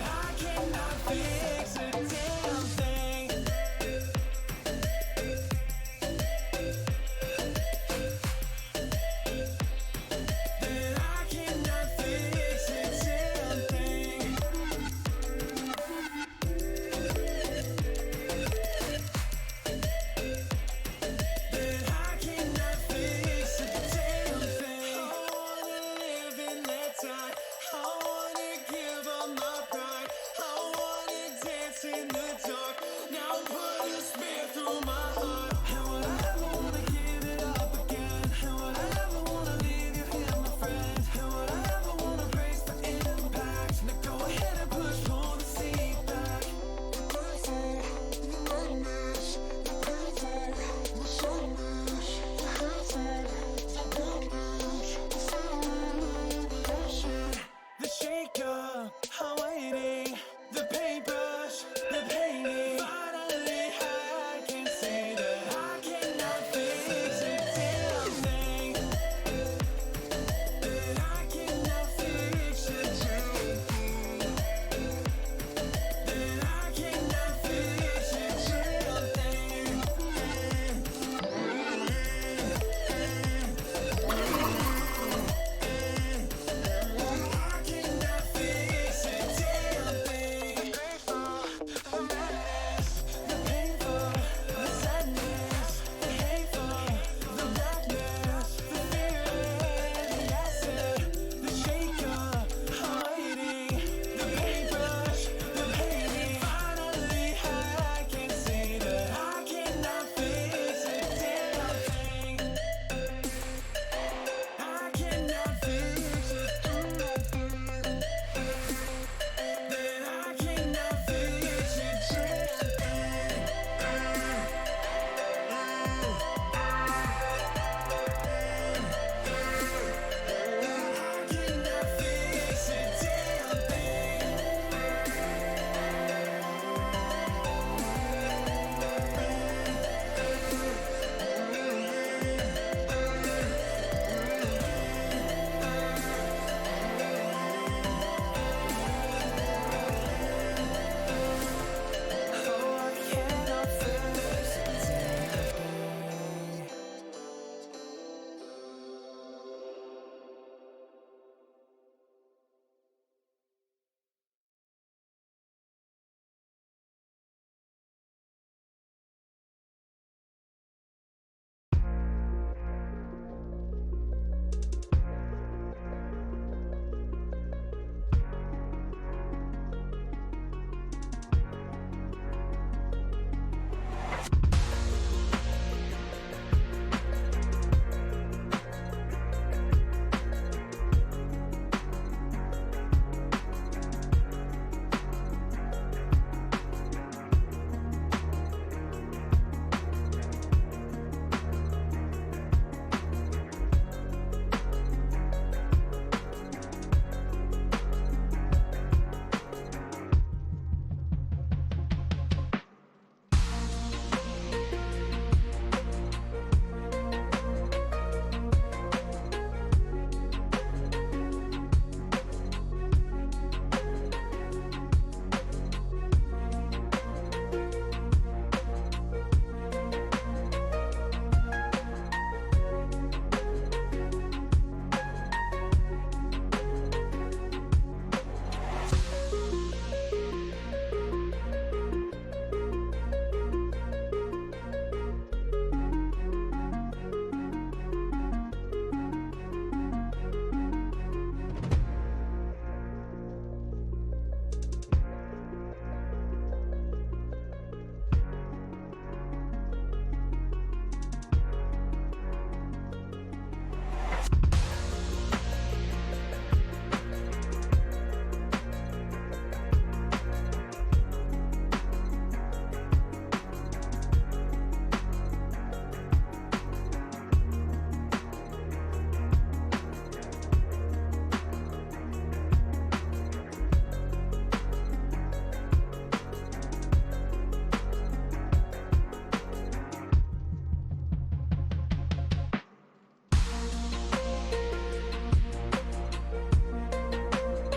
I can't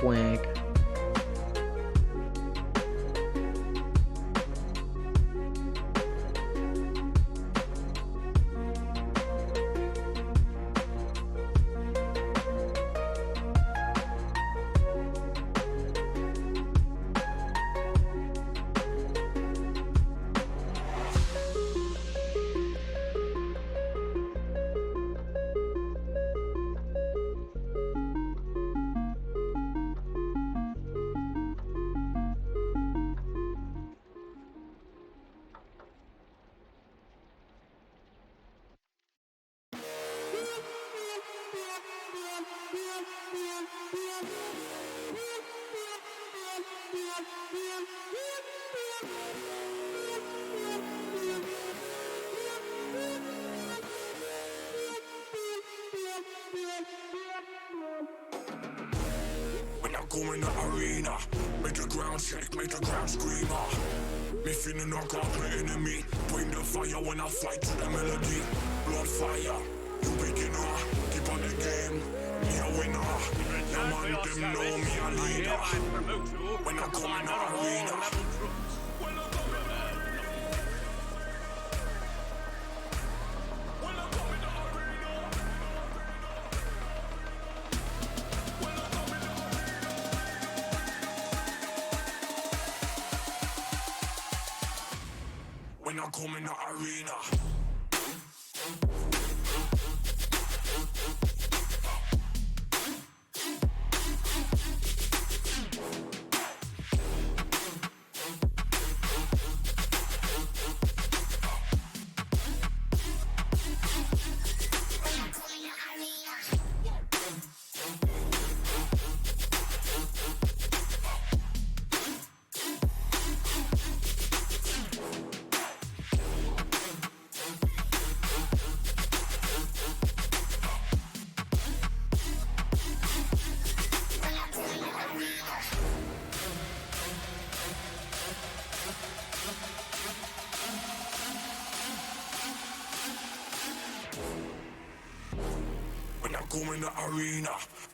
wink. When I go in the arena, make the ground shake, make the ground scream. Me feeling knock out the enemy. Bring the fire when I fly to the melody. Blood fire, you beginner. Keep on the game, me a winner. Yeah man, them know me a leader. When I come in the arena. When I come in the arena. When I come in the arena,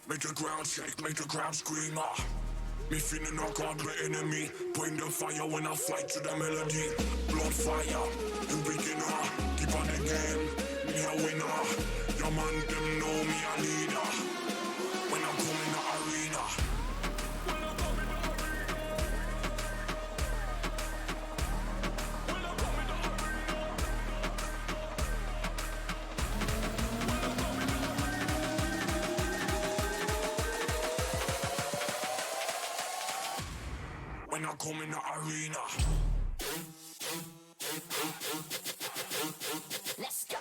make the ground shake, make the ground scream. Me feeling knock out the enemy. Bring the fire when I fly to the melody. Blood fire, you beginner. Keep on the game, me a winner. Your man, them know me a leader. When I come in the arena. When I come in the arena. Let's go.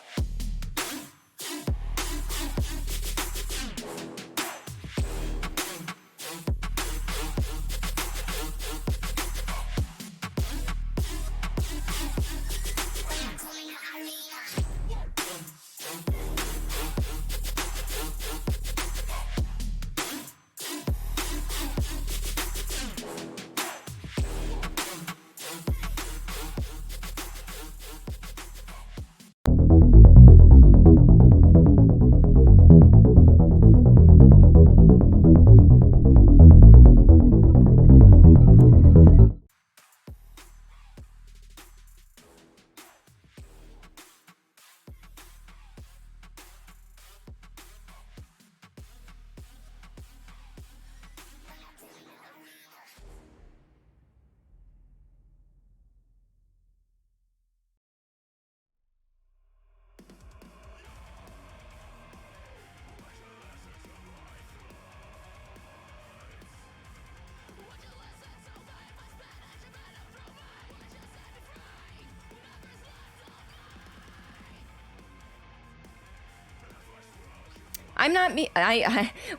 I'm not me.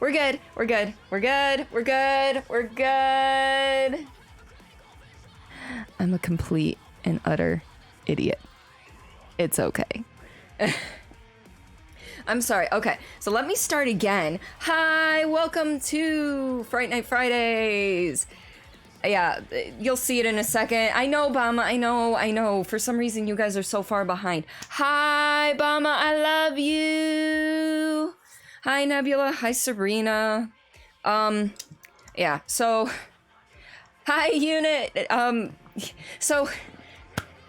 We're good. We're good. We're good. We're good. We're good. I'm a complete and utter idiot. It's okay. I'm sorry. Okay, so let me start again. Hi, welcome to Fright Night Fridays. Yeah, you'll see it in a second. I know, Bama. I know. For some reason, you guys are so far behind. Hi, Bama. I love you. Hi, Nebula. Hi, Serena. Yeah, so... Hi, Unit! So...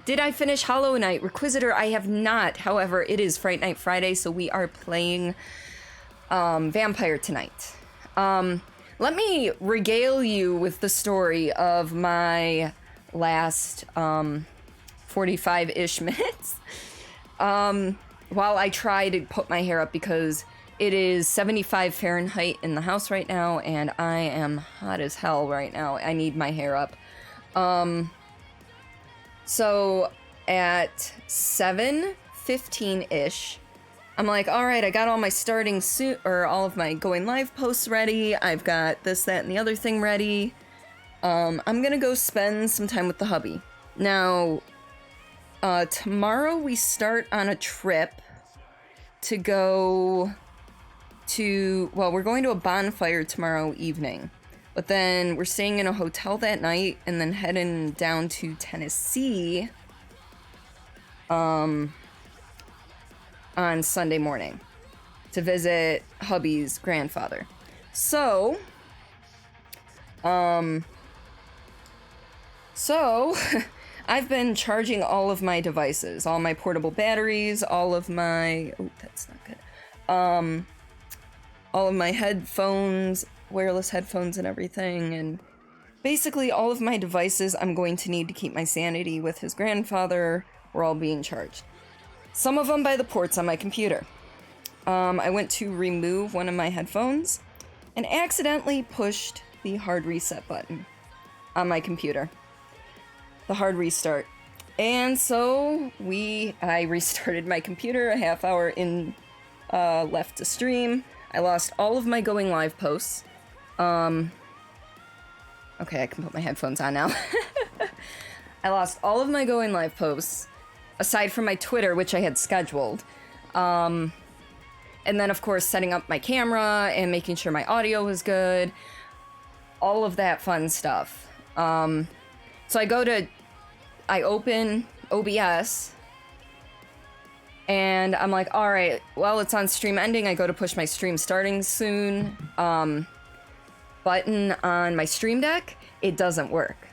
Did I finish Hollow Knight? Requisitor, I have not. However, it is Fright Night Friday, so we are playing Vampyr tonight. Let me regale you with the story of my last 45-ish minutes while I try to put my hair up, because it is 75 Fahrenheit in the house right now, and I am hot as hell right now. I need my hair up. So at 7:15-ish, I'm like, all right, I got all my all of my going live posts ready. I've got this, that, and the other thing ready. I'm gonna go spend some time with the hubby. Now, tomorrow we start on a trip to go to, well, we're going to a bonfire tomorrow evening. But then we're staying in a hotel that night and then heading down to Tennessee on Sunday morning to visit hubby's grandfather. So I've been charging all of my devices, all my portable batteries, all of my, oh, that's not good. All of my headphones, wireless headphones and everything, and basically all of my devices I'm going to need to keep my sanity with his grandfather were all being charged. Some of them by the ports on my computer. I went to remove one of my headphones and accidentally pushed the hard reset button on my computer. The hard restart. And so I restarted my computer a half hour in left to stream. I lost all of my going live posts. Okay, I can put my headphones on now. I lost all of my going live posts, aside from my Twitter, which I had scheduled. And then, of course, setting up my camera and making sure my audio was good. All of that fun stuff. So I open OBS, and I'm like, all right, well, it's on stream ending. I go to push my stream starting soon button on my Stream Deck. It doesn't work.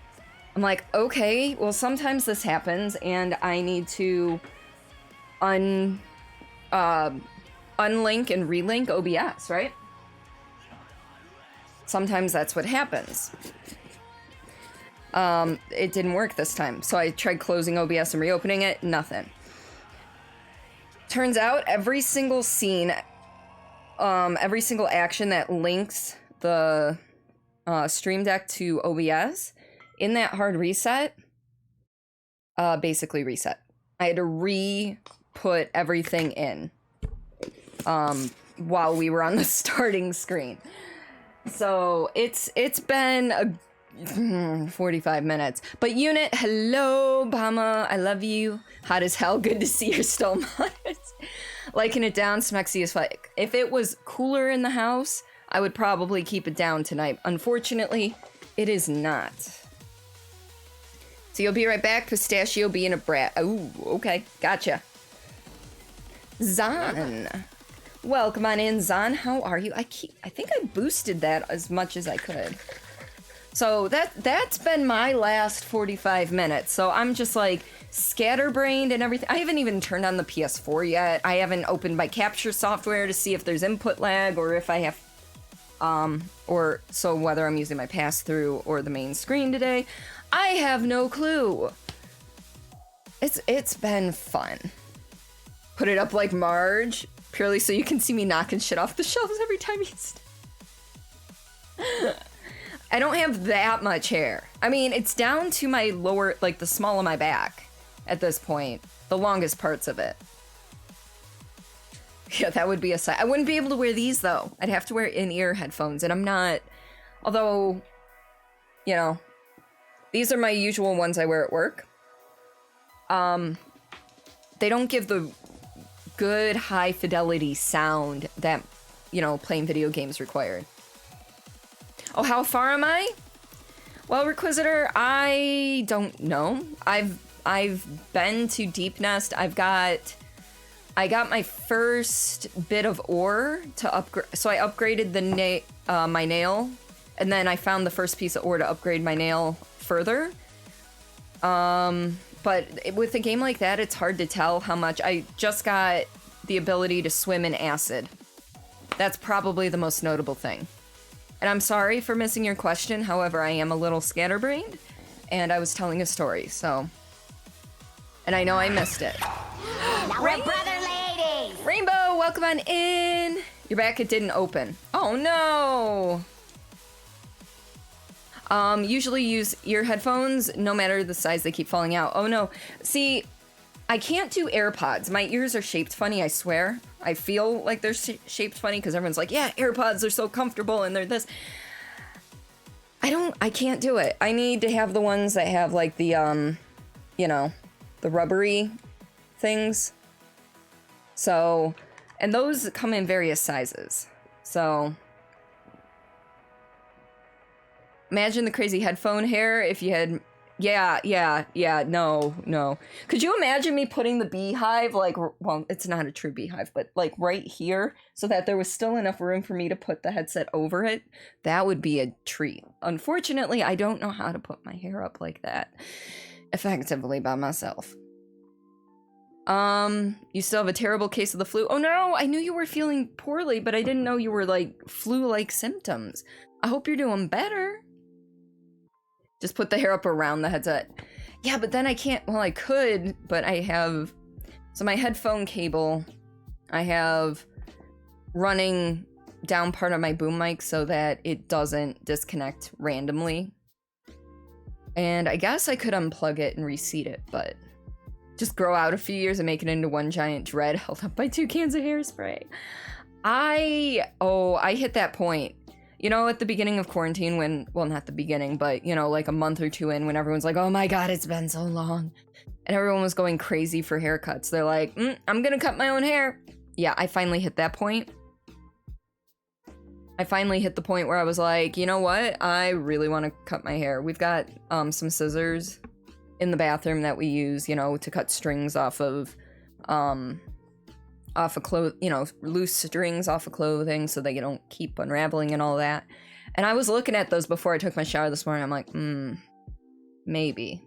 I'm like, okay, well, sometimes this happens, and I need to unlink and relink OBS, right? Sometimes that's what happens. It didn't work this time, so I tried closing OBS and reopening it. Nothing. Turns out every single scene, every single action that links the Stream Deck to OBS, in that hard reset, basically reset. I had to re-put everything in while we were on the starting screen. So it's been a 45 minutes. But Unit, hello, Bama, I love you. Hot as hell, good to see you're still modest. Liking it down, smexy as fuck. If it was cooler in the house, I would probably keep it down tonight. Unfortunately, it is not. So you'll be right back, Pistachio being a brat. Oh, okay, gotcha. Zan. Welcome on in, Zan. How are you? I think I boosted that as much as I could. So that's been my last 45 minutes. So I'm just like scatterbrained and everything. I haven't even turned on the PS4 yet. I haven't opened my capture software to see if there's input lag or if I have, or so whether I'm using my pass-through or the main screen today. I have no clue. It's been fun. Put it up like Marge, purely so you can see me knocking shit off the shelves every time you... I don't have that much hair. I mean, it's down to my lower, like the small of my back at this point. The longest parts of it. Yeah, that would be a sight. I wouldn't be able to wear these, though. I'd have to wear in-ear headphones, and I'm not... Although, you know, these are my usual ones I wear at work. They don't give the good high-fidelity sound that, you know, playing video games required. Oh, how far am I? Well, Requisitor, I don't know. I've been to Deep Nest. I got my first bit of ore to upgrade. So I upgraded the my nail And then I found the first piece of ore to upgrade my nail further. But with a game like that, it's hard to tell how much. I just got the ability to swim in acid. That's probably the most notable thing. And I'm sorry for missing your question. However, I am a little scatterbrained, and I was telling a story, so. And I know I missed it. Brother ladies! Rainbow, welcome on in. You're back, it didn't open. Oh no. Usually use ear headphones, no matter the size, they keep falling out. Oh no. See, I can't do AirPods. My ears are shaped funny, I swear. I feel like they're shaped funny because everyone's like, yeah, AirPods are so comfortable and they're this. I can't do it. I need to have the ones that have like the, you know, the rubbery things. So, and those come in various sizes. So, imagine the crazy headphone hair if you had, no. Could you imagine me putting the beehive, like, well, it's not a true beehive, but like right here so that there was still enough room for me to put the headset over it? That would be a treat. Unfortunately, I don't know how to put my hair up like that effectively by myself. You still have a terrible case of the flu? Oh no, I knew you were feeling poorly, but I didn't know you were like flu-like symptoms. I hope you're doing better. Just put the hair up around the headset. Yeah, but then I can't, well, I could, but I have, so my headphone cable, I have running down part of my boom mic so that it doesn't disconnect randomly. And I guess I could unplug it and reseat it, but just grow out a few years and make it into one giant dread held up by 2 cans of hairspray. I hit that point. You know, at the beginning of quarantine when, well, not the beginning, but, you know, like a month or two in when everyone's like, oh my God, it's been so long. And everyone was going crazy for haircuts. They're like, I'm gonna cut my own hair. Yeah, I finally hit that point. I finally hit the point where I was like, you know what? I really want to cut my hair. We've got some scissors in the bathroom that we use, you know, to cut strings off of you know, loose strings off of clothing so that you don't keep unraveling and all that. And I was looking at those before I took my shower this morning. I'm like, maybe.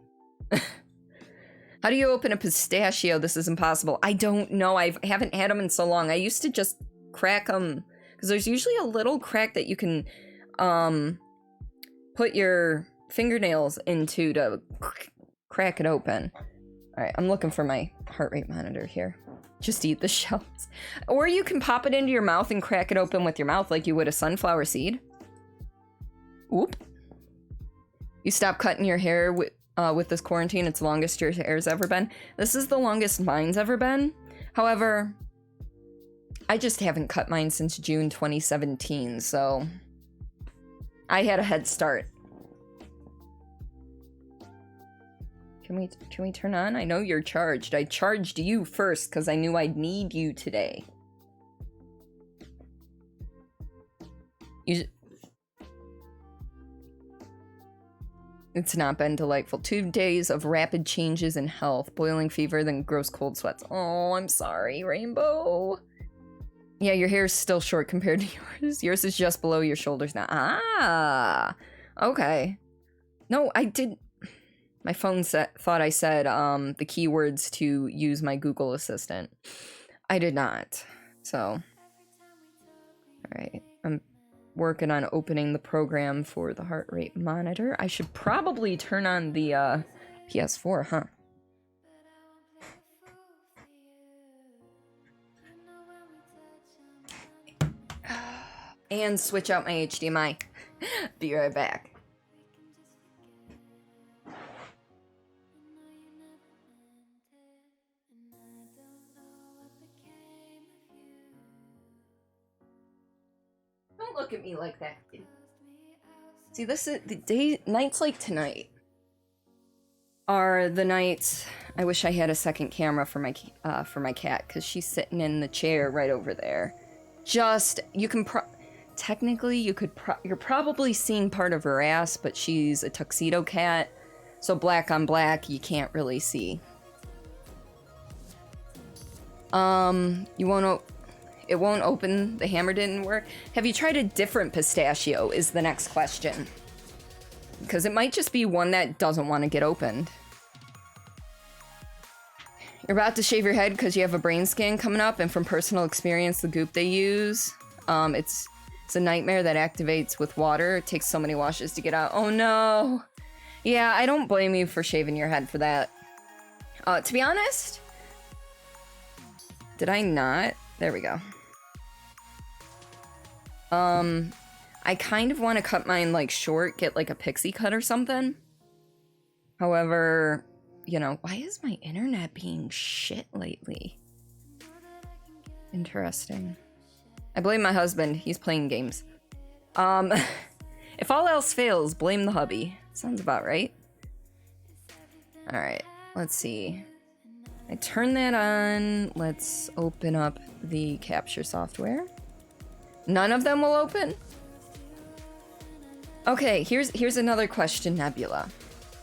How do you open a pistachio? This is impossible. I don't know. I haven't had them in so long. I used to just crack them because there's usually a little crack that you can put your fingernails into to crack it open. All right, I'm looking for my heart rate monitor here. Just eat the shells. Or you can pop it into your mouth and crack it open with your mouth like you would a sunflower seed. Oop. You stop cutting your hair with this quarantine. It's the longest your hair's ever been. This is the longest mine's ever been. However, I just haven't cut mine since June 2017, so I had a head start. Can we turn on? I know you're charged. I charged you first because I knew I'd need you today. It's not been delightful. 2 days of rapid changes in health. Boiling fever, then gross cold sweats. Oh, I'm sorry, Rainbow. Yeah, your hair's still short compared to yours. Yours is just below your shoulders now. Ah, okay. No, I did... My phone thought I said the keywords to use my Google Assistant. I did not. So, all right. I'm working on opening the program for the heart rate monitor. I should probably turn on the PS4, huh? And switch out my HDMI. Be right back. Don't look at me like that. See, this is the nights like tonight are the nights I wish I had a second camera for my cat because she's sitting in the chair right over there. Just you can technically you're probably seeing part of her ass, but she's a tuxedo cat, so black on black you can't really see. You won't. It won't open. The hammer didn't work. Have you tried a different pistachio is the next question. Because it might just be one that doesn't want to get opened. You're about to shave your head because you have a brain scan coming up, and from personal experience, the goop they use, it's a nightmare that activates with water. It takes so many washes to get out. Oh no. Yeah, I don't blame you for shaving your head for that. To be honest, did I not? There we go. I kind of want to cut mine like short, get like a pixie cut or something. However, you know, why is my internet being shit lately? Interesting. I blame my husband. He's playing games. If all else fails, blame the hubby. Sounds about right. All right, let's see. I turn that on. Let's open up the capture software. None of them will open? Okay, here's another question, Nebula.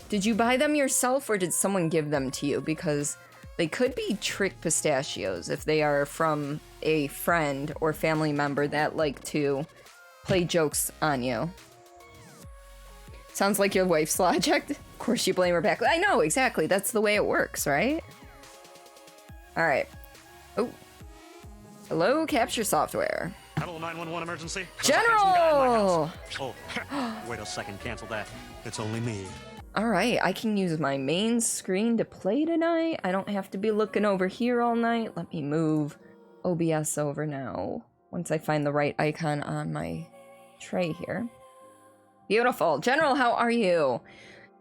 Did you buy them yourself or did someone give them to you? Because they could be trick pistachios if they are from a friend or family member that like to play jokes on you. Sounds like your wife's logic. Of course you blame her back. I know, exactly. That's the way it works, right? All right. Oh. Hello, capture software. Hello, 911 emergency. General! Oh, wait a second, cancel that. It's only me. All right, I can use my main screen to play tonight. I don't have to be looking over here all night. Let me move OBS over now. Once I find the right icon on my tray here. Beautiful. General, how are you?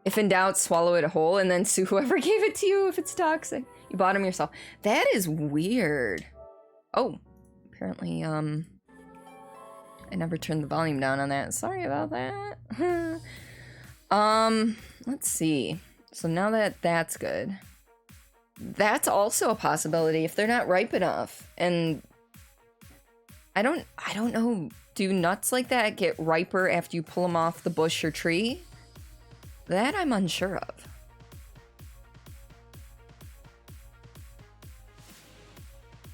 If in doubt, swallow it whole and then sue whoever gave it to you if it's toxic. You bought them yourself. That is weird. Oh, apparently, I never turned the volume down on that. Sorry about that. Let's see. So now that that's good, that's also a possibility if they're not ripe enough. And I don't know. Do nuts like that get riper after you pull them off the bush or tree? That I'm unsure of.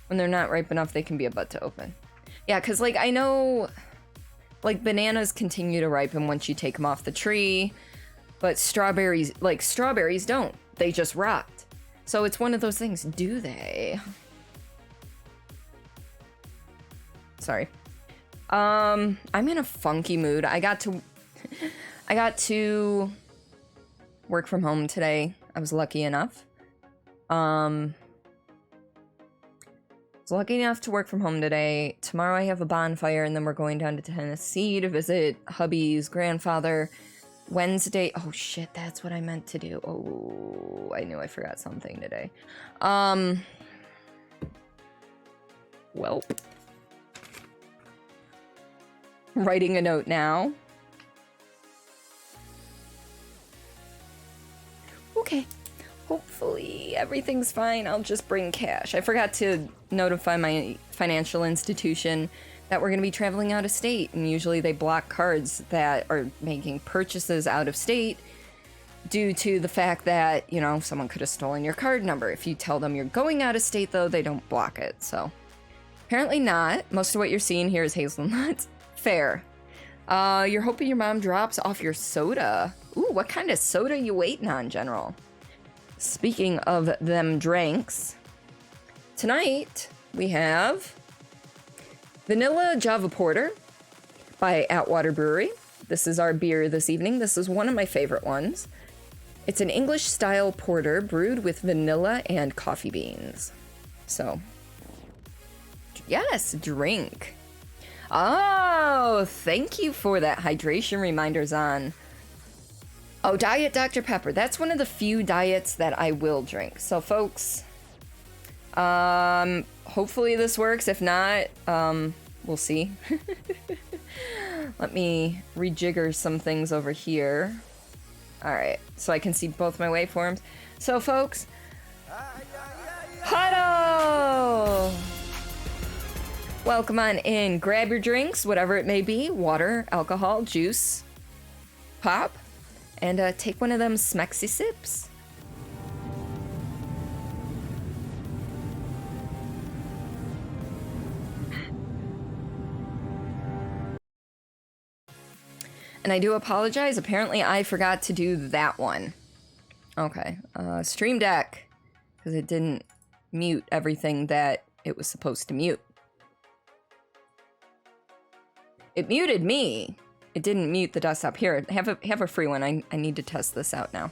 When they're not ripe enough, they can be a butt to open. Yeah, because, like, I know, like, bananas continue to ripen once you take them off the tree, but strawberries don't. They just rot. So it's one of those things. Do they? Sorry. I'm in a funky mood. I got to work from home today. I was lucky enough. Lucky enough to work from home today. Tomorrow I have a bonfire, and then we're going down to Tennessee to visit hubby's grandfather. Wednesday, oh shit, that's what I meant to do. Oh, I knew I forgot something today. Well, writing a note now. Okay. Hopefully everything's fine. I'll just bring cash. I forgot to notify my financial institution that we're going to be traveling out of state, and usually they block cards that are making purchases out of state due to the fact that, you know, someone could have stolen your card number. If you tell them you're going out of state, though, they don't block it. So apparently not. Most of what you're seeing here is hazelnuts. Fair. You're hoping your mom drops off your soda. Ooh, what kind of soda you waiting on, General? Speaking of them drinks, tonight we have Vanilla Java Porter by Atwater Brewery. This is our beer this evening. This is one of my favorite ones. It's an English-style porter brewed with vanilla and coffee beans. So, yes, drink. Oh, thank you for that hydration reminder, Zahn. Oh, Diet Dr. Pepper. That's one of the few diets that I will drink. So, folks, hopefully this works. If not, we'll see. Let me rejigger some things over here. All right, so I can see both my waveforms. So, folks, huddle! Welcome on in. Grab your drinks, whatever it may be. Water, alcohol, juice, pop. And take one of them smexy sips. And I do apologize. Apparently I forgot to do that one. Okay. Stream Deck. Because it didn't mute everything that it was supposed to mute. It muted me. It didn't mute the desktop. Here, have a free one. I need to test this out now.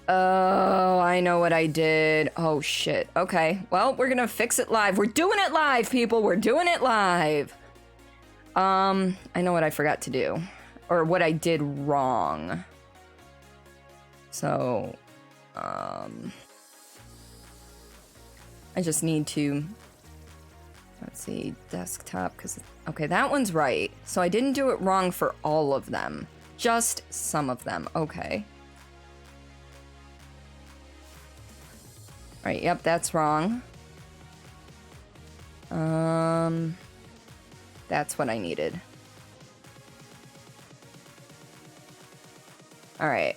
Oh, I know what I did. Oh, shit. Okay. Well, we're gonna fix it live. We're doing it live, people. We're doing it live. I know what I forgot to do. Or what I did wrong. So, I just need to... Let's see. Desktop, because... Okay, that one's right. So I didn't do it wrong for all of them. Just some of them. Okay. Right, yep, that's wrong. That's what I needed. All right.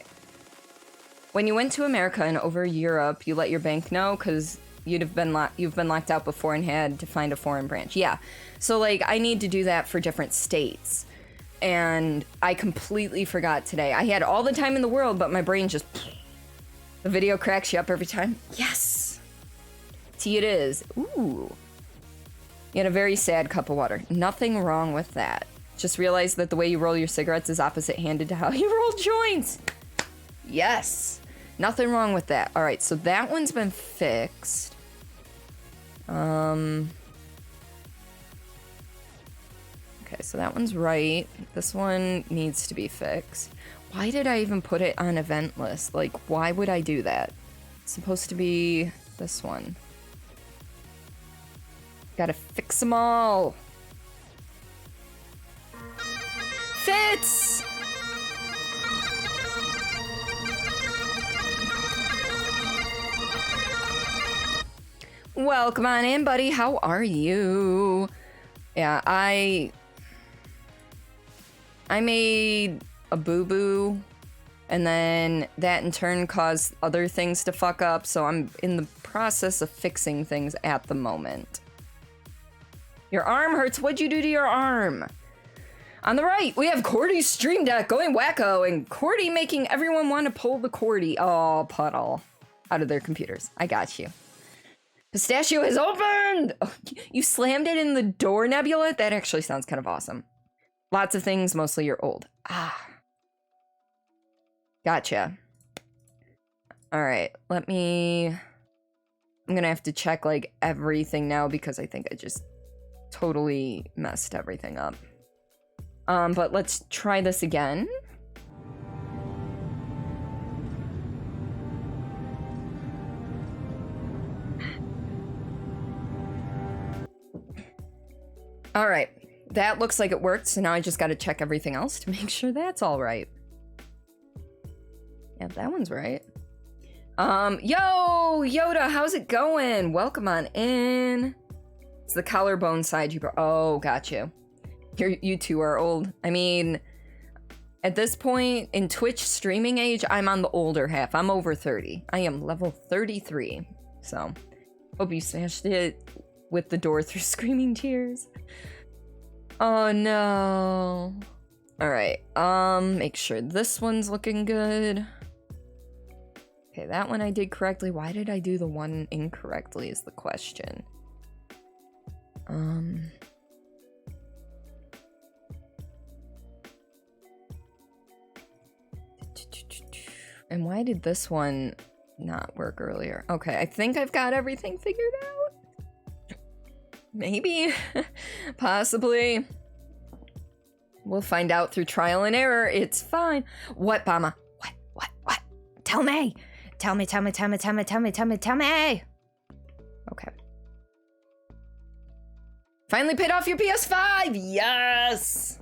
When you went to America and over Europe, you let your bank know because you've been locked out before and had to find a foreign branch. Yeah. So like I need to do that for different states. And I completely forgot today. I had all the time in the world, but my brain just... The video cracks you up every time. Yes! Tea it is. Ooh. You had a very sad cup of water. Nothing wrong with that. Just realize that the way you roll your cigarettes is opposite-handed to how you roll joints. Yes! Nothing wrong with that. Alright, so that one's been fixed. Okay, so that one's right. This one needs to be fixed. Why did I even put it on event list? Like, why would I do that? It's supposed to be this one. Gotta fix them all. Fits! Welcome on in, buddy. How are you? Yeah, I made a boo-boo, and then that in turn caused other things to fuck up, so I'm in the process of fixing things at the moment. Your arm hurts. What'd you do to your arm? On the right, we have Cordy's Stream Deck going wacko, and Cordy making everyone want to pull the Cordy. Oh, puddle. Out of their computers. I got you. Pistachio has opened! Oh, you slammed it in the door, Nebula? That actually sounds kind of awesome. Lots of things, mostly you're old. Ah. Gotcha. Alright, I'm gonna have to check, like, everything now because I think I just totally messed everything up. But let's try this again. Alright, that looks like it worked, so now I just gotta check everything else to make sure that's all right. Yeah, that one's right. Yo, Yoda, how's it going? Welcome on in. It's the collarbone side you brought. Oh, got you. You two are old. I mean, at this point in Twitch streaming age, I'm on the older half. I'm over 30. I am level 33. So, hope you smashed it with the door through screaming tears. Oh no. Alright, make sure this one's looking good. Okay, that one I did correctly. Why did I do the one incorrectly is the question. And why did this one not work earlier? Okay, I think I've got everything figured out. Maybe. Possibly. We'll find out through trial and error. It's fine. What, Bama? What? Tell me. Tell me. Okay. Finally paid off your PS5. Yes.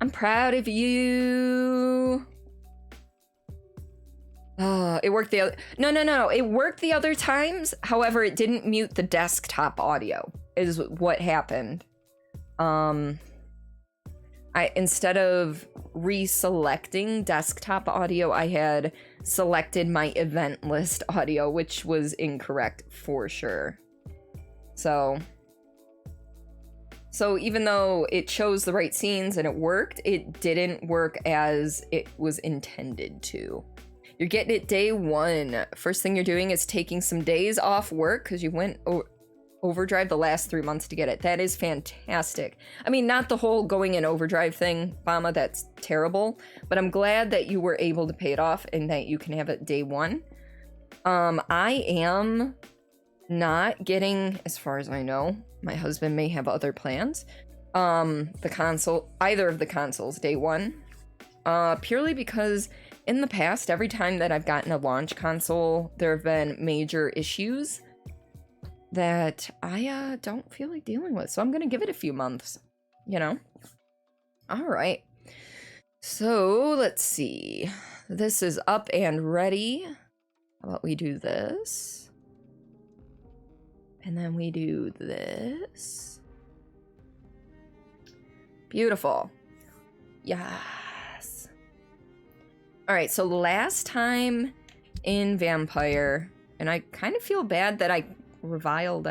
I'm proud of you. Oh, it worked the other... No. It worked the other times. However, it didn't mute the desktop audio, is what happened. I instead of reselecting desktop audio, I had selected my event list audio, which was incorrect for sure. So even though it chose the right scenes and it worked, it didn't work as it was intended to. You're getting it day one. First thing you're doing is taking some days off work because you went overdrive the last 3 months to get it. That is fantastic. I mean, not the whole going in overdrive thing, Bama, that's terrible, but I'm glad that you were able to pay it off and that you can have it day one. I am not getting, as far as I know, my husband may have other plans, either of the consoles day one, purely because in the past, every time that I've gotten a launch console, there have been major issues that I don't feel like dealing with. So I'm gonna give it a few months, you know? All right. So let's see. This is up and ready. How about we do this? And then we do this. Beautiful. Yes. All right, so last time in Vampyr, and I kind of feel bad that I reviled,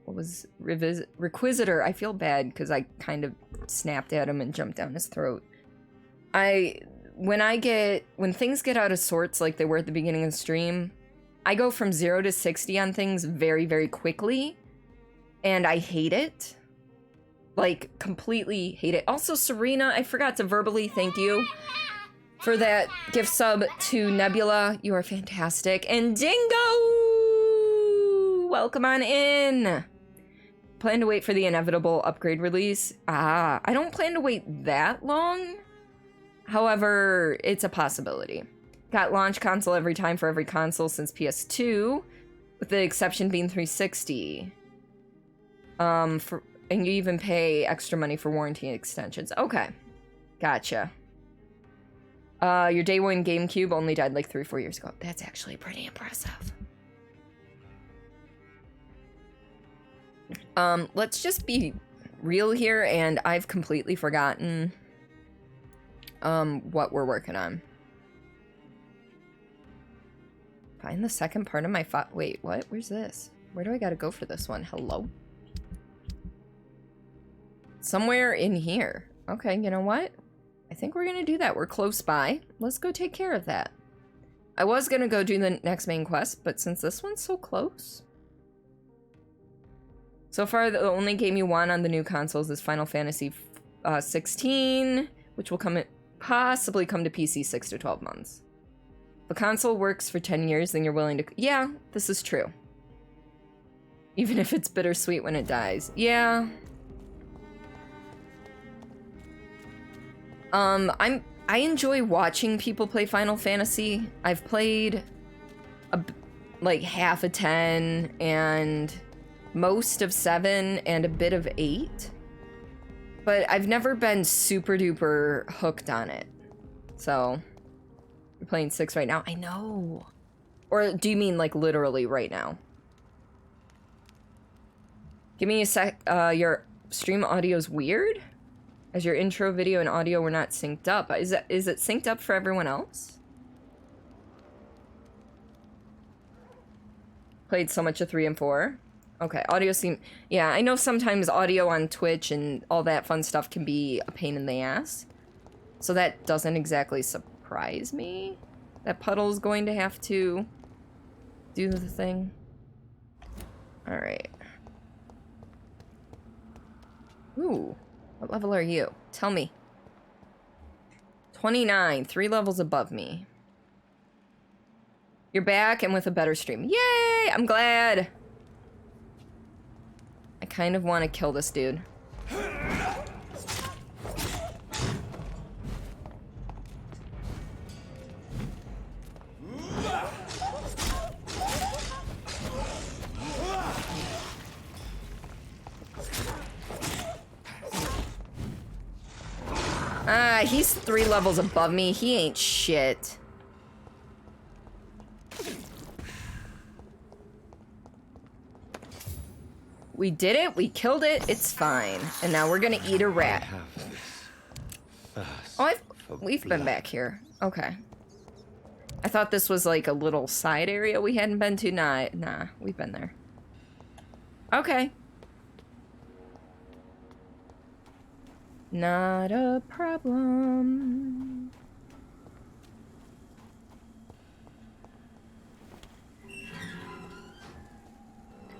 Requisitor. I feel bad because I kind of snapped at him and jumped down his throat. When things get out of sorts like they were at the beginning of the stream, I go from 0 to 60 on things very, very quickly, and I hate it. Like, completely hate it. Also, Serena, I forgot to verbally thank you for that gift sub to Nebula. You are fantastic. And Dingo! Welcome on in. Plan to wait for the inevitable upgrade release. I don't plan to wait that long. However, it's a possibility. Got launch console every time for every console since PS2, with the exception being 360. And you even pay extra money for warranty extensions. Okay, gotcha. Your day one GameCube only died like 3 or 4 years ago. That's actually pretty impressive. Let's just be real here, and I've completely forgotten what we're working on. Find the second part of my wait, what? Where's this? Where do I gotta go for this one? Hello? Somewhere in here. Okay, you know what? I think we're gonna do that. We're close by. Let's go take care of that. I was gonna go do the next main quest, but since this one's so close. So far, the only game you want on the new consoles is Final Fantasy 16, which will possibly come to PC 6 to 12 months. If a console works for 10 years, then you're willing to... Yeah, this is true. Even if it's bittersweet when it dies. Yeah. I enjoy watching people play Final Fantasy. I've played like half of 10 and most of 7 and a bit of 8. But I've never been super duper hooked on it. So, you're playing 6 right now? I know. Or do you mean like literally right now? Give me a sec. Your stream audio's weird? As your intro video and audio were not synced up. Is it synced up for everyone else? Played so much of 3 and 4. Okay, audio seem... Yeah, I know sometimes audio on Twitch and all that fun stuff can be a pain in the ass. So that doesn't exactly surprise me. That Puddle's going to have to do the thing. Alright. Ooh. What level are you? Tell me. 29. 3 levels above me. You're back and with a better stream. Yay! I'm glad. I kind of want to kill this dude. He's 3 levels above me. He ain't shit. We did it. We killed it. It's fine. And now we're gonna eat a rat. Oh, we've been back here. Okay. I thought this was like a little side area we hadn't been to. Nah, we've been there. Okay. Not a problem.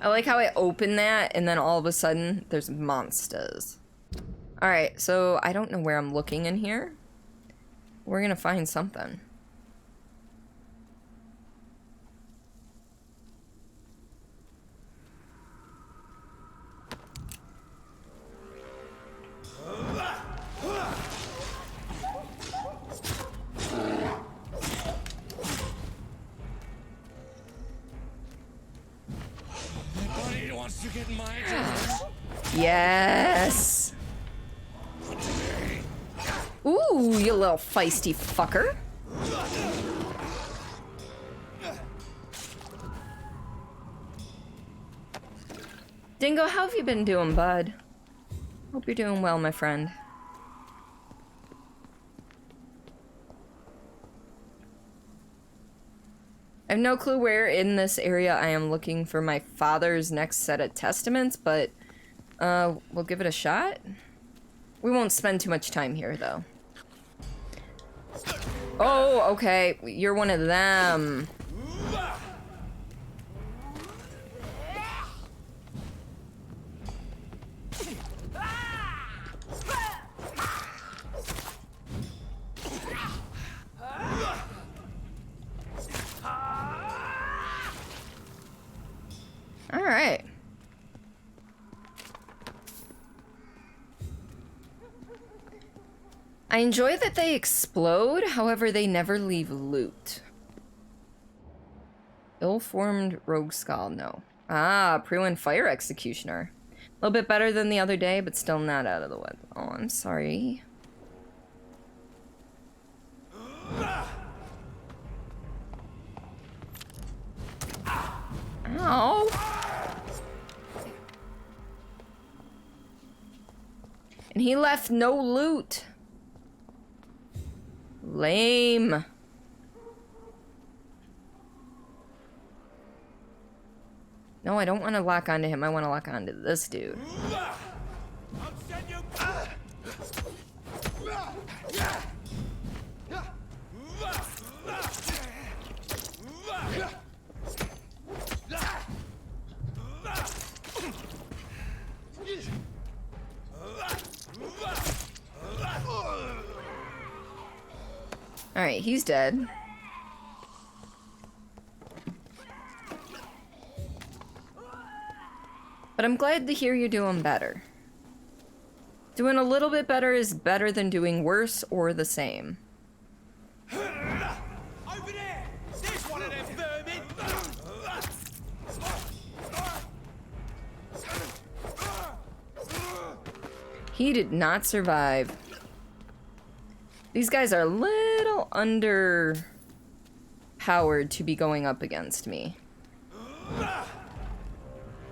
I like how I open that and then all of a sudden there's monsters. Alright, so I don't know where I'm looking in here. We're gonna find something. Yes. Ooh, you little feisty fucker. Dingo, how have you been doing, bud? Hope you're doing well, my friend. I have no clue where in this area I am looking for my father's next set of testaments, but we'll give it a shot. We won't spend too much time here, though. Oh, okay. You're one of them. All right. I enjoy that they explode, however, they never leave loot. Ill-formed rogue skull, no. Ah, Pruin Fire Executioner. A little bit better than the other day, but still not out of the woods. Oh, I'm sorry. Ow. And he left no loot. Lame. No, I don't want to lock onto him. I want to lock onto this dude. Alright, he's dead. But I'm glad to hear you're doing better. Doing a little bit better is better than doing worse or the same. Over there! There's one of them vermin! He did not survive. These guys are a little underpowered to be going up against me.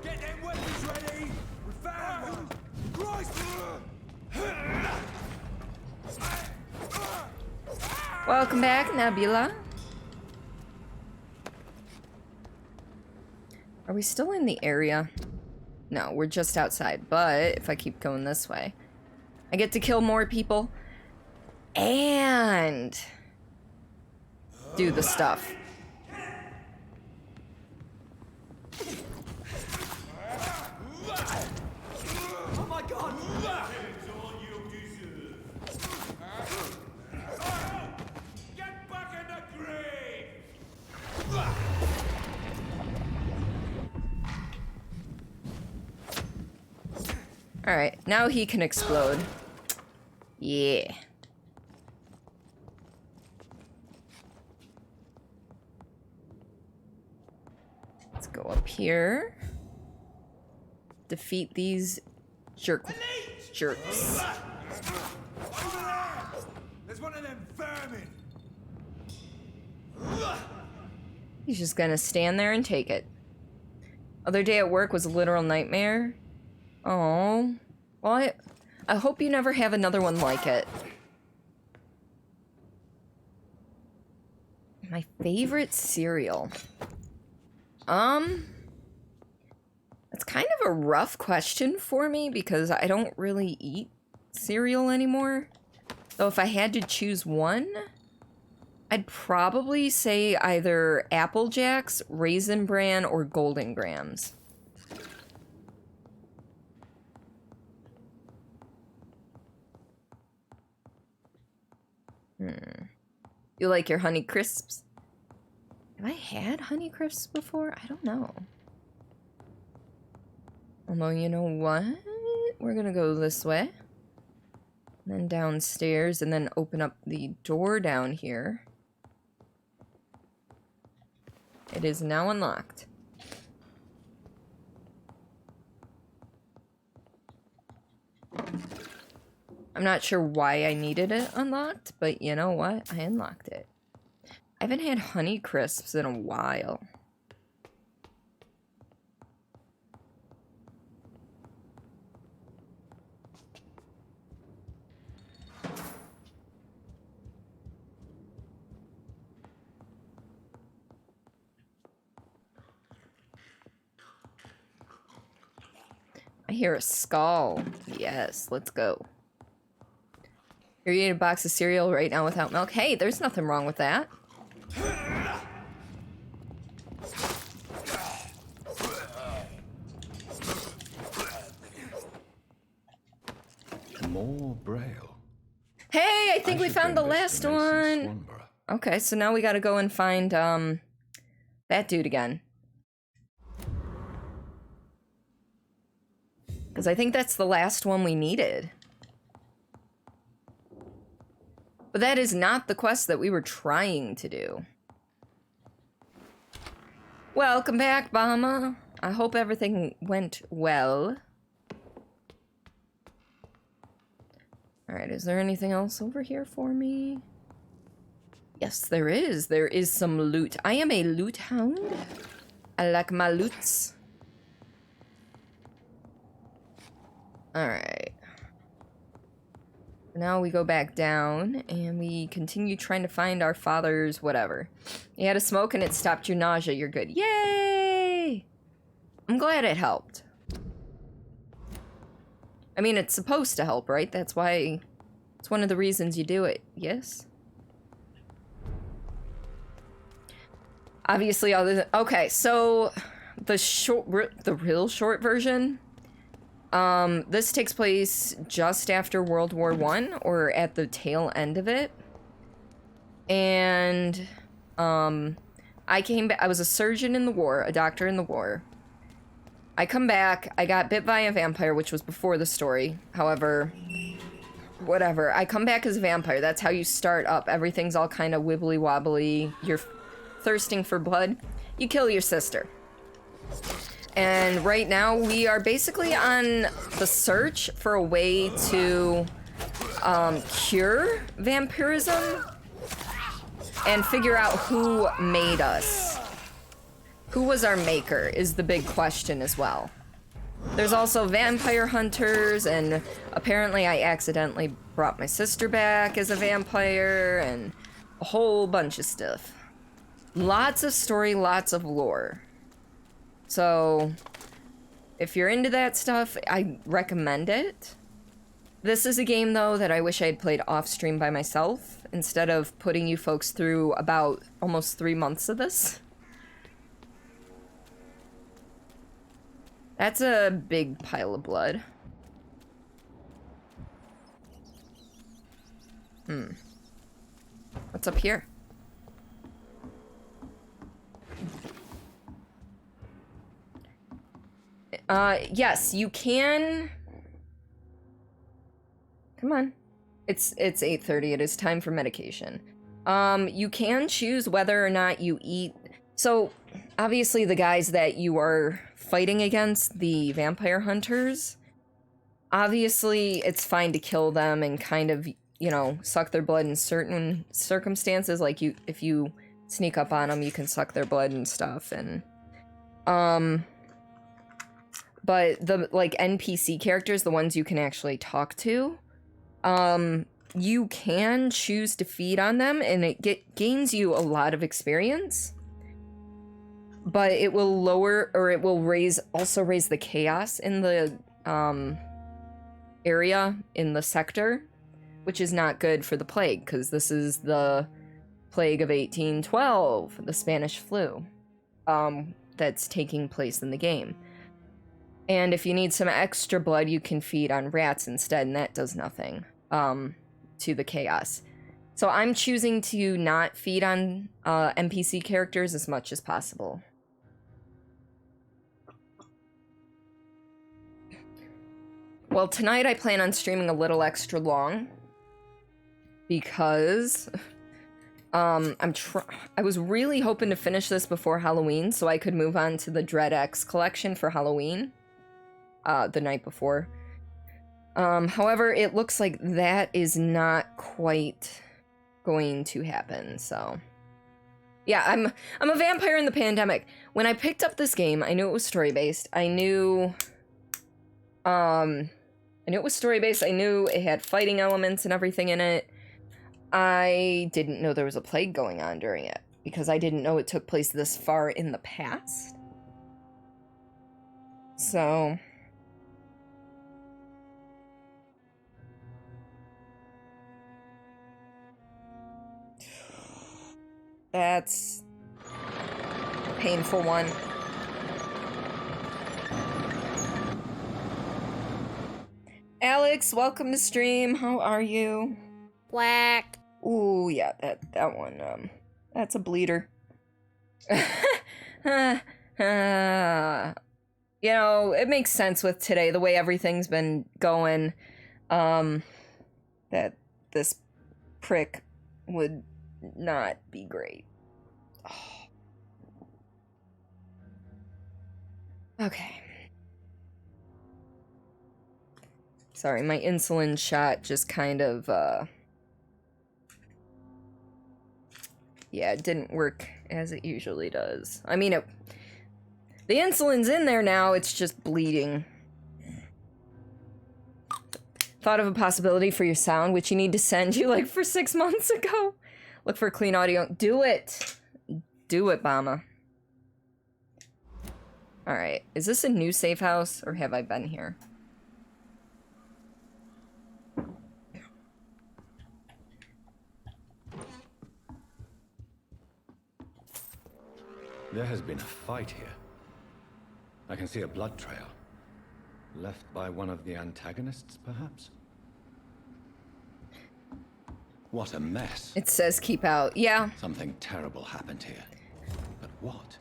Get them weapons ready! We found one! Welcome back, Nebula. Are we still in the area? No, we're just outside, but if I keep going this way, I get to kill more people and do the stuff. Oh my god! Get back in the grave! Alright, now he can explode. Yeah. Let's go up here. Defeat these jerks. Over there! There's one of them vermin! He's just gonna stand there and take it. Other day at work was a literal nightmare. Oh, well, I hope you never have another one like it. My favorite cereal. That's kind of a rough question for me because I don't really eat cereal anymore. So if I had to choose one, I'd probably say either Apple Jacks, Raisin Bran, or Golden Grams. You like your Honey Crisps? Have I had Honey Crisps before? I don't know. Although, you know what? We're gonna go this way. And then downstairs, and then open up the door down here. It is now unlocked. I'm not sure why I needed it unlocked, but you know what? I unlocked it. I haven't had Honey Crisps in a while. I hear a skull. Yes, let's go. You're eating a box of cereal right now without milk. Hey, there's nothing wrong with that. More braille. Hey, I think we found the last one. Okay, so now we gotta go and find, that dude again. Because I think that's the last one we needed. But that is not the quest that we were trying to do. Welcome back, Bama. I hope everything went well. Alright, is there anything else over here for me? Yes, there is. There is some loot. I am a loot hound. I like my loots. Alright. Now we go back down, and we continue trying to find our father's whatever. You had a smoke and it stopped your nausea. You're good. Yay! I'm glad it helped. I mean, it's supposed to help, right? That's why... It's one of the reasons you do it. Yes? Obviously, other than... Okay, so... The real short version... this takes place just after World War I, or at the tail end of it. And, I came back, I was a surgeon in the war, a doctor in the war. I come back, I got bit by a vampire, which was before the story. However, whatever. I come back as a vampire, that's how you start up. Everything's all kind of wibbly wobbly, you're thirsting for blood. You kill your sister. And right now, we are basically on the search for a way to cure vampirism and figure out who made us. Who was our maker is the big question as well. There's also vampire hunters, and apparently I accidentally brought my sister back as a vampire, and a whole bunch of stuff. Lots of story, lots of lore. So, if you're into that stuff, I recommend it. This is a game, though, that I wish I had played off-stream by myself, instead of putting you folks through about almost 3 months of this. That's a big pile of blood. What's up here? Yes, you can... Come on. It's 8:30, it is time for medication. You can choose whether or not you eat... So, obviously the guys that you are fighting against, the vampire hunters, obviously it's fine to kill them and kind of, you know, suck their blood in certain circumstances, like if you sneak up on them, you can suck their blood and stuff, and... But the, like, NPC characters, the ones you can actually talk to, you can choose to feed on them, and it gains you a lot of experience. But it will lower, or it will also raise the chaos in the area, in the sector, which is not good for the plague, because this is the plague of 1812, the Spanish flu, that's taking place in the game. And if you need some extra blood, you can feed on rats instead, and that does nothing to the chaos. So I'm choosing to not feed on NPC characters as much as possible. Well, tonight I plan on streaming a little extra long because I was really hoping to finish this before Halloween so I could move on to the Dread X collection for Halloween the night before. However, it looks like that is not quite going to happen, so yeah, I'm a vampire in the pandemic. When I picked up this game, I knew it was story-based. I knew it was story-based. I knew it had fighting elements and everything in it. I didn't know there was a plague going on during it, because I didn't know it took place this far in the past. So that's a painful one. Alex, welcome to stream. How are you? Whack. Ooh, yeah, that one, that's a bleeder. You know, it makes sense with today, the way everything's been going, that this prick would not be great. Oh. Okay. Sorry, my insulin shot just kind of, yeah, it didn't work as it usually does. I mean, the insulin's in there now, it's just bleeding. Thought of a possibility for your sound, which you need to send you, like, for 6 months ago. Look for clean audio. Do it! Do it, Bama. Alright, is this a new safe house, or have I been here? There has been a fight here. I can see a blood trail. Left by one of the antagonists, perhaps? What a mess. It says keep out. Yeah. Something terrible happened here. But what?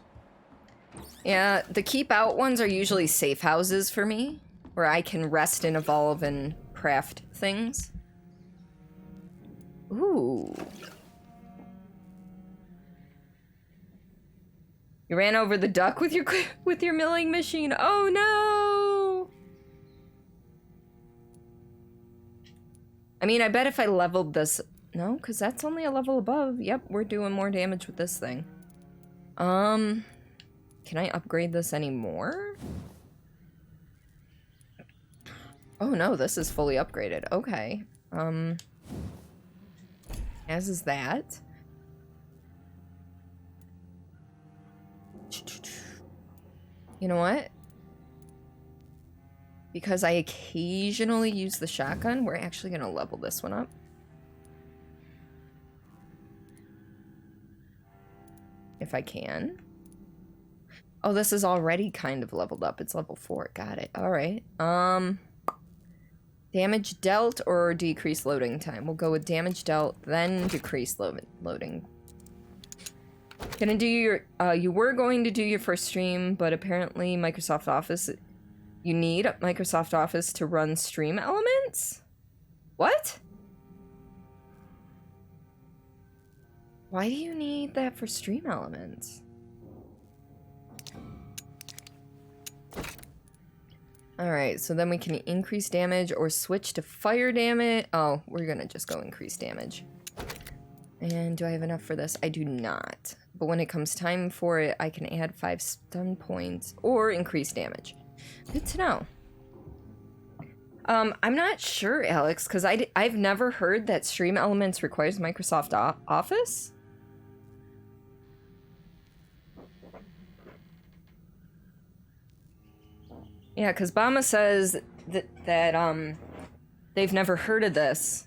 Yeah, the keep out ones are usually safe houses for me, where I can rest and evolve and craft things. Ooh. You ran over the duck with your milling machine. Oh no! I mean, I bet if I leveled this... No, because that's only a level above. Yep, we're doing more damage with this thing. Can I upgrade this anymore? Oh no, this is fully upgraded. Okay. As is that. You know what? Because I occasionally use the shotgun, we're actually gonna level this one up. If I can. Oh, this is already kind of leveled up. It's level 4. Got it. Alright. Damage dealt or decreased loading time? We'll go with damage dealt, then decreased loading. Gonna do your, you were going to do your first stream, but apparently Microsoft Office, you need Microsoft Office to run stream elements? What? Why do you need that for stream elements? Alright, so then we can increase damage or switch to fire damage. Oh, we're gonna just go increase damage. And do I have enough for this? I do not. But when it comes time for it, I can add 5 stun points or increase damage. Good to know. I'm not sure, Alex, because I've never heard that Stream Elements requires Microsoft Office. Yeah, because Bama says that they've never heard of this.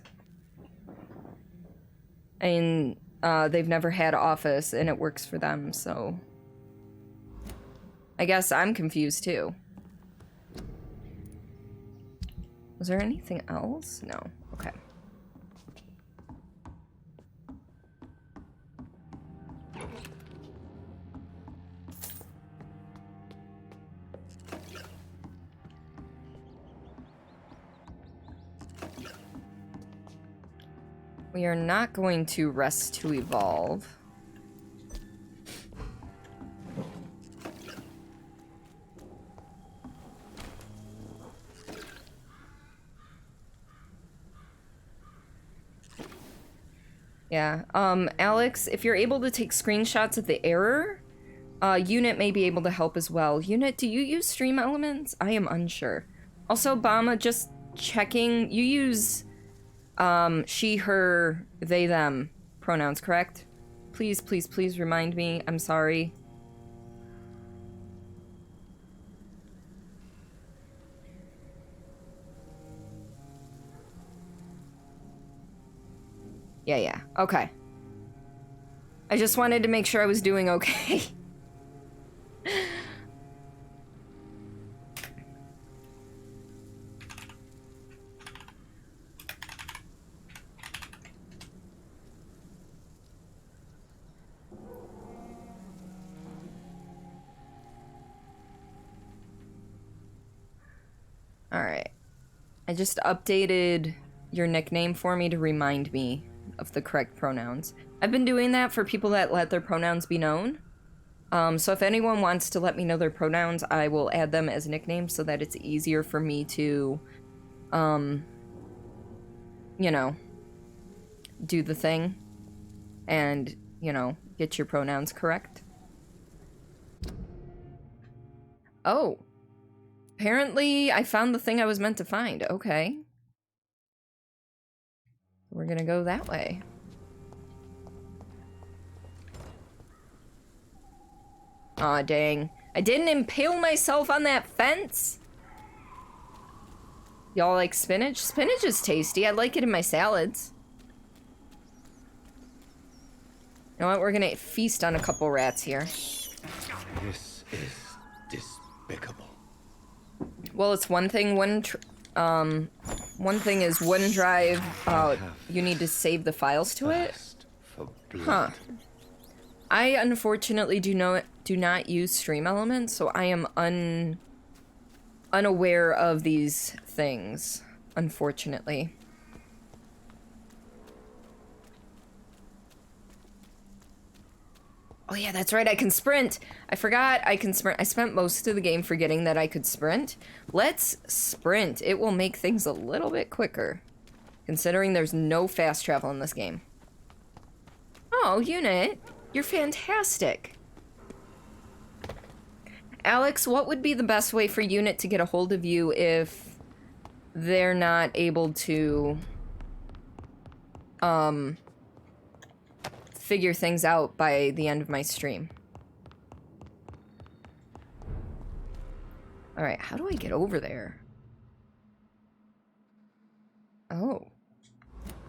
And they've never had Office, and it works for them, so... I guess I'm confused, too. Was there anything else? No. Okay. We are not going to rest to evolve. Yeah, Alex, if you're able to take screenshots of the error, Unit may be able to help as well. Unit, do you use Stream Elements? I am unsure. Also, Bama, just checking, you use, she, her, they, them pronouns, correct? Please, please, please remind me. I'm sorry. Yeah, okay. I just wanted to make sure I was doing okay. Alright. I just updated your nickname for me to remind me of the correct pronouns. I've been doing that for people that let their pronouns be known. So if anyone wants to let me know their pronouns, I will add them as nicknames so that it's easier for me to, you know, do the thing and, you know, get your pronouns correct. Oh. Apparently, I found the thing I was meant to find. Okay. We're gonna go that way. Aw, dang. I didn't impale myself on that fence! Y'all like spinach? Spinach is tasty. I like it in my salads. You know what? We're gonna feast on a couple rats here. This is despicable. Well, it's one thing, one thing is OneDrive, you need to save the files to it. Huh. I unfortunately do not use Stream Elements, so I am unaware of these things, unfortunately. Oh yeah, that's right, I can sprint! I forgot I can sprint. I spent most of the game forgetting that I could sprint. Let's sprint. It will make things a little bit quicker, considering there's no fast travel in this game. Oh, Unit, you're fantastic. Alex, what would be the best way for Unit to get a hold of you if they're not able to, figure things out by the end of my stream? Alright, how do I get over there? Oh.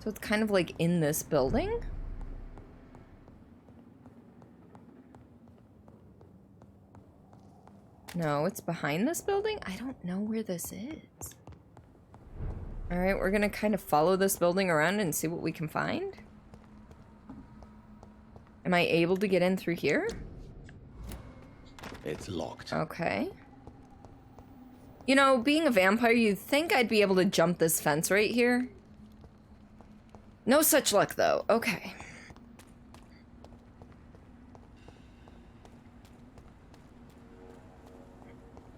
So it's kind of like in this building? No, it's behind this building? I don't know where this is. Alright, we're gonna kind of follow this building around and see what we can find. Am I able to get in through here? It's locked. Okay. You know, being a vampire, you'd think I'd be able to jump this fence right here. No such luck, though. Okay.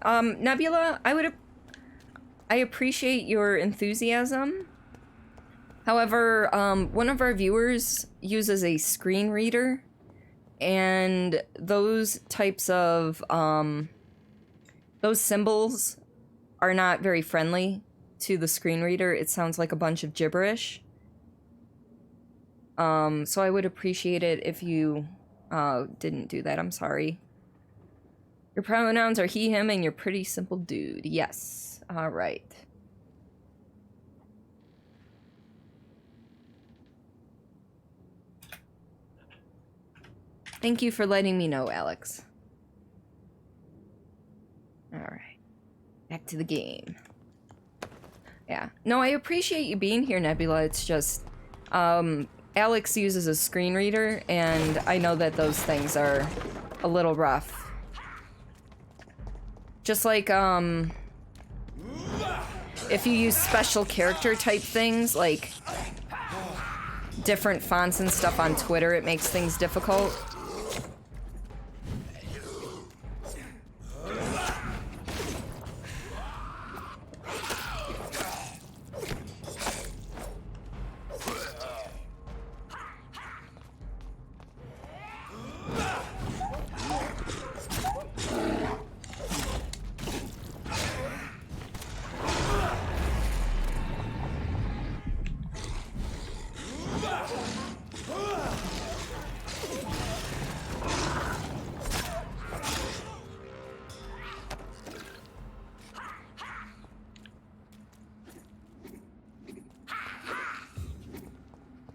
Nebula, I appreciate your enthusiasm. However, one of our viewers uses a screen reader, and those types of, those symbols are not very friendly to the screen reader, it sounds like a bunch of gibberish. So I would appreciate it if you didn't do that. I'm sorry. Your pronouns are he, him, and you're pretty simple dude. Yes. All right. Thank you for letting me know, Alex. All right. Back to the game. Yeah. No, I appreciate you being here, Nebula. It's just, Alex uses a screen reader, and I know that those things are a little rough. Just like, if you use special character type things, like different fonts and stuff on Twitter, it makes things difficult.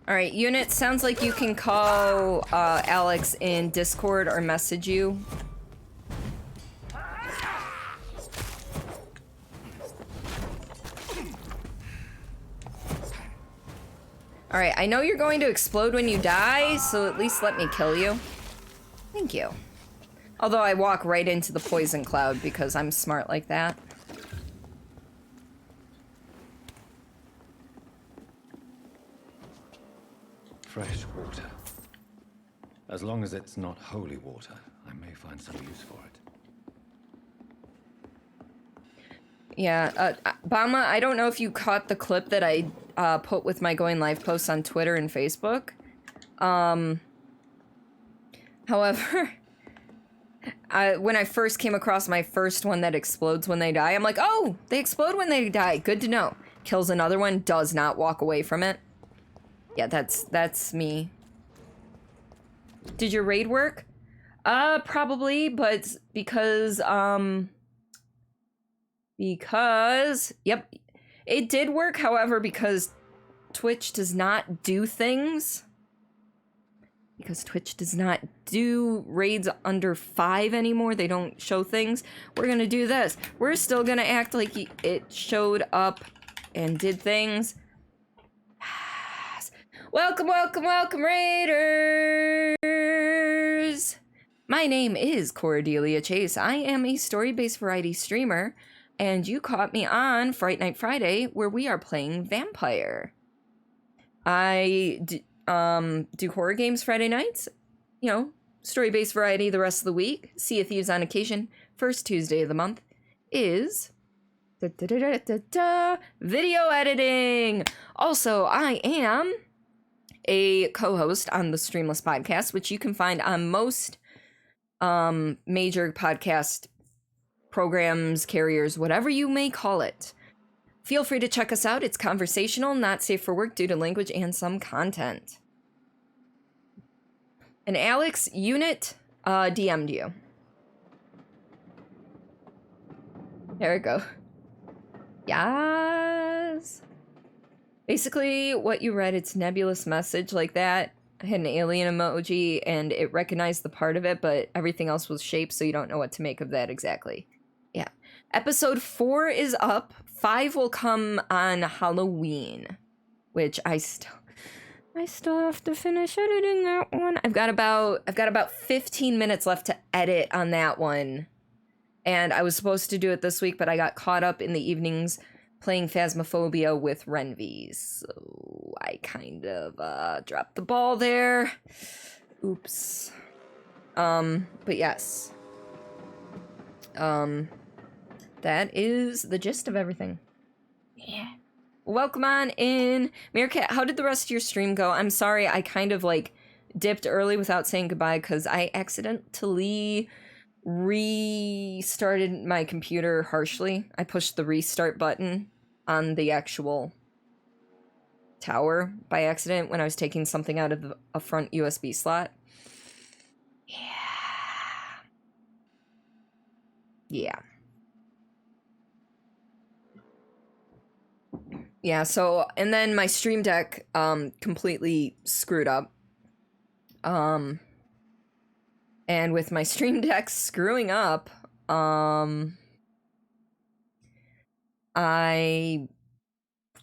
Alright, unit, sounds like you can call Alex in Discord or message you. Alright, I know you're going to explode when you die, so at least let me kill you. Thank you. Although I walk right into the poison cloud because I'm smart like that. Fresh water. As long as it's not holy water, I may find some use for it. Yeah, Bama, I don't know if you caught the clip that I put with my going live posts on Twitter and Facebook. However, when I first came across my first one that explodes when they die, I'm like, oh, they explode when they die. Good to know. Kills another one, does not walk away from it. Yeah, that's me. Did your raid work? Probably, but because, yep, it did work, however, because Twitch does not do things. Because Twitch does not do raids under 5 anymore. They don't show things. We're gonna do this. We're still gonna act like it showed up and did things. Welcome, welcome, welcome, Raiders! My name is Cordilia Chase. I am a story-based variety streamer, and you caught me on Fright Night Friday, where we are playing Vampyr. I do horror games Friday nights, you know, story-based variety the rest of the week. Sea of Thieves on occasion. First Tuesday of the month is video editing. Also, I am a co-host on the Streamless podcast, which you can find on most major podcast programs, carriers, whatever you may call it. Feel free to check us out. It's conversational, not safe for work due to language and some content. And Alex, unit DM'd you. There we go. Yes. Basically, what you read, it's nebulous message like that. I had an alien emoji, and it recognized the part of it, but everything else was shaped, so you don't know what to make of that exactly. Yeah. Episode 4 is up. 5 will come on Halloween, which I still have to finish editing that one. I've got about 15 minutes left to edit on that one. And I was supposed to do it this week, but I got caught up in the evenings playing Phasmophobia with Renvies. So I kind of dropped the ball there. Oops. But yes. That is the gist of everything. Yeah. Welcome on in. Meerkat, how did the rest of your stream go? I'm sorry, I kind of like dipped early without saying goodbye because I accidentally restarted my computer harshly. I pushed the restart button on the actual tower by accident when I was taking something out of a front USB slot. Yeah. Yeah, so, and then my Stream Deck, completely screwed up. And with my Stream Deck screwing up, I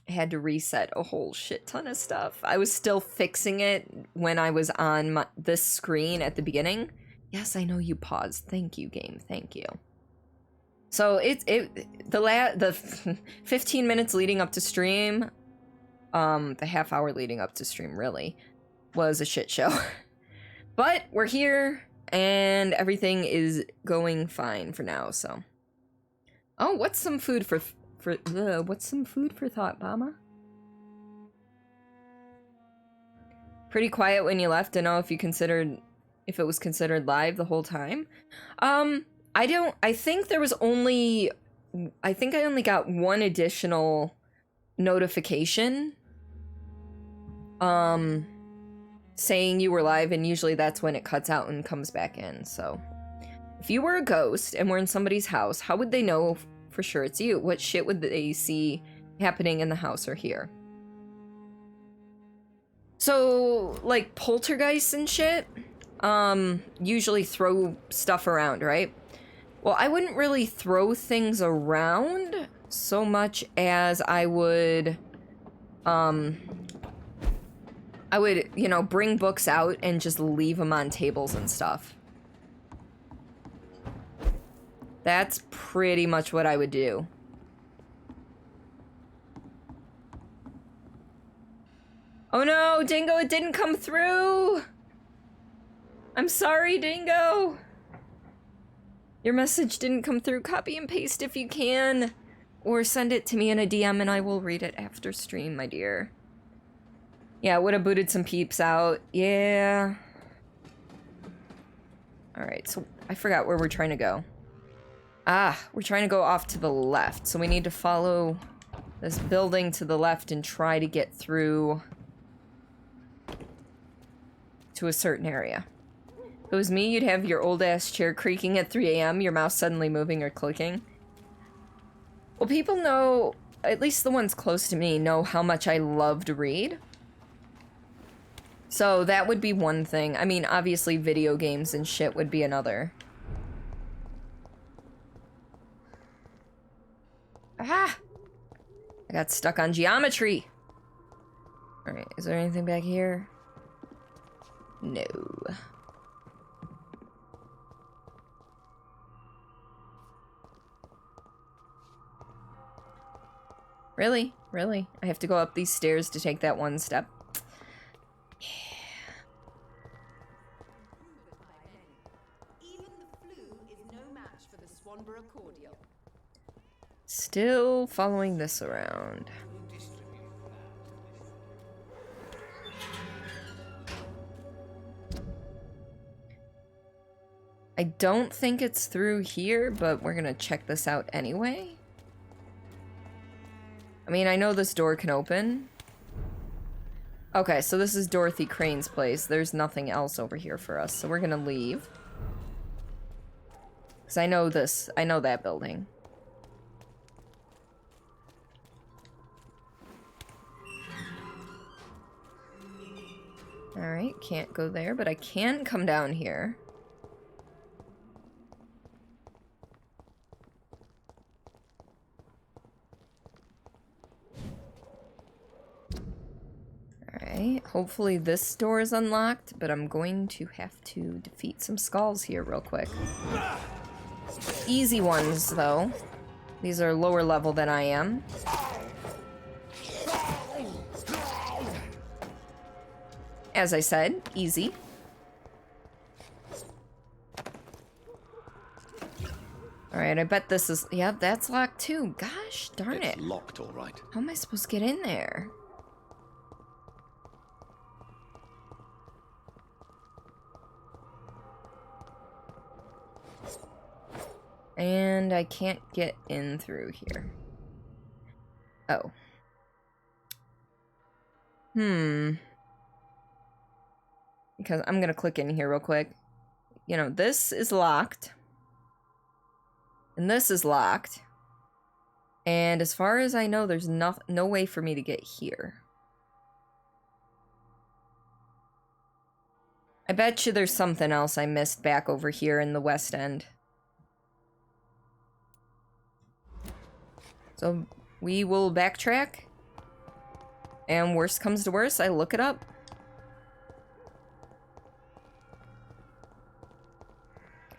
had to reset a whole shit ton of stuff. I was still fixing it when I was on this screen at the beginning. Yes, I know you paused. Thank you, game. Thank you. So the 15 minutes leading up to stream, the half hour leading up to stream really was a shit show. But we're here and everything is going fine for now, so. Oh, what's some food for what's some food for thought, Bama? Pretty quiet when you left. To know if it was considered live the whole time. I think there was only, I think I only got one additional notification saying you were live, and usually that's when it cuts out and comes back in. So if you were a ghost and were in somebody's house, how would they know for sure it's you? What shit would they see happening in the house or hear? So like poltergeists and shit usually throw stuff around, right? Well, I wouldn't really throw things around so much as I would, you know, bring books out and just leave them on tables and stuff. That's pretty much what I would do. Oh no, Dingo, it didn't come through! I'm sorry, Dingo! Your message didn't come through. Copy and paste if you can. Or send it to me in a DM and I will read it after stream, my dear. Yeah, would have booted some peeps out. Yeah. Alright, so I forgot where we're trying to go. Ah, we're trying to go off to the left. So we need to follow this building to the left and try to get through to a certain area. If it was me, you'd have your old-ass chair creaking at 3 a.m., your mouse suddenly moving or clicking. Well, people know, at least the ones close to me, know how much I love to read. So that would be one thing. I mean, obviously video games and shit would be another. Ah! I got stuck on geometry! Alright, is there anything back here? No. Really? Really? I have to go up these stairs to take that one step? Yeah. Even the flu is no match for the Swanborough cordial. Still following this around. I don't think it's through here, but we're gonna check this out anyway. I mean, I know this door can open. Okay, so this is Dorothy Crane's place. There's nothing else over here for us, so we're gonna leave. Because I know this. I know that building. Alright, can't go there, but I can come down here. Alright, hopefully this door is unlocked, but I'm going to have to defeat some skulls here real quick. Easy ones, though. These are lower level than I am. As I said, easy. Alright, I bet this is... Yeah, that's locked too. Gosh darn it. It's locked, all right. How am I supposed to get in there? And I can't get in through here. Oh. Because I'm gonna click in here real quick. You know, this is locked. And this is locked. And as far as I know, there's no way for me to get here. I bet you there's something else I missed back over here in the West End. So we will backtrack. And worst comes to worst, I look it up.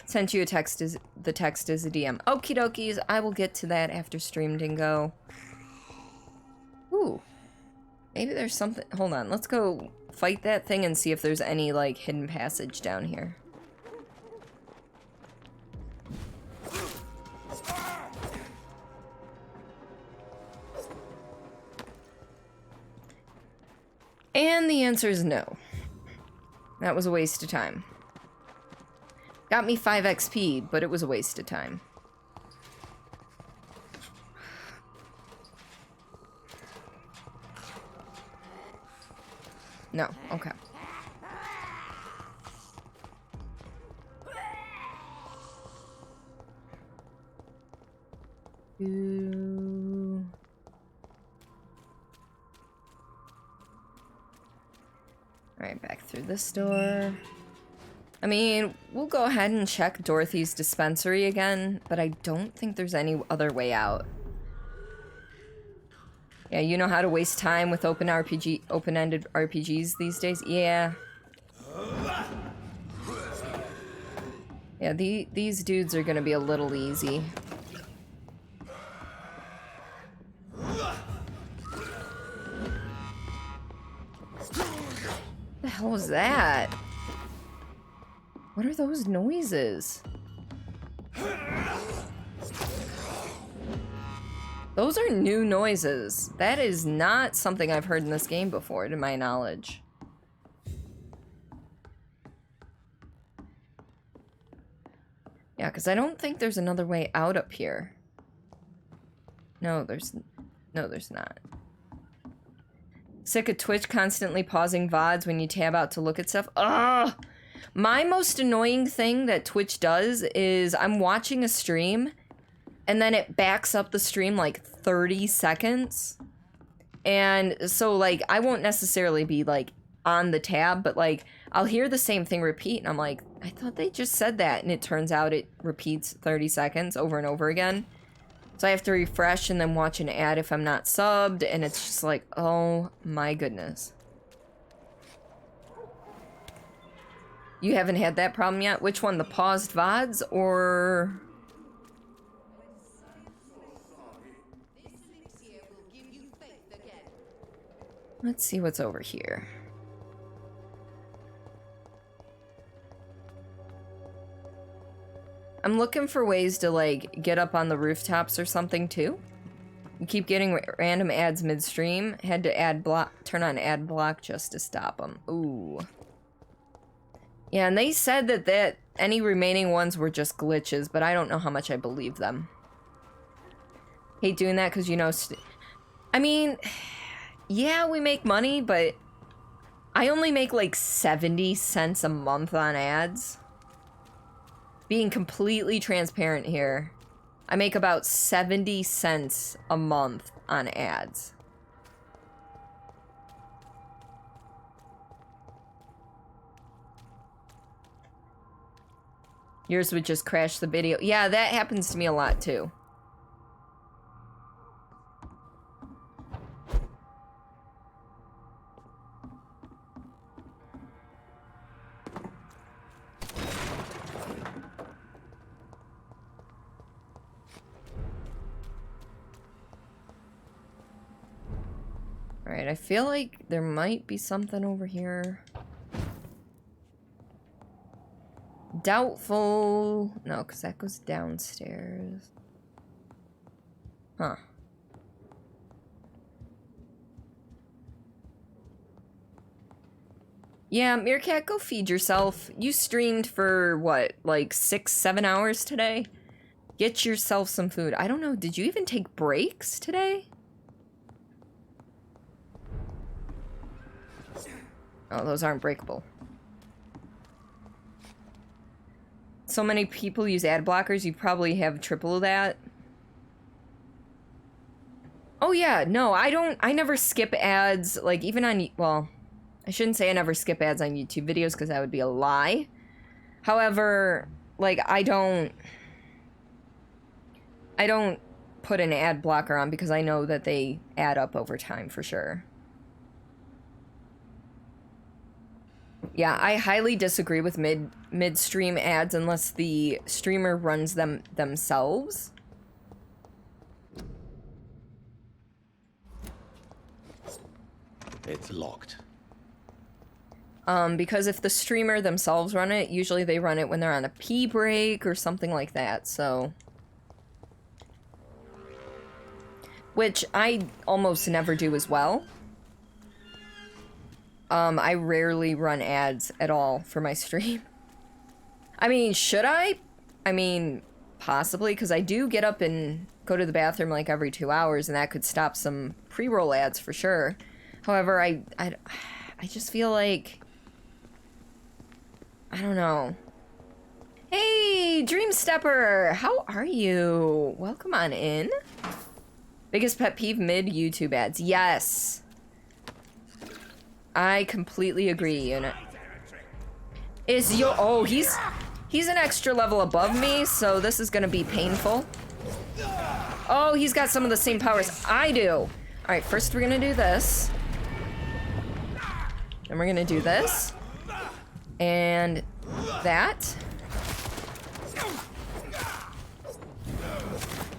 Sent you a text, the text is a DM. Okie dokies, I will get to that after stream, Dingo. Ooh. Maybe there's something. Hold on, let's go fight that thing and see if there's any, like, hidden passage down here. And the answer is no. That was a waste of time. Got me 5 XP, but it was a waste of time. No, okay. Alright, back through this door. I mean, we'll go ahead and check Dorothy's dispensary again, but I don't think there's any other way out. Yeah, you know how to waste time with open-ended RPGs these days? Yeah. Yeah, these dudes are gonna be a little easy. What the hell was that? What are those noises? Those are new noises. That is not something I've heard in this game before, to my knowledge. Yeah, because I don't think there's another way out up here. No, there's not. Sick of Twitch constantly pausing VODs when you tab out to look at stuff. Ugh! My most annoying thing that Twitch does is I'm watching a stream and then it backs up the stream like 30 seconds. And so, like, I won't necessarily be, like, on the tab, but, like, I'll hear the same thing repeat, and I'm like, I thought they just said that, and it turns out it repeats 30 seconds over and over again. So I have to refresh and then watch an ad if I'm not subbed, and it's just like, oh my goodness. You haven't had that problem yet? Which one, the paused VODs, or... Let's see what's over here. I'm looking for ways to, like, get up on the rooftops or something, too. You keep getting random ads midstream. Had to turn on ad block just to stop them. Ooh. Yeah, and they said that any remaining ones were just glitches, but I don't know how much I believe them. Hate doing that because, you know... I mean... Yeah, we make money, but... I only make, like, 70 cents a month on ads. Being completely transparent here. I make about 70 cents a month on ads. Yours would just crash the video. Yeah, that happens to me a lot too. Alright, I feel like there might be something over here. Doubtful. No, because that goes downstairs. Huh. Yeah, Meerkat, go feed yourself. You streamed for, what, like 6-7 hours today? Get yourself some food. I don't know, did you even take breaks today? Oh, those aren't breakable. So many people use ad blockers, you probably have triple of that. Oh yeah, no, I never skip ads, like, even on, well, I shouldn't say I never skip ads on YouTube videos, because that would be a lie. However, like, I don't put an ad blocker on, because I know that they add up over time, for sure. Yeah, I highly disagree with mid-stream ads, unless the streamer runs them themselves. It's locked. Because if the streamer themselves run it, usually they run it when they're on a pee break or something like that, so... Which I almost never do as well. I rarely run ads at all for my stream. I mean, should I? I mean, possibly, because I do get up and go to the bathroom like every 2 hours, and that could stop some pre-roll ads for sure. However, I just feel like... I don't know. Hey, Dream Stepper! How are you? Welcome on in. Biggest pet peeve, mid-YouTube ads. Yes! I completely agree, Unit. Is your... Oh, he's an extra level above me, so this is gonna be painful. Oh, he's got some of the same powers I do. Alright, first we're gonna do this. Then we're gonna do this. And that.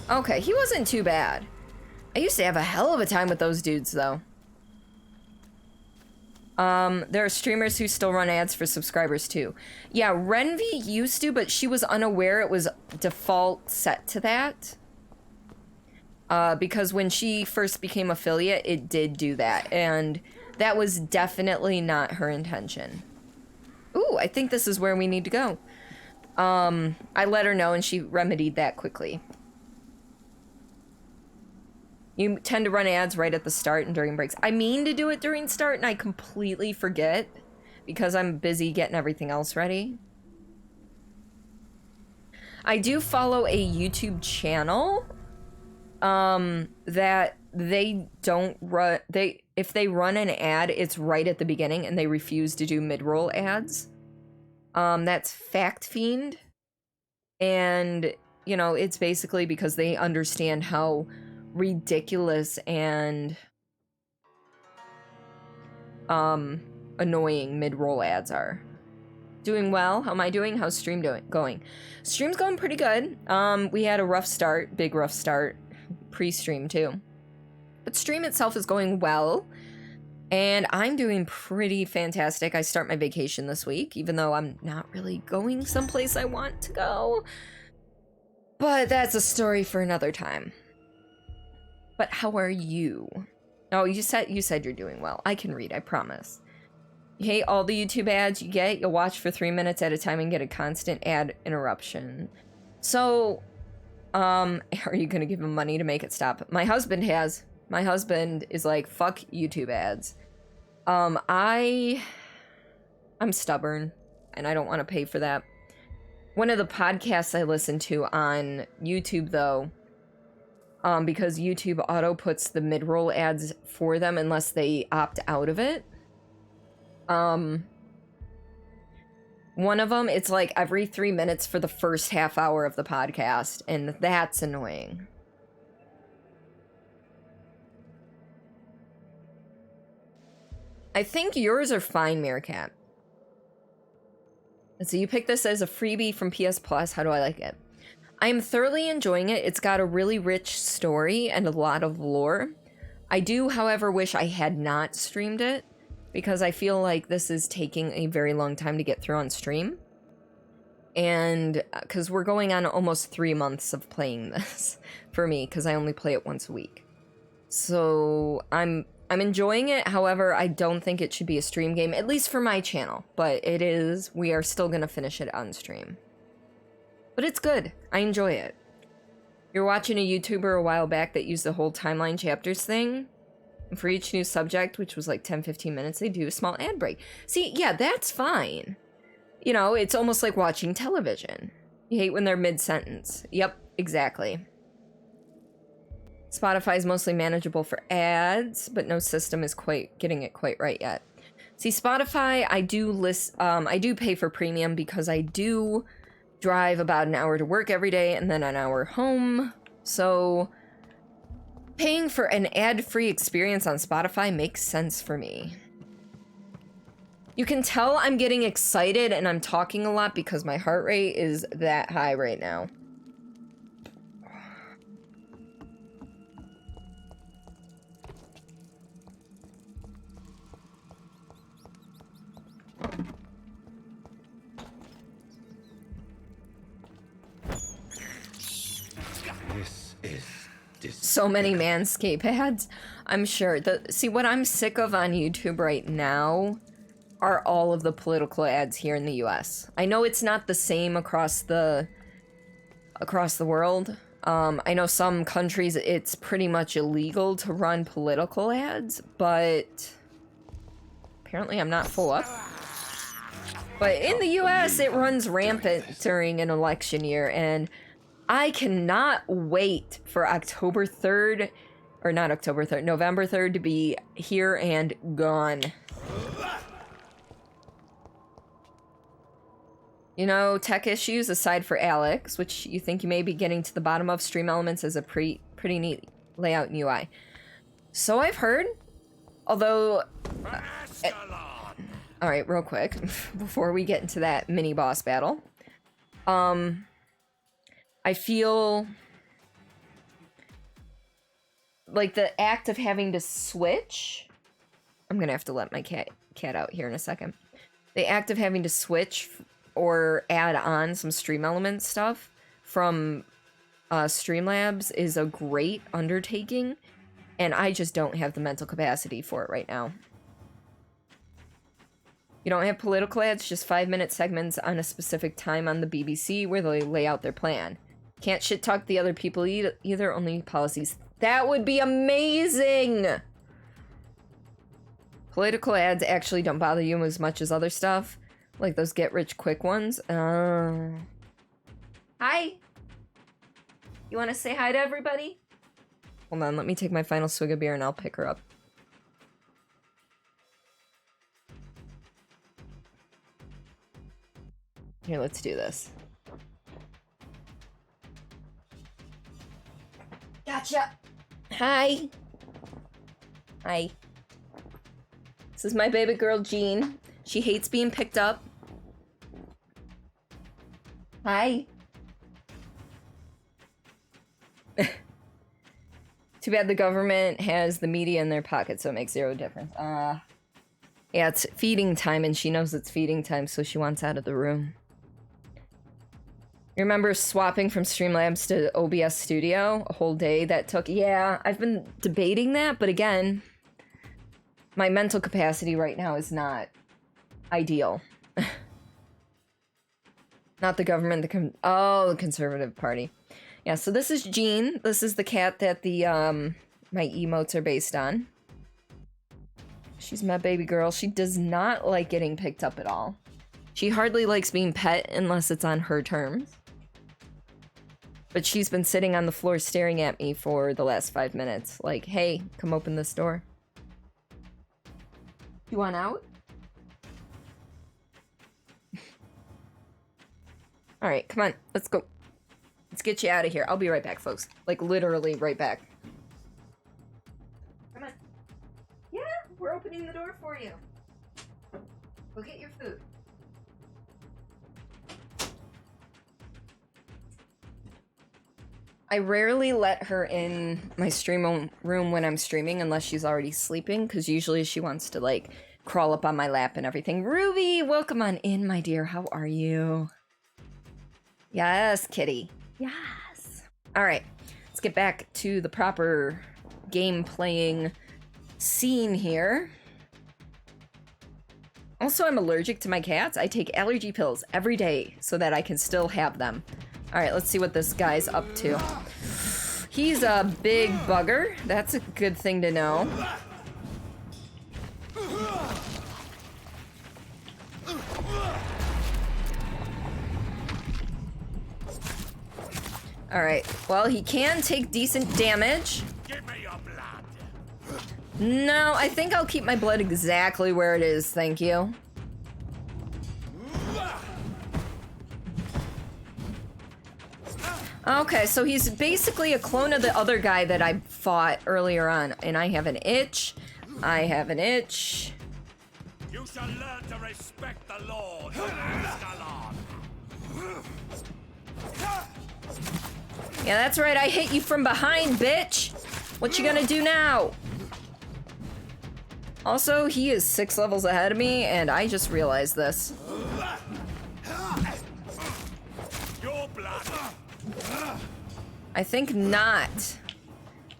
Okay, he wasn't too bad. I used to have a hell of a time with those dudes, though. There are streamers who still run ads for subscribers, too. Yeah, Renvi used to, but she was unaware it was default set to that. Because when she first became affiliate, it did do that, and that was definitely not her intention. Ooh, I think this is where we need to go. I let her know, and she remedied that quickly. You tend to run ads right at the start and during breaks. I mean to do it during start, and I completely forget because I'm busy getting everything else ready. I do follow a YouTube channel that they don't run... If they run an ad, it's right at the beginning, and they refuse to do mid-roll ads. That's Fact Fiend. And, you know, it's basically because they understand how ridiculous and annoying mid-roll ads are. Doing well. How am I doing? How's stream going? Stream's going pretty good. We had a rough start, big rough start, pre-stream too. But stream itself is going well, and I'm doing pretty fantastic. I start my vacation this week, even though I'm not really going someplace I want to go. But that's a story for another time. But how are you? Oh, you said you're doing well. I can read, I promise. You hate all the YouTube ads you get. You'll watch for 3 minutes at a time and get a constant ad interruption. So, are you gonna give him money to make it stop? My husband has. My husband is like, fuck YouTube ads. I'm stubborn, and I don't want to pay for that. One of the podcasts I listen to on YouTube, though, because YouTube auto puts the mid-roll ads for them unless they opt out of it. One of them, it's like every 3 minutes for the first half hour of the podcast, and that's annoying. I think yours are fine, Meerkat. So you picked this as a freebie from PS Plus. How do I like it? I am thoroughly enjoying it. It's got a really rich story and a lot of lore. I do, however, wish I had not streamed it, because I feel like this is taking a very long time to get through on stream. And because we're going on almost 3 months of playing this for me, because I only play it once a week. So I'm enjoying it. However, I don't think it should be a stream game, at least for my channel. But it is. We are still going to finish it on stream. But it's good. I enjoy it. You're watching a YouTuber a while back that used the whole timeline chapters thing. And for each new subject, which was like 10-15 minutes, they do a small ad break. See, yeah, that's fine. You know, it's almost like watching television. You hate when they're mid-sentence. Yep, exactly. Spotify is mostly manageable for ads, but no system is quite getting it quite right yet. See, Spotify, I do pay for premium because I do drive about an hour to work every day and then an hour home. So paying for an ad-free experience on Spotify makes sense for me. You can tell I'm getting excited and I'm talking a lot because my heart rate is that high right now. So many Manscaped ads. I'm sure. See, what I'm sick of on YouTube right now are all of the political ads here in the US. I know it's not the same across the world. I know some countries it's pretty much illegal to run political ads, but apparently I'm not full up. But in the US, it runs rampant during an election year, and I cannot wait for October 3rd, or not October 3rd, November 3rd to be here and gone. You know, tech issues aside for Alex, which you think you may be getting to the bottom of, Stream Elements is a pretty neat layout and UI. So I've heard, although... Alright, real quick, before we get into that mini boss battle. I feel like the act of having to switch... I'm gonna have to let my cat out here in a second. The act of having to switch or add on some Stream Elements stuff from Streamlabs is a great undertaking, and I just don't have the mental capacity for it right now. You don't have political ads, just 5-minute segments on a specific time on the BBC where they lay out their plan. Can't shit talk the other people either, only policies. That would be amazing! Political ads actually don't bother you as much as other stuff, like those get-rich-quick ones. Hi! You want to say hi to everybody? Hold on, let me take my final swig of beer and I'll pick her up. Here, let's do this. Gotcha! Hi! Hi. This is my baby girl, Jean. She hates being picked up. Hi. Too bad the government has the media in their pocket, so it makes zero difference. Yeah, it's feeding time, and she knows it's feeding time, so she wants out of the room. You remember swapping from Streamlabs to OBS Studio? A whole day that took? Yeah, I've been debating that, but again, my mental capacity right now is not ideal. Not the government, the Conservative Party. Yeah, so this is Jean. This is the cat that the, my emotes are based on. She's my baby girl. She does not like getting picked up at all. She hardly likes being pet unless it's on her terms. But she's been sitting on the floor staring at me for the last 5 minutes. Like, hey, come open this door. You want out? Alright, come on. Let's go. Let's get you out of here. I'll be right back, folks. Like, literally right back. Come on. Yeah, we're opening the door for you. Go get your food. I rarely let her in my stream room when I'm streaming unless she's already sleeping, because usually she wants to, like, crawl up on my lap and everything. Ruby, welcome on in, my dear. How are you? Yes, kitty. Yes. All right, let's get back to the proper game-playing scene here. Also, I'm allergic to my cats. I take allergy pills every day so that I can still have them. All right, let's see what this guy's up to. He's a big bugger. That's a good thing to know. Alright, well, he can take decent damage. Give me your blood. No, I think I'll keep my blood exactly where it is, thank you. Okay, so he's basically a clone of the other guy that I fought earlier on. And I have an itch. I have an itch. You shall learn to respect the Lord of Ascalon. Yeah, that's right, I hit you from behind, bitch! What you gonna do now? Also, he is 6 levels ahead of me, and I just realized this. Your blood. I think not.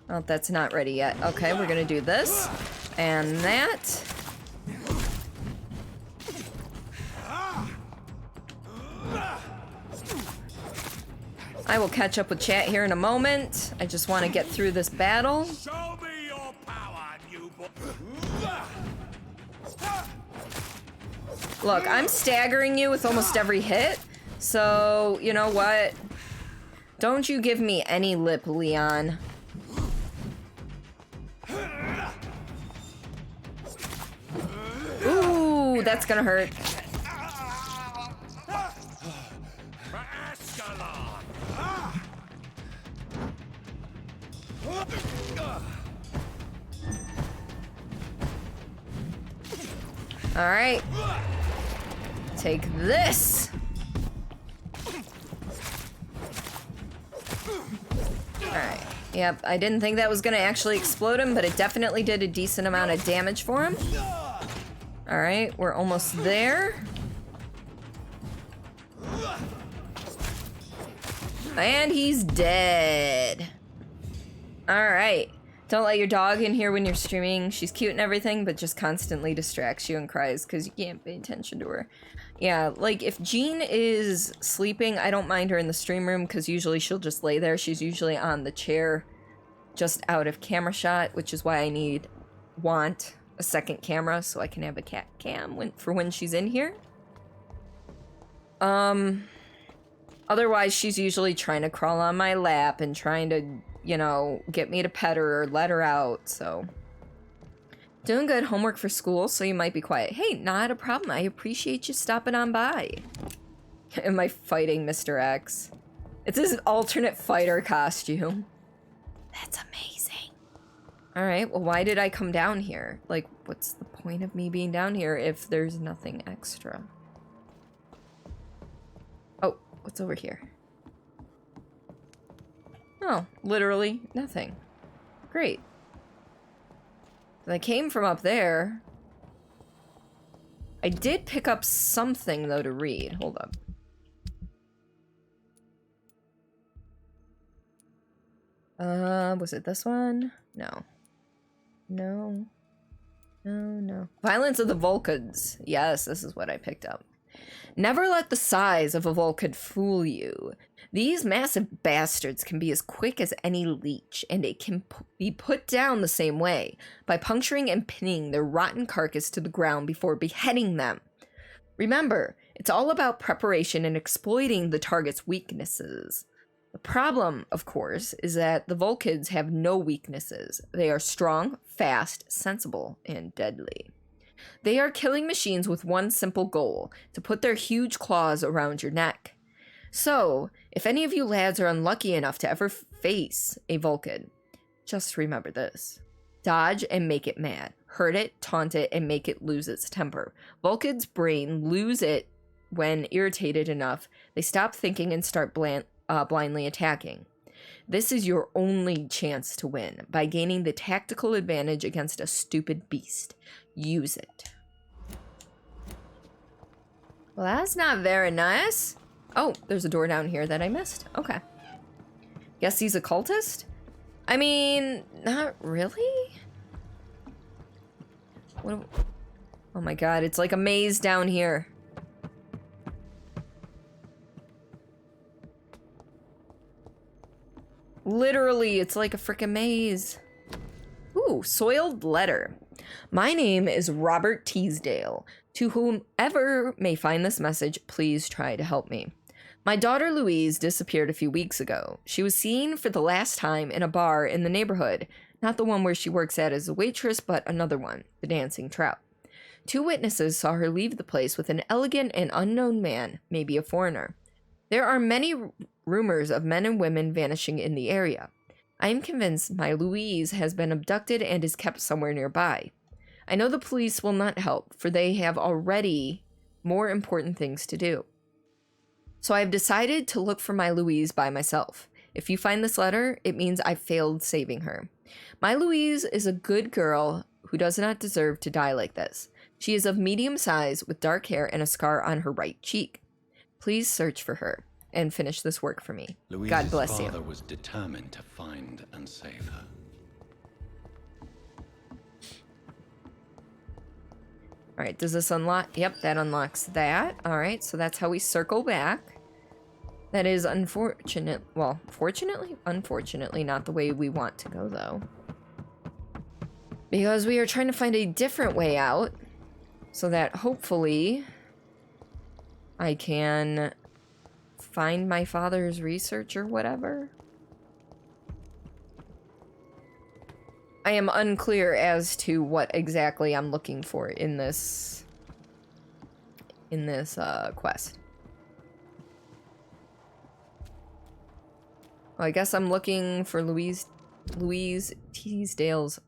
Oh, that's not ready yet. Okay, we're gonna do this. And that. I will catch up with chat here in a moment. I just want to get through this battle. Show me your power, newborn. Look, I'm staggering you with almost every hit. So, you know what? Don't you give me any lip, Leon. Ooh, that's gonna hurt. For Ascalon. All right. Take this. Alright. Yep, I didn't think that was gonna actually explode him, but it definitely did a decent amount of damage for him. Alright, we're almost there. And he's dead. Alright. Don't let your dog in here when you're streaming. She's cute and everything, but just constantly distracts you and cries because you can't pay attention to her. Yeah, like, if Jean is sleeping, I don't mind her in the stream room, because usually she'll just lay there. She's usually on the chair, just out of camera shot, which is why I want a second camera, so I can have a cat cam for when she's in here. Otherwise, she's usually trying to crawl on my lap and trying to, you know, get me to pet her or let her out, so... Doing good homework for school, so you might be quiet. Hey, not a problem. I appreciate you stopping on by. Am I fighting Mr. X? It's his alternate fighter costume. That's amazing. Alright, well, why did I come down here? Like, what's the point of me being down here if there's nothing extra? Oh, what's over here? Oh, literally nothing. Great. I came from up there. I did pick up something, though, to read. Hold up. Was it this one? No. No. No. Violence of the Vulcans. Yes, this is what I picked up. Never let the size of a Vulcan fool you. These massive bastards can be as quick as any leech, and it can be put down the same way, by puncturing and pinning their rotten carcass to the ground before beheading them. Remember, it's all about preparation and exploiting the target's weaknesses. The problem, of course, is that the Vulcans have no weaknesses. They are strong, fast, sensible, and deadly. They are killing machines with one simple goal, to put their huge claws around your neck. So, if any of you lads are unlucky enough to ever face a Vulcan, just remember this. Dodge and make it mad. Hurt it, taunt it, and make it lose its temper. Vulcan's brain lose it when irritated enough. They stop thinking and start blindly attacking. This is your only chance to win, by gaining the tactical advantage against a stupid beast. Use it. Well, that's not very nice. Oh, there's a door down here that I missed. Okay. Guess he's a cultist? I mean, not really? What? Oh my god, it's like a maze down here. Literally, it's like a freaking maze. Ooh, soiled letter. My name is Robert Teasdale. To whomever may find this message, please try to help me. My daughter Louise disappeared a few weeks ago. She was seen for the last time in a bar in the neighborhood. Not the one where she works at as a waitress, but another one, the Dancing Trout. 2 witnesses saw her leave the place with an elegant and unknown man, maybe a foreigner. There are many rumors of men and women vanishing in the area. I am convinced my Louise has been abducted and is kept somewhere nearby. I know the police will not help, for they have already more important things to do. So I have decided to look for my Louise by myself. If you find this letter, it means I failed saving her. My Louise is a good girl who does not deserve to die like this. She is of medium size with dark hair and a scar on her right cheek. Please search for her and finish this work for me. God bless you. Louise's father was determined to find and save her. All right, does this unlock? Yep, that unlocks that. All right, so that's how we circle back. That is unfortunate. Well, unfortunately, not the way we want to go, though. Because we are trying to find a different way out so that hopefully I can find my father's research or whatever. I am unclear as to what exactly I'm looking for in this quest. Well, I guess I'm looking for Louise Teasdale's.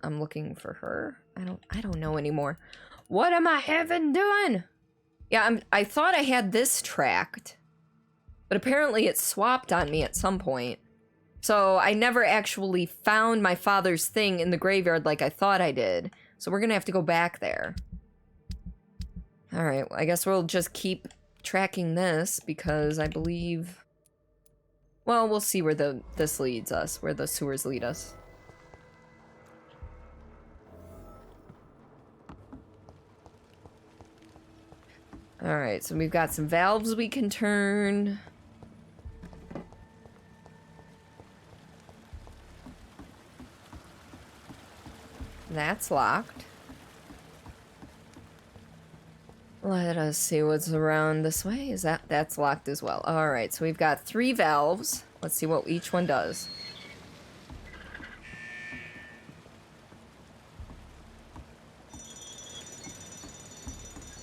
I'm looking for her. I don't know anymore. What am I even doing? Yeah, I thought I had this tracked, but apparently it swapped on me at some point. So I never actually found my father's thing in the graveyard like I thought I did. So we're gonna have to go back there. Alright, I guess we'll just keep tracking this because I believe... Well, we'll see where this leads us, where the sewers lead us. Alright, so we've got some valves we can turn. That's locked. Let us see what's around this way. That's locked as well. Alright, so we've got 3 valves. Let's see what each one does.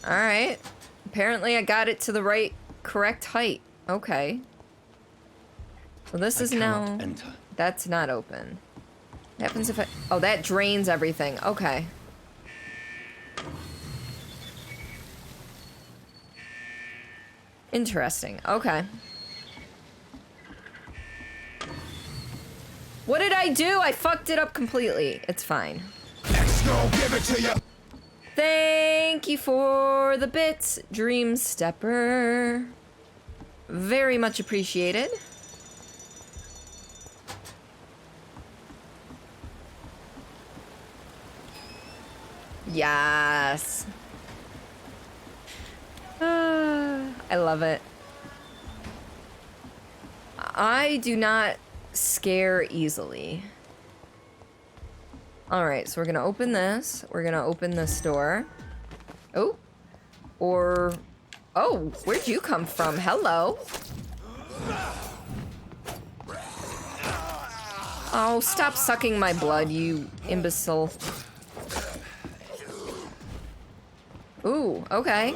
Alright. Apparently I got it to the correct height. Okay. So this is now... Enter. That's not open. What happens if I... Oh, that drains everything. Okay. Interesting. Okay. What did I do? I fucked it up completely. It's fine. Give it to you. Thank you for the bits, Dream Stepper. Very much appreciated. Yes. I love it. I do not scare easily. Alright, so we're gonna open this. We're gonna open this door. Oh. Or... Oh, where'd you come from? Hello. Oh, stop sucking my blood, you imbecile. Ooh, okay.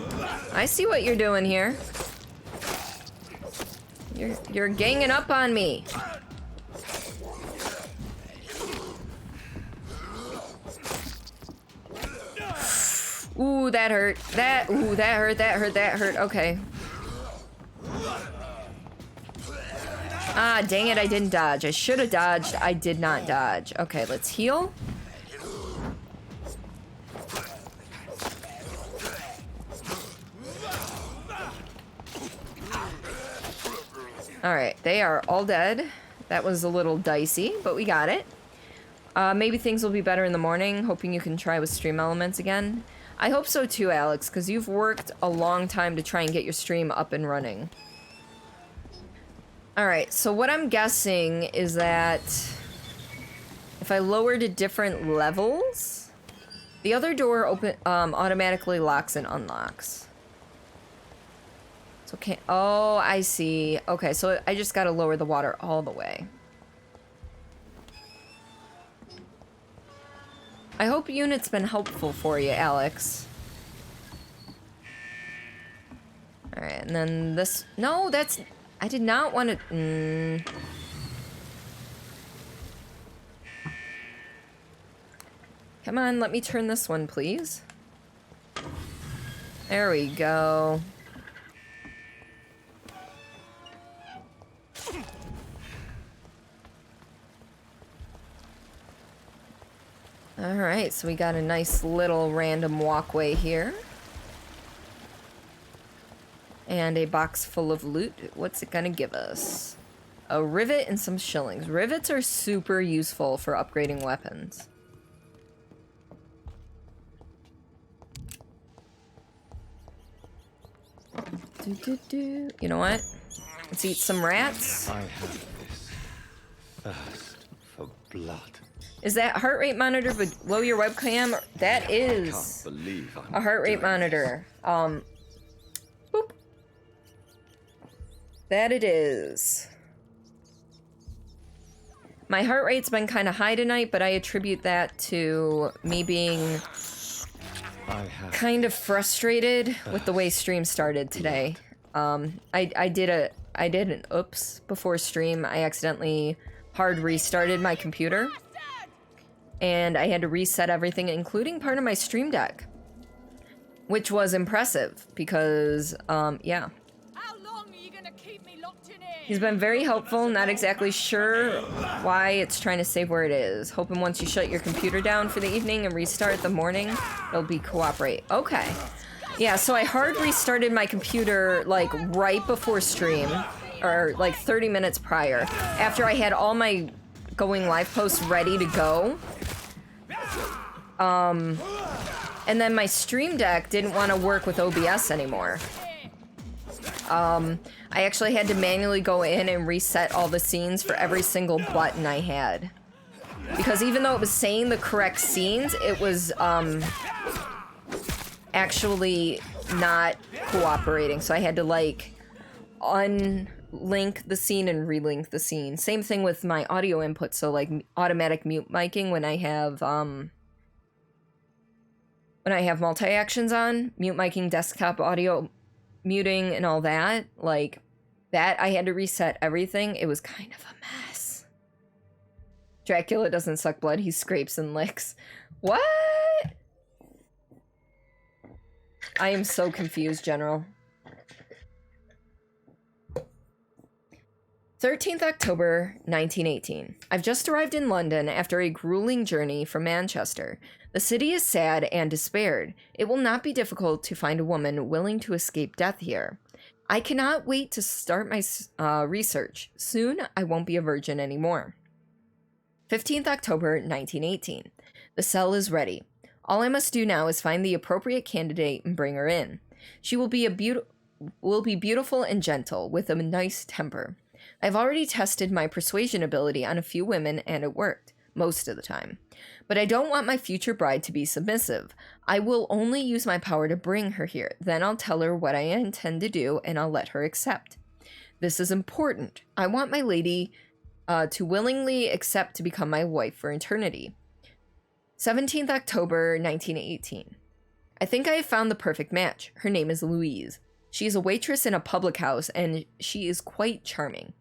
I see what you're doing here. You're ganging up on me. Ooh, that hurt. That hurt. Okay. Ah, dang it, I didn't dodge. I should have dodged. I did not dodge. Okay, let's heal. Alright, they are all dead. That was a little dicey, but we got it. Maybe things will be better in the morning. Hoping you can try with stream elements again. I hope so too, Alex, because you've worked a long time to try and get your stream up and running. Alright, so what I'm guessing is that if I lower to different levels, the other door automatically locks and unlocks. So can't... Oh, I see. Okay, so I just gotta lower the water all the way. I hope unit's been helpful for you, Alex. Alright, and then this... No, that's... I did not want to... Come on, let me turn this one, please. There we go. Alright, so we got a nice little random walkway here. And a box full of loot. What's it gonna give us? A rivet and some shillings. Rivets are super useful for upgrading weapons. You know what? Let's eat some rats. I have this thirst for blood. Is that heart rate monitor below your webcam? That I is can't believe I'm a heart rate doing monitor. Boop. That it is. My heart rate's been kind of high tonight, but I attribute that to me being kind of frustrated with the way stream started today. I did an oops before stream. I accidentally hard restarted my computer, and I had to reset everything, including part of my stream deck, which was impressive because, yeah. How long are you gonna keep me locked in here? He's been very helpful, not exactly sure why it's trying to save where it is. Hoping once you shut your computer down for the evening and restart the morning, it'll be cooperate. Okay. Yeah, so I hard restarted my computer like right before stream, or like 30 minutes prior, after I had all my going live posts ready to go. And then my stream deck didn't want to work with OBS anymore. I actually had to manually go in and reset all the scenes for every single button I had. Because even though it was saying the correct scenes, it was, actually not cooperating. So I had to, like, unlink the scene and relink the scene. Same thing with my audio input. So, like, automatic mute miking when I have, multi-actions on, mute miking, desktop audio muting, and all that, like, that I had to reset everything. It was kind of a mess. Dracula doesn't suck blood, he scrapes and licks. What? I am so confused, General. 13th October, 1918. I've just arrived in London after a grueling journey from Manchester. The city is sad and despaired. It will not be difficult to find a woman willing to escape death here. I cannot wait to start my research. Soon, I won't be a virgin anymore. 15th October, 1918. The cell is ready. All I must do now is find the appropriate candidate and bring her in. She will be beautiful and gentle, with a nice temper. I've already tested my persuasion ability on a few women, and it worked, most of the time. But I don't want my future bride to be submissive. I will only use my power to bring her here. Then I'll tell her what I intend to do, and I'll let her accept. This is important. I want my lady to willingly accept to become my wife for eternity. 17th October, 1918. I think I have found the perfect match. Her name is Louise. She is a waitress in a public house, and she is quite charming.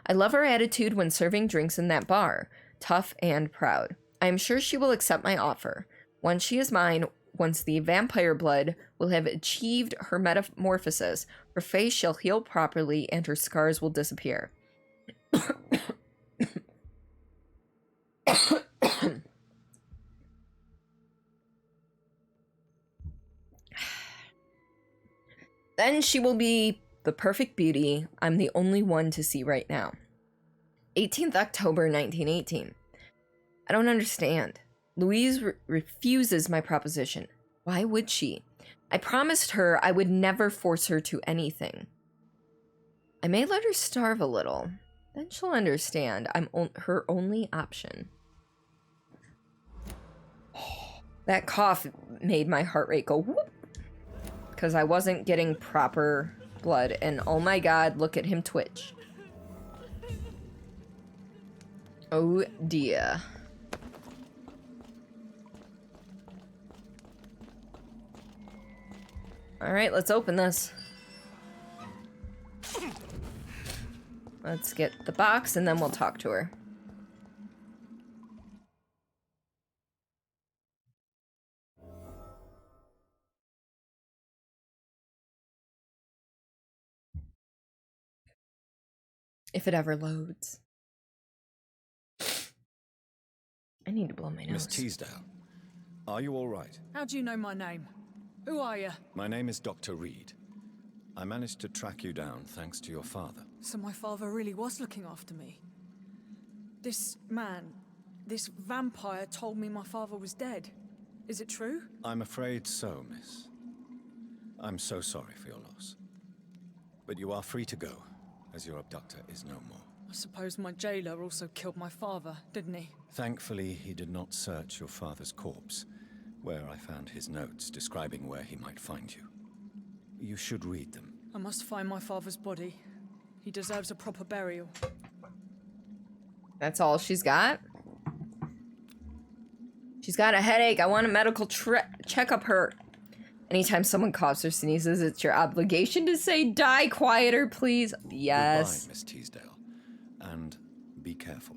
I love her attitude when serving drinks in that bar. Tough and proud. I am sure she will accept my offer. Once she is mine, once the vampire blood will have achieved her metamorphosis, her face shall heal properly and her scars will disappear. Then she will be the perfect beauty I'm the only one to see right now. 18th October, 1918. I don't understand. Louise refuses my proposition. Why would she? I promised her I would never force her to anything. I may let her starve a little. Then she'll understand I'm her only option. That cough made my heart rate go whoop. Because I wasn't getting proper blood, and oh my god, look at him twitch. Oh dear. Alright, let's open this. Let's get the box and then we'll talk to her. If it ever loads. I need to blow my nose. Miss Teasdale, are you all right? How do you know my name? Who are you? My name is Dr. Reed. I managed to track you down thanks to your father. So my father really was looking after me. This man, this vampire told me my father was dead. Is it true? I'm afraid so, miss. I'm so sorry for your loss. But you are free to go, as your abductor is no more. I suppose my jailer also killed my father, didn't he? Thankfully, he did not search your father's corpse, where I found his notes describing where he might find you. You should read them. I must find my father's body. He deserves a proper burial. That's all she's got? She's got a headache. I want a medical checkup her. Anytime someone coughs or sneezes, it's your obligation to say, die quieter, please. Yes. Goodbye, Miss Teasdale. And be careful.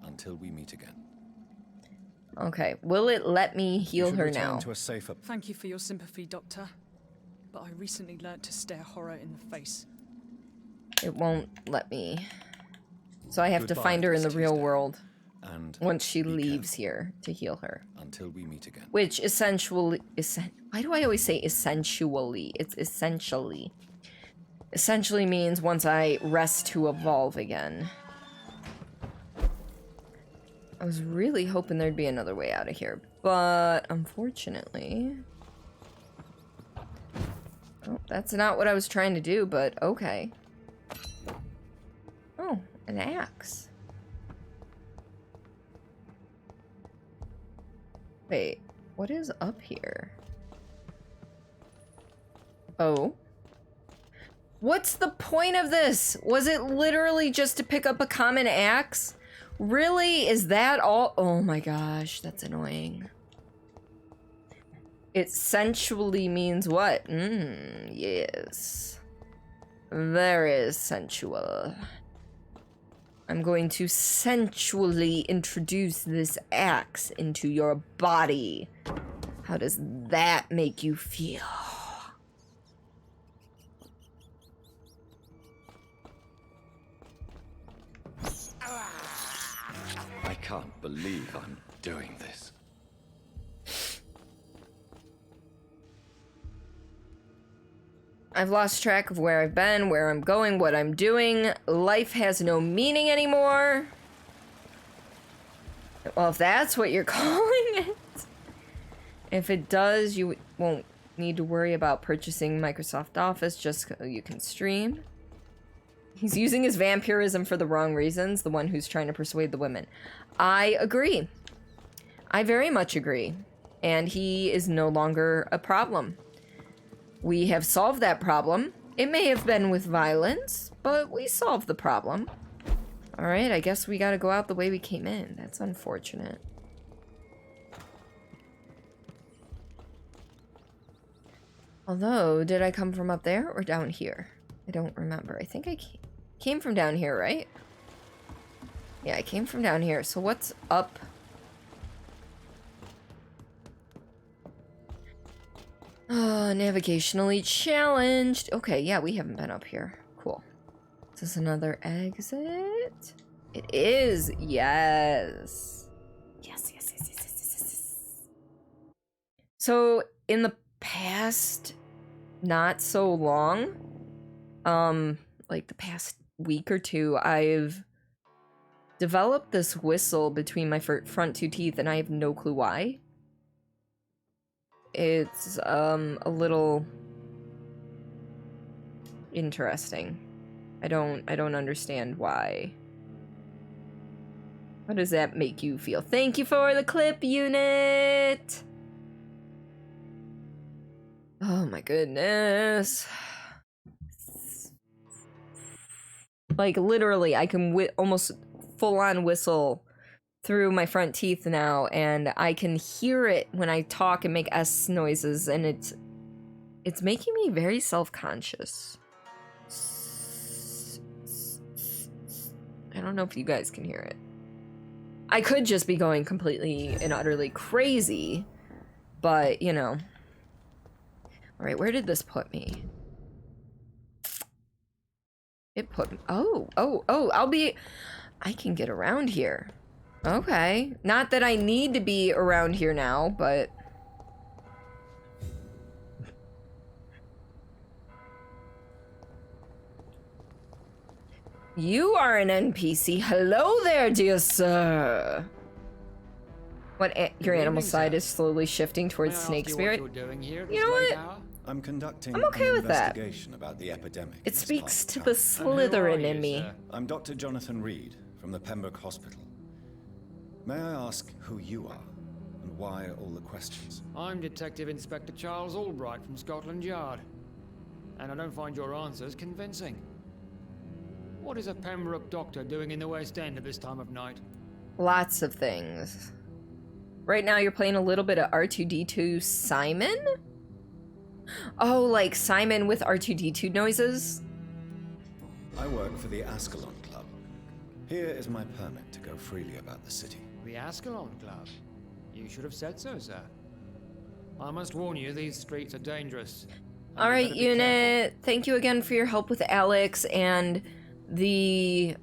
Until we meet again. Okay, will it let me heal You should her return now? to a safer... Thank you for your sympathy, Doctor. But I recently learned to stare horror in the face. It won't let me. So I have to Goodbye, find her in the Miss real Teasdale. world And once she be leaves careful. here to heal her. Until we meet again. Which essentially... Why do I always say essentially? It's essentially. Essentially means once I rest to evolve again. I was really hoping there'd be another way out of here, but unfortunately... Oh, that's not what I was trying to do, but okay. Oh, an axe. Wait, what is up here? Oh. What's the point of this? Was it literally just to pick up a common axe? Really? Is that all? Oh my gosh, that's annoying. It sensually means what? Yes. Very sensual. I'm going to sensually introduce this axe into your body. How does that make you feel? I can't believe I'm doing this. I've lost track of where I've been, where I'm going, what I'm doing. Life has no meaning anymore. Well, if that's what you're calling it. If it does, you won't need to worry about purchasing Microsoft Office just so you can stream. He's using his vampirism for the wrong reasons, the one who's trying to persuade the women. I agree. I very much agree. And he is no longer a problem. We have solved that problem. It may have been with violence, but we solved the problem. Alright, I guess we gotta go out the way we came in. That's unfortunate. Although, did I come from up there or down here? I don't remember. I think I came from down here, right? Yeah, I came from down here. So what's up? Navigationally challenged. Okay, yeah, we haven't been up here. Cool. Is this another exit? It is. Yes. Yes. So, in the past, not so long, like the past week or two, I've developed this whistle between my front two teeth, and I have no clue why. It's a little interesting. I don't understand why. How does that make you feel? Thank you for the clip unit. Oh my goodness. Like, literally, I can almost full-on whistle through my front teeth now, and I can hear it when I talk and make S noises, and it's making me very self-conscious. I don't know if you guys can hear it. I could just be going completely and utterly crazy, but, you know. Alright, where did this put me? It put me... Oh, I can get around here. Okay. Not that I need to be around here now, but... You are an NPC. Hello there, dear sir. What? Your animal side is slowly shifting towards snake spirit. You know what? I'm conducting I'm okay an with that. investigation about the epidemic. It in this speaks to part the of town. Slytherin in me. I'm Dr. Jonathan Reed from the Pembroke Hospital. May I ask who you are and why all the questions? I'm Detective Inspector Charles Albright from Scotland Yard, and I don't find your answers convincing. What is a Pembroke doctor doing in the West End at this time of night? Lots of things. Right now you're playing a little bit of R2-D2 Simon? Oh, like Simon with R2-D2 noises? I work for the Ascalon Club. Here is my permit to go freely about the city. The Ascalon Club? You should have said so, sir. I must warn you, these streets are dangerous. Alright, unit. Thank you again for your help with Alex and the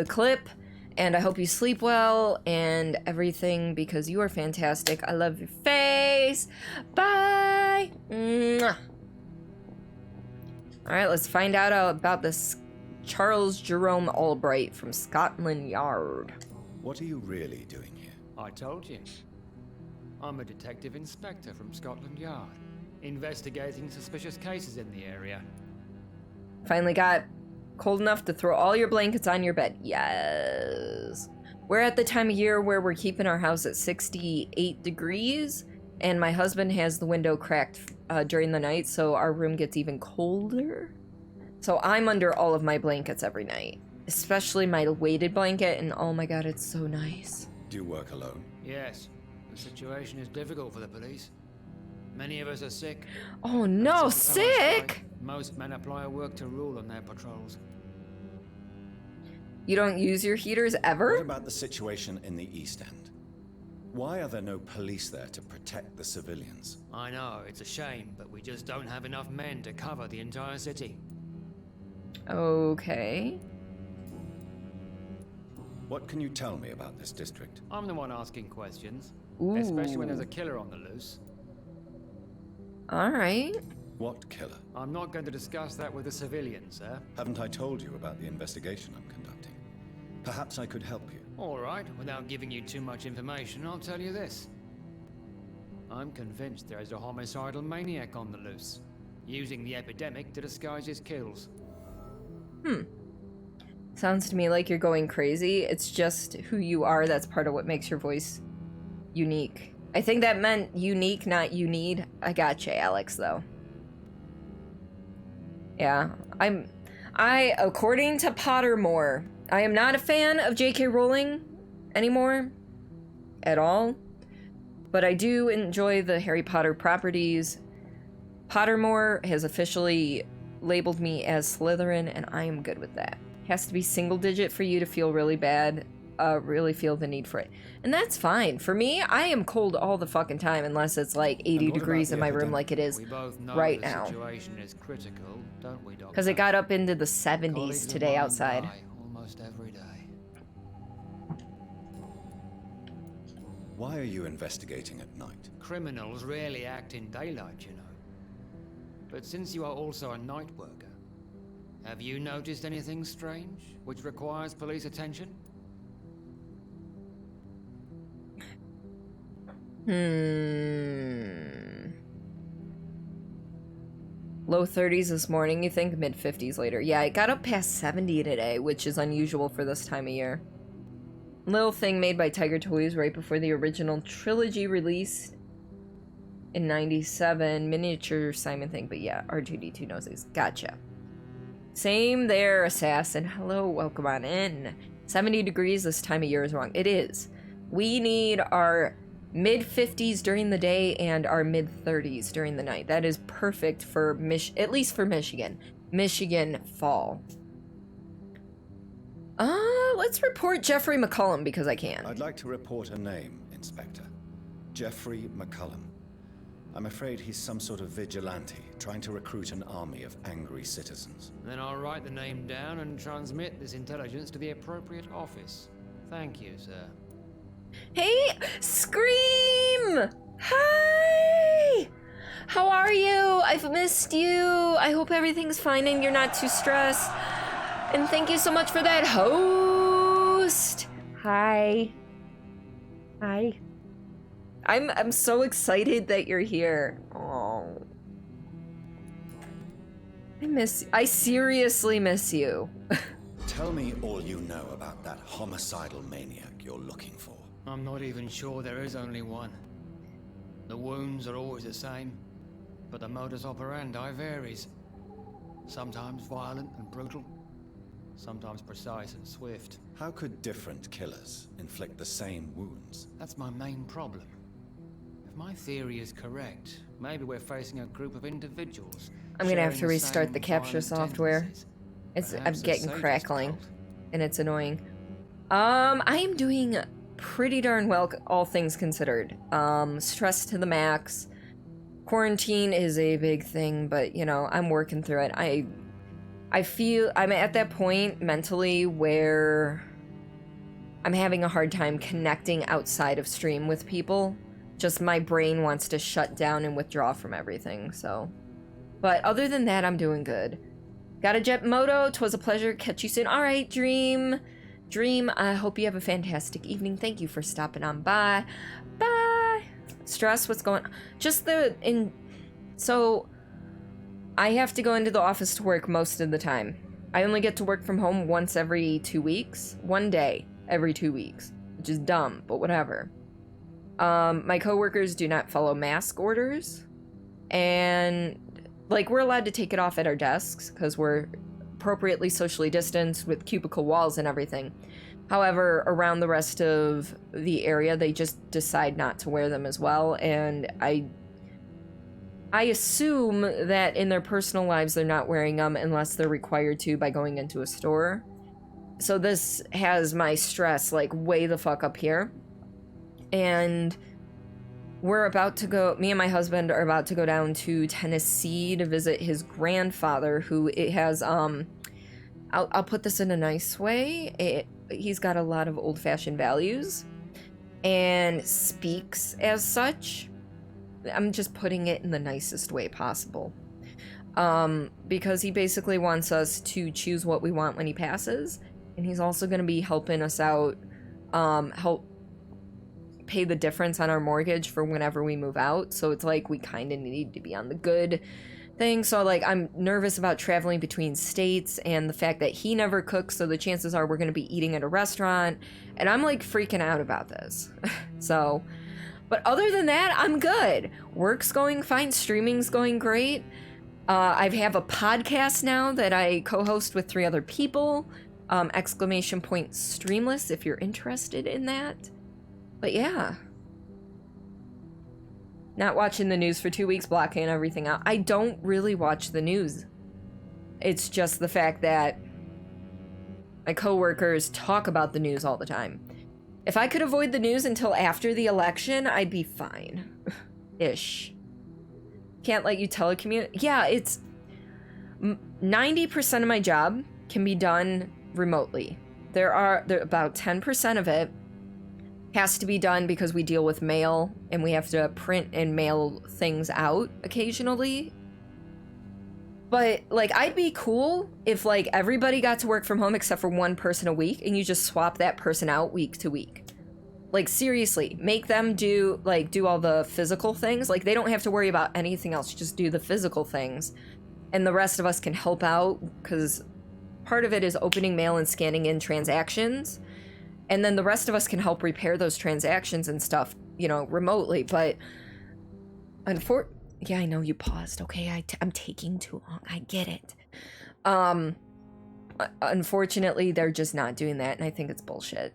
clip. And I hope you sleep well and everything because you are fantastic. I love your face. Bye. Mwah. All right, let's find out about this Charles Jerome Albright from Scotland Yard. What are you really doing here? I told you. I'm a detective inspector from Scotland Yard, investigating suspicious cases in the area. Finally got cold enough to throw all your blankets on your bed. Yes. We're at the time of year where we're keeping our house at 68 degrees, and my husband has the window cracked during the night, so our room gets even colder. So I'm under all of my blankets every night, especially my weighted blanket, and oh my god, it's so nice. Do you work alone? Yes. The situation is difficult for the police. Many of us are sick. Oh no, sick? Most men apply a work to rule on their patrols. You don't use your heaters What ever? about the situation in the East End? Why are there no police there to protect the civilians? I know, it's a shame, but we just don't have enough men to cover the entire city. Okay. What can you tell me about this district? I'm the one asking questions, Ooh. especially when there's a killer on the loose. Alright. What killer? I'm not going to discuss that with the civilians, sir. Haven't I told you about the investigation I'm conducting? Perhaps I could help you. All right, without giving you too much information, I'll tell you this. I'm convinced there is a homicidal maniac on the loose, using the epidemic to disguise his kills. Sounds to me like you're going crazy. It's just who you are. That's part of what makes your voice unique. I think that meant unique, not you need. I gotcha, Alex, though. Yeah, according to Pottermore, I am not a fan of J.K. Rowling anymore. At all. But I do enjoy the Harry Potter properties. Pottermore has officially labeled me as Slytherin, and I am good with that. Has to be single digit for you to feel really bad, really feel the need for it. And that's fine. For me, I am cold all the fucking time unless it's like 80 degrees in my room like it is We both know right the now. situation is critical, don't we, Doctor? Because it got up into the Colleagues 70s of today mine outside. die almost every day. Why are you investigating at night? Criminals rarely act in daylight, you know. But since you are also a night worker, have you noticed anything strange which requires police attention? Low 30s this morning, you think? Mid 50s later. Yeah, it got up past 70 today, which is unusual for this time of year. Little thing made by Tiger Toys right before the original trilogy released in 97. Miniature Simon thing, but yeah, R2-D2 noses. Gotcha. Same there, assassin. Hello, welcome on in. 70 degrees this time of year is wrong. It is. We need our mid-50s during the day and our mid-30s during the night. That is perfect for at least for Michigan. Michigan fall. Let's report Jeffrey McCullum because I can. I'd like to report a name, Inspector. Jeffrey McCullum. I'm afraid he's some sort of vigilante, trying to recruit an army of angry citizens. Then I'll write the name down and transmit this intelligence to the appropriate office. Thank you, sir. Hey, Scream! Hi! How are you? I've missed you. I hope everything's fine and you're not too stressed. And thank you so much for that host. Hi. Hi. I'm so excited that you're here. Oh. I seriously miss you. Tell me all you know about that homicidal maniac you're looking for. I'm not even sure there is only one. The wounds are always the same, but the modus operandi varies. Sometimes violent and brutal, sometimes precise and swift. How could different killers inflict the same wounds? That's my main problem. If my theory is correct, maybe we're facing a group of individuals. I'm gonna have to sharing the restart same the capture violent software. tendencies. I'm Perhaps a getting sadist crackling, cult. and it's annoying. I am doing pretty darn well, all things considered. Stress to the max. Quarantine is a big thing, but you know, I'm working through it. I feel I'm at that point mentally where I'm having a hard time connecting outside of stream with people. Just my brain wants to shut down and withdraw from everything, so. But other than that, I'm doing good. Got a jet moto. 'Twas a pleasure. Catch you soon. All right, Dream. Dream, I hope you have a fantastic evening. Thank you for stopping on by. Bye. Stress, what's going on? So, I have to go into the office to work most of the time. I only get to work from home once every 2 weeks. One day every 2 weeks, which is dumb, but whatever. My coworkers do not follow mask orders, and like we're allowed to take it off at our desks because we're appropriately socially distanced with cubicle walls and everything. However, around the rest of the area, they just decide not to wear them as well, and I assume that in their personal lives they're not wearing them unless they're required to by going into a store. So this has my stress like way the fuck up here. And we're about to go, me and my husband are about to go down to Tennessee to visit his grandfather, who it has, I'll put this in a nice way. He's got a lot of old-fashioned values and speaks as such. I'm just putting it in the nicest way possible. Because he basically wants us to choose what we want when he passes. And he's also going to be helping us out, help pay the difference on our mortgage for whenever we move out. So it's like we kind of need to be on the good thing. So like I'm nervous about traveling between states and the fact that he never cooks, so the chances are we're going to be eating at a restaurant, and I'm like freaking out about this. So, but other than that, I'm good. Work's going fine, streaming's going great. I have a podcast now that I co-host with 3 other people. ! Streamless if you're interested in that. But yeah. Not watching the news for 2 weeks, blocking everything out. I don't really watch the news. It's just the fact that my coworkers talk about the news all the time. If I could avoid the news until after the election, I'd be fine. Ish. Can't let you telecommute. Yeah, it's 90% of my job can be done remotely. There about 10% of it has to be done because we deal with mail and we have to print and mail things out occasionally. But like I'd be cool if like everybody got to work from home except for one person a week and you just swap that person out week to week. Like seriously, make them do all the physical things. Like they don't have to worry about anything else, just do the physical things. And the rest of us can help out because part of it is opening mail and scanning in transactions. And then the rest of us can help repair those transactions and stuff, you know, remotely. But yeah, I know you paused. Okay, I'm taking too long. I get it. unfortunately, they're just not doing that, and I think it's bullshit.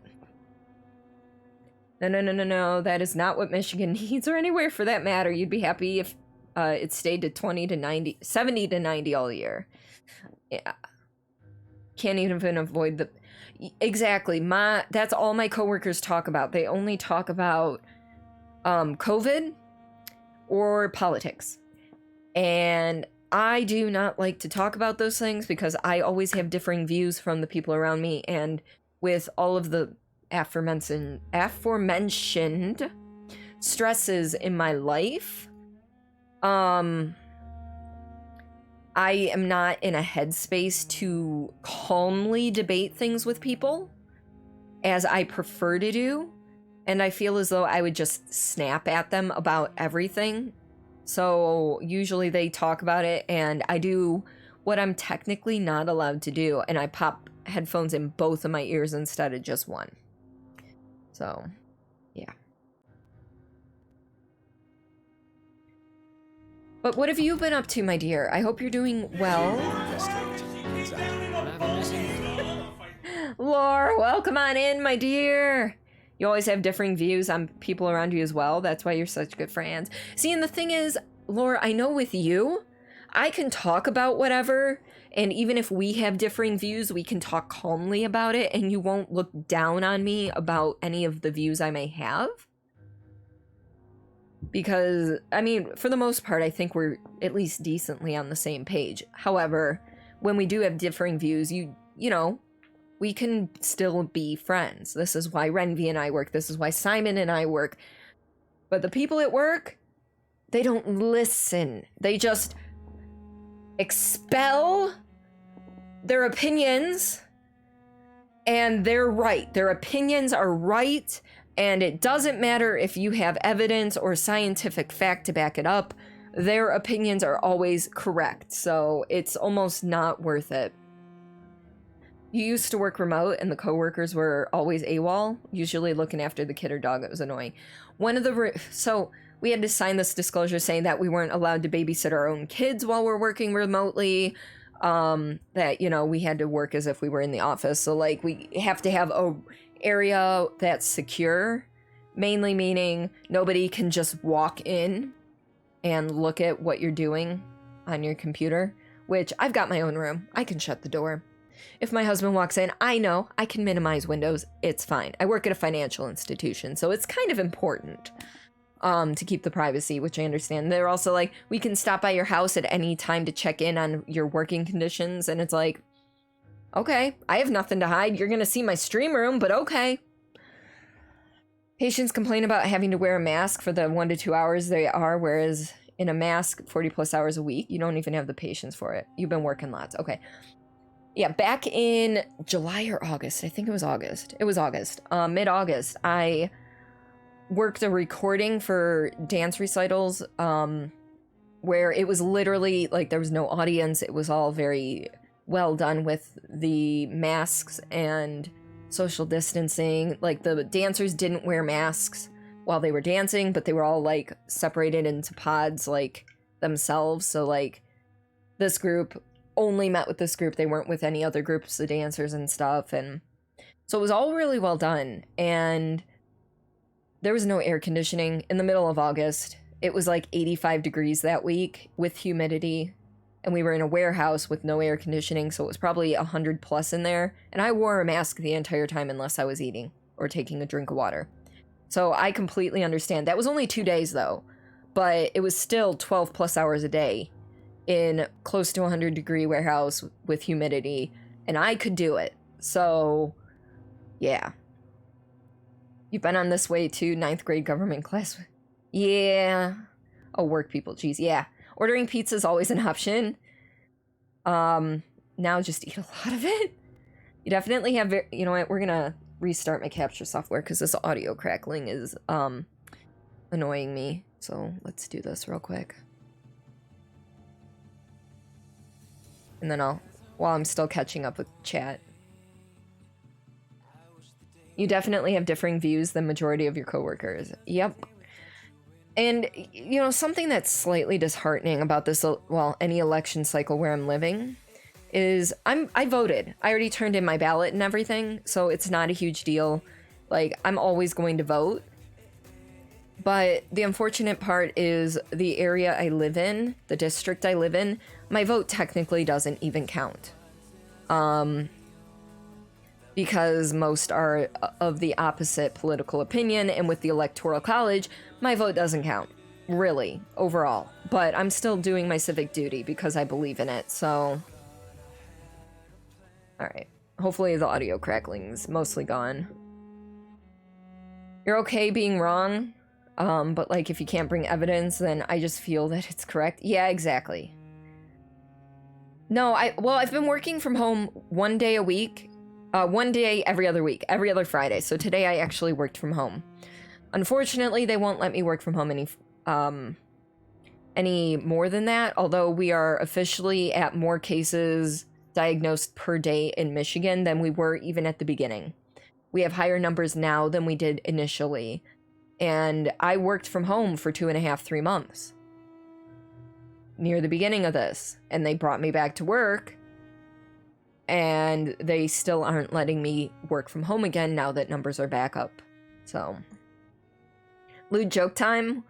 No, that is not what Michigan needs, or anywhere for that matter. You'd be happy if it stayed to 70 to 90 all year. Yeah. Can't even avoid the... Exactly. That's all my coworkers talk about. They only talk about COVID or politics. And I do not like to talk about those things because I always have differing views from the people around me, and with all of the aforementioned stresses in my life, I am not in a headspace to calmly debate things with people as I prefer to do, and I feel as though I would just snap at them about everything. So usually they talk about it, and I do what I'm technically not allowed to do, and I pop headphones in both of my ears instead of just one. So, yeah. But what have you been up to, my dear? I hope you're doing well. Laura, welcome on in, my dear. You always have differing views on people around you as well. That's why you're such good friends. See, and the thing is, Laura, I know with you, I can talk about whatever, and even if we have differing views, we can talk calmly about it, and you won't look down on me about any of the views I may have. Because, I mean, for the most part, I think we're at least decently on the same page. However, when we do have differing views, you know, we can still be friends. This is why Renvi and I work. This is why Simon and I work. But the people at work, they don't listen. They just expel their opinions, and they're right. Their opinions are right, and it doesn't matter if you have evidence or scientific fact to back it up. Their opinions are always correct, so it's almost not worth it. You used to work remote, and the coworkers were always AWOL, usually looking after the kid or dog. It was annoying. So we had to sign this disclosure saying that we weren't allowed to babysit our own kids while we're working remotely. That, you know, we had to work as if we were in the office. So, like, we have to have a area that's secure, mainly meaning nobody can just walk in and look at what you're doing on your computer, which I've got my own room. I can shut the door. If my husband walks in, I know I can minimize windows. It's fine. I work at a financial institution, so it's kind of important to keep the privacy, which I understand. They're also like, we can stop by your house at any time to check in on your working conditions, and it's like, okay, I have nothing to hide. You're gonna see my stream room, but okay. Patients complain about having to wear a mask for the 1 to 2 hours they are, whereas in a mask, 40 plus hours a week, you don't even have the patience for it. You've been working lots. Okay. Yeah, back in July or August, I think it was August. It was August. Mid-August, I worked a recording for dance recitals where it was literally, like, there was no audience. It was all very well done with the masks and social distancing. Like, the dancers didn't wear masks while they were dancing, but they were all, like, separated into pods, like, themselves. So, like, this group only met with this group. They weren't with any other groups of dancers and stuff. And so it was all really well done. And there was no air conditioning in the middle of August. It was like 85 degrees that week with humidity. And we were in a warehouse with no air conditioning. So it was probably 100 plus in there. And I wore a mask the entire time unless I was eating or taking a drink of water. So I completely understand. That was only 2 days though, but it was still 12 plus hours a day in close to 100 degree warehouse with humidity, and I could do it. So yeah, you've been on this way too. 9th grade government class. Yeah. Oh, work people. Geez. Yeah, ordering pizza is always an option. Now just eat a lot of it. You definitely have, you know what, we're gonna restart my capture software because this audio crackling is annoying me. So let's do this real quick. And then while I'm still catching up with chat. You definitely have differing views than majority of your coworkers. Yep. And, you know, something that's slightly disheartening about this, well, any election cycle where I'm living, is I voted. I already turned in my ballot and everything, so it's not a huge deal. Like, I'm always going to vote. But the unfortunate part is the area I live in, the district I live in, my vote technically doesn't even count. Because most are of the opposite political opinion, and with the Electoral College, my vote doesn't count, really, overall. But I'm still doing my civic duty because I believe in it, so... Alright. Hopefully the audio crackling's mostly gone. You're okay being wrong, but like if you can't bring evidence, then I just feel that it's correct. Yeah, exactly. No, I've been working from home 1 day a week. 1 day every other week, every other Friday. So today I actually worked from home. Unfortunately, they won't let me work from home any more than that, although we are officially at more cases diagnosed per day in Michigan than we were even at the beginning. We have higher numbers now than we did initially. And I worked from home for 2.5, 3 months near the beginning of this. And they brought me back to work. And they still aren't letting me work from home again now that numbers are back up. So, lewd joke time.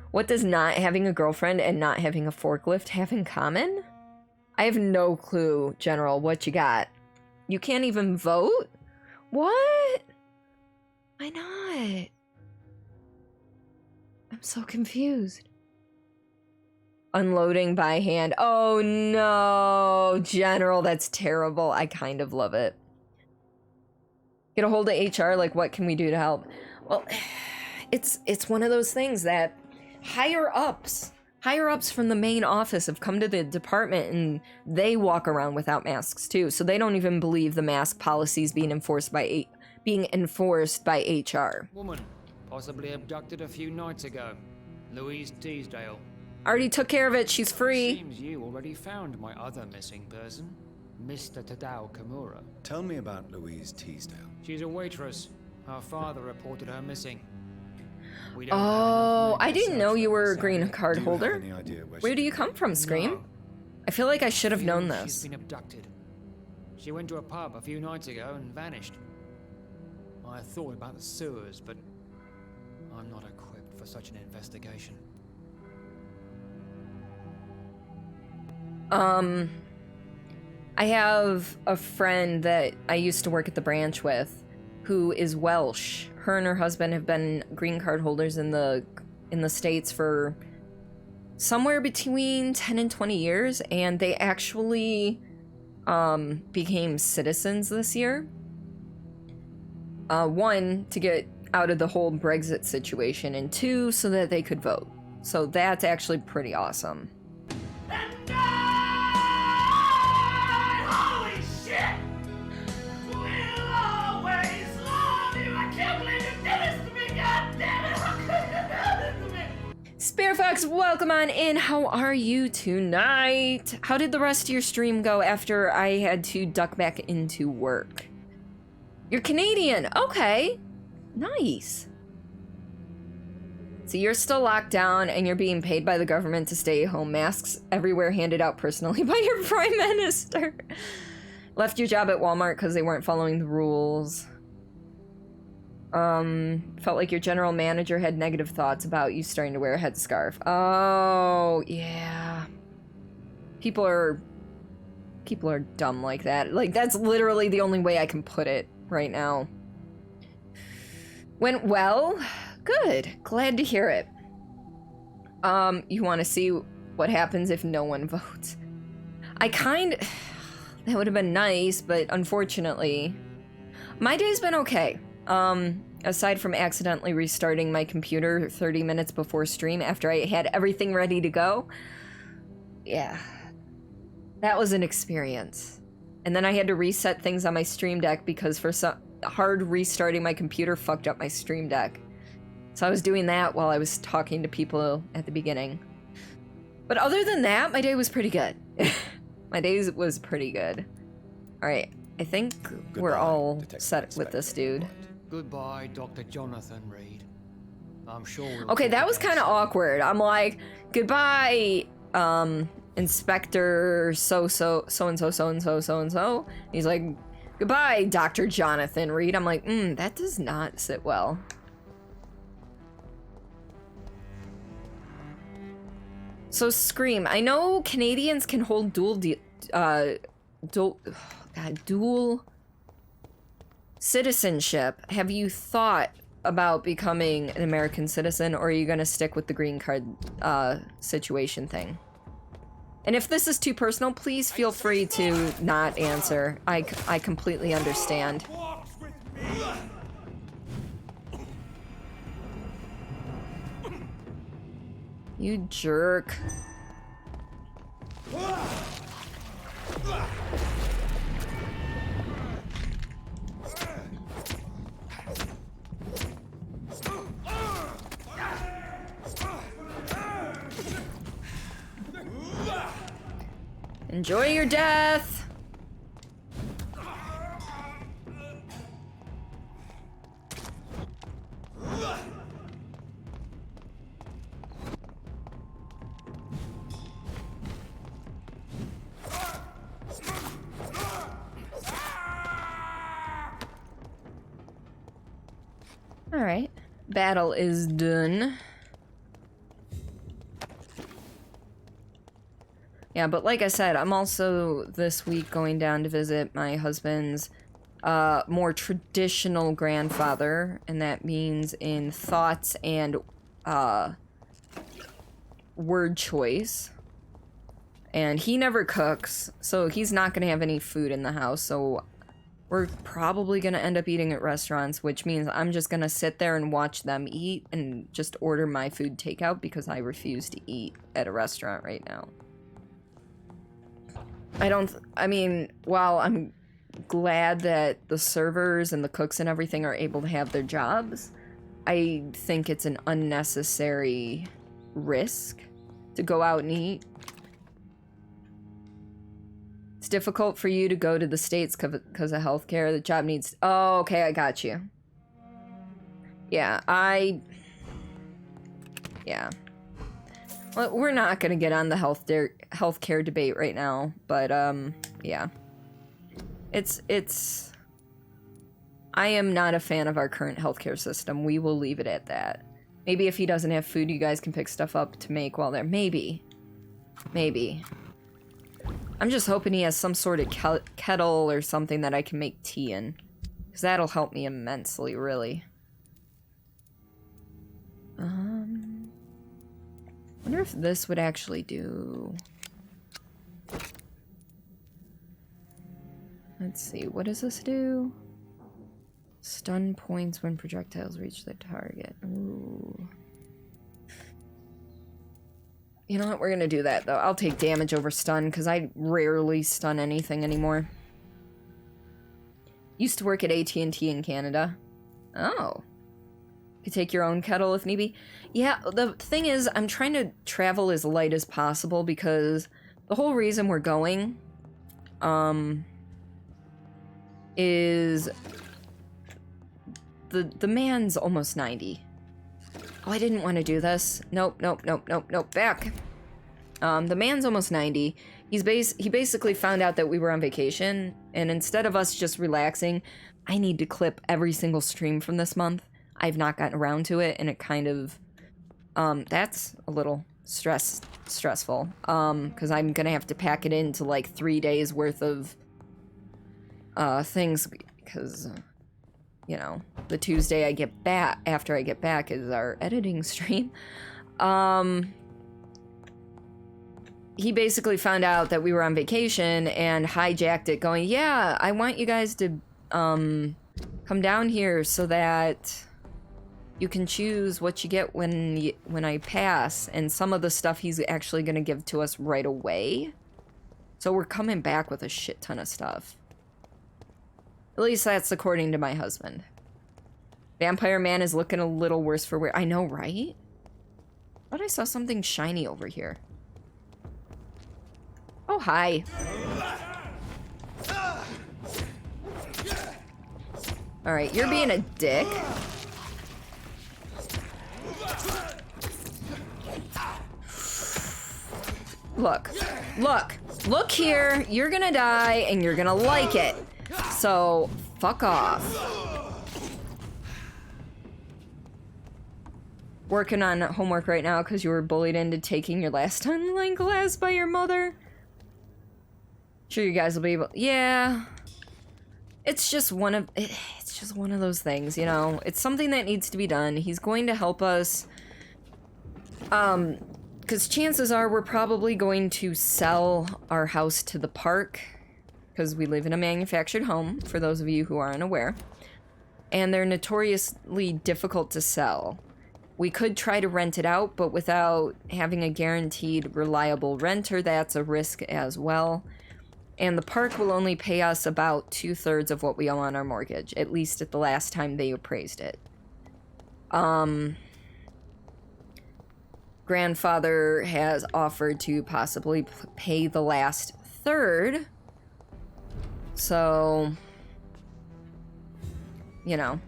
What does not having a girlfriend and not having a forklift have in common? I have no clue, General, what you got. You can't even vote? What? Why not? I'm so confused. Unloading by hand. Oh no, General, that's terrible. I kind of love it. Get a hold of HR, like what can we do to help? Well, it's one of those things that higher ups from the main office have come to the department and they walk around without masks too. So they don't even believe the mask policies being enforced by HR. Woman, possibly abducted a few nights ago. Louise Teasdale. Already took care of it. She's free. Seems you already found my other missing person, Mr. Tadao Kimura. Tell me about Louise Teasdale. She's a waitress. Her father reported her missing. We don't Oh, have I didn't know you were a green card Do you have holder. any idea Where she do you could come be? from, Scream? No. I feel like I should have known She's this. been abducted. She went to a pub a few nights ago and vanished. I thought about the sewers, but I'm not equipped for such an investigation. I have a friend that I used to work at the branch with who is Welsh. Her and her husband have been green card holders in the States for somewhere between 10 and 20 years, and they actually became citizens this year. One, to get out of the whole Brexit situation, and two, so that they could vote. So that's actually pretty awesome. Holy shit! We'll always love you. I can't believe you did this to me, goddammit! How could you do this to me? Spear Fox, welcome on in. How are you tonight? How did the rest of your stream go after I had to duck back into work? You're Canadian. Okay. Nice. So you're still locked down and you're being paid by the government to stay home. Masks everywhere handed out personally by your prime minister. Left your job at Walmart because they weren't following the rules. Felt like your general manager had negative thoughts about you starting to wear a headscarf. Oh, yeah. People are dumb like that. Like, that's literally the only way I can put it right now. Went well? Good. Glad to hear it. You want to see what happens if no one votes? That would have been nice, but unfortunately, my day's been okay. Aside from accidentally restarting my computer 30 minutes before stream after I had everything ready to go. Yeah. That was an experience. And then I had to reset things on my Stream Deck because for some hard restarting my computer fucked up my Stream Deck. So I was doing that while I was talking to people at the beginning. But other than that, my day was pretty good. My day was pretty good. Alright, I think we're all set with this dude. Goodbye, Dr. Jonathan Reed. I'm sure we'll Okay, talk that was again kind of soon. awkward. I'm like, goodbye, Inspector so-and-so. He's like, goodbye, Dr. Jonathan Reed. I'm like, that does not sit well. So Scream, I know Canadians can hold dual citizenship. Have you thought about becoming an American citizen, or are you gonna stick with the green card situation thing? And if this is too personal, please feel free to not answer. I completely understand. You jerk. Enjoy your death. All right, battle is done. Yeah, but like I said, I'm also this week going down to visit my husband's more traditional grandfather, and that means in thoughts and word choice. And he never cooks, so he's not gonna have any food in the house, so we're probably gonna end up eating at restaurants, which means I'm just gonna sit there and watch them eat and just order my food takeout because I refuse to eat at a restaurant right now. I mean, while I'm glad that the servers and the cooks and everything are able to have their jobs, I think it's an unnecessary risk to go out and eat. It's difficult for you to go to the States because of healthcare. The job needs... Oh, okay, I got you. Yeah, Yeah. Well, we're not gonna get on the healthcare debate right now, but, yeah. It's... I am not a fan of our current healthcare system. We will leave it at that. Maybe if he doesn't have food, you guys can pick stuff up to make while there. Maybe. Maybe. I'm just hoping he has some sort of kettle or something that I can make tea in. Because that'll help me immensely, really. Wonder if this would actually do... Let's see, what does this do? Stun points when projectiles reach the target. Ooh. You know what, we're gonna do that, though. I'll take damage over stun, because I rarely stun anything anymore. Used to work at AT&T in Canada. Oh. You take your own kettle if need be. Yeah, the thing is, I'm trying to travel as light as possible, because the whole reason we're going, is... The man's almost 90. Oh, I didn't want to do this. Nope, back. The man's almost 90. He basically found out that we were on vacation, and instead of us just relaxing, I need to clip every single stream from this month. I've not gotten around to it, and it kind of, that's a little stressful, because I'm gonna have to pack it into, like, 3 days worth of, things, because, you know, the Tuesday I get back, after I get back, is our editing stream. He basically found out that we were on vacation and hijacked it, going, yeah, I want you guys to, come down here so that you can choose what you get when I pass, and some of the stuff he's actually gonna give to us right away. So we're coming back with a shit ton of stuff. At least that's according to my husband. Vampire Man is looking a little worse for wear. I know, right? I thought I saw something shiny over here. Oh, hi. Alright, you're being a dick. Look here. You're gonna die and you're gonna like it. So, fuck off. Working on homework right now because you were bullied into taking your last online class by your mother. Sure, you guys will be able. Yeah, it's just one of those things, you know. It's something that needs to be done. He's going to help us. Because chances are we're probably going to sell our house to the park because we live in a manufactured home. For those of you who are unaware, and they're notoriously difficult to sell. We could try to rent it out, but without having a guaranteed reliable renter, that's a risk as well. And the park will only pay us about 2/3 of what we owe on our mortgage, at least at the last time they appraised it. Grandfather has offered to possibly pay the last third. So, you know.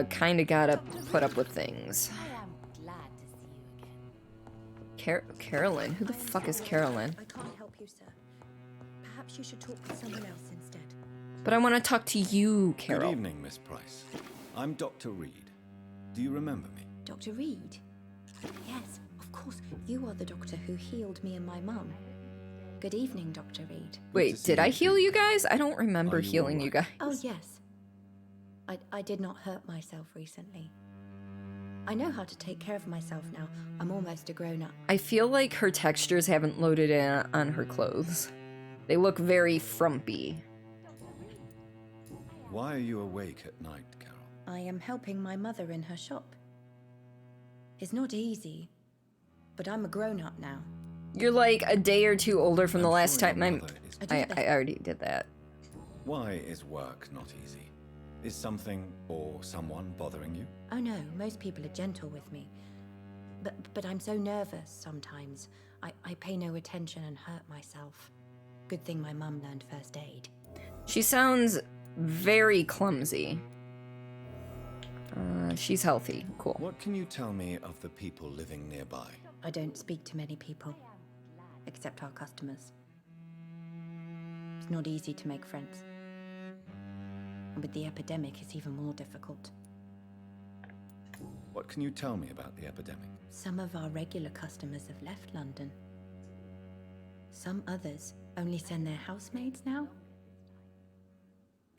Kinda gotta put up with things. I am glad to see you again. Carolyn? Who the fuck is Carolyn? I can't help you, sir. Perhaps you should talk with someone else instead. But I want to talk to you, Carol. Good evening, Miss Price. I'm Dr. Reed. Do you remember me? Dr. Reed? Yes, of course. You are the doctor who healed me and my mum. Good evening, Dr. Reed. Wait, did I heal you guys? I don't remember Are you healing you guys. Oh, yes. I did not hurt myself recently. I know how to take care of myself now. I'm almost a grown-up. I feel like her textures haven't loaded in on her clothes. They look very frumpy. Why are you awake at night, Carol? I am helping my mother in her shop. It's not easy, but I'm a grown-up now. You're like a day or two older from the I'm last sure time. your mother is- I already did that. Why is work not easy? Is something or someone bothering you? Oh no, most people are gentle with me. But I'm so nervous sometimes. I pay no attention and hurt myself. Good thing my mum learned first aid. She sounds very clumsy. She's healthy. Cool. What can you tell me of the people living nearby? I don't speak to many people, except our customers. It's not easy to make friends. And with the epidemic, it's even more difficult. What can you tell me about the epidemic? Some of our regular customers have left London. Some others only send their housemaids now.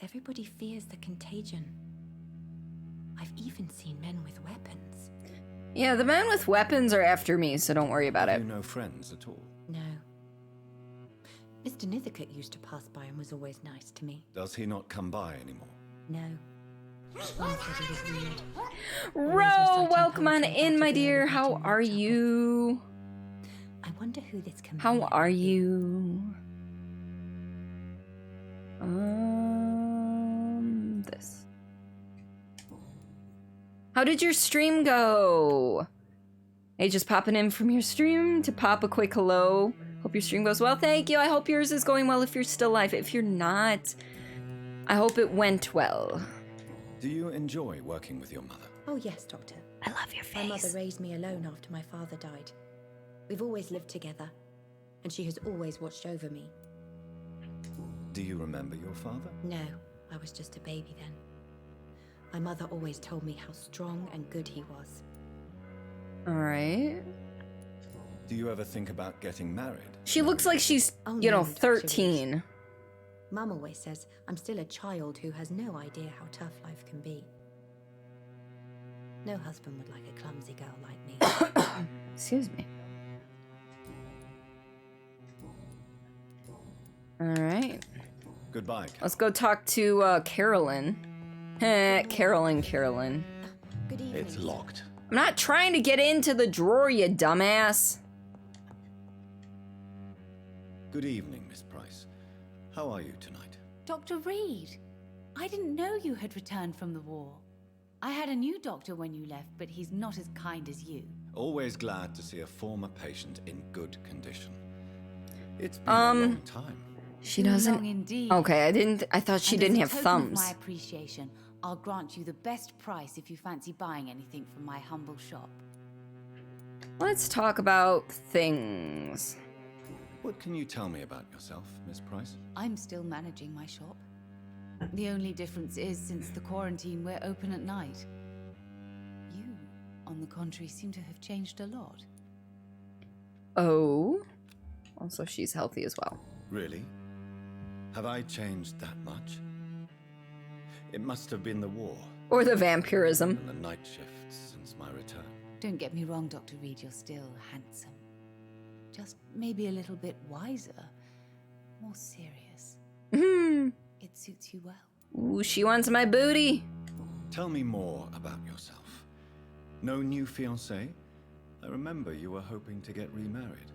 Everybody fears the contagion. I've even seen men with weapons. Yeah, the men with weapons are after me, so don't worry about Have it. you no friends at all? No. Mr. Nithercott used to pass by and was always nice to me. Does he not come by anymore? No. Mum said he was weird. Ro, welcome on in, my dear. How are you? I wonder who this can be. How are you? This. How did your stream go? Hey, just popping in from your stream to pop a quick hello. Hope your stream goes well. Thank you. I hope yours is going well if you're still alive. If you're not, I hope it went well. Do you enjoy working with your mother? Oh yes, Doctor. I love your My mother face. raised me alone after my father died. We've always lived together, and she has always watched over me. Do you remember your father? No, I was just a baby then. My mother always told me how strong and good he was. All right. Do you ever think about getting married? She looks like she's, Oh, you know, no, Dr. 13. Mum always says I'm still a child who has no idea how tough life can be. No husband would like a clumsy girl like me. Excuse me. All right. Goodbye, Carol. Let's go talk to Carolyn. Carolyn. Good evening. It's locked. I'm not trying to get into the drawer, you dumbass. Good evening, Miss Price. How are you tonight? Dr. Reed, I didn't know you had returned from the war. I had a new doctor when you left, but he's not as kind as you. Always glad to see a former patient in good condition. It's been a long time. She Long doesn't. indeed. Okay, I thought she And didn't as have a token of thumbs. my appreciation, I'll grant you the best price if you fancy buying anything from my humble shop. Let's talk about things. What can you tell me about yourself, Miss Price? I'm still managing my shop. The only difference is, since the quarantine, we're open at night. You, on the contrary, seem to have changed a lot. Oh. Also, she's healthy as well. Really? Have I changed that much? It must have been the war Or the vampirism. and the night shifts since my return. Don't get me wrong, Dr. Reed, you're still handsome. Just maybe a little bit wiser, more serious. It suits you well. Ooh, she wants my booty. Tell me more about yourself. No new fiancé? I remember you were hoping to get remarried.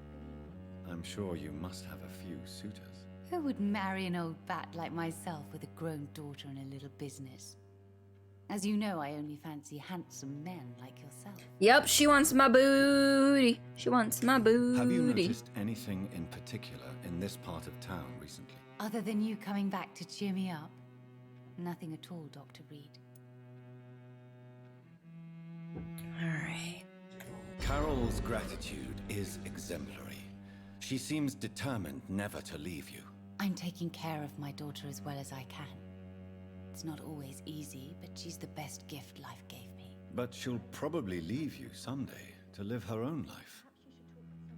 I'm sure you must have a few suitors. Who would marry an old bat like myself with a grown daughter and a little business? As you know, I only fancy handsome men like yourself. Yep, she wants my booty. She wants my booty. Have you noticed anything in particular in this part of town recently? Other than you coming back to cheer me up? Nothing at all, Dr. Reed. Alright. Carol's gratitude is exemplary. She seems determined never to leave you. I'm taking care of my daughter as well as I can. It's not always easy, but she's the best gift life gave me. But she'll probably leave you someday to live her own life.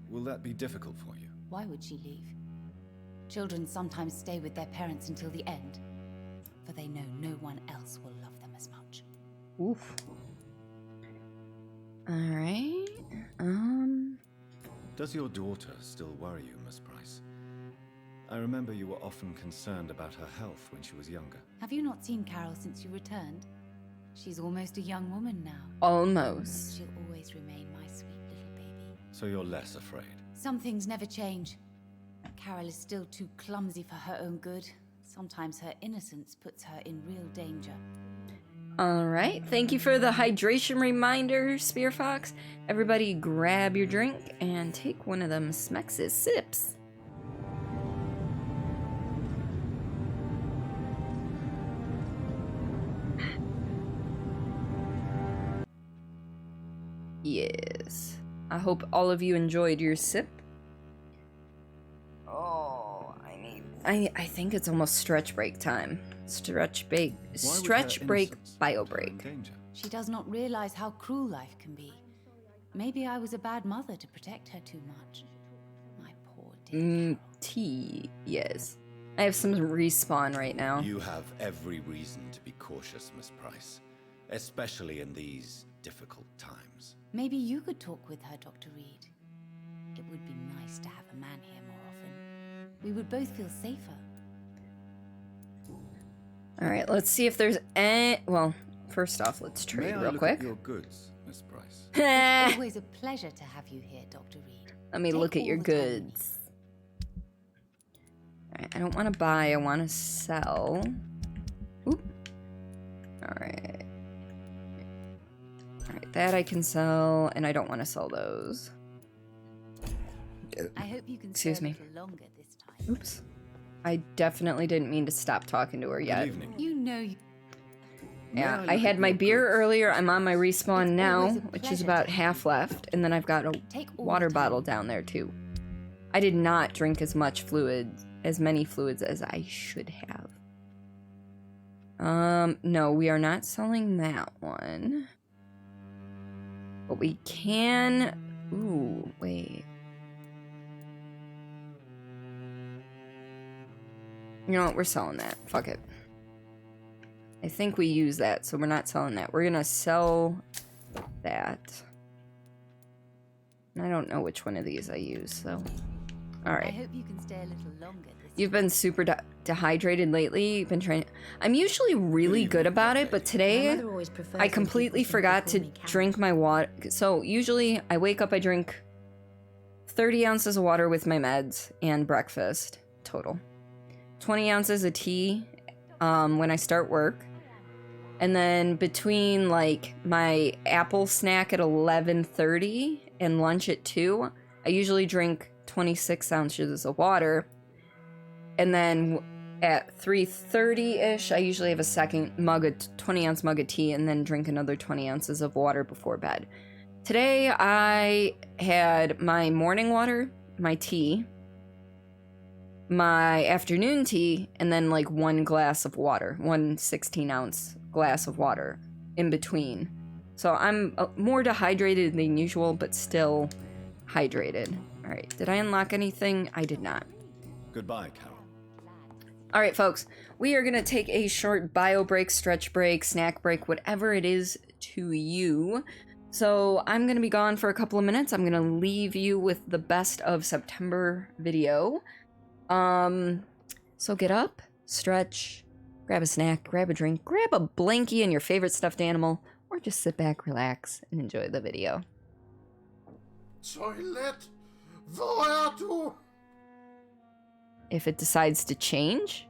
Will that be difficult for you? Why would she leave? Children sometimes stay with their parents until the end, for they know no one else will love them as much. Oof. Alright. Does your daughter still worry you, Miss Price? I remember you were often concerned about her health when she was younger. Have you not seen Carol since you returned? She's almost a young woman now. Almost. She'll always remain my sweet little baby. So you're less afraid? Some things never change. Carol is still too clumsy for her own good. Sometimes her innocence puts her in real danger. Alright, thank you for the hydration reminder, Spear Fox. Everybody grab your drink and take one of them Smex's sips. Yes. I hope all of you enjoyed your sip. Oh, I think it's almost stretch break time. Stretch break bio break. She does not realize how cruel life can be. Maybe I was a bad mother to protect her too much. My poor dear Carol. Yes. I have some respawn right now. You have every reason to be cautious, Miss Price. Especially in these difficult times. Maybe you could talk with her, Dr. Reed. It would be nice to have a man here more often. We would both feel safer. Alright, let's see if there's any... Well, first off, let's trade real quick. At your goods, Miss Price? It's always a pleasure to have you here, Dr. Reed. Let me look at your goods. Alright, I don't want to buy, I want to sell. Oop. Alright. Alright, that I can sell, and I don't want to sell those. I hope you can Excuse stay me. a little longer this time. Oops. I definitely didn't mean to stop talking to her yet. Good evening. You know you... Yeah, I had my beer earlier. I'm on my respawn now, always a which is pleasure about to half left, and then I've got a Take all water the time. bottle down there too. I did not drink as many fluids as I should have. No, we are not selling that one. But we can... Ooh, wait. You know what? We're selling that. Fuck it. I think we use that, so we're not selling that. We're gonna sell that. And I don't know which one of these I use, so... I Alright. hope you can stay a little longer this You've been super dehydrated lately. You've been trying... I'm usually really good about it, but My today mother always prefers I when completely people simply forgot call to me Cat. drink my water. So usually I wake up, I drink 30 ounces of water with my meds and breakfast total. 20 ounces of tea when I start work. And then between like my apple snack at 11:30 and lunch at 2, I usually drink 26 ounces of water. And then at 3:30-ish, I usually have a second 20-ounce mug of tea and then drink another 20 ounces of water before bed. Today I had my morning water, my tea, my afternoon tea, and then like one glass of water, one 16-ounce glass of water in between. So I'm more dehydrated than usual, but still hydrated. All right, did I unlock anything? I did not. Goodbye, Carol. All right, folks, we are going to take a short bio break, stretch break, snack break, whatever it is to you. So I'm going to be gone for a couple of minutes. I'm going to leave you with the best of September video. So get up, stretch, grab a snack, grab a drink, grab a blankie and your favorite stuffed animal, or just sit back, relax, and enjoy the video. Toilet, woher du? If it decides to change.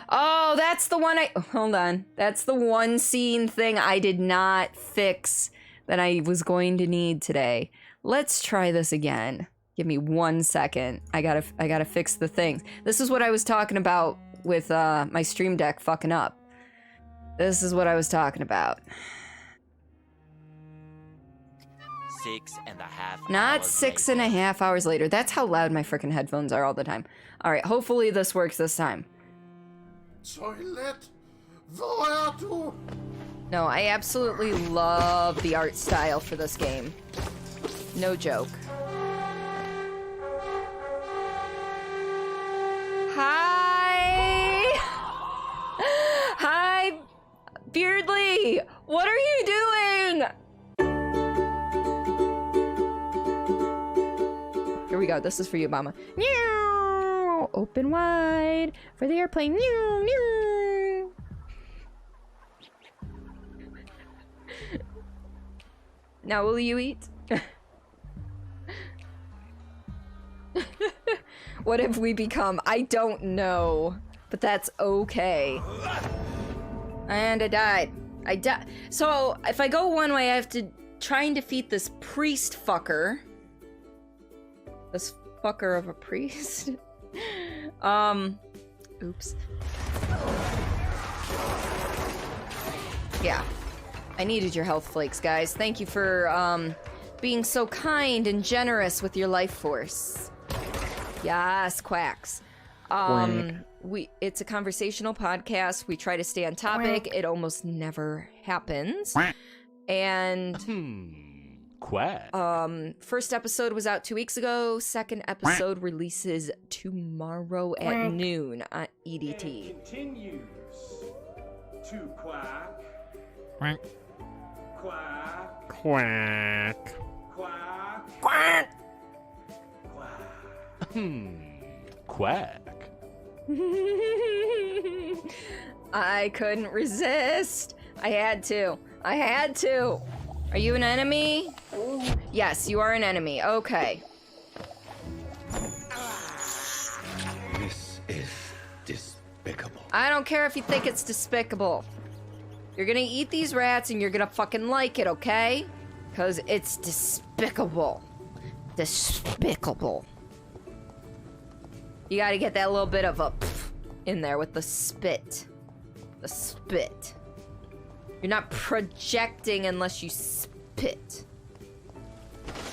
Oh, that's the one hold on. That's the one scene thing I did not fix that I was going to need today. Let's try this again. Give me 1 second. I gotta fix the things. This is what I was talking about with my Stream Deck fucking up. This is what I was talking about. 6.5 Not hours 6.5 hours later. That's how loud my freaking headphones are all the time. All right, hopefully this works this time. Toilet, woher du? No, I absolutely love the art style for this game. No joke. Hi! Hi, Beardly! What are you doing? Here we go. This is for you, Mama. Meow! Open wide for the airplane. Meow, meow. Now will you eat? What have we become? I don't know. But that's okay. And I died. I died. So, if I go one way, I have to try and defeat this priest fucker. This fucker of a priest. Oops. Yeah. I needed your health flakes, guys. Thank you for, being so kind and generous with your life force. Yes, quacks. It's a conversational podcast. We try to stay on topic. It almost never happens. And Quack. first episode was out 2 weeks ago. Second episode releases tomorrow at noon on EDT. Continues to quack. Quack. Quack. Quack. Quack. Quack! Quack. I couldn't resist. I had to. I had to. Are you an enemy? Yes, you are an enemy. Okay. This is despicable. I don't care if you think it's despicable. You're gonna eat these rats and you're gonna fucking like it, okay? Because it's despicable. Despicable. You gotta get that little bit of a pff in there with the spit. The spit. You're not projecting unless you spit.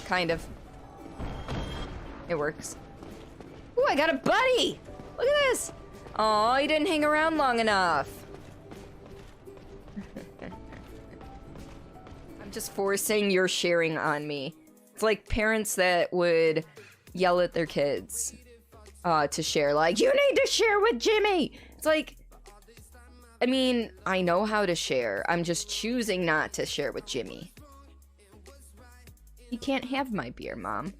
Kind of. It works. Ooh, I got a buddy! Look at this! Oh, he didn't hang around long enough. I'm just forcing your sharing on me. It's like parents that would yell at their kids to share. Like, you need to share with Jimmy! It's like, I mean, I know how to share. I'm just choosing not to share with Jimmy. You can't have my beer, Mom.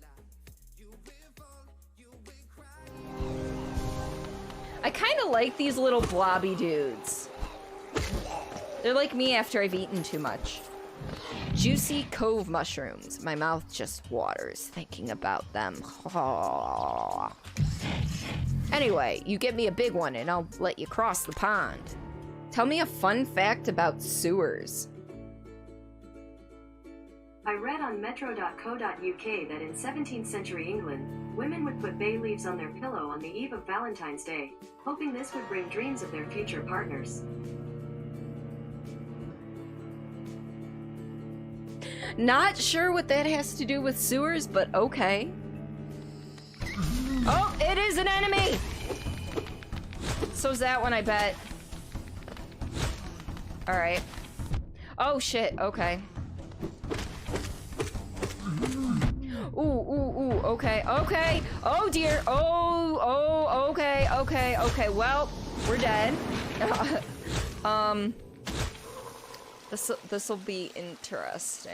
I kind of like these little blobby dudes. They're like me after I've eaten too much. Juicy cove mushrooms. My mouth just waters thinking about them. Oh. Anyway, you get me a big one and I'll let you cross the pond. Tell me a fun fact about sewers. I read on metro.co.uk that in 17th century England, women would put bay leaves on their pillow on the eve of Valentine's Day, hoping this would bring dreams of their future partners. Not sure what that has to do with sewers, but okay. Oh, it is an enemy! So's that one, I bet. Alright. Oh, shit, okay. Ooh, okay, okay. Oh, dear. Okay. Well, we're dead. This'll be interesting.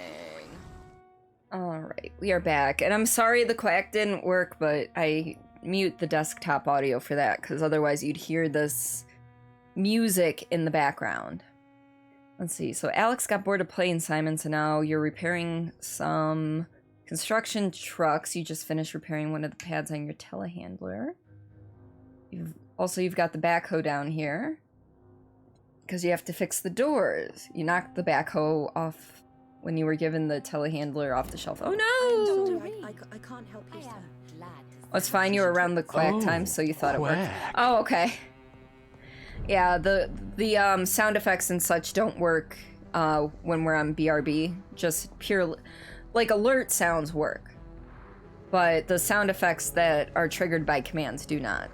Alright, we are back. And I'm sorry the quack didn't work, but I mute the desktop audio for that, because otherwise you'd hear this music in the background. Let's see, so Alex got bored of playing Simon, so now you're repairing some construction trucks. You just finished repairing one of the pads on your telehandler. You've got the backhoe down here, because you have to fix the doors. You knocked the backhoe off when you were given the telehandler off the shelf. Oh no! I can't help you, sir. Oh, it's fine, you were around the quack time, so you thought it worked. Oh, okay. Yeah, the sound effects and such don't work when we're on BRB. Just pure, like, alert sounds work. But the sound effects that are triggered by commands do not.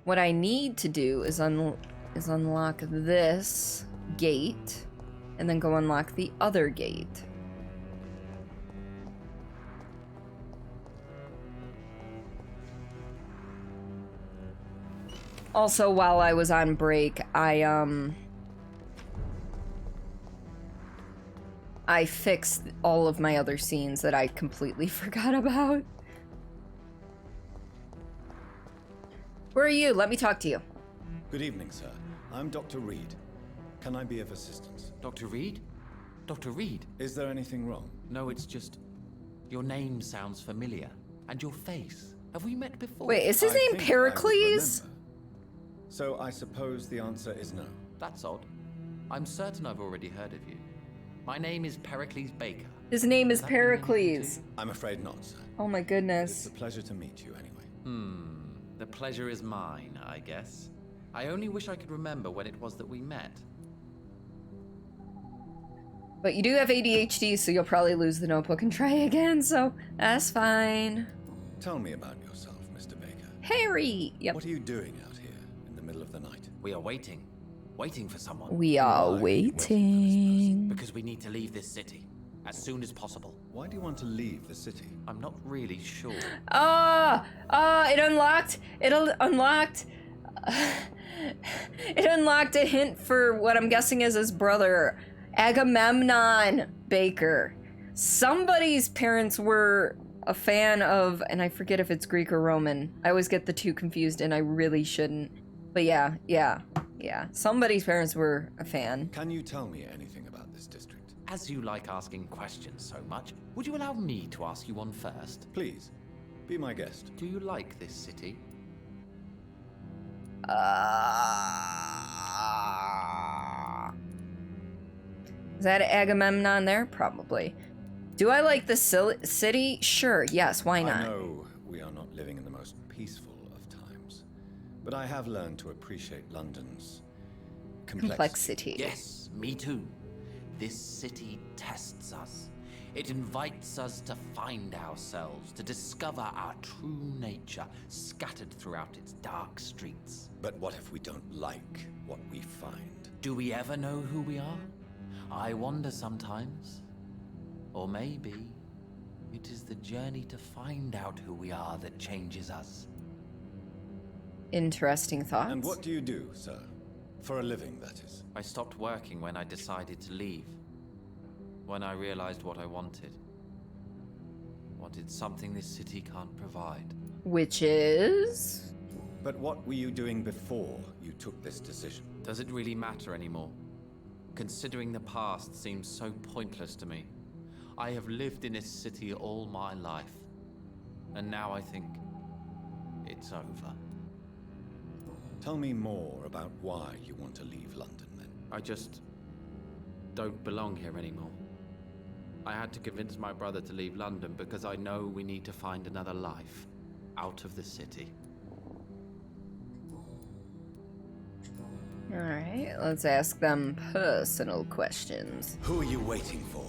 What I need to do is unlock this gate, and then go unlock the other gate. Also, while I was on break, I fixed all of my other scenes that I completely forgot about. Where are you? Let me talk to you. Good evening, sir. I'm Dr. Reed. Can I be of assistance? Dr. Reed? Dr. Reed? Is there anything wrong? No, it's just... your name sounds familiar. And your face. Have we met before? Wait, is his name Pericles? So I suppose the answer is no. That's odd. I'm certain I've already heard of you. My name is Pericles Baker. His name is Pericles. I'm afraid not, sir. Oh my goodness. It's a pleasure to meet you anyway. The pleasure is mine, I guess. I only wish I could remember when it was that we met. But you do have ADHD, so you'll probably lose the notebook and try again, so that's fine. Tell me about yourself, Mr. Baker. Harry! Yep. What are you doing out here in the middle of the night? We are waiting. Waiting for someone. We are waiting. Because we need to leave this city. As soon as possible. Why do you want to leave the city? I'm not really sure. It unlocked. It unlocked. It unlocked a hint for what I'm guessing is his brother, Agamemnon Baker. Somebody's parents were a fan of, and I forget if it's Greek or Roman. I always get the two confused, and I really shouldn't. But yeah. Somebody's parents were a fan. Can you tell me anything about this district? As you like asking questions so much, would you allow me to ask you one first? Please, be my guest. Do you like this city? Is that Agamemnon there? Probably. Do I like the city? Sure, yes, why not? I know we are not living in the most peaceful of times, but I have learned to appreciate London's complexity. Yes, me too. This city tests us. It invites us to find ourselves, to discover our true nature scattered throughout its dark streets. But what if we don't like what we find? Do we ever know who we are? I wonder sometimes. Or maybe it is the journey to find out who we are that changes us. Interesting thoughts. And what do you do, sir? For a living, that is. I stopped working when I decided to leave. When I realized what I wanted. Wanted something this city can't provide. Which is? But what were you doing before you took this decision? Does it really matter anymore? Considering the past seems so pointless to me. I have lived in this city all my life. And now I think it's over. Tell me more about why you want to leave London, then. I just don't belong here anymore. I had to convince my brother to leave London because I know we need to find another life out of the city. Alright, let's ask them personal questions. Who are you waiting for?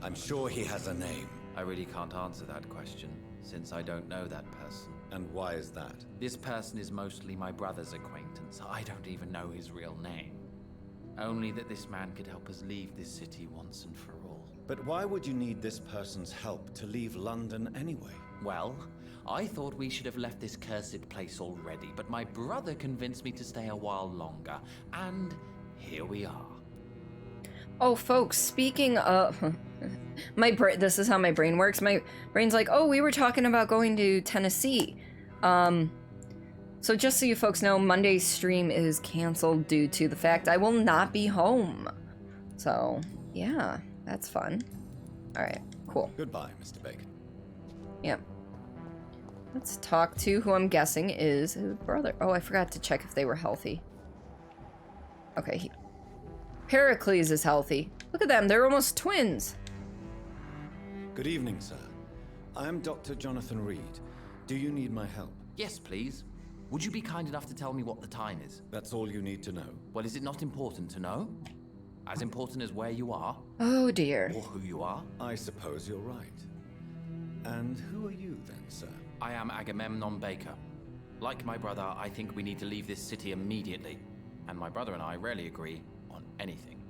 I'm sure he has a name. I really can't answer that question, since I don't know that person. And why is that? This person is mostly my brother's acquaintance. I don't even know his real name. Only that this man could help us leave this city once and for all. But why would you need this person's help to leave London anyway? Well, I thought we should have left this cursed place already, but my brother convinced me to stay a while longer, and here we are. Oh, folks, speaking of... this is how my brain works. My brain's like, oh, we were talking about going to Tennessee. So just so you folks know, Monday's stream is canceled due to the fact I will not be home. So, yeah, that's fun. Alright, cool. Goodbye, Mr. Bacon. Yep. Let's talk to who I'm guessing is his brother. Oh, I forgot to check if they were healthy. Okay, Pericles is healthy. Look at them, they're almost twins. Good evening, sir. I am Dr. Jonathan Reed. Do you need my help? Yes, please. Would you be kind enough to tell me what the time is? That's all you need to know. Well, is it not important to know? As important as where you are? Oh, dear. Or who you are? I suppose you're right. And who are you then, sir? I am Agamemnon Baker. Like my brother, I think we need to leave this city immediately. And my brother and I rarely agree on anything.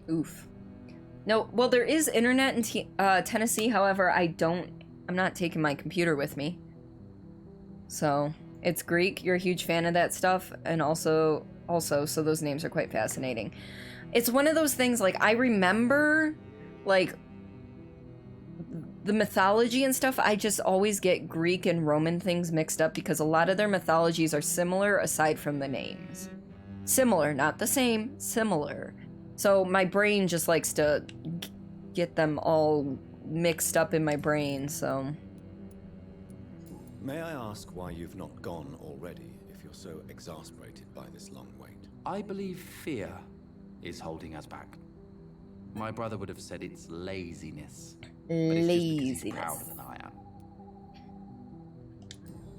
Oof. No, well, there is internet in Tennessee, however, I'm not taking my computer with me. So, it's Greek, you're a huge fan of that stuff, and also, so those names are quite fascinating. It's one of those things, like, I remember, like, the mythology and stuff, I just always get Greek and Roman things mixed up because a lot of their mythologies are similar aside from the names. Similar, not the same, similar. So my brain just likes to get them all mixed up in my brain, so... May I ask why you've not gone already, if you're so exasperated by this long wait? I believe fear is holding us back. My brother would have said it's laziness. But it's just because he's prouder than I am.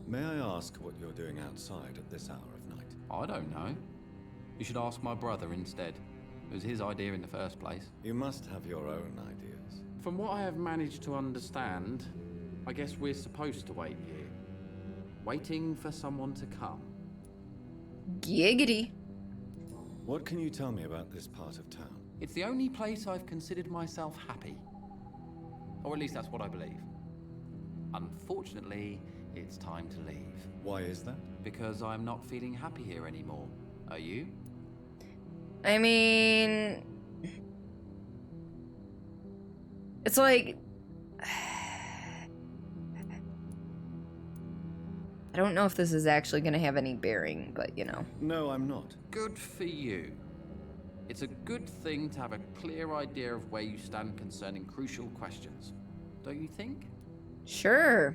May I ask what you're doing outside at this hour of night? I don't know. You should ask my brother instead. It was his idea in the first place. You must have your own ideas. From what I have managed to understand, I guess we're supposed to wait here. Waiting for someone to come. Giggity. What can you tell me about this part of town? It's the only place I've considered myself happy. Or at least that's what I believe. Unfortunately, it's time to leave. Why is that? Because I'm not feeling happy here anymore. Are you? I mean... It's like... I don't know if this is actually going to have any bearing, but you know. No, I'm not. Good for you. It's a good thing to have a clear idea of where you stand concerning crucial questions. Don't you think? Sure.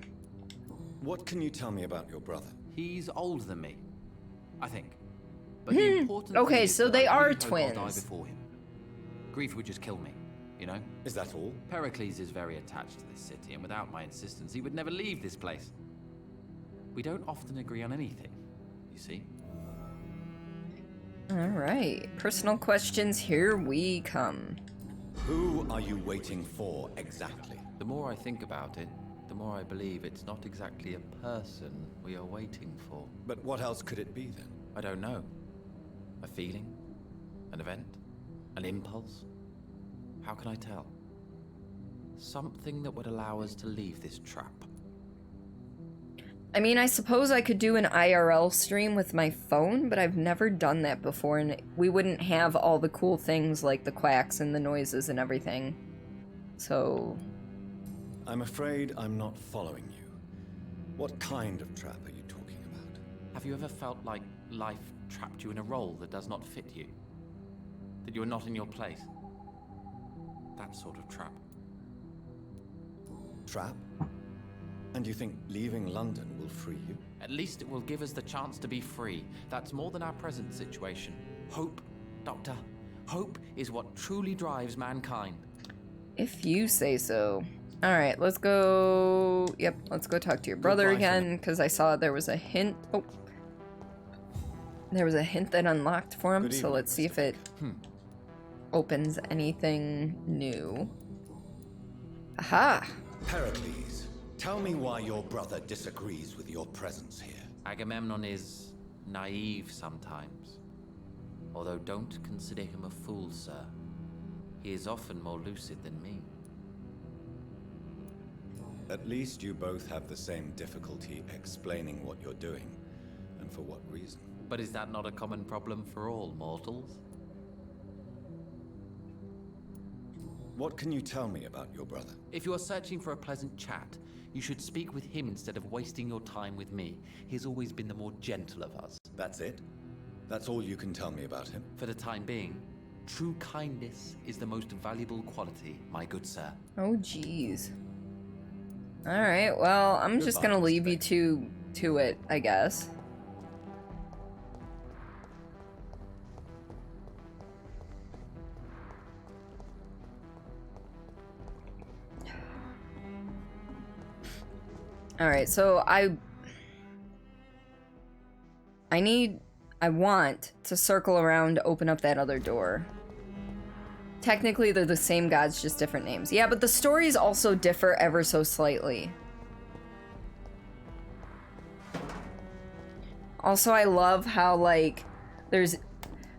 What can you tell me about your brother? He's older than me, I think. But the important okay, thing is so that they I are really hope I'll die twins. before him. Grief would just kill me, you know? Is that all? Pericles is very attached to this city, and without my insistence, he would never leave this place. We don't often agree on anything, you see? Alright, personal questions, here we come. Who are you waiting for exactly? The more I think about it, the more I believe it's not exactly a person we are waiting for. But what else could it be then? I don't know. A feeling? An event? An impulse? How can I tell? Something that would allow us to leave this trap. I mean, I suppose I could do an IRL stream with my phone, but I've never done that before, and we wouldn't have all the cool things like the quacks and the noises and everything. So... I'm afraid I'm not following you. What kind of trap are you talking about? Have you ever felt like life trapped you in a role that does not fit you? That you are not in your place? That sort of trap. Trap? And you think leaving London will free you? At least it will give us the chance to be free. That's more than our present situation. Hope, Doctor. Hope is what truly drives mankind. If you say so. Alright, let's go... Yep, let's go talk to your brother again, because I saw there was a hint. Oh. There was a hint that unlocked for him, Good so evening, let's see if it opens anything new. Aha! Pericles, tell me why your brother disagrees with your presence here. Agamemnon is naive sometimes. Although don't consider him a fool, sir. He is often more lucid than me. At least you both have the same difficulty explaining what you're doing, and for what reason. But is that not a common problem for all mortals? What can you tell me about your brother? If you are searching for a pleasant chat, you should speak with him instead of wasting your time with me. He has always been the more gentle of us. That's it? That's all you can tell me about him? For the time being, true kindness is the most valuable quality, my good sir. Oh, jeez. Alright, well, I'm just gonna leave you to it, I guess. Alright, so I want to circle around to open up that other door. Technically, they're the same gods, just different names. Yeah, but the stories also differ ever so slightly. Also, I love how, like, there's...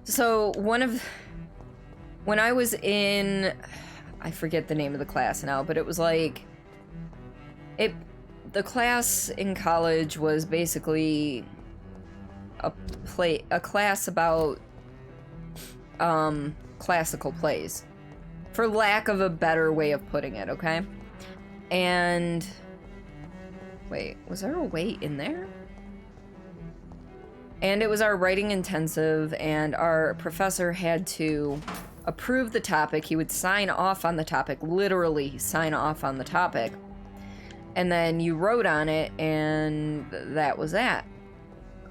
So, when I was in... I forget the name of the class now, but it was like... The class in college was basically a class about classical plays, for lack of a better way of putting it, okay? And wait, was there a wait in there? And it was our writing intensive, and our professor had to approve the topic. He would sign off on the topic, literally sign off on the topic. And then you wrote on it, and that was that.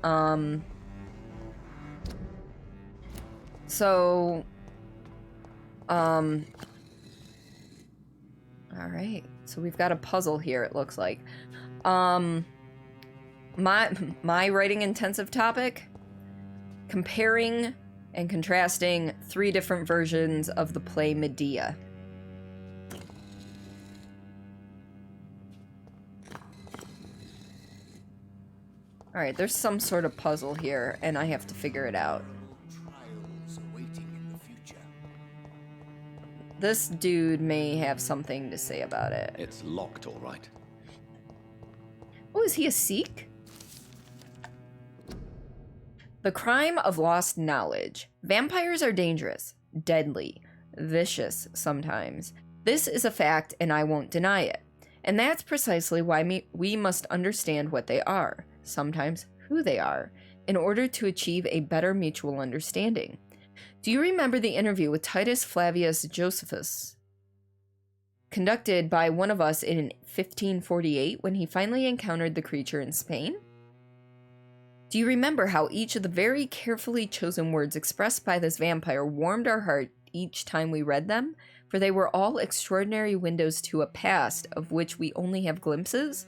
Alright. So we've got a puzzle here, it looks like. My writing intensive topic, comparing and contrasting 3 different versions of the play Medea. Alright, there's some sort of puzzle here, and I have to figure it out. This dude may have something to say about it. It's locked, all right. Oh, is he a Sikh? The crime of lost knowledge. Vampires are dangerous, deadly, vicious sometimes. This is a fact, and I won't deny it. And that's precisely why we must understand what they are, sometimes who they are, in order to achieve a better mutual understanding. Do you remember the interview with Titus Flavius Josephus, conducted by one of us in 1548 when he finally encountered the creature in Spain? Do you remember how each of the very carefully chosen words expressed by this vampire warmed our heart each time we read them? For they were all extraordinary windows to a past of which we only have glimpses?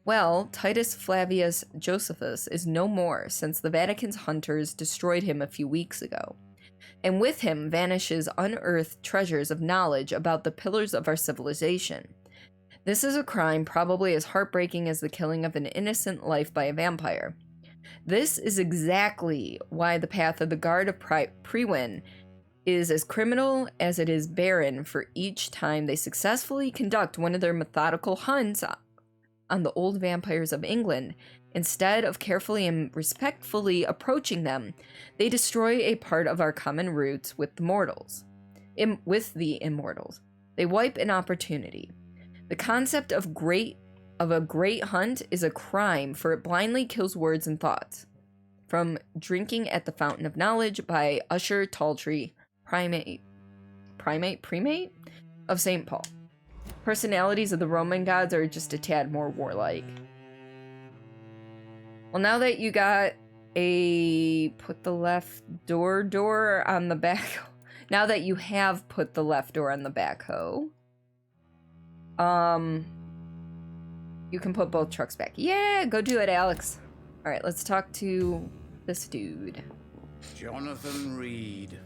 Well, Titus Flavius Josephus is no more since the Vatican's hunters destroyed him a few weeks ago. And with him vanishes unearthed treasures of knowledge about the pillars of our civilization. This is a crime probably as heartbreaking as the killing of an innocent life by a vampire. This is exactly why the path of the Guard of Priwen is as criminal as it is barren, for each time they successfully conduct one of their methodical hunts on the old vampires of England, instead of carefully and respectfully approaching them, they destroy a part of our common roots with the mortals. With the immortals. They wipe an opportunity. The concept of a great hunt is a crime, for it blindly kills words and thoughts. From Drinking at the Fountain of Knowledge by Usher Taltree, Primate of St. Paul. Personalities of the Roman gods are just a tad more warlike. Well, now that you got put the left door on the back, now that you have put the left door on the backhoe, you can put both trucks back. Yeah, go do it, Alex. All right, let's talk to this dude. Jonathan Reed.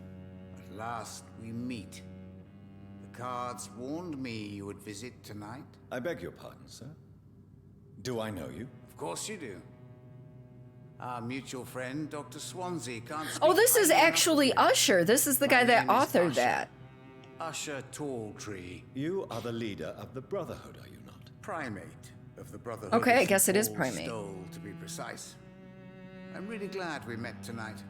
At last we meet. The cards warned me you would visit tonight. I beg your pardon, sir. Do I know you? Of course you do. Our mutual friend, Dr. Swansea, can't speak Oh, this is highly enough actually of you. Usher. This is the guy My that name is authored Usher. that. Usher Talltree. You are the leader of the Brotherhood, are you not? Primate of the Brotherhood. Okay, I of guess it is Paul primate. Stoll, to be precise. I'm really glad we met tonight.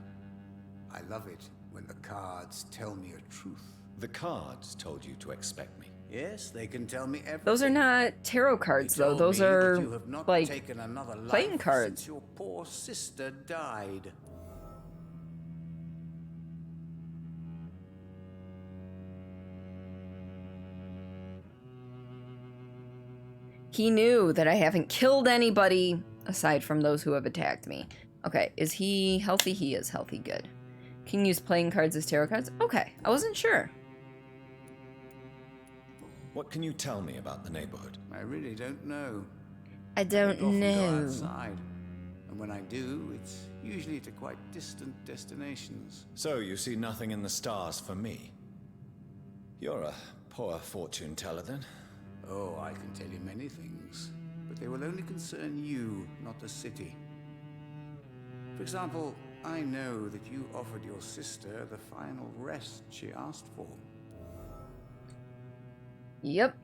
I love it when the cards tell me a truth. The cards told you to expect me. Yes, they can tell me everything. Those are not tarot cards, They though. told Those me that are, you have not like, taken another life playing cards. since your poor sister died. He knew that I haven't killed anybody aside from those who have attacked me. Okay, is he healthy? He is healthy. Good. Can use playing cards as tarot cards? Okay, I wasn't sure. What can you tell me about the neighborhood? I really don't know. I don't often go know. outside, and when I do, it's usually to quite distant destinations. So you see nothing in the stars for me? You're a poor fortune teller, then. Oh, I can tell you many things, but they will only concern you, not the city. For example, I know that you offered your sister the final rest she asked for. Yep.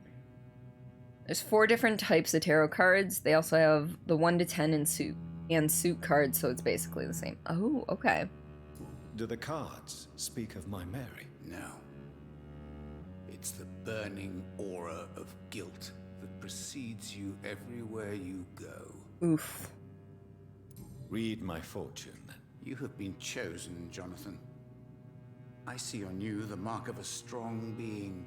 There's 4 different types of tarot cards. They also have the 1 to 10 in suit cards, so it's basically the same. Oh, okay. Do the cards speak of my Mary? No. It's the burning aura of guilt that precedes you everywhere you go. Oof. Read my fortune, then. You have been chosen, Jonathan. I see on you the mark of a strong being,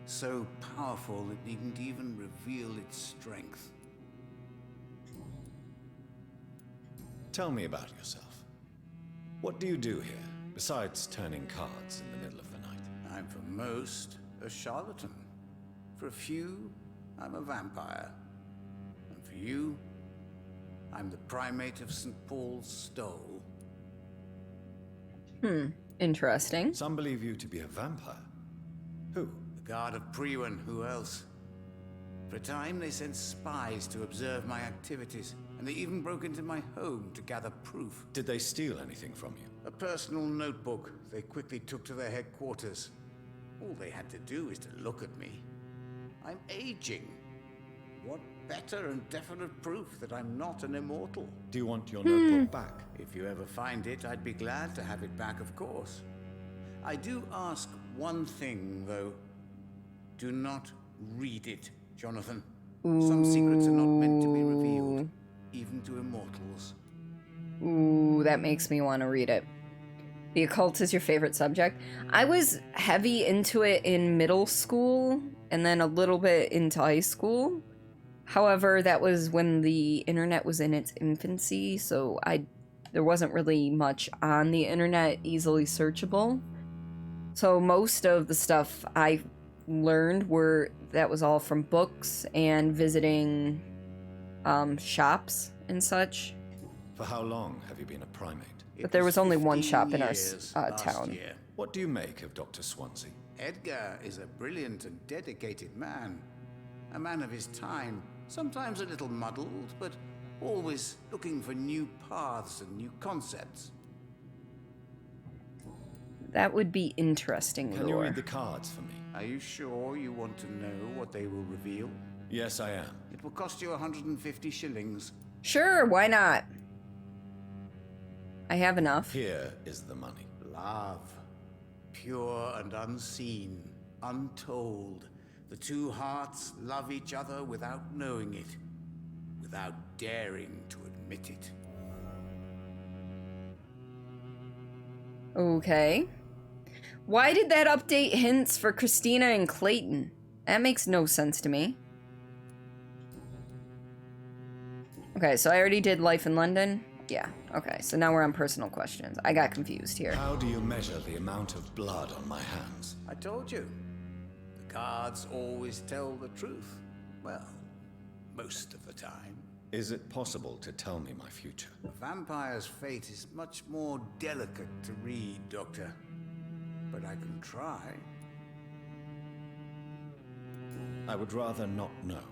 so powerful it needn't even reveal its strength. Tell me about yourself. What do you do here, besides turning cards in the middle of the night? I'm for most a charlatan. For a few, I'm a vampire. And for you, I'm the primate of St. Paul's Stoll. Interesting. Some believe you to be a vampire. Who? The Guard of Priwen, who else? For a time, they sent spies to observe my activities, and they even broke into my home to gather proof. Did they steal anything from you? A personal notebook they quickly took to their headquarters. All they had to do is to look at me. I'm aging. What better and definite proof that I'm not an immortal? Do you want your notebook back? If you ever find it, I'd be glad to have it back, of course. I do ask one thing, though. Do not read it, Jonathan. Some secrets are not meant to be revealed, even to immortals. Ooh, that makes me want to read it. The occult is your favorite subject. I was heavy into it in middle school and then a little bit into high school. However, that was when the internet was in its infancy, so there wasn't really much on the internet easily searchable. So most of the stuff I learned that was all from books and visiting shops and such. For how long have you been a primate? But there was only one 15 shop in our years last town. year. What do you make of Dr. Swansea? Edgar is a brilliant and dedicated man. A man of his time, sometimes a little muddled, but always looking for new paths and new concepts. That would be interesting, Can you lore. read the cards for me? Are you sure you want to know what they will reveal? Yes, I am. It will cost you 150 shillings. Sure, why not? I have enough. Here is the money. Love. Pure and unseen, untold. The two hearts love each other without knowing it, without daring to admit it. Okay. Why did that update hints for Christina and Clayton? That makes no sense to me. Okay, so I already did Life in London. Yeah, okay, so now we're on personal questions. I got confused here. How do you measure the amount of blood on my hands? I told you. The cards always tell the truth. Well, most of the time. Is it possible to tell me my future? A vampire's fate is much more delicate to read, Doctor. But I can try. I would rather not know.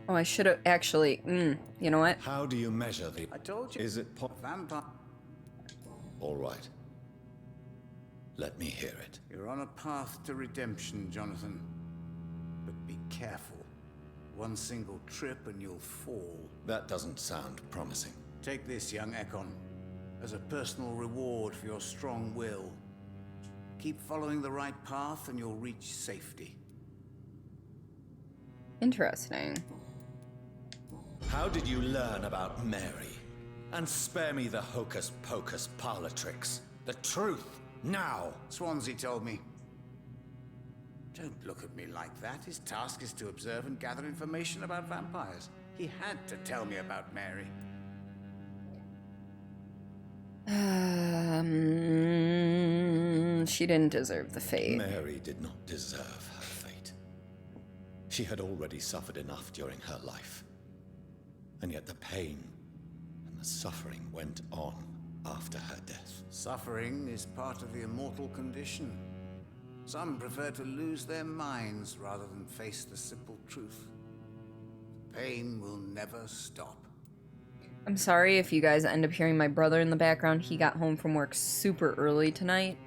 Oh, I should have actually. You know what? How do you measure the... I told you. Is it vampire? All right. Let me hear it. You're on a path to redemption, Jonathan. But be careful. One single trip and you'll fall. That doesn't sound promising. Take this, young Ekon, as a personal reward for your strong will. Keep following the right path and you'll reach safety. Interesting. How did you learn about Mary? And spare me the hocus-pocus parlor tricks. The truth, now! Swansea told me. Don't look at me like that. His task is to observe and gather information about vampires. He had to tell me about Mary. She didn't deserve the fate. Mary did not deserve her fate. She had already suffered enough during her life. And yet the pain and the suffering went on after her death. Suffering is part of the immortal condition. Some prefer to lose their minds rather than face the simple truth. Pain will never stop. I'm sorry if you guys end up hearing my brother in the background. He got home from work super early tonight.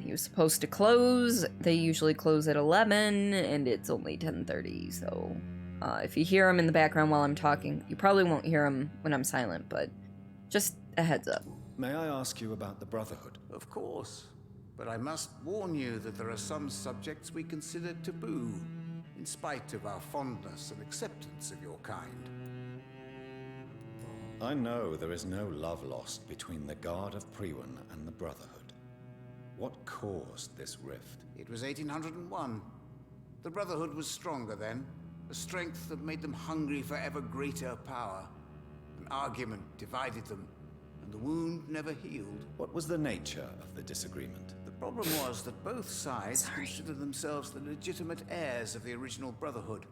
He was supposed to close. They usually close at 11, and it's only 10:30, so... if you hear him in the background while I'm talking, you probably won't hear him when I'm silent, but just a heads up. May I ask you about the Brotherhood? Of course. But I must warn you that there are some subjects we consider taboo, in spite of our fondness and acceptance of your kind. I know there is no love lost between the Guard of Priwen and the Brotherhood. What caused this rift? It was 1801. The Brotherhood was stronger then, a strength that made them hungry for ever greater power. An argument divided them, and the wound never healed. What was the nature of the disagreement? The problem was that both sides considered themselves the legitimate heirs of the original Brotherhood.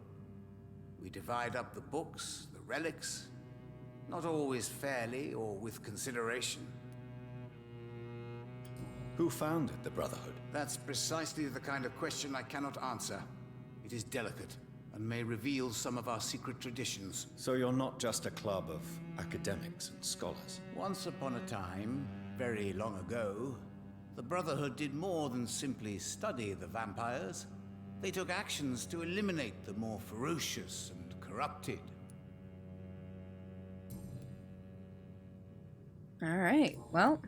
We divide up the books, the relics, not always fairly or with consideration. Who founded the Brotherhood? That's precisely the kind of question I cannot answer. It is delicate and may reveal some of our secret traditions. So you're not just a club of academics and scholars? Once upon a time, very long ago, the Brotherhood did more than simply study the vampires. They took actions to eliminate the more ferocious and corrupted. Alright, well...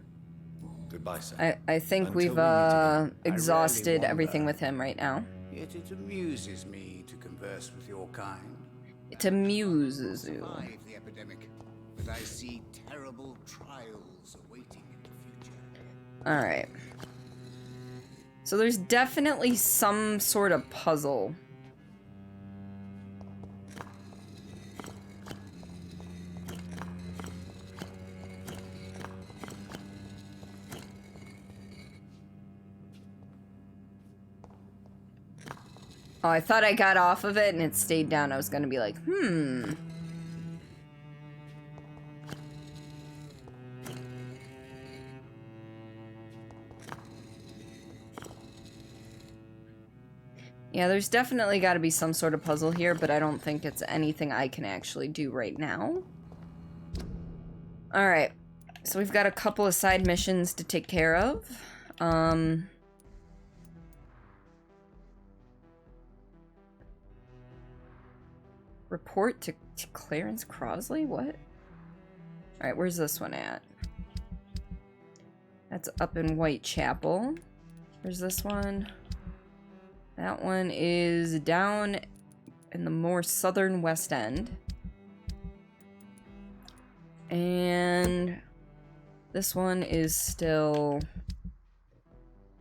Goodbye, sir. I think Until we've we meet again. exhausted wonder. everything with him right now. Yet it amuses me to converse with your kind. It amuses you. Survive the epidemic, but I see terrible trials awaiting in the future. Alright. So there's definitely some sort of puzzle. Oh, I thought I got off of it and it stayed down. I was gonna be like, Yeah, there's definitely got to be some sort of puzzle here, but I don't think it's anything I can actually do right now. Alright, so we've got a couple of side missions to take care of. Report to Clarence Crosley? What? Alright, where's this one at? That's up in Whitechapel. Where's this one? That one is down in the more southern West End. And this one is still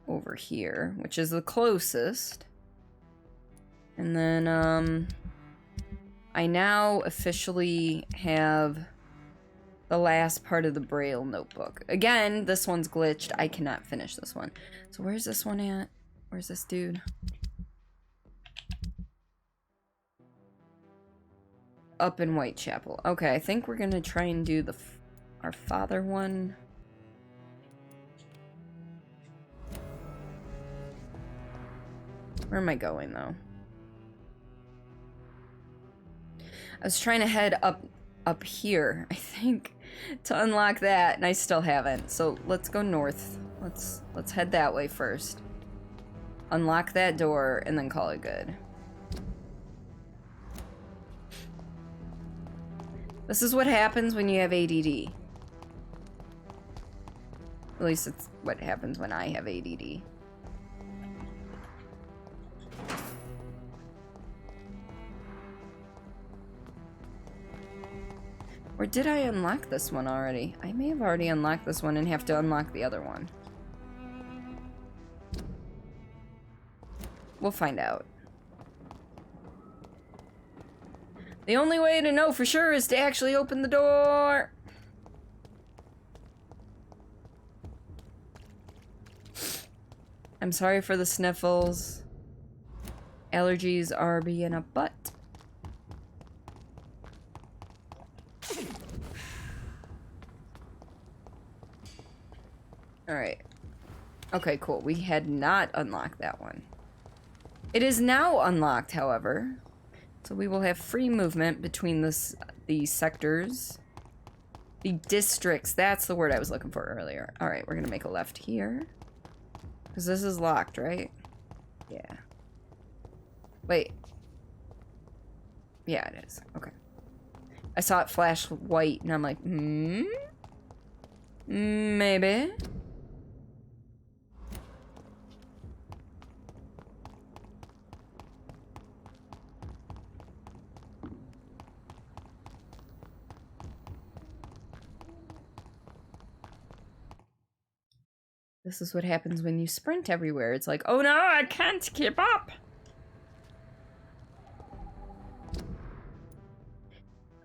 over here, which is the closest. And then, I now officially have the last part of the Braille notebook. Again, this one's glitched. I cannot finish this one. So where's this one at? Where's this dude? up in Whitechapel. Okay, I think we're gonna try and do the our father one. Where am I going, though? I was trying to head up here, I think, to unlock that, and I still haven't. So let's go north. Let's head that way first. Unlock that door, and then call it good. This is what happens when you have ADD. At least it's what happens when I have ADD. Or did I unlock this one already? I may have already unlocked this one and have to unlock the other one. We'll find out. The only way to know for sure is to actually open the door. I'm sorry for the sniffles. Allergies are being a butt. Alright. Okay, cool. We had not unlocked that one. It is now unlocked, however. So we will have free movement between the sectors. The districts. That's the word I was looking for earlier. Alright, we're gonna make a left here. Because this is locked, right? Yeah. Wait. Yeah, it is. Okay. I saw it flash white, and I'm like, maybe. This is what happens when you sprint everywhere. It's like, oh no, I can't keep up.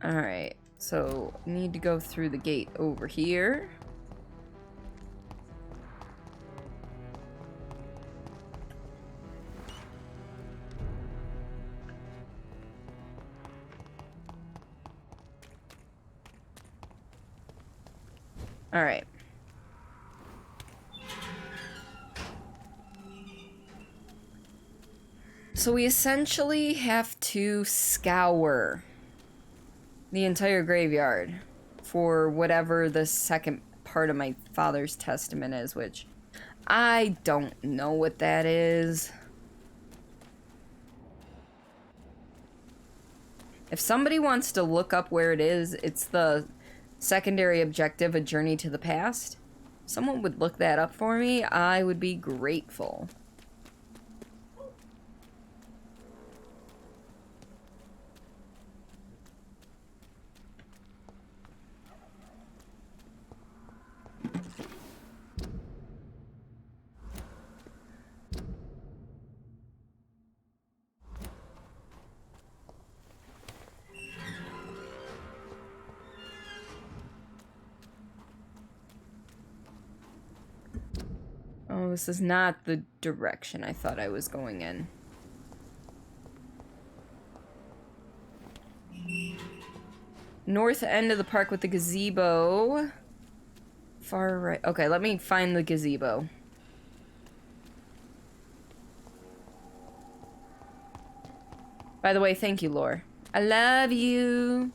Alright, so need to go through the gate over here. Alright. So we essentially have to scour the entire graveyard for whatever the second part of my father's testament is, which I don't know what that is. If somebody wants to look up where it is, it's the secondary objective, A Journey to the Past. If someone would look that up for me, I would be grateful. Oh, this is not the direction I thought I was going in. North end of the park with the gazebo. Far right. Okay, let me find the gazebo. By the way, thank you, Lore. I love you.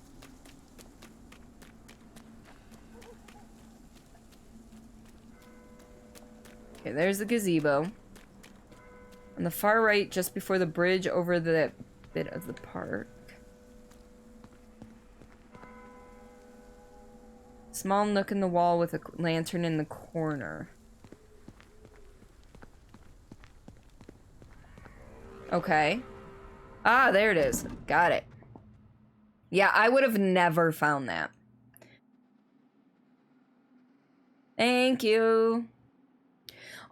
Okay, there's the gazebo. On the far right, just before the bridge over that bit of the park. Small nook in the wall with a lantern in the corner. Okay. Ah, there it is. Got it. Yeah, I would have never found that. Thank you.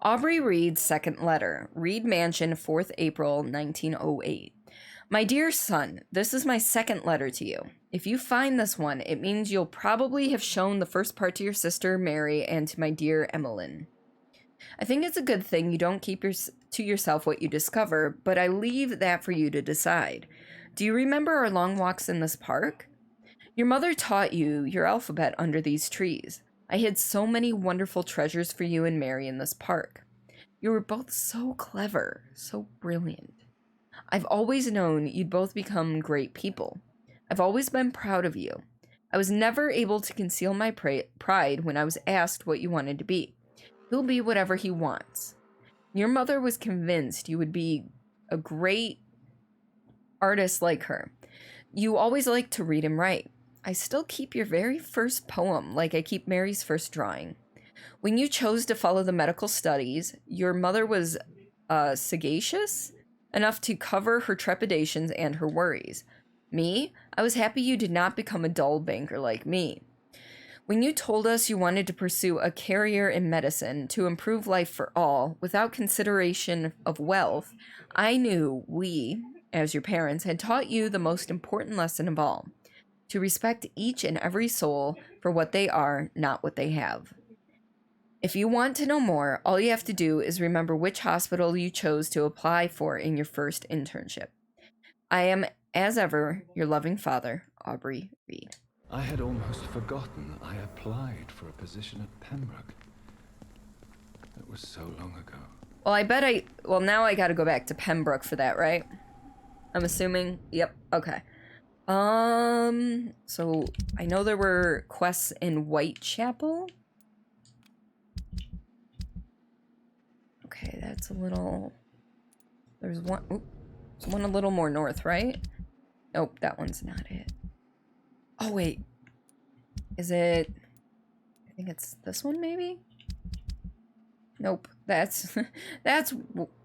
Aubrey Reed's second letter. Reed Mansion, 4th April, 1908. My dear son, this is my second letter to you. If you find this one, it means you'll probably have shown the first part to your sister, Mary, and to my dear Emmeline. I think it's a good thing you don't keep to yourself what you discover, but I leave that for you to decide. Do you remember our long walks in this park? Your mother taught you your alphabet under these trees. I hid so many wonderful treasures for you and Mary in this park. You were both so clever, so brilliant. I've always known you'd both become great people. I've always been proud of you. I was never able to conceal my pride when I was asked what you wanted to be. He'll be whatever he wants. Your mother was convinced you would be a great artist like her. You always liked to read and write. I still keep your very first poem like I keep Mary's first drawing. When you chose to follow the medical studies, your mother was sagacious enough to cover her trepidations and her worries. Me, I was happy you did not become a dull banker like me. When you told us you wanted to pursue a career in medicine to improve life for all without consideration of wealth, I knew we, as your parents, had taught you the most important lesson of all, to respect each and every soul for what they are, not what they have. If you want to know more, all you have to do is remember which hospital you chose to apply for in your first internship. I am, as ever, your loving father, Aubrey Reed. I had almost forgotten I applied for a position at Pembroke. That was so long ago. Well, now I gotta go back to Pembroke for that, right? I'm assuming. Yep, okay. So I know there were quests in Whitechapel. Okay, that's a little... There's one... Oop, there's one a little more north, right? Nope, that one's not it. Oh, wait. Is it... I think it's this one, maybe? Nope, that's... that's...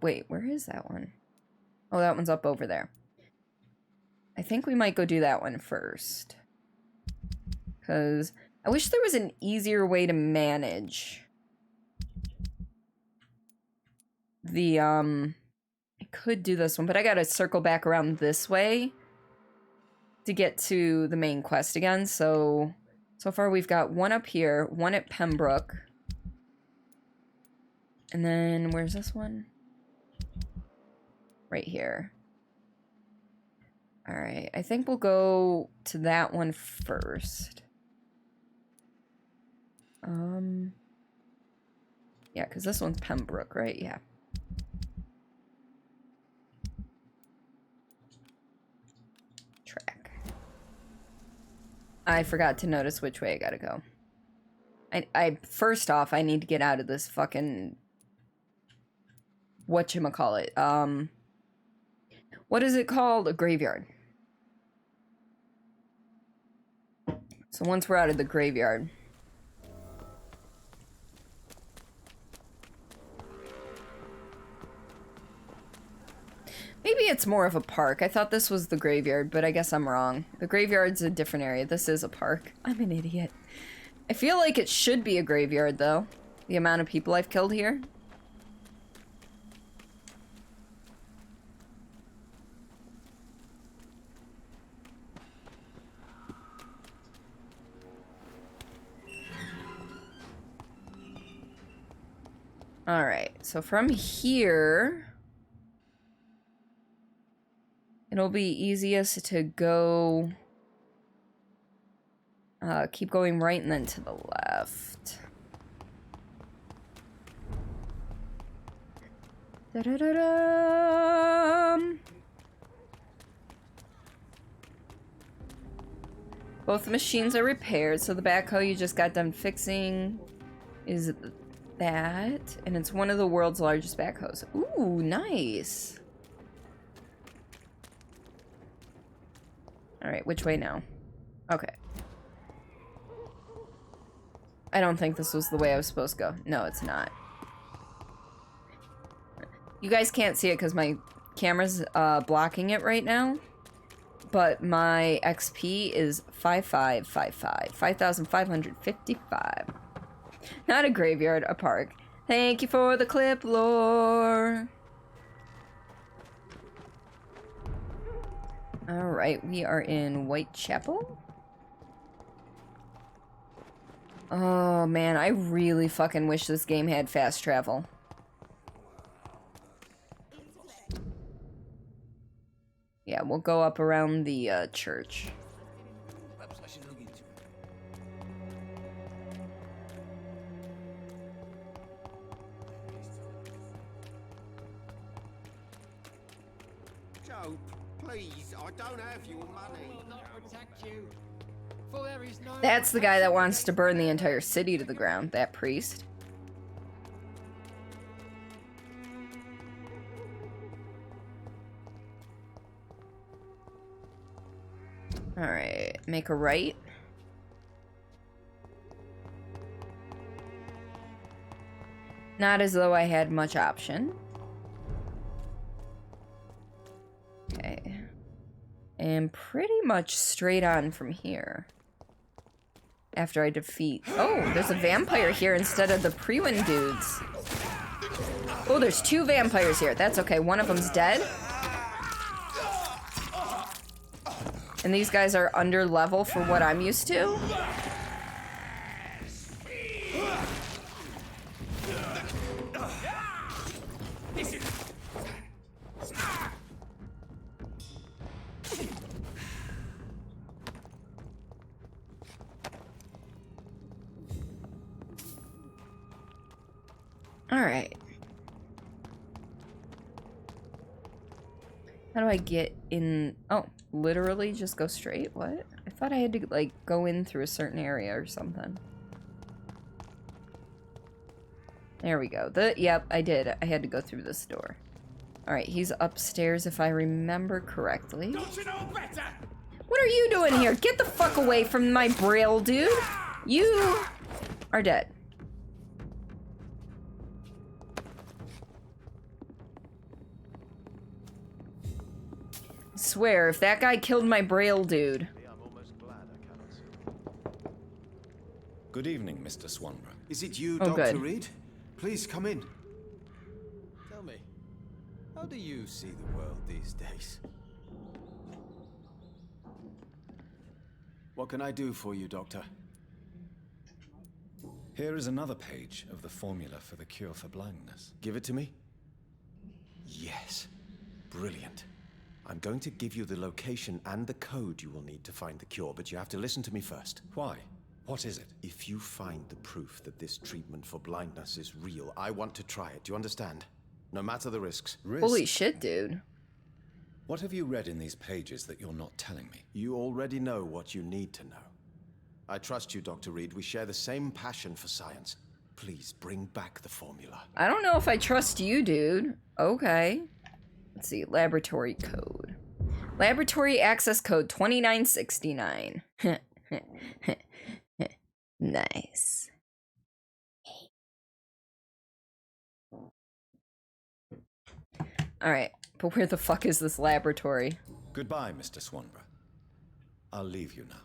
Wait, where is that one? Oh, that one's up over there. I think we might go do that one first. Because I wish there was an easier way to manage the, I could do this one, but I gotta circle back around this way to get to the main quest again. So far we've got one up here, one at Pembroke. And then, where's this one? Right here. Alright, I think we'll go to that one first. Yeah, because this one's Pembroke, right? Yeah. Track. I forgot to notice which way I gotta go. First off, I need to get out of this fucking... whatchamacallit? What is it called? A graveyard. So once we're out of the graveyard... Maybe it's more of a park. I thought this was the graveyard, but I guess I'm wrong. The graveyard's a different area. This is a park. I'm an idiot. I feel like it should be a graveyard, though. The amount of people I've killed here. Alright, so from here... It'll be easiest to go... keep going right and then to the left. Da-da-da-da! Both machines are repaired, so the backhoe you just got done fixing is that. And it's one of the world's largest backhoes. Ooh, nice! Alright, which way now? Okay. I don't think this was the way I was supposed to go. No, it's not. You guys can't see it because my camera's blocking it right now. But my XP is 5555. 5,555. Not a graveyard, a park. Thank you for the clip, lore. Alright, we are in Whitechapel. Oh man, I really fucking wish this game had fast travel. Yeah, we'll go up around the church. Perhaps I should look into it. Joe, please, I don't have your money. will not protect you. For there is no That's the guy that wants to burn the entire city to the ground, that priest. Alright, make a right. Not as though I had much option. Okay. And pretty much straight on from here. After I defeat... Oh, there's a vampire here instead of the Prewin dudes. Oh, there's 2 vampires here. That's okay. One of them's dead. And these guys are under level for what I'm used to. All right. How do I get in? Oh, literally just go straight? What? I thought I had to, like, go in through a certain area or something. There we go. Yep, I did. I had to go through this door. Alright, he's upstairs if I remember correctly. Don't you know better? What are you doing here? Get the fuck away from my braille, dude! You are dead. I swear, if that guy killed my braille dude. Good evening, Mr. Swanborough. Is it you, Oh, Dr. good. Reed? Please come in. Tell me, how do you see the world these days? What can I do for you, Doctor? Here is another page of the formula for the cure for blindness. Give it to me? Yes. Brilliant. I'm going to give you the location and the code you will need to find the cure, but you have to listen to me first. Why? What is it? If you find the proof that this treatment for blindness is real, I want to try it. Do you understand? No matter the risks. Holy shit, dude. What have you read in these pages that you're not telling me? You already know what you need to know. I trust you, Dr. Reed. We share the same passion for science. Please bring back the formula. I don't know if I trust you, dude. Okay. Let's see. Laboratory code. Laboratory access code 2969. Nice. Alright, but where the fuck is this laboratory? Goodbye, Mr. Swanborough. I'll leave you now.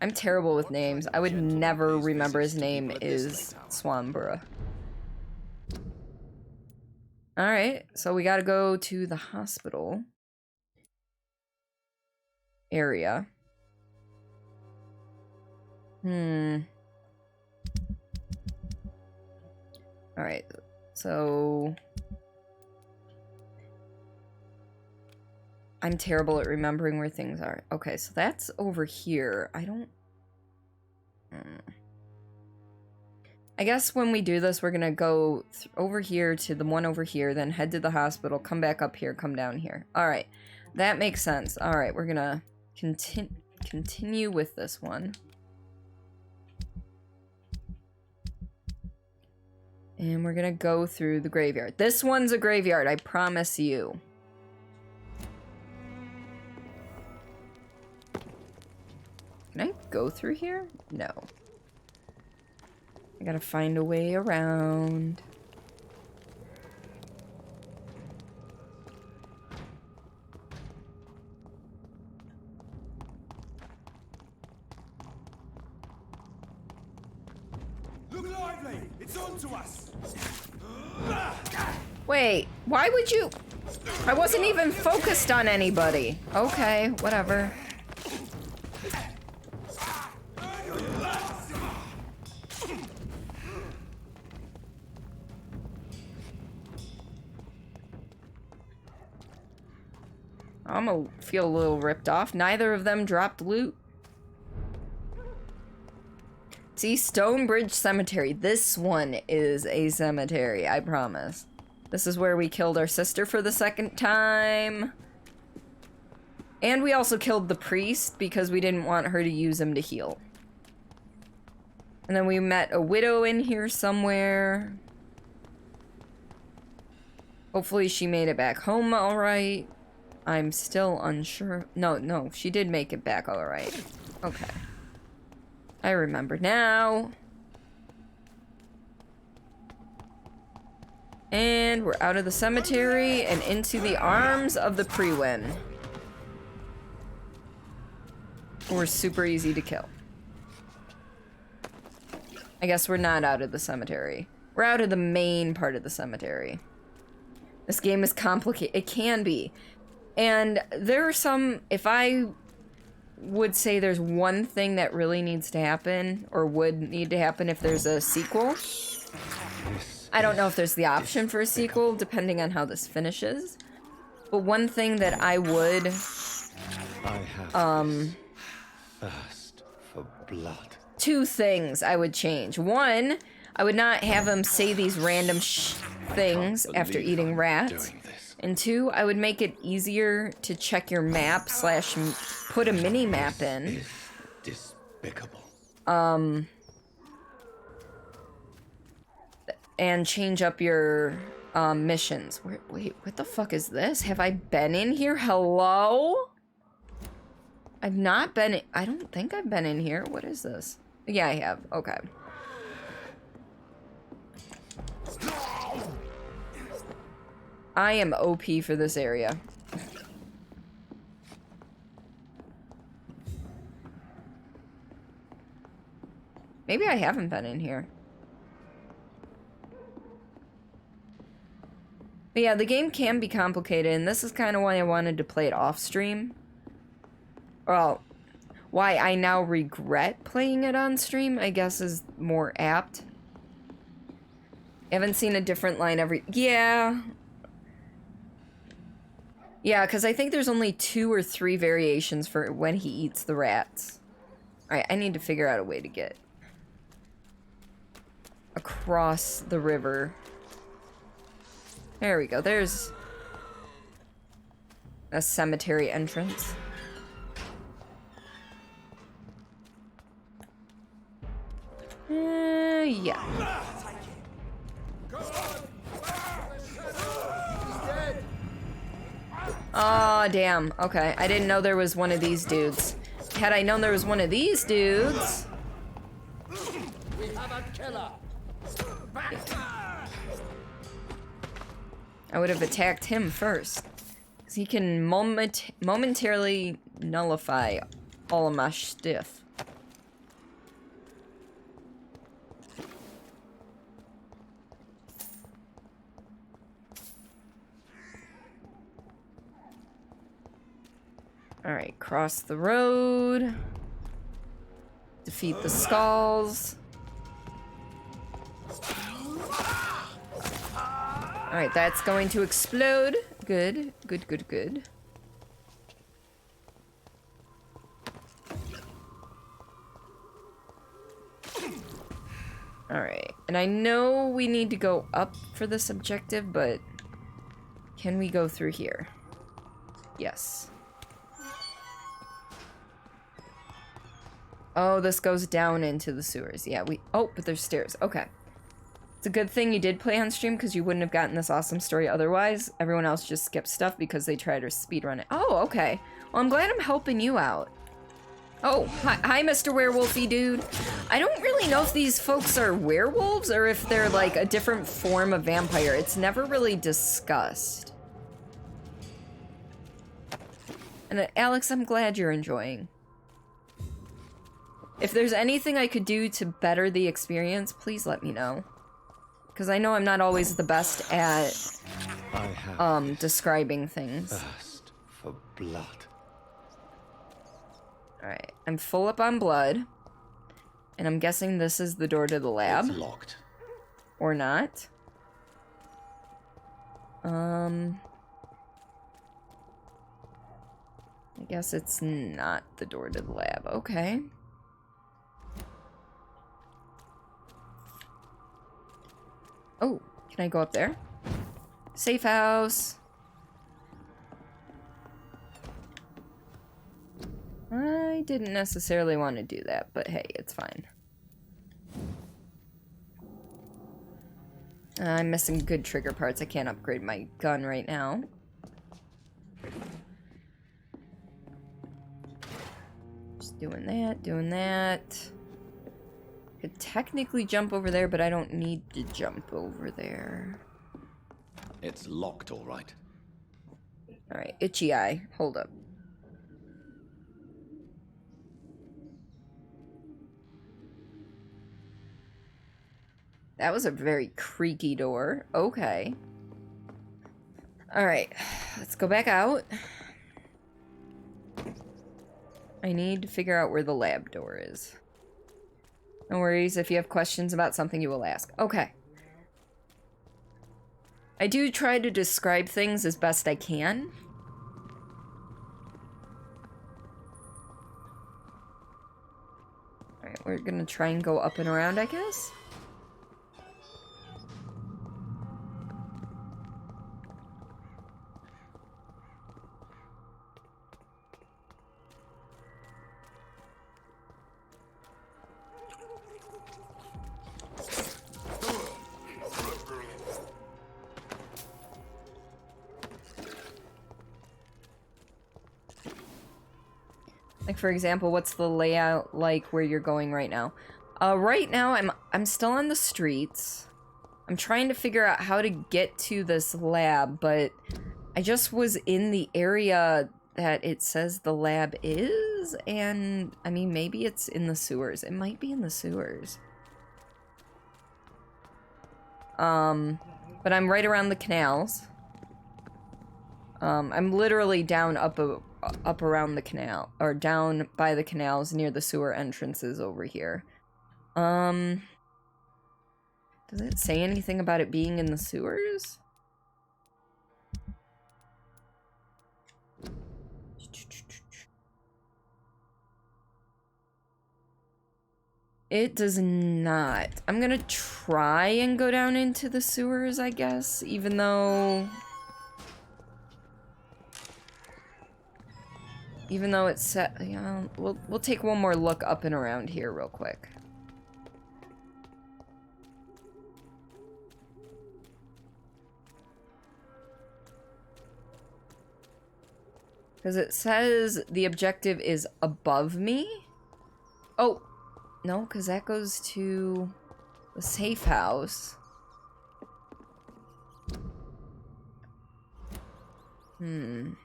I'm terrible with names. I would never remember his name is Swanborough. Alright, so we gotta go to the hospital area. Alright, so... I'm terrible at remembering where things are. Okay, so that's over here. I don't... I guess when we do this, we're gonna go over here to the one over here, then head to the hospital, come back up here, come down here. Alright, that makes sense. Alright, we're gonna continue with this one. And we're gonna go through the graveyard. This one's a graveyard, I promise you. Can I go through here? No. I gotta find a way around. Look lively! It's on to us! Wait, why would you... I wasn't even focused on anybody. Okay, whatever. I'm a feel a little ripped off. Neither of them dropped loot. See, Stonebridge Cemetery. This one is a cemetery, I promise. This is where we killed our sister for the second time. And we also killed the priest because we didn't want her to use him to heal. And then we met a widow in here somewhere. Hopefully she made it back home all right. I'm still unsure. No, she did make it back all right. Okay. I remember now. And we're out of the cemetery and into the arms of the Priwen. We're super easy to kill. I guess we're not out of the cemetery. We're out of the main part of the cemetery. This game is complicated. It can be. And there are some... If I would say there's one thing that really needs to happen, or would need to happen if there's a sequel. I don't know if there's the option for a sequel, depending on how this finishes. But one thing that I would... thirst for blood. Two things I would change. One, I would not have him say these random things after eating rats. And two, I would make it easier to check your map / put a mini map in. Despicable. And change up your missions. Wait, what the fuck is this? Have I been in here? Hello? I've not been I don't think I've been in here. What is this? Yeah, I have. Okay. I am OP for this area. Maybe I haven't been in here. But yeah, the game can be complicated, and this is kind of why I wanted to play it off stream. Well, why I now regret playing it on stream, I guess, is more apt. I haven't seen a different line every... Yeah. Yeah, because I think there's only 2 or 3 variations for when he eats the rats. Alright, I need to figure out a way to get across the river. There we go. There's a cemetery entrance. Yeah. Oh, damn. Okay, I didn't know there was one of these dudes. Had I known there was one of these dudes... We have a killer. I would have attacked him first. Because he can momentarily nullify all of my stuff. Alright, cross the road. Defeat the skulls. Alright, that's going to explode. Good, good, good, good. Alright, and I know we need to go up for this objective, but can we go through here? Yes. Oh, this goes down into the sewers. Yeah, oh, but there's stairs. Okay. It's a good thing you did play on stream because you wouldn't have gotten this awesome story otherwise. Everyone else just skipped stuff because they tried to speedrun it. Oh, okay. Well, I'm glad I'm helping you out. Oh, hi, Mr. Werewolfy dude. I don't really know if these folks are werewolves or if they're like a different form of vampire. It's never really discussed. And Alex, I'm glad you're enjoying. If there's anything I could do to better the experience, please let me know. Because I know I'm not always the best at describing things. Thirst for blood. Alright, I'm full up on blood. And I'm guessing this is the door to the lab. It's locked. Or not. I guess it's not the door to the lab. Okay. Oh, can I go up there? Safe house. I didn't necessarily want to do that, but hey, it's fine. I'm missing good trigger parts. I can't upgrade my gun right now. Just doing that, doing that. Could technically jump over there, but I don't need to jump over there. It's locked, all right. Alright, itchy eye. Hold up. That was a very creaky door. Okay. Alright, let's go back out. I need to figure out where the lab door is. No worries, if you have questions about something, you will ask. Okay. I do try to describe things as best I can. Alright, we're gonna try and go up and around, I guess. Like, for example, what's the layout like where you're going right now? Right now, I'm still on the streets. I'm trying to figure out how to get to this lab, but I just was in the area that it says the lab is, and, I mean, maybe it's in the sewers. It might be in the sewers. But I'm right around the canals. I'm literally down up around the canal, or down by the canals near the sewer entrances over here. Does it say anything about it being in the sewers? It does not. I'm gonna try and go down into the sewers, I guess, even though it's set. Yeah, we'll take one more look up and around here real quick. Because it says the objective is above me. Oh, no, because that goes to the safe house. I'm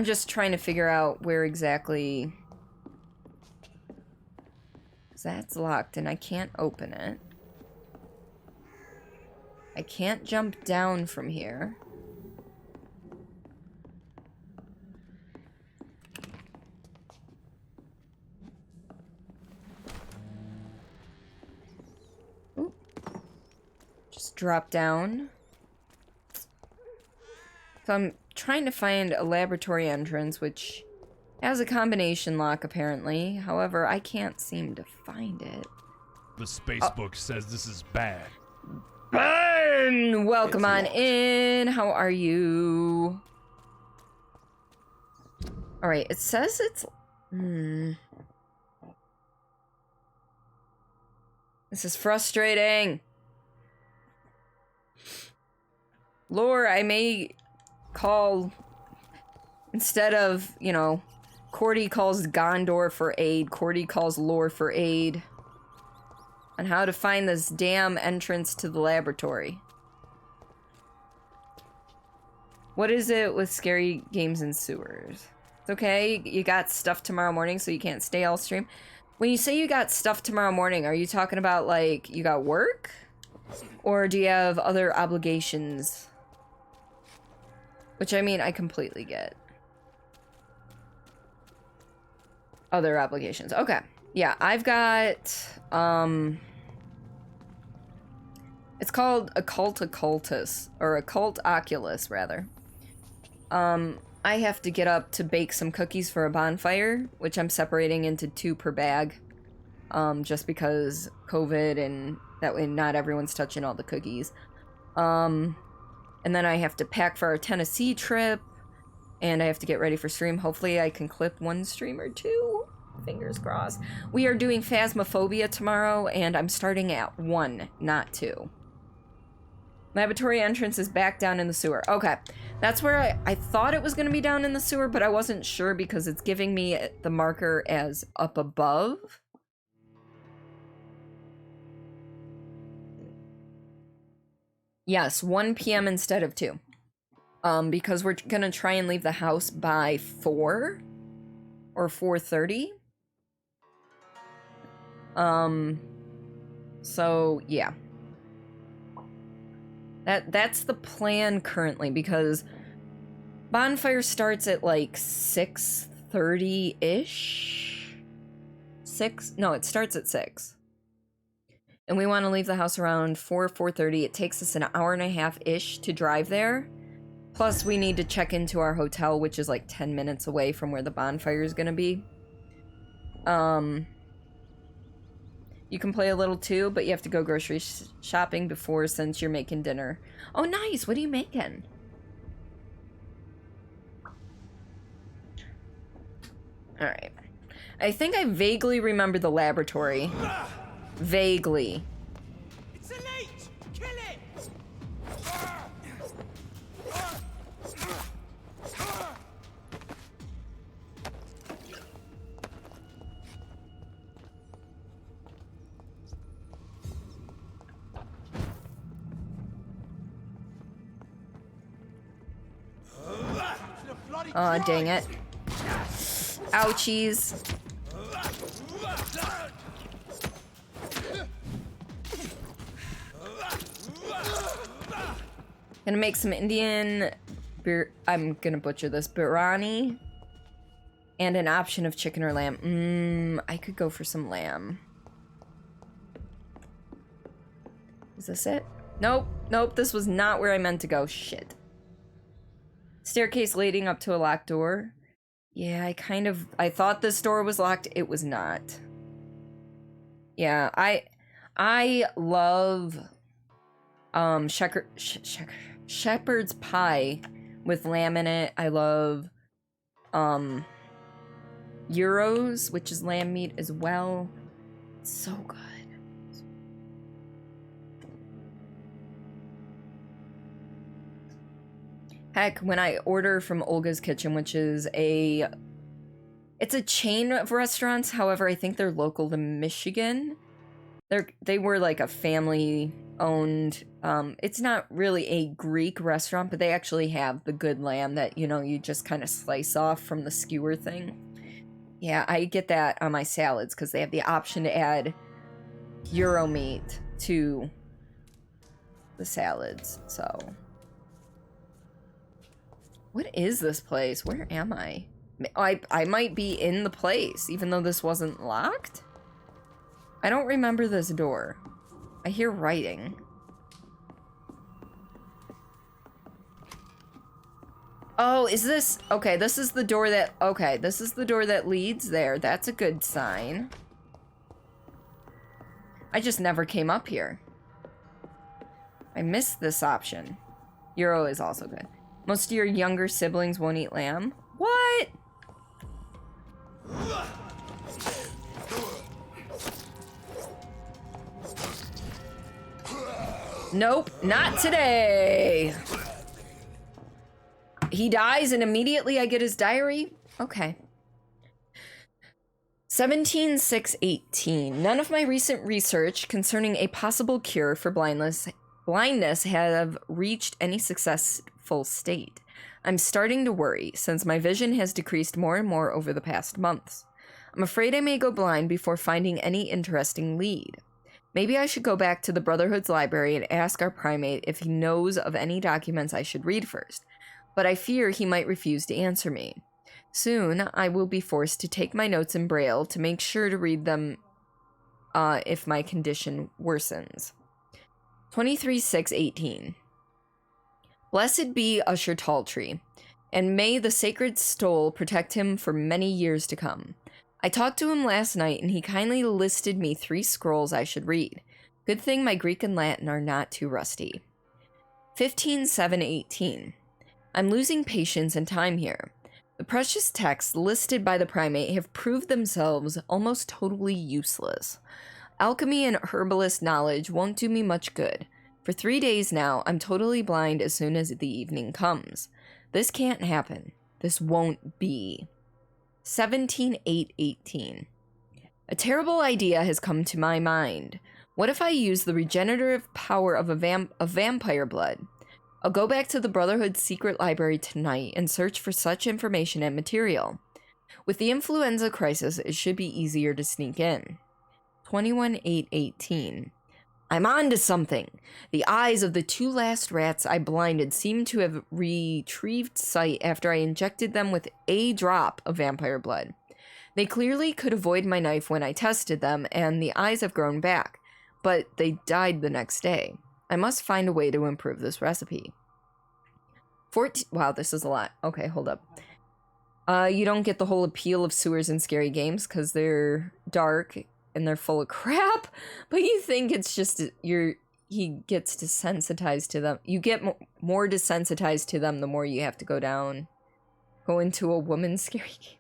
just trying to figure out where exactly... That's locked and I can't open it. I can't jump down from here. Ooh. Just drop down. So I'm trying to find a laboratory entrance, which has a combination lock, apparently. However, I can't seem to find it. The space book says this is bad. Ben! Welcome on in. How are you? Alright, it says it's... This is frustrating. Lore, I may call... Instead of, you know, Cordy calls Gondor for aid, Cordy calls Lore for aid on how to find this damn entrance to the laboratory. What is it with scary games and sewers? It's okay, you got stuff tomorrow morning, so you can't stay all stream. When you say you got stuff tomorrow morning, are you talking about, like, you got work? Or do you have other obligations? Which, I mean, I completely get. Other obligations. Okay. Yeah, I've got, it's called Occult Occultus, or Occult Oculus, rather. I have to get up to bake some cookies for a bonfire, which I'm separating into 2 per bag. Just because COVID, and that way not everyone's touching all the cookies. And then I have to pack for our Tennessee trip, and I have to get ready for stream. Hopefully I can clip 1 stream or 2. Fingers crossed. We are doing Phasmophobia tomorrow, and I'm starting at 1, not 2. Laboratory entrance is back down in the sewer. Okay, that's where I thought it was going to be down in the sewer, but I wasn't sure because it's giving me the marker as up above. Yes, 1 p.m. instead of 2. Because we're going to try and leave the house by 4 or 4:30. So yeah. That's the plan currently, because bonfire starts at like 6:30-ish. 6? No, it starts at 6. And we want to leave the house around 4:30. It takes us an hour and a half-ish to drive there. Plus, we need to check into our hotel, which is like 10 minutes away from where the bonfire is going to be. You can play a little too, but you have to go grocery shopping before, since you're making dinner. Oh, nice. What are you making? All right. I think I vaguely remember the laboratory. Vaguely. It's elite! Kill it! Aw, dang it. Ouchies. Gonna make some Indian I'm gonna butcher this, biryani, and an option of chicken or lamb. I could go for some lamb. Is this it? Nope, nope, this was not where I meant to go. Shit. Staircase leading up to a locked door. Yeah, I thought this door was locked. It was not. Yeah, I love shepherd's pie with lamb in it. I love gyros, which is lamb meat as well. It's so good. Heck, when I order from Olga's Kitchen, which is it's a chain of restaurants. However, I think they're local to Michigan. They were like a family owned, it's not really a Greek restaurant, but they actually have the good lamb that, you know, you just kind of slice off from the skewer thing. Yeah, I get that on my salads because they have the option to add gyro meat to the salads. So what is this place? Where am I? I might be in the place, even though this wasn't locked? I don't remember this door. I hear writing. Oh, is this... Okay, this is the door that... Okay, this is the door that leads there. That's a good sign. I just never came up here. I missed this option. Gyro is also good. Most of your younger siblings won't eat lamb. What? Nope, not today. He dies and immediately I get his diary? Okay. 17/6/18. None of my recent research concerning a possible cure for blindness have reached any successful state. I'm starting to worry, since my vision has decreased more and more over the past months. I'm afraid I may go blind before finding any interesting lead. Maybe I should go back to the Brotherhood's library and ask our primate if he knows of any documents I should read first, but I fear he might refuse to answer me. Soon, I will be forced to take my notes in Braille to make sure to read them if my condition worsens. 23/6/18. Blessed be Usher Talltree. And may the sacred stole protect him for many years to come. I talked to him last night, and he kindly listed me 3 scrolls I should read. Good thing my Greek and Latin are not too rusty. 15:7:18. I'm losing patience and time here. The precious texts listed by the primate have proved themselves almost totally useless. Alchemy and herbalist knowledge won't do me much good. For 3 days now, I'm totally blind as soon as the evening comes. This can't happen. This won't be. 17:8:18. A terrible idea has come to my mind. What if I use the regenerative power of vampire blood? I'll go back to the Brotherhood's secret library tonight and search for such information and material. With the influenza crisis, it should be easier to sneak in. 21:8:18. I'm on to something. The eyes of the 2 last rats I blinded seem to have retrieved sight after I injected them with a drop of vampire blood. They clearly could avoid my knife when I tested them, and the eyes have grown back, but they died the next day. I must find a way to improve this recipe. 14. Wow, this is a lot. Okay, hold up. You don't get the whole appeal of sewers and scary games because they're dark and they're full of crap, but you think it's just he gets desensitized to them. You get more desensitized to them the more you have to go into a woman's scary game.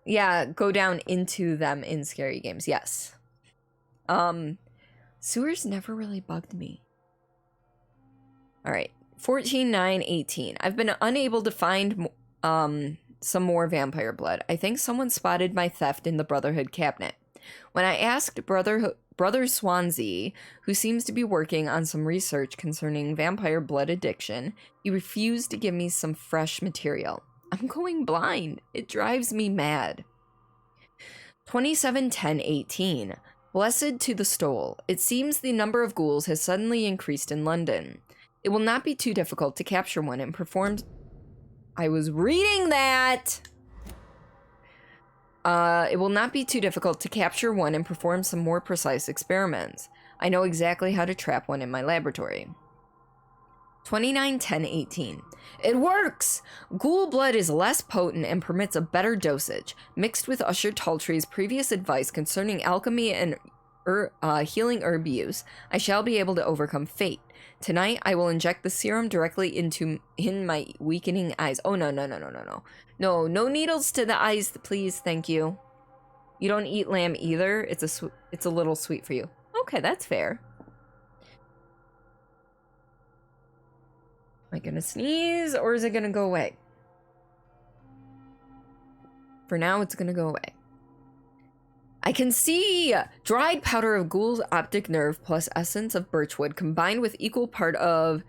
Yeah, go down into them in scary games. Yes. Sewers never really bugged me. All right. 14:9:18. I've been unable to find some more vampire blood. I think someone spotted my theft in the Brotherhood cabinet. When I asked Brother Swansea, who seems to be working on some research concerning vampire blood addiction, he refused to give me some fresh material. I'm going blind. It drives me mad. 27:10:18. Blessed to the stole. It seems the number of ghouls has suddenly increased in London. It will not be too difficult to capture one and perform... I was reading that! It will not be too difficult to capture one and perform some more precise experiments. I know exactly how to trap one in my laboratory. 29:10:18. It works! Ghoul blood is less potent and permits a better dosage. Mixed with Usher Taltry's previous advice concerning alchemy and healing herb use, I shall be able to overcome fate. Tonight, I will inject the serum directly in my weakening eyes. Oh, no. No needles to the eyes, please. Thank you. You don't eat lamb either. It's a little sweet for you. Okay, that's fair. Am I gonna sneeze or is it gonna go away? For now, it's gonna go away. I can see dried powder of ghoul's optic nerve plus essence of birchwood combined with equal part of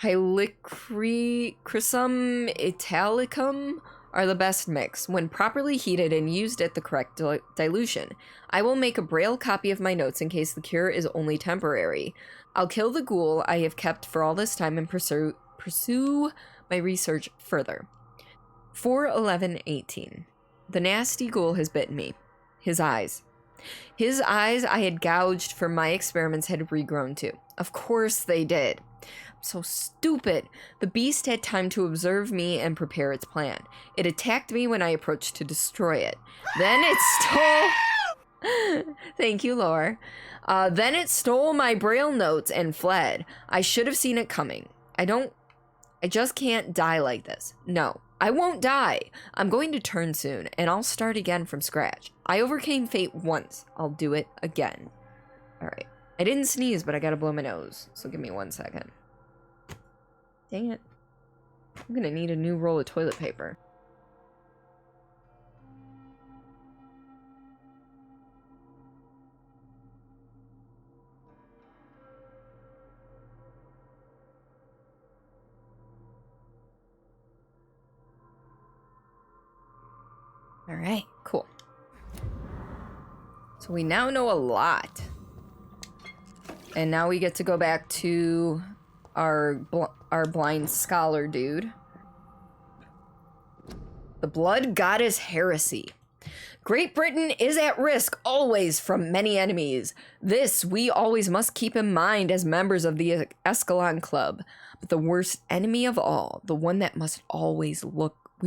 Helichrysum italicum are the best mix. When properly heated and used at the correct dilution, I will make a braille copy of my notes in case the cure is only temporary. I'll kill the ghoul I have kept for all this time and pursue my research further. 4:11:18. The nasty ghoul has bitten me. His eyes I had gouged for my experiments had regrown too. Of course they did. I'm so stupid. The beast had time to observe me and prepare its plan. It attacked me when I approached to destroy it. Then it stole... Thank you, Lore. Then it stole my braille notes and fled. I should have seen it coming. I just can't die like this. No, I won't die. I'm going to turn soon, and I'll start again from scratch. I overcame fate once. I'll do it again. All right. I didn't sneeze, but I gotta blow my nose. So give me 1 second. Dang it. I'm gonna need a new roll of toilet paper. All right, cool. So we now know a lot. And now we get to go back to our blind scholar dude. The Blood Goddess Heresy. Great Britain is at risk always from many enemies. This we always must keep in mind as members of the Escalon Club. But the worst enemy of all, the one that we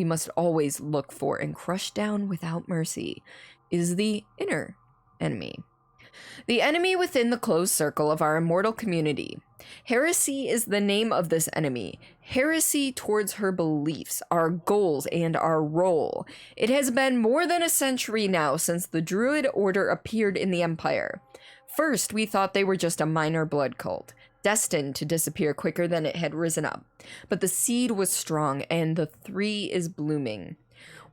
must always look for and crush down without mercy, is the inner enemy. The enemy within the closed circle of our immortal community. Heresy is the name of this enemy. Heresy towards her beliefs, our goals, and our role. It has been more than a century now since the Druid Order appeared in the Empire. First, we thought they were just a minor blood cult, destined to disappear quicker than it had risen up. But the seed was strong, and the tree is blooming.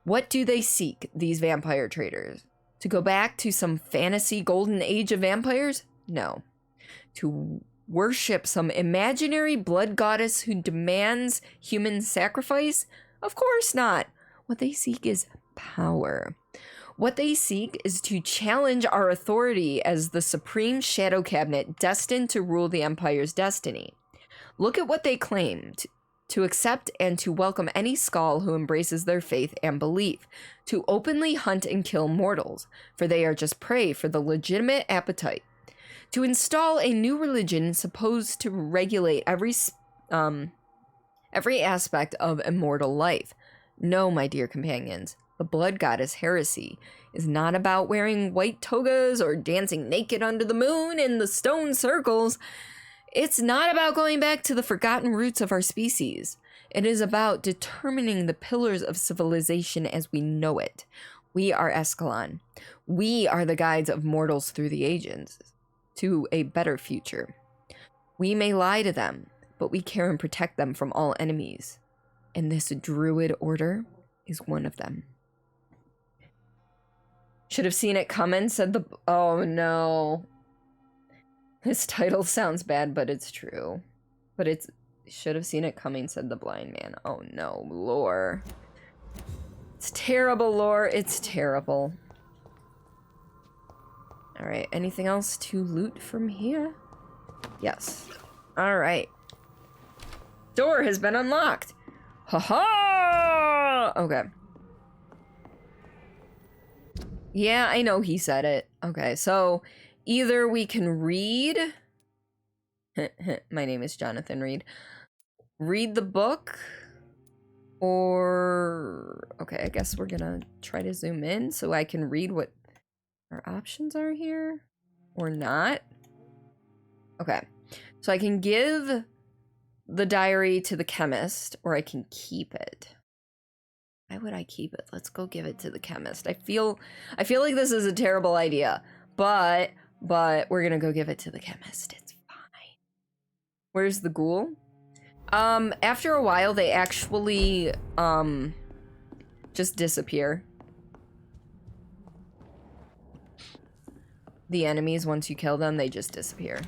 What do they seek, these vampire traders? To go back to some fantasy golden age of vampires? No. To worship some imaginary blood goddess who demands human sacrifice? Of course not. What they seek is power. What they seek is to challenge our authority as the supreme shadow cabinet destined to rule the Empire's destiny. Look at what they claim. To accept and to welcome any Skull who embraces their faith and belief, to openly hunt and kill mortals, for they are just prey for the legitimate appetite, to install a new religion supposed to regulate every aspect of immortal life. No, my dear companions, the blood goddess heresy is not about wearing white togas or dancing naked under the moon in the stone circles. It's not about going back to the forgotten roots of our species. It is about determining the pillars of civilization as we know it. We are Escalon. We are the guides of mortals through the ages to a better future. We may lie to them, but we care and protect them from all enemies. And this Druid Order is one of them. Should have seen it coming, said the... Oh no. This title sounds bad, but it's true. But it's... Should have seen it coming, said the blind man. Oh no, lore. It's terrible, lore. It's terrible. Alright, anything else to loot from here? Yes. Alright. Door has been unlocked. Ha-ha! Okay. Yeah, I know he said it. Okay, so either we can read... My name is Jonathan Reed. Read the book, or... Okay, I guess we're gonna try to zoom in so I can read what our options are here, or not. Okay, so I can give the diary to the chemist, or I can keep it. Why would I keep it? Let's go give it to the chemist. I feel like this is a terrible idea, but we're gonna go give it to the chemist. It's fine. Where's the ghoul? After a while, they actually, just disappear. The enemies, once you kill them, they just disappear.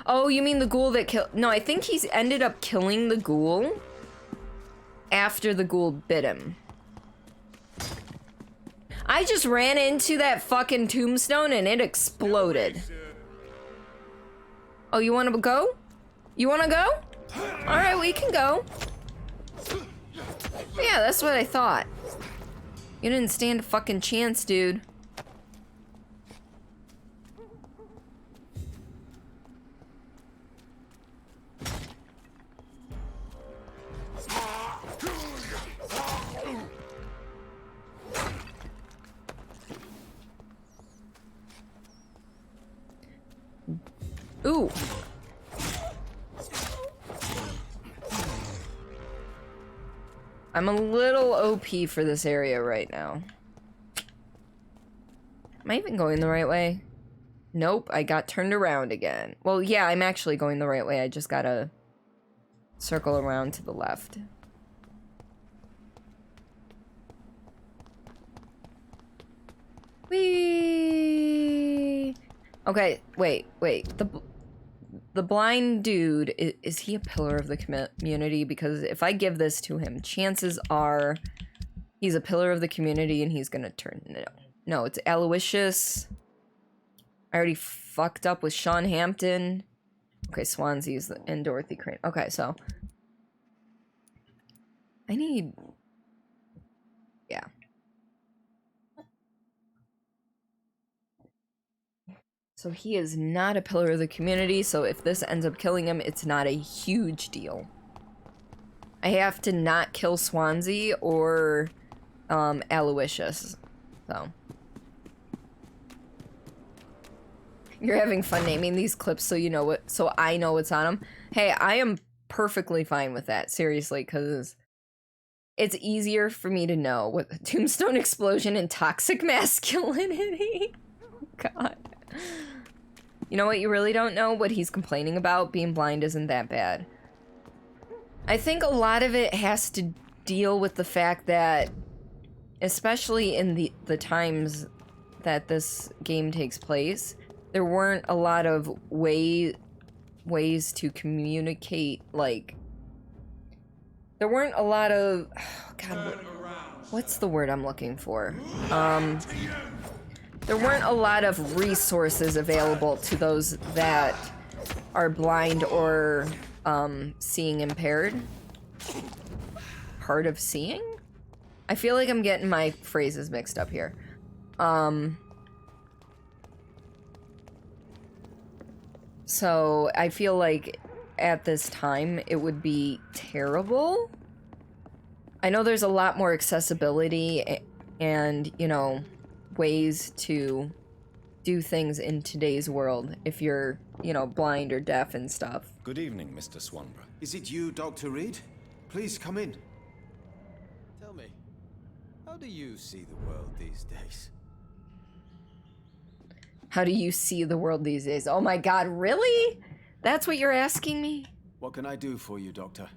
Oh, you mean the ghoul that killed... No, I think he's ended up killing the ghoul after the ghoul bit him. I just ran into that fucking tombstone and it exploded. Oh, you want to go? You want to go? Alright, we can go. Yeah, that's what I thought. You didn't stand a fucking chance, dude. Ooh. I'm a little OP for this area right now. Am I even going the right way? Nope, I got turned around again. Well, yeah, I'm actually going the right way. I just gotta circle around to the left. Whee! Okay, wait. The blind dude, is he a pillar of the community? Because if I give this to him, chances are he's a pillar of the community and he's gonna turn... No, it's Aloysius. I already fucked up with Sean Hampton. Okay, Swansea's and Dorothy Crane. Okay, so I need... Yeah. So he is not a pillar of the community, so if this ends up killing him, it's not a huge deal. I have to not kill Swansea or Aloysius, so. You're having fun naming these clips so you know what, so I know what's on them. Hey, I am perfectly fine with that, seriously, because it's easier for me to know what tombstone explosion and toxic masculinity. God. You know what you really don't know? What he's complaining about, being blind isn't that bad. I think a lot of it has to deal with the fact that, especially in the times that this game takes place, there weren't a lot of ways to communicate, like, there weren't a lot of, oh God, what's the word I'm looking for? There weren't a lot of resources available to those that are blind or seeing impaired. Hard of seeing? I feel like I'm getting my phrases mixed up here. So I feel like at this time it would be terrible. I know there's a lot more accessibility and, you know, ways to do things in today's world if you're, you know, blind or deaf and stuff. Good evening, Mr. Swanborough. Is it you, Dr. Reed? Please come in. Tell me, how do you see the world these days? How do you see the world these days? Oh my God, really? That's what you're asking me? What can I do for you, Doctor?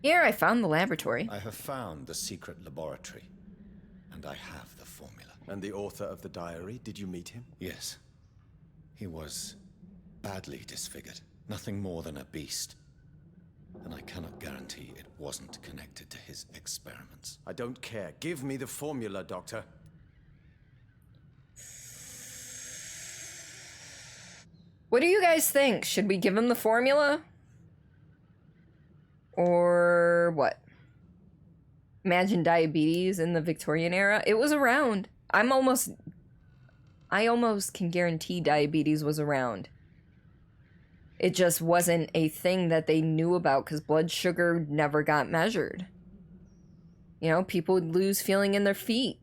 Here, I found the laboratory. I have found the secret laboratory, and I have the formula. And the author of the diary, did you meet him? Yes. He was badly disfigured. Nothing more than a beast. And I cannot guarantee it wasn't connected to his experiments. I don't care. Give me the formula, Doctor. What do you guys think? Should we give him the formula? Or what? Imagine diabetes in the Victorian era. It was around. I almost can guarantee diabetes was around. It just wasn't a thing that they knew about because blood sugar never got measured. You know, people would lose feeling in their feet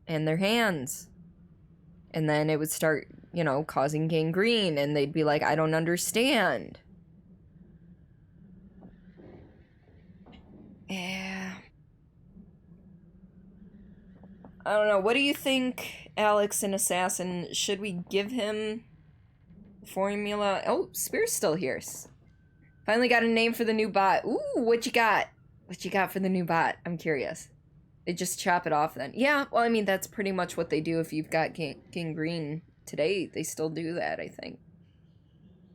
and their hands. And then it would start, you know, causing gangrene, and they'd be like, I don't understand. Yeah. I don't know. What do you think, Alex, an assassin? Should we give him formula? Oh, Spear's still here. Finally got a name for the new bot. Ooh, what you got? What you got for the new bot? I'm curious. They just chop it off then. Yeah, well, I mean, that's pretty much what they do if you've got gangrene today. They still do that, I think.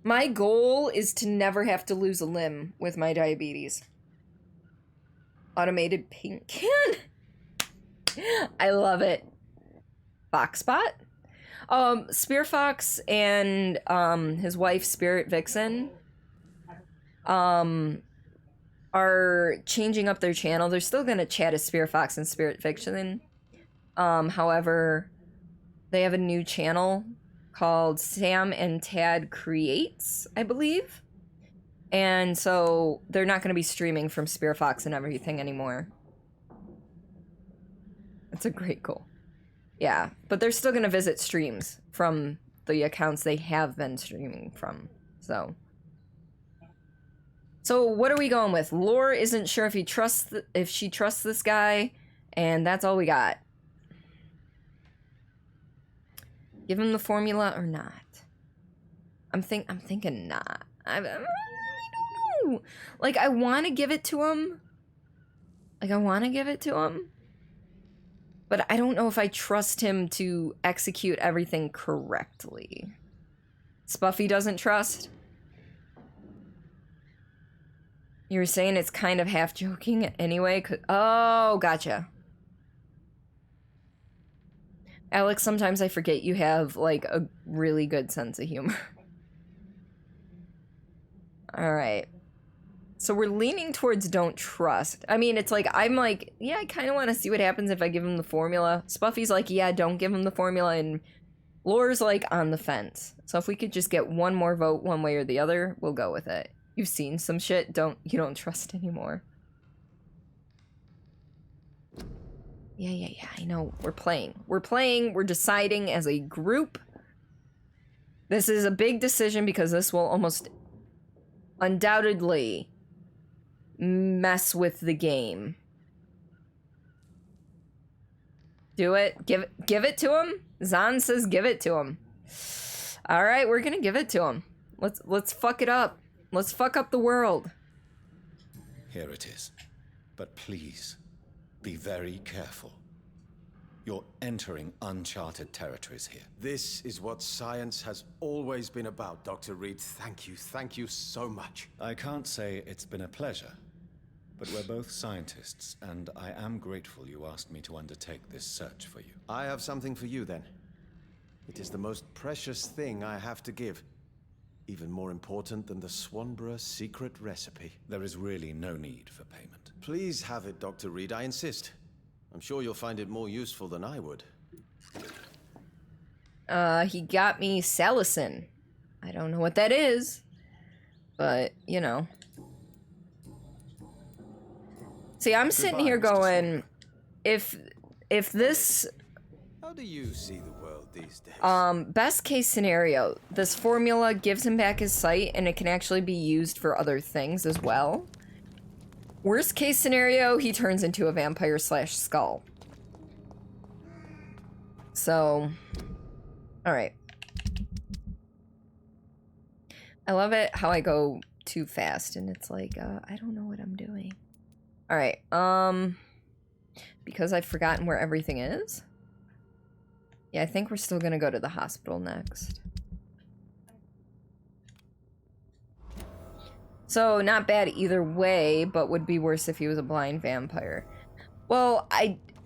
My goal is to never have to lose a limb with my diabetes. Automated paint can. I love it. Foxbot? Spear Fox and his wife Spirit Vixen are changing up their channel. They're still gonna chat as Spear Fox and Spirit Vixen. However, they have a new channel called Sam and Tad Creates, I believe. And so they're not gonna be streaming from Spear Fox and everything anymore. That's a great goal. Yeah, but they're still gonna visit streams from the accounts they have been streaming from. So what are we going with? Lore isn't sure if she trusts this guy, and that's all we got. Give him the formula or not? I'm thinking not. I don't know. Like, I want to give it to him. But I don't know if I trust him to execute everything correctly. Spuffy doesn't trust? You were saying it's kind of half joking anyway? Oh, gotcha. Alex, sometimes I forget you have, like, a really good sense of humor. Alright. So we're leaning towards don't trust. I mean, it's like, I'm like, yeah, I kind of want to see what happens if I give him the formula. Spuffy's like, yeah, don't give him the formula. And Lore's like on the fence. So if we could just get one more vote one way or the other, we'll go with it. You've seen some shit, you don't trust anymore. Yeah, I know. We're playing, we're deciding as a group. This is a big decision because this will almost undoubtedly mess with the game. Do it. Give it to him. Zahn says give it to him. All right, we're gonna give it to him. Let's fuck it up. Let's fuck up the world. Here it is. But please, be very careful. You're entering uncharted territories here. This is what science has always been about, Dr. Reed. Thank you so much. I can't say it's been a pleasure, but we're both scientists, and I am grateful you asked me to undertake this search for you. I have something for you, then. It is the most precious thing I have to give. Even more important than the Swanborough secret recipe. There is really no need for payment. Please have it, Dr. Reed, I insist. I'm sure you'll find it more useful than I would. He got me salicin. I don't know what that is, but, you know. See, I'm sitting here going, if this... How do you see the world these days? Best case scenario, this formula gives him back his sight and it can actually be used for other things as well. Worst case scenario, he turns into a vampire / skull. So, alright. I love it how I go too fast and it's like, I don't know what I'm doing. Alright, because I've forgotten where everything is. Yeah, I think we're still gonna go to the hospital next. So, not bad either way, but would be worse if he was a blind vampire. Well,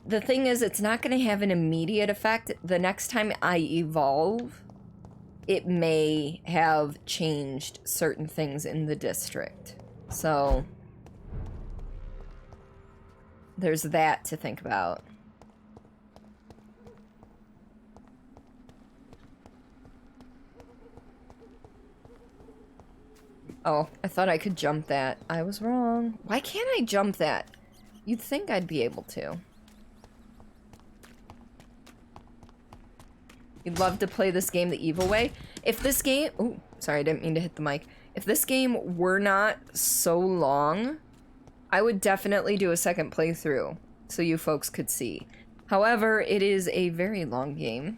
the thing is, it's not gonna have an immediate effect. The next time I evolve, it may have changed certain things in the district. So, there's that to think about. Oh, I thought I could jump that. I was wrong. Why can't I jump that? You'd think I'd be able to. You'd love to play this game the evil way. If this game... Oh, sorry, I didn't mean to hit the mic. If this game were not so long, I would definitely do a second playthrough so you folks could see. However, it is a very long game.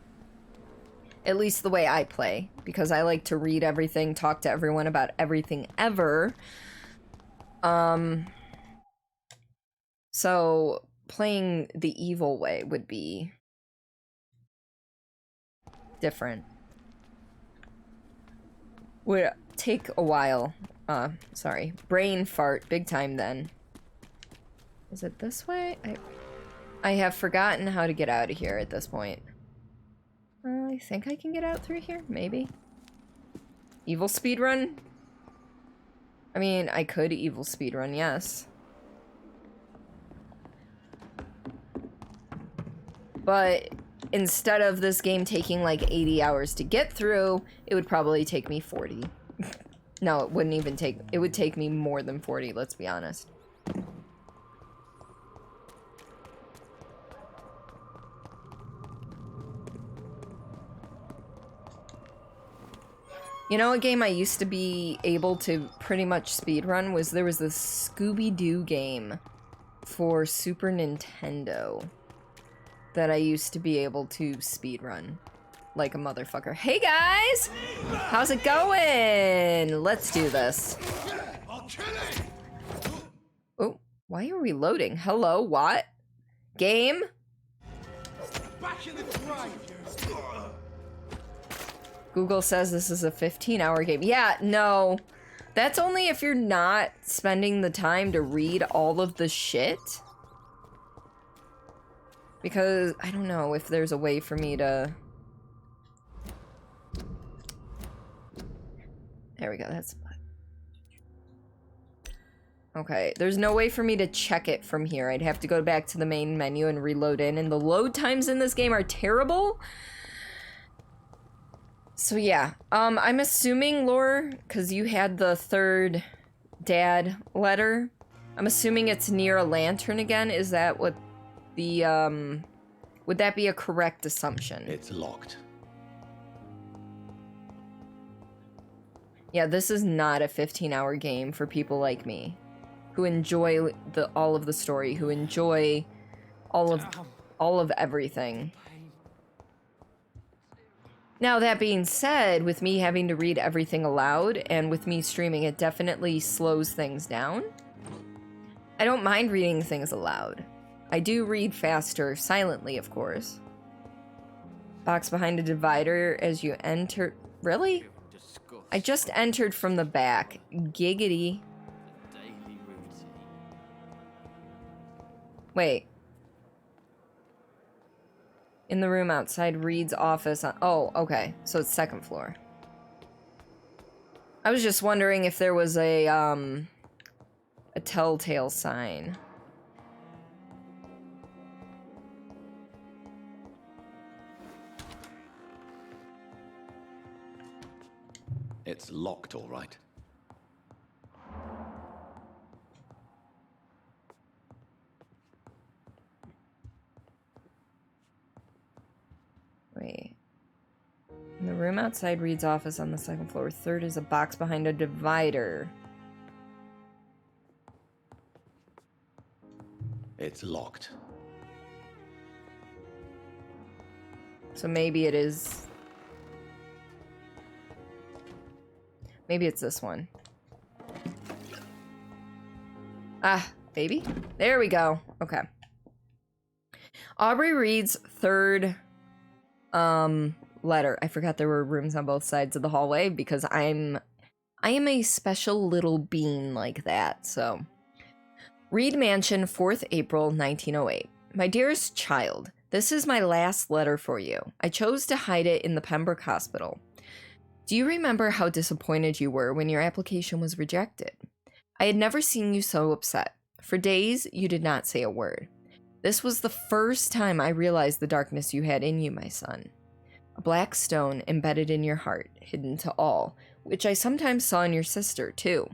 At least the way I play, because I like to read everything, talk to everyone about everything ever. So playing the evil way would be different. Would take a while. Sorry. Brain fart, big time then. Is it this way? I have forgotten how to get out of here at this point. I think I can get out through here, maybe. Evil speedrun? I mean, I could evil speedrun, yes. But instead of this game taking like 80 hours to get through, it would probably take me 40. No, it wouldn't even take... It would take me more than 40, let's be honest. You know, a game I used to be able to pretty much speedrun was there was this Scooby-Doo game for Super Nintendo that I used to be able to speedrun like a motherfucker. Hey guys! How's it going? Let's do this. Oh, why are we loading? Hello, what? Game? Back in the drive, Google says this is a 15-hour game. Yeah, no. That's only if you're not spending the time to read all of the shit. Because I don't know if there's a way for me to... There we go, that's... Okay, there's no way for me to check it from here. I'd have to go back to the main menu and reload in, and the load times in this game are terrible. So yeah, I'm assuming, Lore, because you had the third dad letter, I'm assuming it's near a lantern again. Is that what the, would that be a correct assumption? It's locked. Yeah, this is not a 15-hour game for people like me, who enjoy all of the story, who enjoy all of everything. Now, that being said, with me having to read everything aloud, and with me streaming, it definitely slows things down. I don't mind reading things aloud. I do read faster, silently, of course. Box behind a divider as you enter... Really? I just entered from the back. Giggity. Wait. In the room outside Reed's office on... Oh, okay. So it's second floor. I was just wondering if there was a telltale sign. It's locked, all right. Wait. In the room outside Reed's office on the second floor. Third is a box behind a divider. It's locked. So maybe it is... Maybe it's this one. Ah, baby. There we go. Okay. Aubrey Reed's third letter. I forgot there were rooms on both sides of the hallway because I am a special little bean like that, so. Reed Mansion, 4th April, 1908. My dearest child, this is my last letter for you. I chose to hide it in the Pembroke Hospital. Do you remember how disappointed you were when your application was rejected? I had never seen you so upset. For days, you did not say a word. This was the first time I realized the darkness you had in you, my son. A black stone embedded in your heart, hidden to all, which I sometimes saw in your sister, too.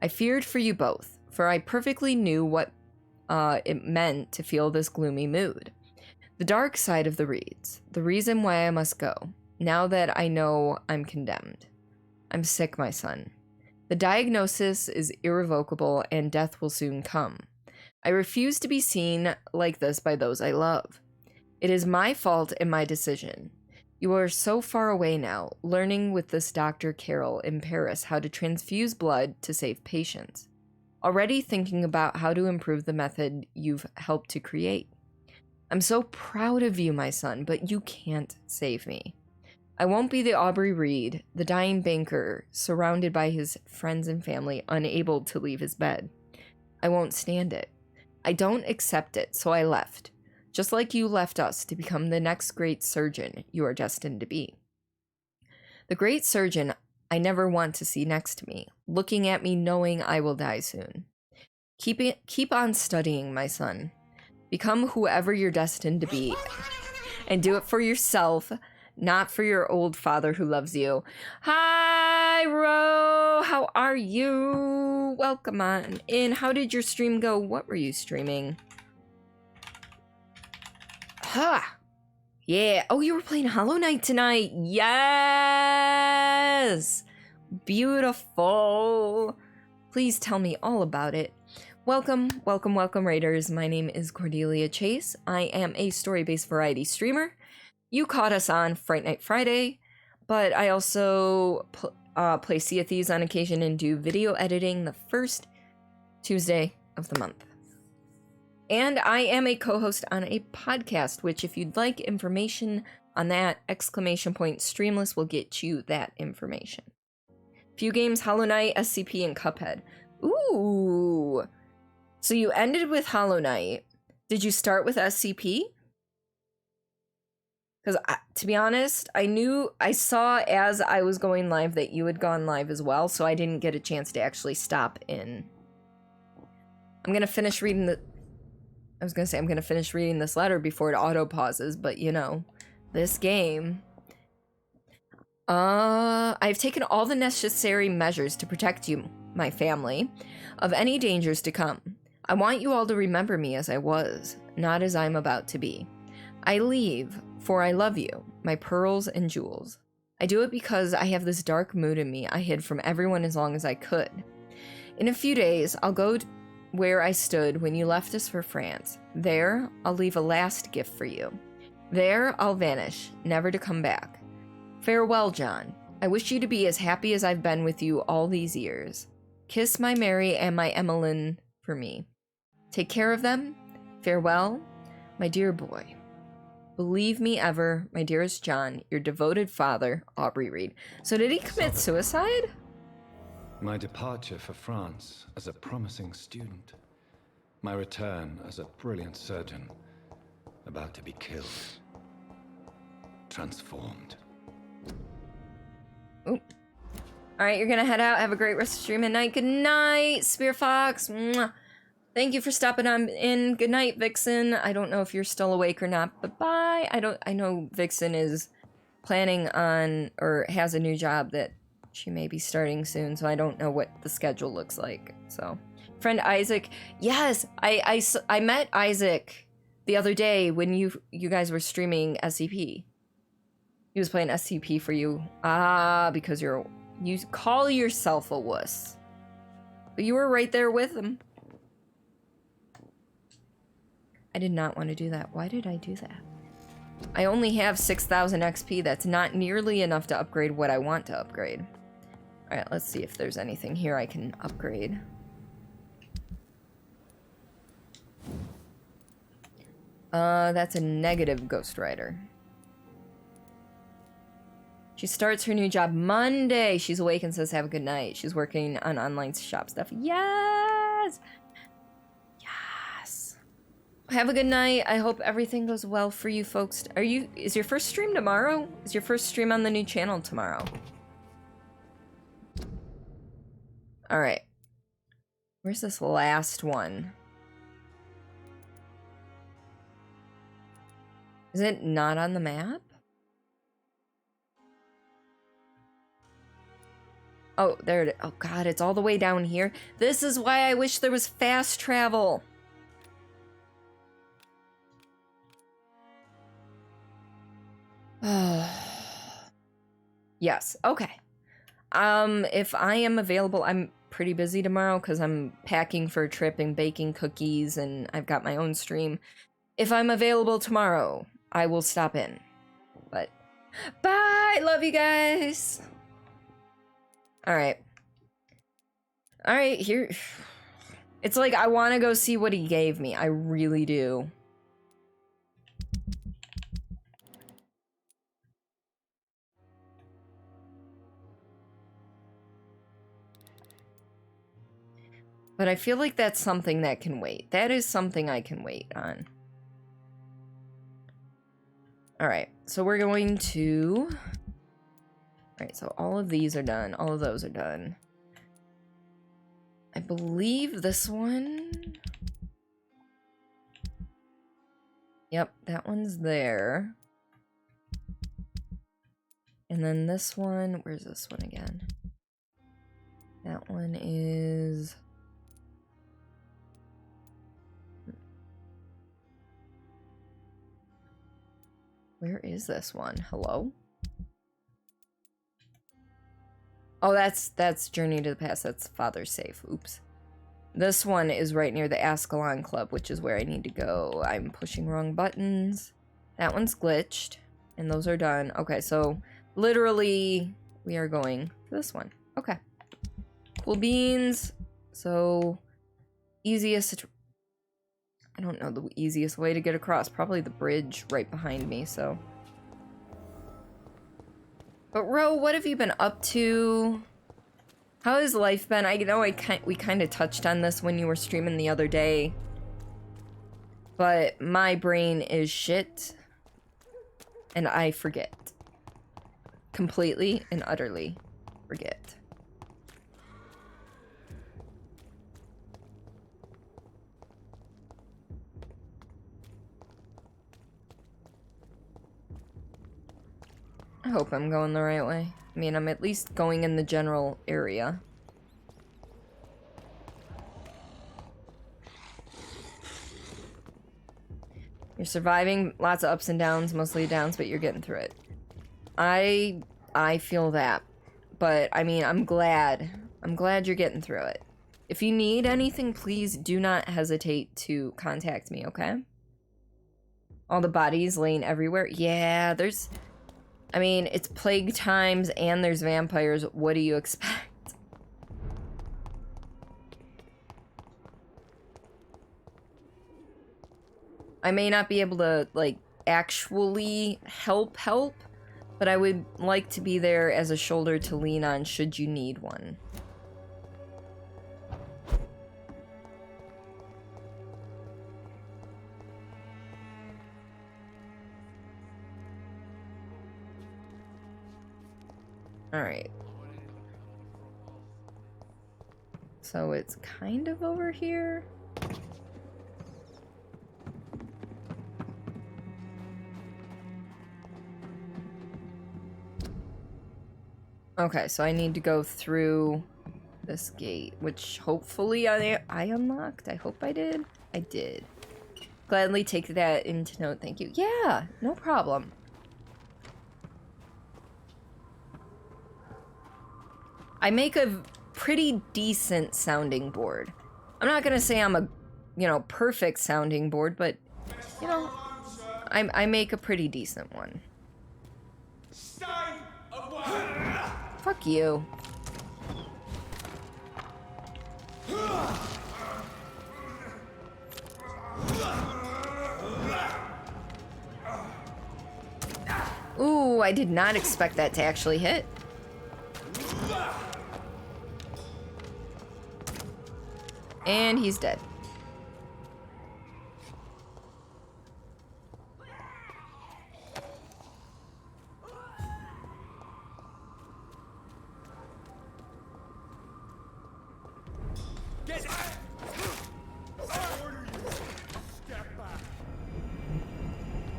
I feared for you both, for I perfectly knew what it meant to feel this gloomy mood. The dark side of the Reeds, the reason why I must go, now that I know I'm condemned. I'm sick, my son. The diagnosis is irrevocable and death will soon come. I refuse to be seen like this by those I love. It is my fault and my decision. You are so far away now, learning with this Dr. Carroll in Paris how to transfuse blood to save patients. Already thinking about how to improve the method you've helped to create. I'm so proud of you, my son, but you can't save me. I won't be the Aubrey Reed, the dying banker, surrounded by his friends and family, unable to leave his bed. I won't stand it. I don't accept it, so I left. Just like you left us to become the next great surgeon you are destined to be. The great surgeon I never want to see next to me, looking at me knowing I will die soon. Keep on studying, my son. Become whoever you're destined to be. And do it for yourself, not for your old father who loves you. Hi, Ro! How are you? Welcome on in. How did your stream go? What were you streaming? Ha! Yeah. Oh, you were playing Hollow Knight tonight. Yes! Beautiful. Please tell me all about it. Welcome, welcome, welcome, Raiders. My name is Cordelia Chase. I am a story-based variety streamer. You caught us on Fright Night Friday, but I also play Sea of Thieves on occasion and do video editing the first Tuesday of the month. And I am a co-host on a podcast, which if you'd like information on that, ! Streamless will get you that information. Few games, Hollow Knight, SCP, and Cuphead. Ooh! So you ended with Hollow Knight. Did you start with SCP? Because, to be honest, I saw as I was going live that you had gone live as well, so I didn't get a chance to actually stop in I'm gonna finish reading the... I was gonna say I'm gonna finish reading this letter before it auto pauses, but you know, this game. I've taken all the necessary measures to protect you, my family, of any dangers to come. I want you all to remember me as I was, not as I'm about to be. I leave, for I love you, my pearls and jewels. I do it because I have this dark mood in me I hid from everyone as long as I could. In a few days, I'll go where I stood when you left us for France. There, I'll leave a last gift for you. There, I'll vanish, never to come back. Farewell, John. I wish you to be as happy as I've been with you all these years. Kiss my Mary and my Emmeline for me. Take care of them. Farewell, my dear boy. Believe me ever, my dearest John, your devoted father, Aubrey Reed. So did he commit suicide? My departure for France as a promising student. My return as a brilliant surgeon, about to be killed. Transformed. Oop. All right, you're gonna head out. Have a great rest of the stream at night. Good night, Spear Fox. Mwah. Thank you for stopping on in. Good night, Vixen. I don't know if you're still awake or not, but bye. I know Vixen is planning on or has a new job that she may be starting soon, so I don't know what the schedule looks like. So, friend Isaac, yes, I met Isaac the other day when you guys were streaming SCP. He was playing SCP for you. Ah, because you call yourself a wuss. But you were right there with him. I did not want to do that. Why did I do that? I only have 6,000 XP. That's not nearly enough to upgrade what I want to upgrade. Alright, let's see if there's anything here I can upgrade. That's a negative Ghost Rider. She starts her new job Monday. She's awake and says have a good night. She's working on online shop stuff. Yes! Yes! Have a good night. I hope everything goes well for you folks. Is your first stream tomorrow? Is your first stream on the new channel tomorrow? Alright. Where's this last one? Is it not on the map? Oh, there it is. Oh god, it's all the way down here. This is why I wish there was fast travel. Yes, okay. If I am available, I'm pretty busy tomorrow because I'm packing for a trip and baking cookies and I've got my own stream. If I'm available tomorrow, I will stop in. But bye! Love you guys! Alright. Alright, here. It's like I want to go see what he gave me. I really do. But I feel like that's something that can wait. That is something I can wait on. Alright, so we're going to... Alright, so all of these are done. All of those are done. I believe this one... Yep, that one's there. And then this one... Where's this one again? That one is... Where is this one? Hello? Oh, that's Journey to the Past. That's Father's Safe. Oops. This one is right near the Ascalon Club, which is where I need to go. I'm pushing wrong buttons. That one's glitched. And those are done. Okay, so literally we are going to this one. Okay. Cool beans. So easiest... I don't know the easiest way to get across. Probably the bridge right behind me, so... But Ro, what have you been up to? How has life been? I know we kind of touched on this when you were streaming the other day. But my brain is shit. And I forget. Completely and utterly forget. I hope I'm going the right way. I mean, I'm at least going in the general area. You're surviving lots of ups and downs, mostly downs, but you're getting through it. I feel that. But, I mean, I'm glad. I'm glad you're getting through it. If you need anything, please do not hesitate to contact me, okay? All the bodies laying everywhere. Yeah, there's... I mean, it's plague times and there's vampires. What do you expect? I may not be able to, like, actually help, but I would like to be there as a shoulder to lean on should you need one. Alright. So it's kind of over here. Okay, so I need to go through this gate, which hopefully I unlocked. I hope I did. I did. Gladly take that into note, thank you. Yeah, no problem. I make a pretty decent sounding board. I'm not gonna say I'm a, you know, perfect sounding board, but, you know, I make a pretty decent one. Fuck you. Ooh, I did not expect that to actually hit. And he's dead.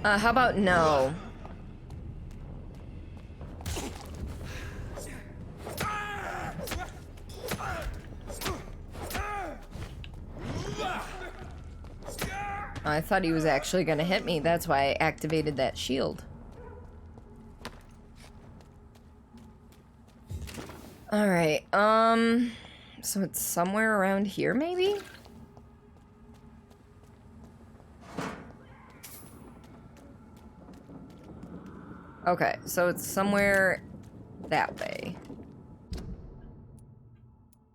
How about no? I thought he was actually gonna hit me. That's why I activated that shield. Alright, so it's somewhere around here, maybe? Okay, so it's somewhere that way.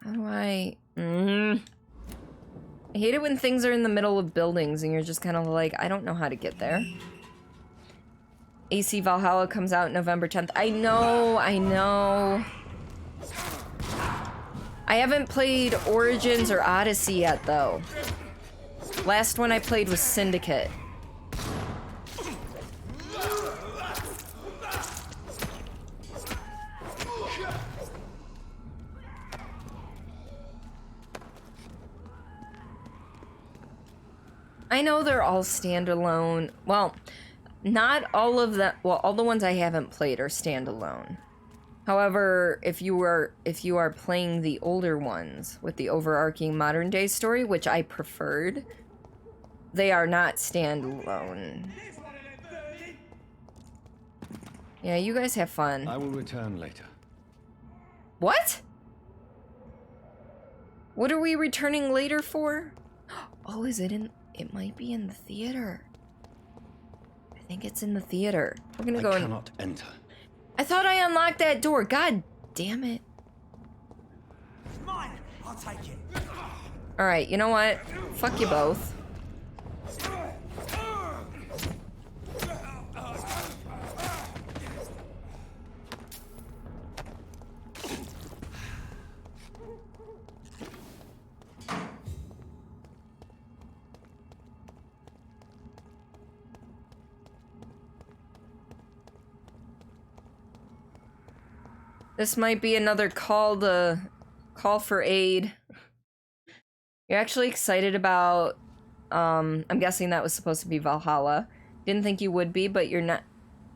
How do I... I hate it when things are in the middle of buildings and you're just kind of like, I don't know how to get there. AC Valhalla comes out November 10th. I know. I haven't played Origins or Odyssey yet, though. Last one I played was Syndicate. I know they're all standalone. Well, not all of them. Well, all the ones I haven't played are standalone. However, if you are playing the older ones with the overarching modern day story, which I preferred, they are not standalone. Yeah, you guys have fun. I will return later. What? What are we returning later for? Oh, is it in... It might be in the theater. I think it's in the theater. We're gonna go in. I cannot enter. I thought I unlocked that door. God damn it. It's mine. I'll take it. Alright, you know what? Fuck you both. This might be another call for aid. You're actually excited about, I'm guessing that was supposed to be Valhalla. Didn't think you would be, but you're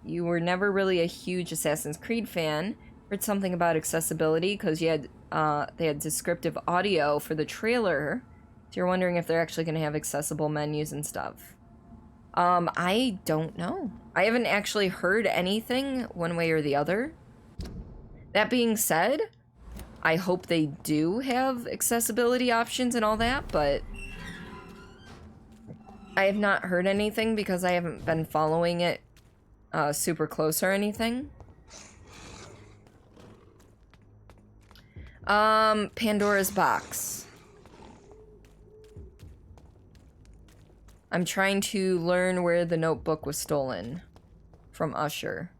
you were never really a huge Assassin's Creed fan. Heard something about accessibility because you had they had descriptive audio for the trailer. So you're wondering if they're actually going to have accessible menus and stuff. I don't know. I haven't actually heard anything one way or the other. That being said, I hope they do have accessibility options and all that, but I have not heard anything because I haven't been following it super close or anything. Pandora's box. I'm trying to learn where the notebook was stolen from Usher.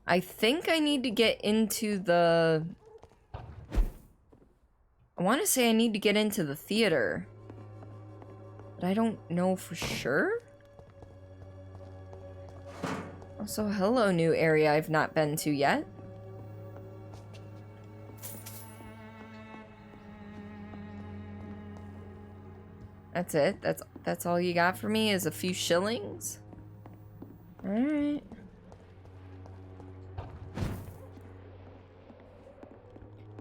I think I need to get into the... I want to say I need to get into the theater. But I don't know for sure. Also, hello, new area I've not been to yet. That's it? That's all you got for me is a few shillings? Alright.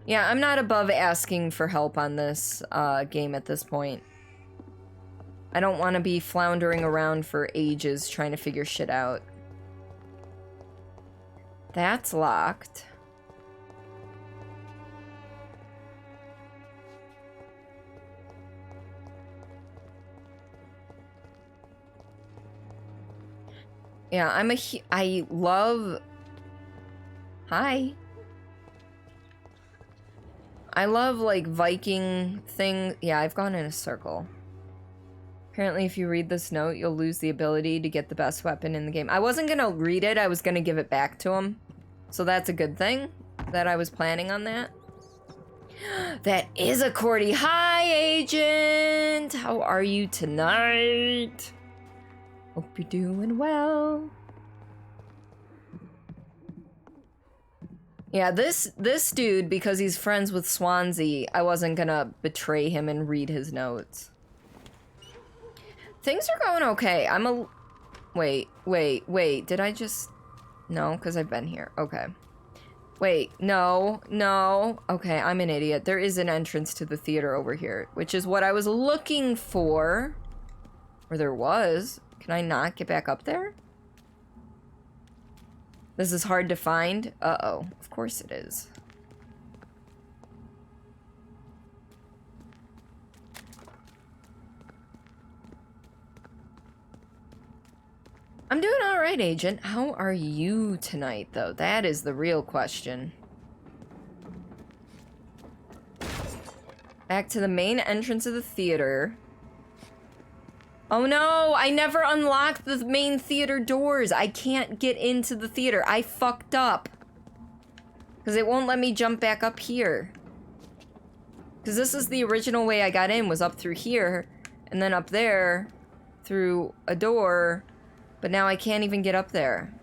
Yeah, I'm not above asking for help on this game at this point. I don't want to be floundering around for ages trying to figure shit out. That's locked. Yeah, I love... Hi. I love, like, Viking thing. Yeah, I've gone in a circle. Apparently, if you read this note, you'll lose the ability to get the best weapon in the game. I wasn't gonna read it, I was gonna give it back to him. So that's a good thing, that I was planning on that. That is a Cordy. Hi, Agent! How are you tonight? Hope you're doing well. Yeah, this dude, because he's friends with Swansea, I wasn't gonna betray him and read his notes. Things are going okay. Wait, did I just... No, because I've been here. Okay. Wait, no. Okay, I'm an idiot. There is an entrance to the theater over here, which is what I was looking for. Or there was. Can I not get back up there? This is hard to find. Uh-oh. Of course it is. I'm doing alright, Agent. How are you tonight, though? That is the real question. Back to the main entrance of the theater. Oh no! I never unlocked the main theater doors! I can't get into the theater. I fucked up. Because it won't let me jump back up here. Because this is the original way I got in, was up through here, and then up there, through a door, but now I can't even get up there.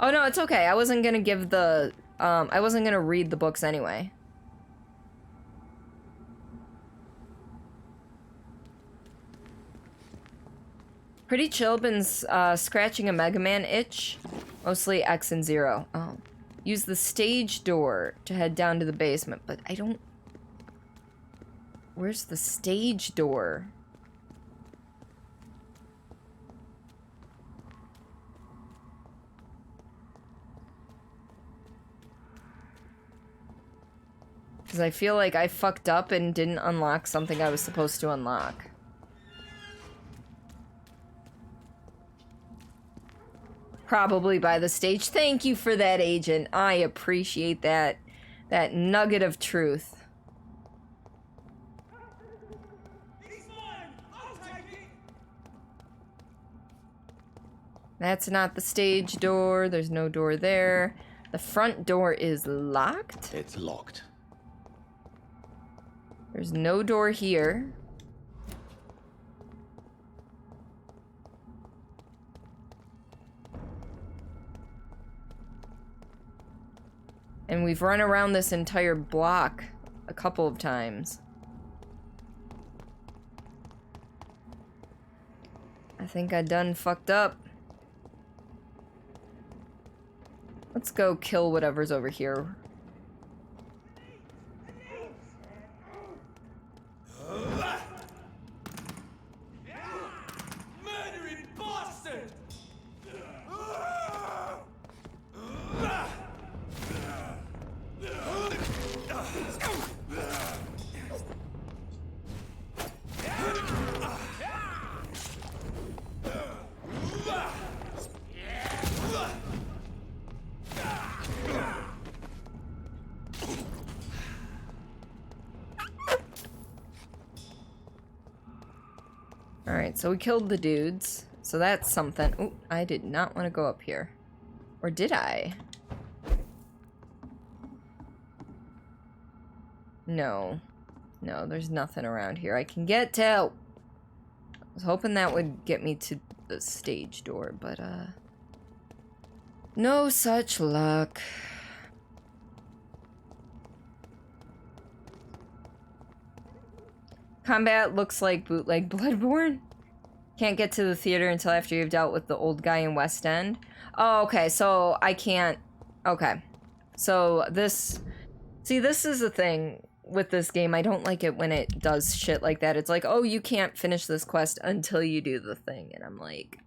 Oh no, it's okay. I wasn't gonna give the, I wasn't gonna read the books anyway. Pretty chill, been scratching a Mega Man itch. Mostly X and Zero. Oh. Use the stage door to head down to the basement, but I don't... Where's the stage door? Because I feel like I fucked up and didn't unlock something I was supposed to unlock. Probably by the stage. Thank you for that, Agent. I appreciate that nugget of truth. That's not the stage door. There's no door there. The front door is locked? It's locked. There's no door here. And we've run around this entire block a couple of times. I think I done fucked up. Let's go kill whatever's over here. Murdering bastard! Alright, so we killed the dudes. So that's something. Ooh, I did not want to go up here. Or did I? No. No, there's nothing around here I can get to. I was hoping that would get me to the stage door, but, no such luck. Combat looks like bootleg Bloodborne. Can't get to the theater until after you've dealt with the old guy in West End. Oh, okay, so I can't... Okay. So this... See, this is the thing with this game. I don't like it when it does shit like that. It's like, oh, you can't finish this quest until you do the thing. And I'm like...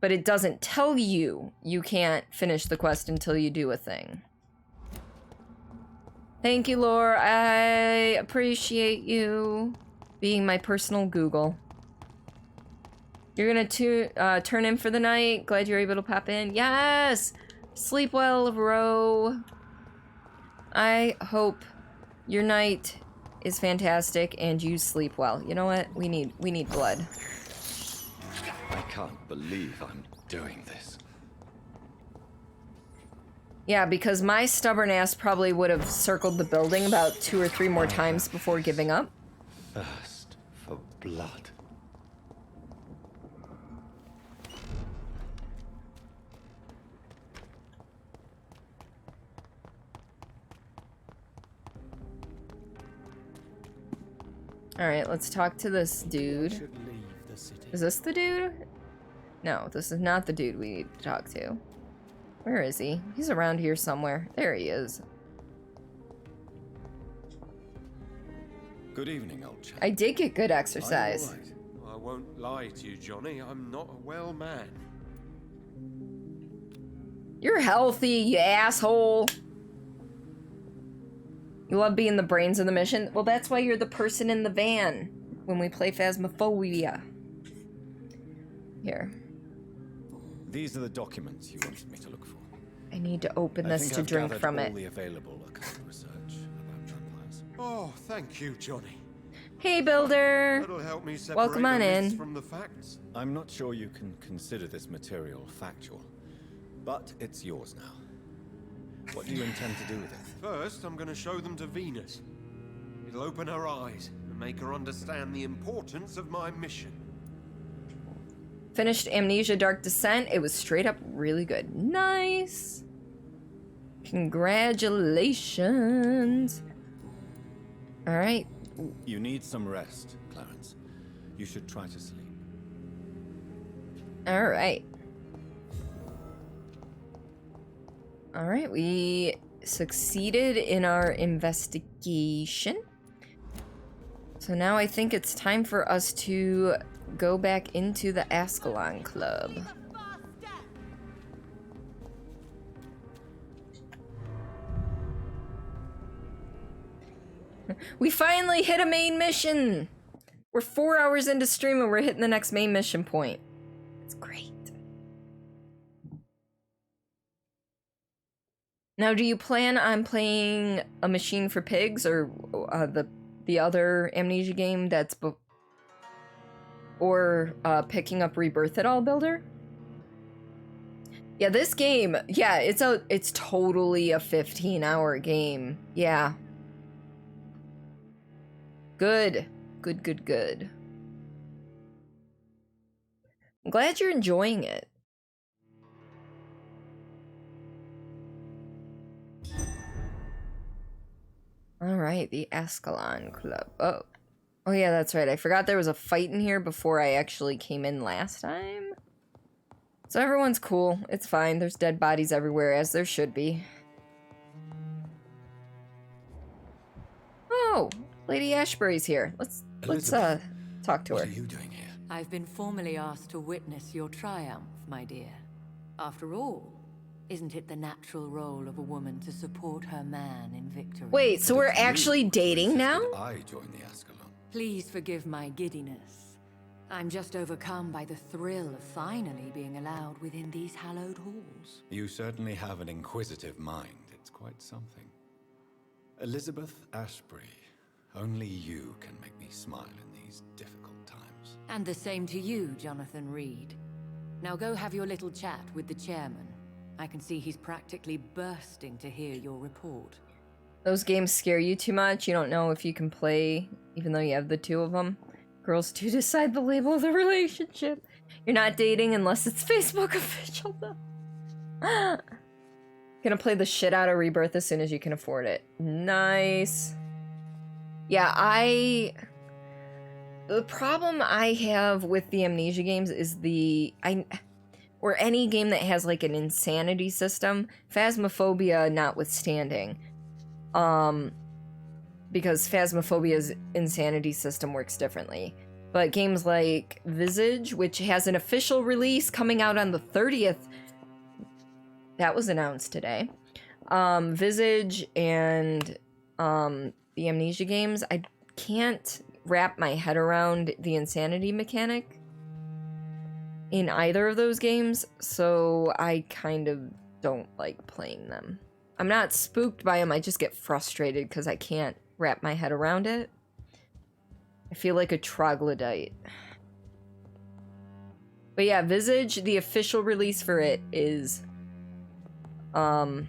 But it doesn't tell you you can't finish the quest until you do a thing. Thank you, Lore. I appreciate you being my personal Google. You're gonna turn in for the night. Glad you're able to pop in. Yes! Sleep well, Ro. I hope your night is fantastic and you sleep well. You know what? We need blood. I can't believe I'm doing this. Yeah, because my stubborn ass probably would have circled the building about 2 or 3 more times before giving up. Thirst for blood. Alright, let's talk to this dude. Is this the dude? No, this is not the dude we need to talk to. Where is he? He's around here somewhere. There he is. Good evening, old chap. I did get good exercise. I won't lie to you, Johnny. I'm not a well man. You're healthy, you asshole. You love being the brains of the mission? Well, that's why you're the person in the van when we play Phasmophobia. Here. These are the documents you wanted me to look for. I need to open this to drink from it. All the available occult research about vampires. Oh, thank you, Johnny. Hey, Builder. That'll help me separate Welcome on the myths in. from the facts. I'm not sure you can consider this material factual, but it's yours now. What do you intend to do with it? First, I'm going to show them to Venus. It'll open her eyes and make her understand the importance of my mission. Finished Amnesia Dark Descent. It was straight up really good. Nice. Congratulations. All right. You need some rest, Clarence. You should try to sleep. All right. All right, we succeeded in our investigation. So now I think it's time for us to go back into the Ascalon Club. We finally hit a main mission! We're 4 hours into stream and we're hitting the next main mission point. It's great. Now, do you plan on playing A Machine for Pigs or the other Amnesia game that's or picking up Rebirth at all, Builder? Yeah, this game, yeah, it's totally a 15-hour game. Yeah. Good. Good, good, good. I'm glad you're enjoying it. All right, the Ascalon Club. Oh, Oh yeah, that's right. I forgot there was a fight in here before I actually came in last time. So everyone's cool. It's fine. There's dead bodies everywhere, as there should be. Oh, Lady Ashbury's here. Let's talk to her. What are you doing here? I've been formally asked to witness your triumph, my dear. After all, isn't it the natural role of a woman to support her man in victory? Wait, so we're actually dating now? I joined the Ascalon. Please forgive my giddiness. I'm just overcome by the thrill of finally being allowed within these hallowed halls. You certainly have an inquisitive mind. It's quite something. Elizabeth Ashbury, only you can make me smile in these difficult times. And the same to you, Jonathan Reed. Now go have your little chat with the chairman. I can see he's practically bursting to hear your report. Those games scare you too much? You don't know if you can play, even though you have the two of them? Girls do decide the label of the relationship. You're not dating unless it's Facebook official, though. Gonna play the shit out of Rebirth as soon as you can afford it. Nice. Yeah, the problem I have with the Amnesia games is or any game that has like an insanity system, Phasmophobia notwithstanding. Because Phasmophobia's insanity system works differently. But games like Visage, which has an official release coming out on the 30th, that was announced today. Visage and the Amnesia games, I can't wrap my head around the insanity mechanic in either of those games, so I kind of don't like playing them. I'm not spooked by them, I just get frustrated because I can't wrap my head around it. I feel like a troglodyte. But yeah, Visage, the official release for it is the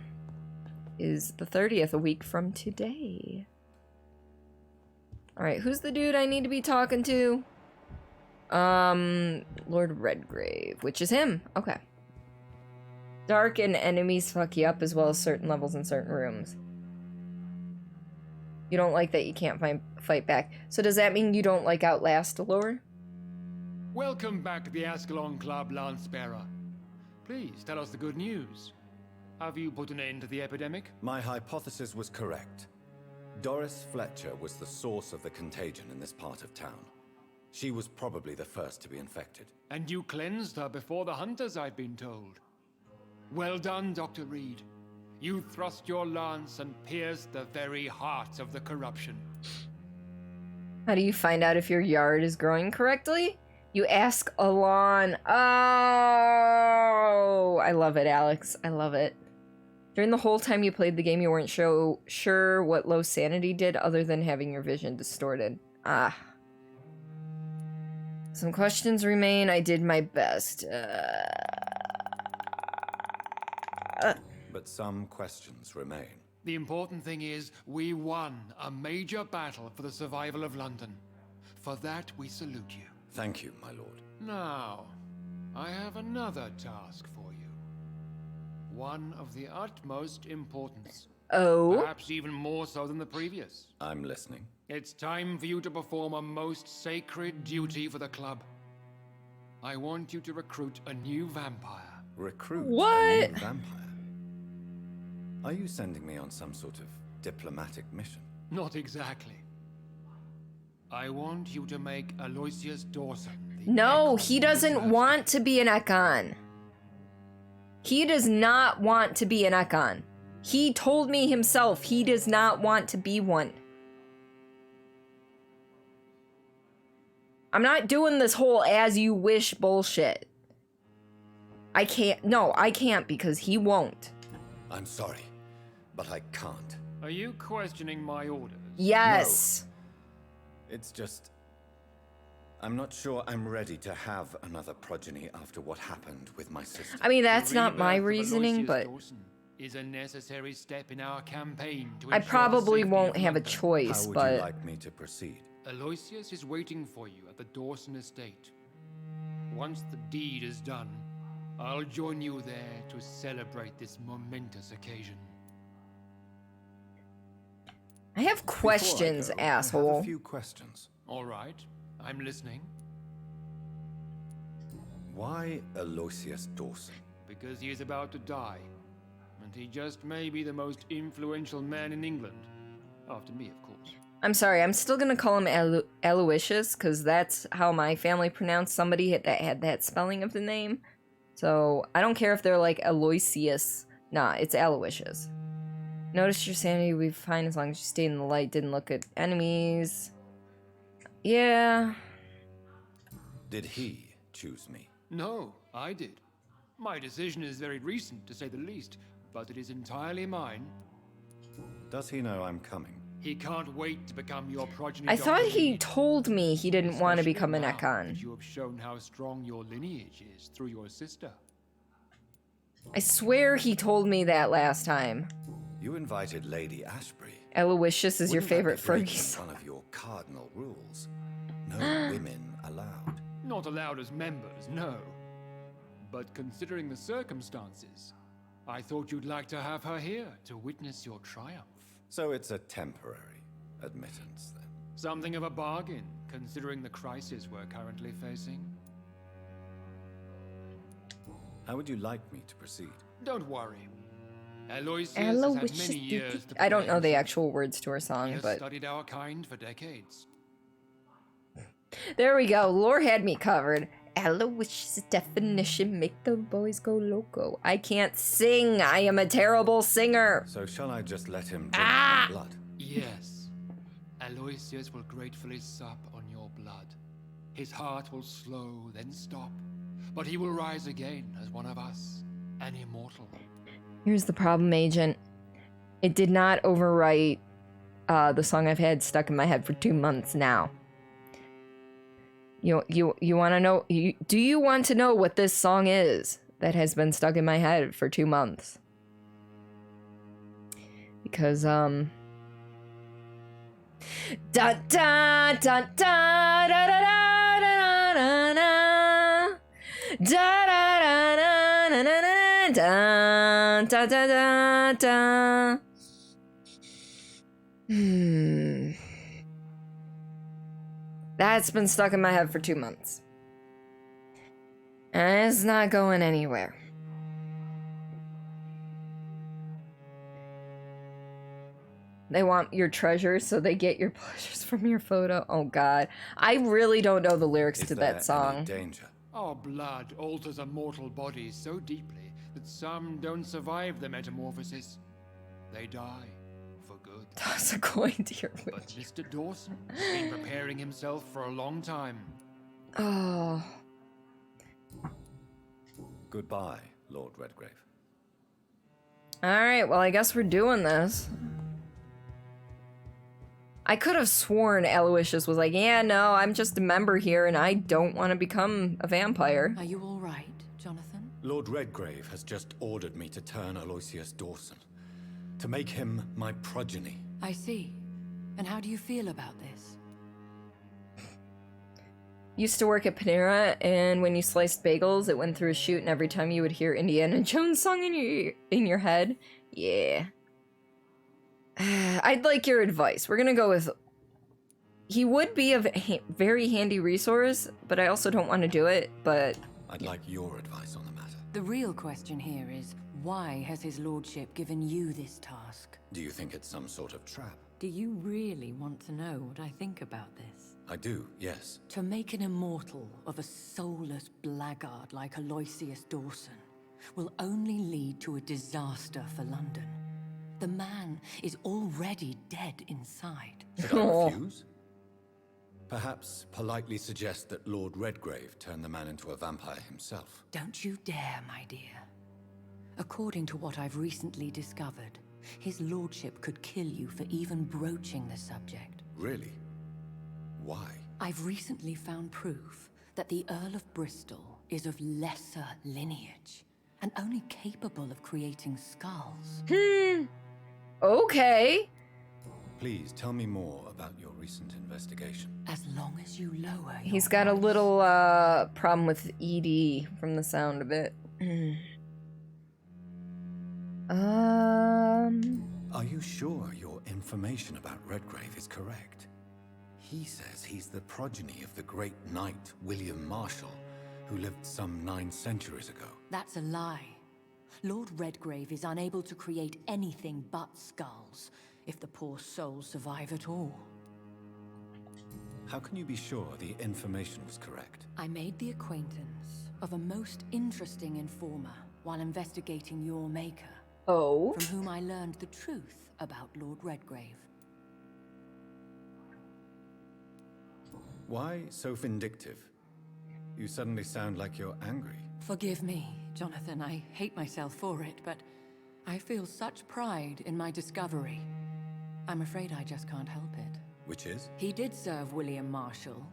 30th, a week from today. Alright, who's the dude I need to be talking to? Lord Redgrave, which is him. Okay. Dark and enemies fuck you up as well as certain levels in certain rooms. You don't like that you can't fight back. So does that mean you don't like Outlast lore? Welcome back to the Ascalon Club, Lancebearer. Please tell us the good news. Have you put an end to the epidemic? My hypothesis was correct. Doris Fletcher was the source of the contagion in this part of town. She was probably the first to be infected. And you cleansed her before the hunters, I've been told. Well done, Dr. Reed. You thrust your lance and pierced the very heart of the corruption. How do you find out if your yard is growing correctly? You ask Alon. Oh, I love it, Alex. I love it. During the whole time you played the game, you weren't sure what low sanity did other than having your vision distorted. Ah. Some questions remain. I did my best. But some questions remain. The important thing is, we won a major battle for the survival of London. For that, we salute you. Thank you, my lord. Now, I have another task for you. One of the utmost importance. Oh? Perhaps even more so than the previous. I'm listening. It's time for you to perform a most sacred duty for the club. I want you to recruit a new vampire. Recruit what? A new vampire? Are you sending me on some sort of diplomatic mission? Not exactly. I want you to make Aloysius Dawson. No, he doesn't want to be an Ekon. He does not want to be an Ekon. He told me himself he does not want to be one. I'm not doing this whole as you wish bullshit. I can't. No, I can't because he won't. I'm sorry, but I can't. Are you questioning my orders? Yes. No. It's just... I'm not sure I'm ready to have another progeny after what happened with my sister. I mean, that's not my reasoning, but... is a necessary step in our campaign to I probably won't have a choice, How would but... you like me to proceed? Aloysius is waiting for you at the Dawson estate. Once the deed is done, I'll join you there to celebrate this momentous occasion. I have questions, asshole. I have a few questions. All right, I'm listening. Why Aloysius Dawson? Because he is about to die. And he just may be the most influential man in England. After me, of course. I'm sorry, I'm still gonna call him Aloysius, because that's how my family pronounced somebody that had that spelling of the name. So, I don't care if they're like Aloysius. Nah, it's Aloysius. Notice your sanity will be fine as long as you stay in the light, didn't look at enemies. Yeah. Did he choose me? No, I did. My decision is very recent, to say the least, but it is entirely mine. Does he know I'm coming? He can't wait to become your progeny. I thought he told me he didn't want to become an Ekon. You have shown how strong your lineage is through your sister. I swear he told me that last time. You invited Lady Ashbury. Aloysius is your favorite breaking Fergie. one of your cardinal rules. No women allowed. Not allowed as members, no. But considering the circumstances, I thought you'd like to have her here to witness your triumph. So it's a temporary admittance, then? Something of a bargain, considering the crisis we're currently facing. How would you like me to proceed? Don't worry. Aloysius has had many years to I don't know the prepare actual words to her song, He has but studied our kind for decades. there we go. Lore had me covered. Aloysius' definition make the boys go loco. I can't sing. I am a terrible singer. So shall I just let him drink my blood? Yes. Aloysius will gratefully sup on your blood. His heart will slow, then stop. But he will rise again as one of us, an immortal. Here's the problem, Agent. It did not overwrite the song I've had stuck in my head for 2 months now. You want to know? Do you want to know what this song is that has been stuck in my head for 2 months? Because da da da da da da da da da da da da da. That's been stuck in my head for 2 months. And it's not going anywhere. They want your treasures, so they get your pleasures from your photo. Oh god. I really don't know the lyrics to that song. Danger. Our blood alters a mortal body so deeply that some don't survive the metamorphosis. They die for good. Toss a coin to your witch. But Mr. Dawson has been preparing himself for a long time. Oh. Goodbye, Lord Redgrave. Alright, well I guess we're doing this. I could have sworn Aloysius was like, yeah, no, I'm just a member here and I don't want to become a vampire. Are you all right, Jonathan? Lord Redgrave has just ordered me to turn Aloysius Dawson, to make him my progeny. I see. And how do you feel about this? Used to work at Panera, and when you sliced bagels, it went through a chute, and every time you would hear Indiana Jones song in your head. Yeah. I'd like your advice. We're gonna go with... He would be a very handy resource, but I also don't want to do it, but... I'd like your advice on the matter. The real question here is, why has his lordship given you this task? Do you think it's some sort of trap? Do you really want to know what I think about this? I do, yes. To make an immortal of a soulless blackguard like Aloysius Dawson will only lead to a disaster for London. The man is already dead inside. Should I refuse? Perhaps politely suggest that Lord Redgrave turn the man into a vampire himself. Don't you dare, my dear. According to what I've recently discovered, his lordship could kill you for even broaching the subject. Really? Why? I've recently found proof that the Earl of Bristol is of lesser lineage and only capable of creating skulls. Okay. Please tell me more about your recent investigation. As long as you lower your He's got a little problem with ED from the sound of it. Are you sure your information about Redgrave is correct? He says he's the progeny of the great knight William Marshall, who lived some 9 centuries ago. That's a lie. Lord Redgrave is unable to create anything but skulls, if the poor souls survive at all. How can you be sure the information was correct? I made the acquaintance of a most interesting informer while investigating your maker. Oh? From whom I learned the truth about Lord Redgrave. Why so vindictive? You suddenly sound like you're angry. Forgive me, Jonathan. I hate myself for it, but I feel such pride in my discovery. I'm afraid I just can't help it. Which is? He did serve William Marshall.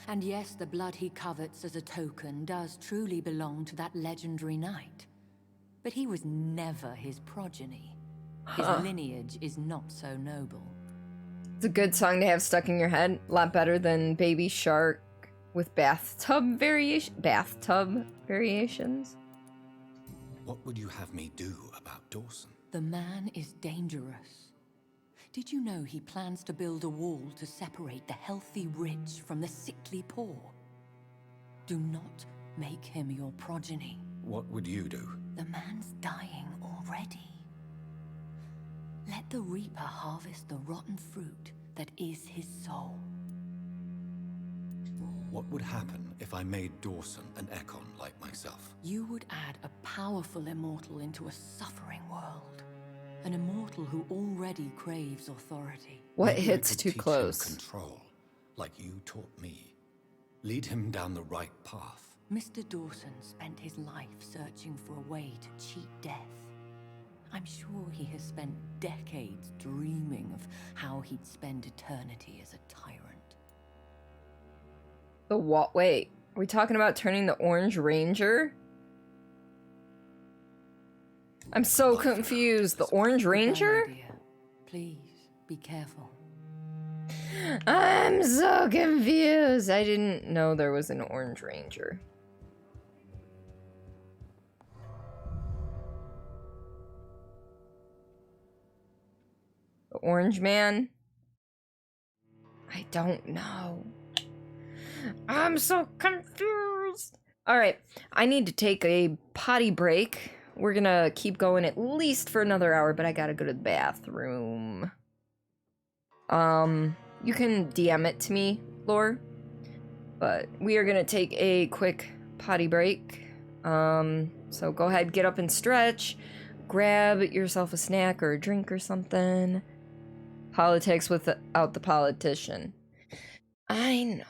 And yes, the blood he covets as a token does truly belong to that legendary knight. But he was never his progeny. His lineage is not so noble. It's a good song to have stuck in your head. A lot better than Baby Shark with bathtub variations. What would you have me do about Dawson? The man is dangerous. Did you know he plans to build a wall to separate the healthy rich from the sickly poor? Do not make him your progeny. What would you do? The man's dying already. Let the Reaper harvest the rotten fruit that is his soul. What would happen if I made Dawson an Ekon like myself? You would add a powerful immortal into a suffering world. An immortal who already craves authority. What Maybe hits I could too teach close? him control, like you taught me. Lead him down the right path. Mr. Dawson spent his life searching for a way to cheat death. I'm sure he has spent decades dreaming of how he'd spend eternity as a tyrant. The what? Wait, are we talking about turning the Orange Ranger? I'm so confused. The Orange Ranger? Please, be careful. I'm so confused. I didn't know there was an Orange Ranger. The Orange Man? I don't know. I'm so confused. Alright, I need to take a potty break. We're gonna keep going at least for another hour, but I gotta go to the bathroom. You can DM it to me, Lore. But we are gonna take a quick potty break. So go ahead, get up and stretch. Grab yourself a snack or a drink or something. Politics without the politician. I know.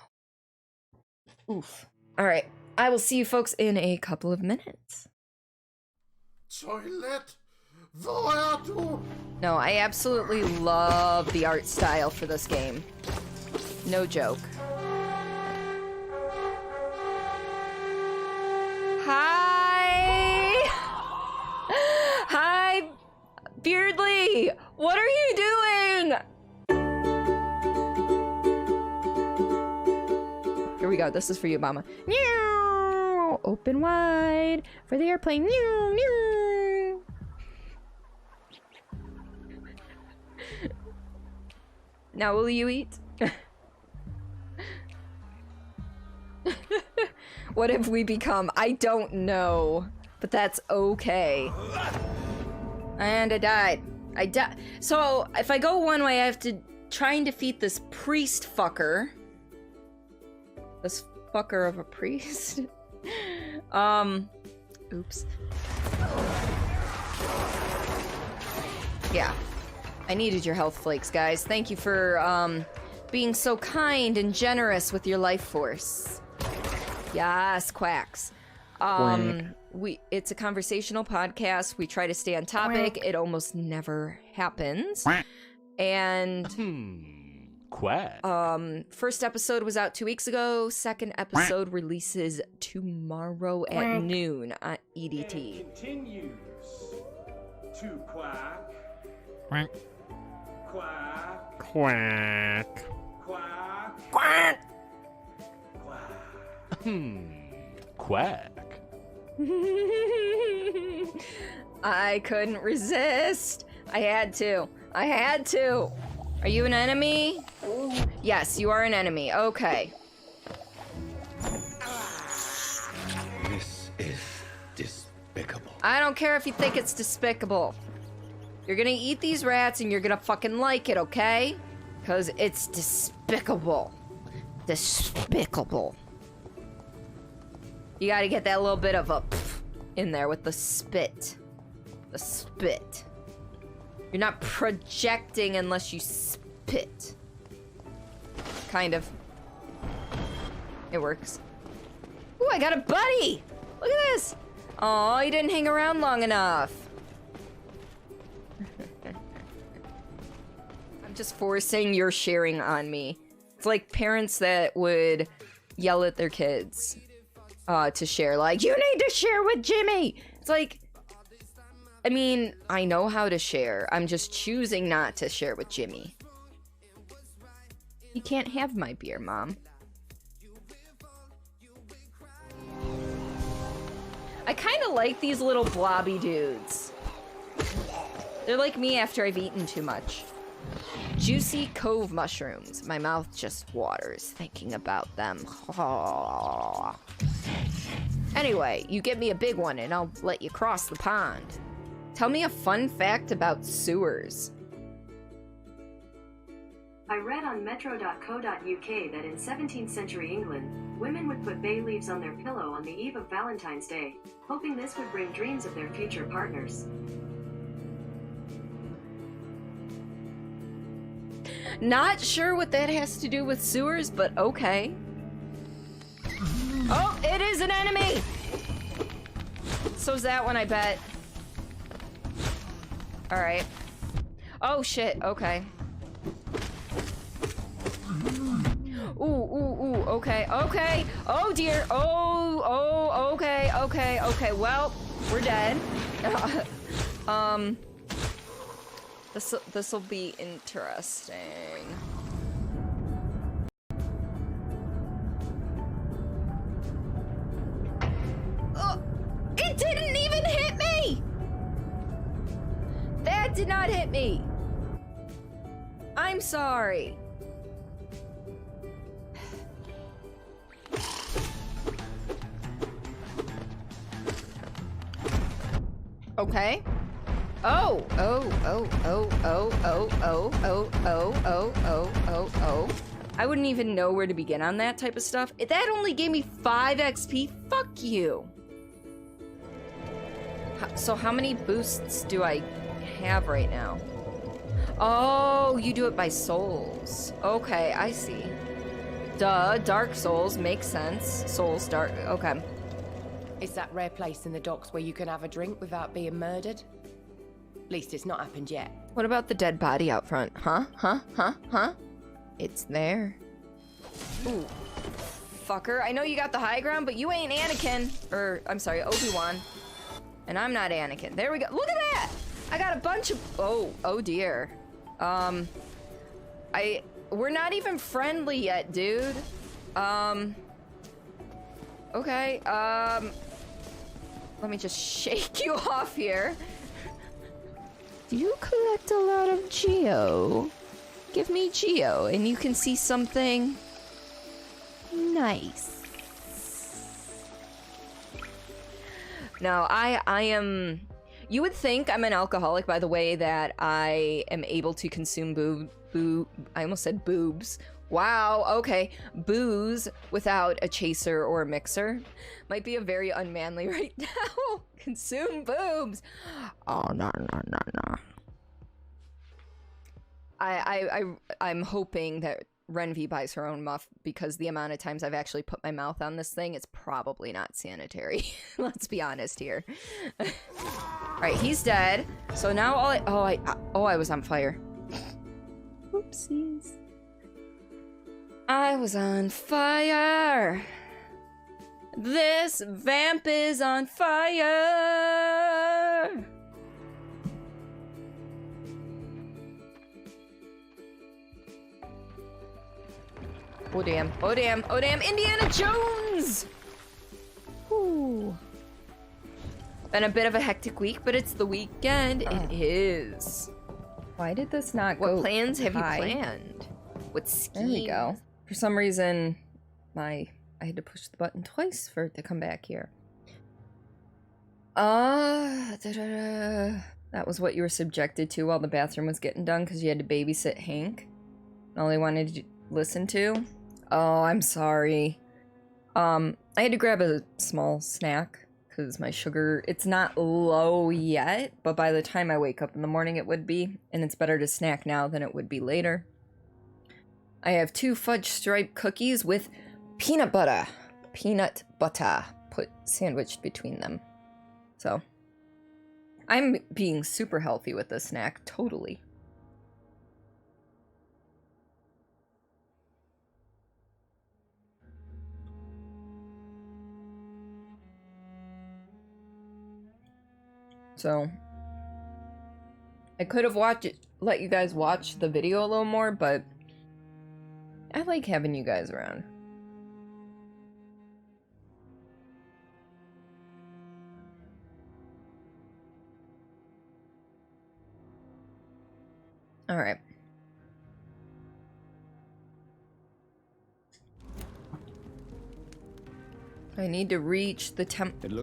Oof. Alright, I will see you folks in a couple of minutes. Toilet viaduct. No, I absolutely love the art style for this game. No joke. Hi! Hi, Beardly! What are you doing? Here we go. This is for you, Mama. Meow! Open wide for the airplane. Meow, meow. Now will you eat? What have we become? I don't know. But that's okay. And I died. I died. So, if I go one way, I have to try and defeat this priest fucker. This fucker of a priest. Oops. Yeah. I needed your health flakes, guys. Thank you for, being so kind and generous with your life force. Yes, quacks. It's a conversational podcast. We try to stay on topic. It almost never happens. And Quack. First episode was out 2 weeks ago. Second episode releases tomorrow at noon on EDT. Continues to quack. Quack. Quack. Quack. Quack. Quack. Quack. I couldn't resist. I had to. Are you an enemy? Yes, you are an enemy. Okay. This is despicable. I don't care if you think it's despicable. You're gonna eat these rats and you're gonna fucking like it, okay? Because it's despicable. Despicable. You gotta get that little bit of a pff in there with the spit. The spit. You're not projecting unless you spit. Kind of. It works. Ooh, I got a buddy! Look at this! Oh, he didn't hang around long enough. I'm just forcing your sharing on me. It's like parents that would yell at their kids to share. Like, you need to share with Jimmy! It's like, I mean, I know how to share. I'm just choosing not to share with Jimmy. You can't have my beer, Mom. I kind of like these little blobby dudes. They're like me after I've eaten too much. Juicy cove mushrooms. My mouth just waters thinking about them. Oh. Anyway, you get me a big one and I'll let you cross the pond. Tell me a fun fact about sewers. I read on metro.co.uk that in 17th century England, women would put bay leaves on their pillow on the eve of Valentine's Day, hoping this would bring dreams of their future partners. Not sure what that has to do with sewers, but okay. Oh, it is an enemy! So's that one, I bet. Alright. Oh, shit, okay. Ooh, okay, okay. Oh, dear. Oh, okay. Well, we're dead. This'll be interesting. Oh, it didn't even hit me! That did not hit me. I'm sorry. Okay. Oh. I wouldn't even know where to begin on that type of stuff. That only gave me 5 XP. Fuck you. So how many boosts do I have right now? Oh, you do it by souls. Okay, I see. Duh, Dark Souls makes sense. Souls, dark, okay. It's that rare place in the docks where you can have a drink without being murdered. At least it's not happened yet. What about the dead body out front? Huh? It's there. Ooh. Fucker, I know you got the high ground, but you ain't Anakin. Or, I'm sorry, Obi-Wan. And I'm not Anakin. There we go. Look at that! I got a bunch of... Oh dear. We're not even friendly yet, dude. Okay, let me just shake you off here. Do you collect a lot of Geo? Give me Geo and you can see something nice. No, I am... You would think I'm an alcoholic by the way that I am able to consume I almost said boobs. Wow, okay. Booze without a chaser or a mixer. Might be a very unmanly right now. Consume boobs. Oh, no. I'm hoping that Renvi buys her own muff because the amount of times I've actually put my mouth on this thing, it's probably not sanitary. Let's be honest here. Alright, he's dead. So now I was on fire. Oopsies. I was on fire. This vamp is on fire. Oh damn, Indiana Jones! Ooh. Been a bit of a hectic week, but it's the weekend. It is. Why did this not What go plans have you high? planned? What schemes? There we go. For some reason, I had to push the button twice for it to come back here. That was what you were subjected to while the bathroom was getting done because you had to babysit Hank. All he wanted to listen to. Oh, I'm sorry. I had to grab a small snack because my sugar, it's not low yet, but by the time I wake up in the morning it would be, and it's better to snack now than it would be later. I have 2 fudge stripe cookies with peanut butter put sandwiched between them. So I'm being super healthy with this snack, totally. So I could have let you guys watch the video a little more, but I like having you guys around. All right. I need to reach the temple.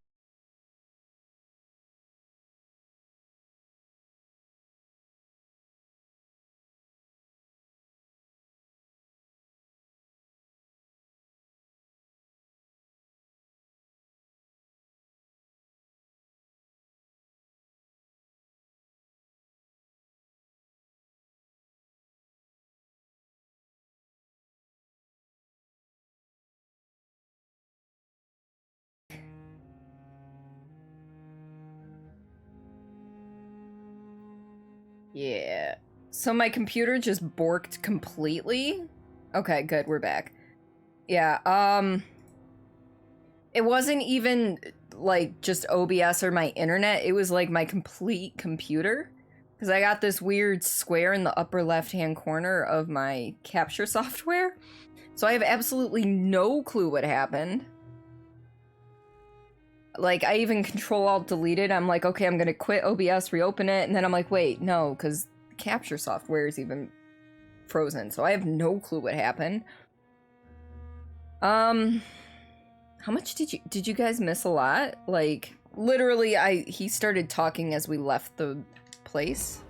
Yeah. So my computer just borked completely? Okay, good, we're back. Yeah, it wasn't even, like, just OBS or my internet, it was, like, my complete computer. Because I got this weird square in the upper left-hand corner of my capture software. So I have absolutely no clue what happened. Like, I even Control-Alt-Deleted. I'm like, okay, I'm gonna quit OBS, reopen it, and then I'm like, wait, no, because capture software is even frozen, so I have no clue what happened. How much did you guys miss a lot? Like, literally, he started talking as we left the place.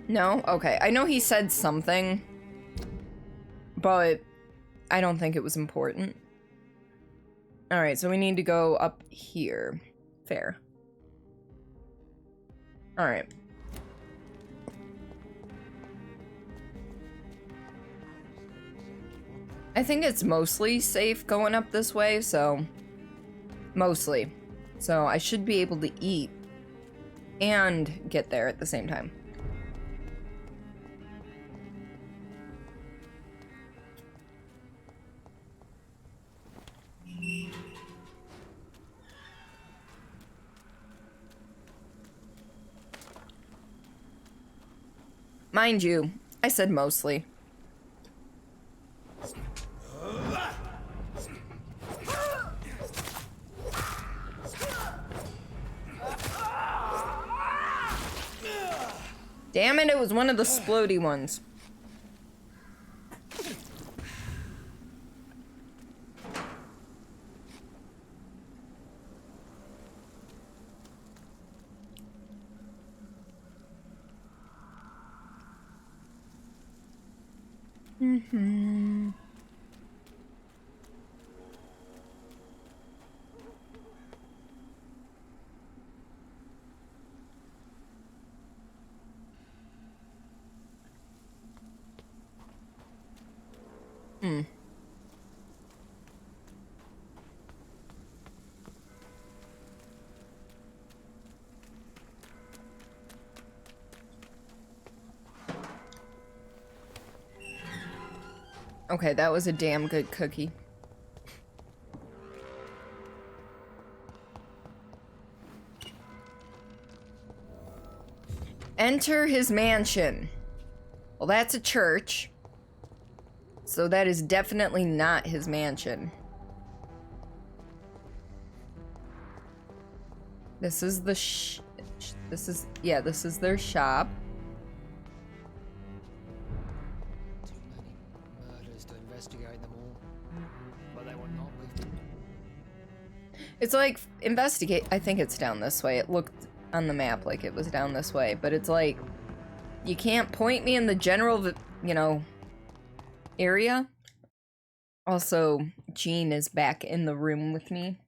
No? Okay. I know he said something, but I don't think it was important. Alright, so we need to go up here. Fair. Alright. I think it's mostly safe going up this way, so... Mostly. So I should be able to eat and get there at the same time. Mind you, I said mostly. Damn it, it was one of the splody ones. Mm-hmm. Hmm. Okay, that was a damn good cookie. Enter his mansion. Well, that's a church. So that is definitely not his mansion. This is the this is their shop. Too many murders to investigate them all. But they were not with me. It's like, investigate. I think it's down this way. It looked on the map like it was down this way, but it's like, you can't point me in the general, you know, area. Also, Jean is back in the room with me.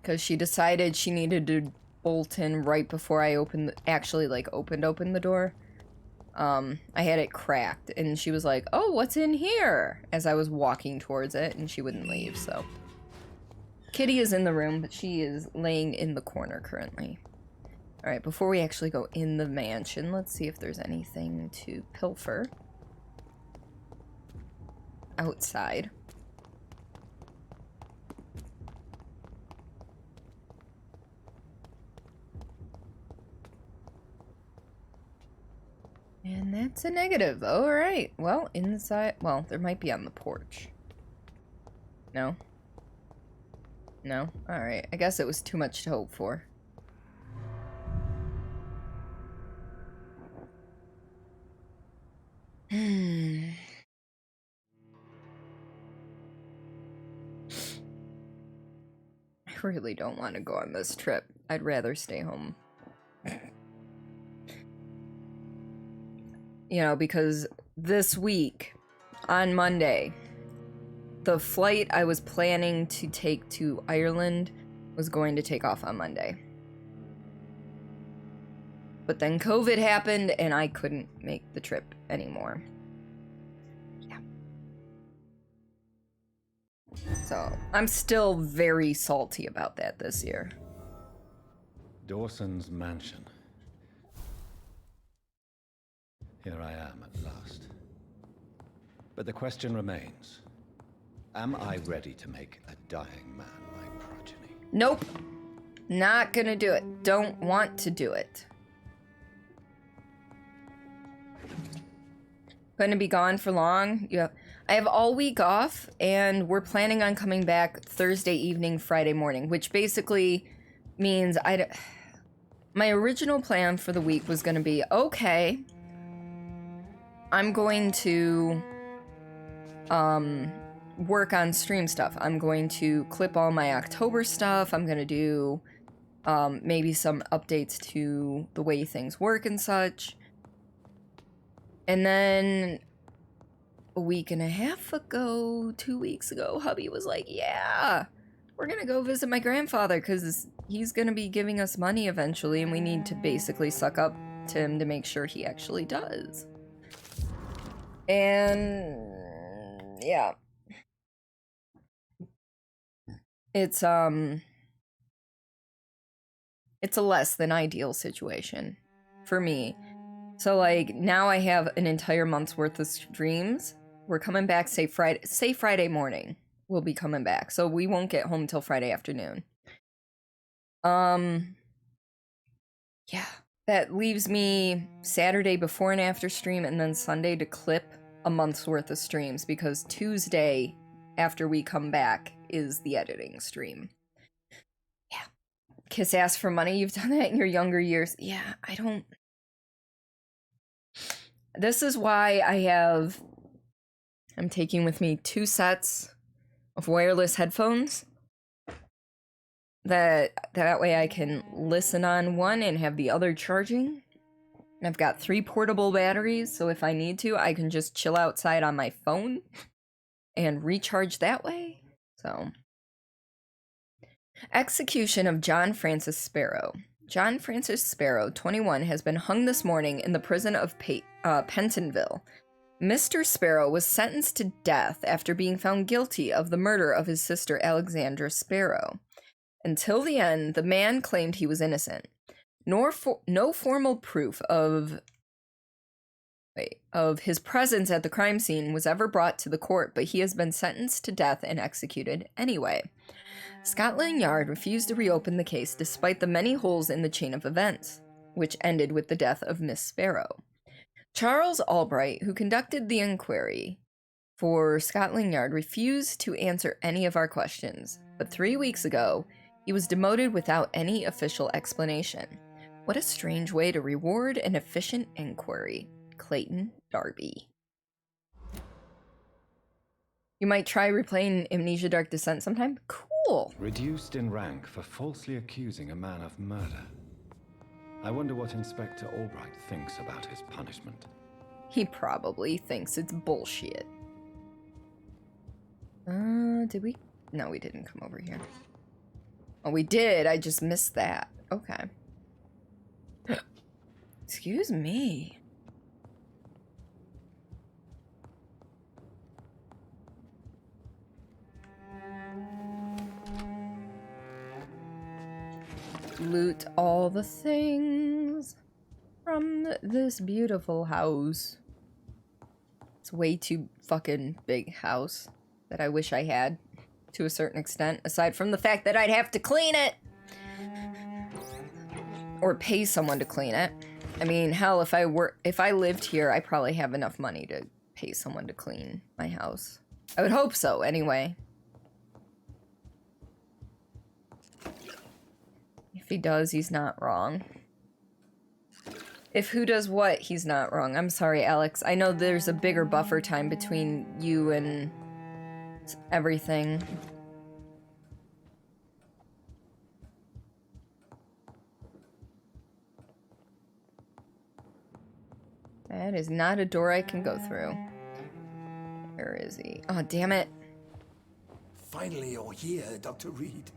Because she decided she needed to bolt in right before I opened, opened the door. I had it cracked, and she was like, oh, what's in here? As I was walking towards it, and she wouldn't leave, so. Kitty is in the room, but she is laying in the corner currently. Alright, before we actually go in the mansion, let's see if there's anything to pilfer. Outside. And that's a negative. Alright. Well, inside... Well, there might be on the porch. No? No? Alright. I guess it was too much to hope for. I really don't want to go on this trip. I'd rather stay home. You know, because this week, on Monday, the flight I was planning to take to Ireland was going to take off on Monday. But then COVID happened and I couldn't make the trip anymore. Yeah. So, I'm still very salty about that this year. Dawson's mansion. Here I am at last. But the question remains. Am I ready to make a dying man my progeny? Nope. Not gonna do it. Don't want to do it. Gonna be gone for long? Yeah. I have all week off, and we're planning on coming back Thursday evening, Friday morning, which basically means my original plan for the week was gonna be, okay, I'm going to work on stream stuff. I'm going to clip all my October stuff. I'm gonna do maybe some updates to the way things work and such. And then a week and a half ago, 2 weeks ago, hubby was like, yeah, we're gonna go visit my grandfather because he's gonna be giving us money eventually, and we need to basically suck up to him to make sure he actually does. And yeah. It's a less than ideal situation for me. So like now I have an entire month's worth of streams. We're coming back, say Friday morning. We'll be coming back. So we won't get home till Friday afternoon. Yeah. That leaves me Saturday before and after stream, and then Sunday to clip a month's worth of streams, because Tuesday after we come back is the editing stream. Yeah. Kiss ass for money. You've done that in your younger years. Yeah, I don't... This is why I'm taking with me 2 sets of wireless headphones. That way I can listen on one and have the other charging. And I've got 3 portable batteries, so if I need to, I can just chill outside on my phone and recharge that way. So, execution of John Francis Sparrow. John Francis Sparrow, 21, has been hung this morning in the prison of Pentonville. Mr. Sparrow was sentenced to death after being found guilty of the murder of his sister Alexandra Sparrow. Until the end, the man claimed he was innocent. No formal proof of his presence at the crime scene was ever brought to the court, but he has been sentenced to death and executed anyway. Scotland Yard refused to reopen the case despite the many holes in the chain of events, which ended with the death of Miss Sparrow. Charles Albright, who conducted the inquiry for Scotland Yard, refused to answer any of our questions, but 3 weeks ago, he was demoted without any official explanation. What a strange way to reward an efficient inquiry. Clayton Darby. You might try replaying Amnesia Dark Descent sometime? Cool. Reduced in rank for falsely accusing a man of murder. I wonder what Inspector Albright thinks about his punishment. He probably thinks it's bullshit. Did we? No, we didn't come over here. Oh, we did. I just missed that. Okay. Excuse me. Loot all the things from this beautiful house. It's way too fucking big house that I wish I had to a certain extent, aside from the fact that I'd have to clean it or pay someone to clean it. I mean, hell, if I lived here, I probably have enough money to pay someone to clean my house. I would hope so, anyway. If he does, he's not wrong. If who does what, he's not wrong. I'm sorry, Alex. I know there's a bigger buffer time between you and everything. That is not a door I can go through. Where is he? Oh, damn it. Finally, you're here, Dr. Reed.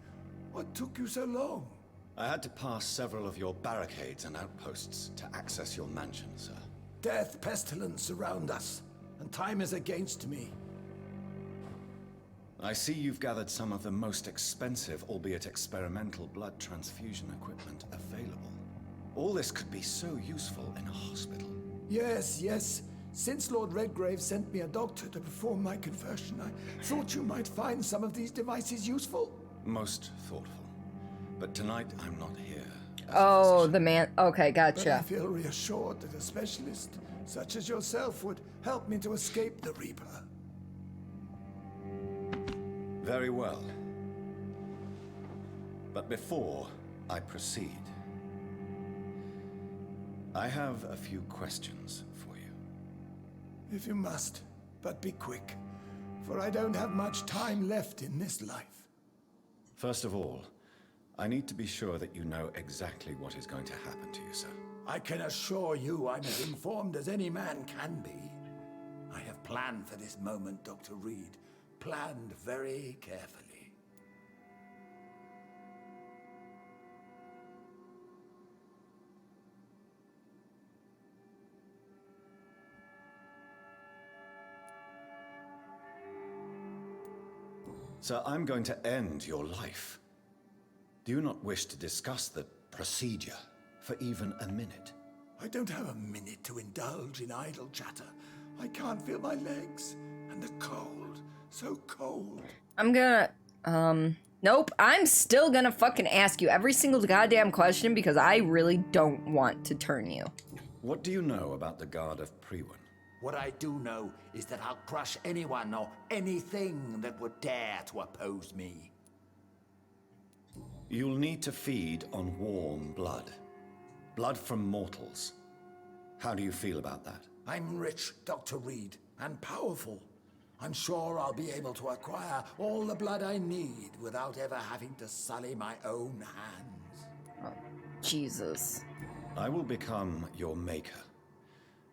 What took you so long? I had to pass several of your barricades and outposts to access your mansion, sir. Death, pestilence surround us, and time is against me. I see you've gathered some of the most expensive, albeit experimental, blood transfusion equipment available. All this could be so useful in a hospital. Yes. Since Lord Redgrave sent me a doctor to perform my conversion, I thought you might find some of these devices useful. Most thoughtful. But tonight, I'm not here. Oh, the man. Okay, But gotcha. I feel reassured that a specialist such as yourself would help me to escape the Reaper. Very well. But before I proceed, I have a few questions for you. If you must, but be quick, for I don't have much time left in this life. First of all, I need to be sure that you know exactly what is going to happen to you, sir. I can assure you I'm as informed as any man can be. I have planned for this moment, Dr. Reed. Planned very carefully. Sir, I'm going to end your life. Do you not wish to discuss the procedure for even a minute? I don't have a minute to indulge in idle chatter. I can't feel my legs, and the cold, so cold. I'm gonna, nope. I'm still gonna fucking ask you every single goddamn question because I really don't want to turn you. What do you know about the Guard of Priwen? What I do know is that I'll crush anyone or anything that would dare to oppose me. You'll need to feed on warm blood. Blood from mortals. How do you feel about that? I'm rich, Dr. Reed, and powerful. I'm sure I'll be able to acquire all the blood I need without ever having to sully my own hands. Oh, Jesus. I will become your maker.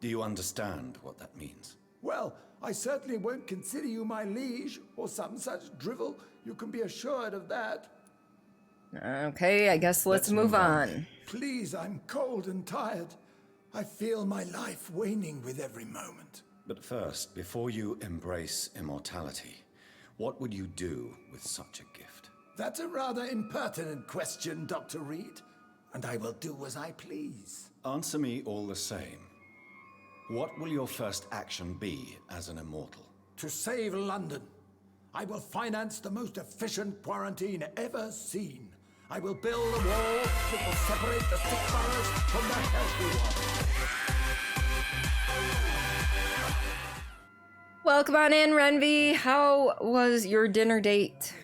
Do you understand what that means? Well, I certainly won't consider you my liege or some such drivel. You can be assured of that. Okay, I guess let's move on. Please, I'm cold and tired. I feel my life waning with every moment. But first, before you embrace immortality, what would you do with such a gift? That's a rather impertinent question, Dr. Reed, and I will do as I please. Answer me all the same. What will your first action be as an immortal? To save London. I will finance the most efficient quarantine ever seen. I will build a wall that will separate the sick boroughs from the healthy ones. Welcome on in, Renvi. How was your dinner date?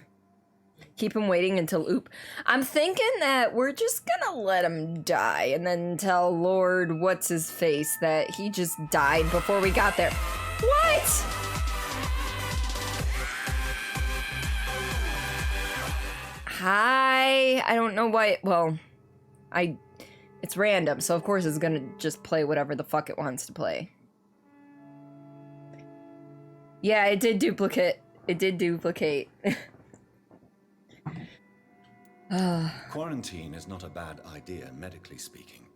Keep him waiting until oop. I'm thinking that we're just gonna let him die and then tell Lord What's-His-Face that he just died before we got there. What? Hi. I don't know why. Well, it's random, so of course it's gonna just play whatever the fuck it wants to play. Yeah, it did duplicate. It did duplicate. Quarantine is not a bad idea, medically speaking.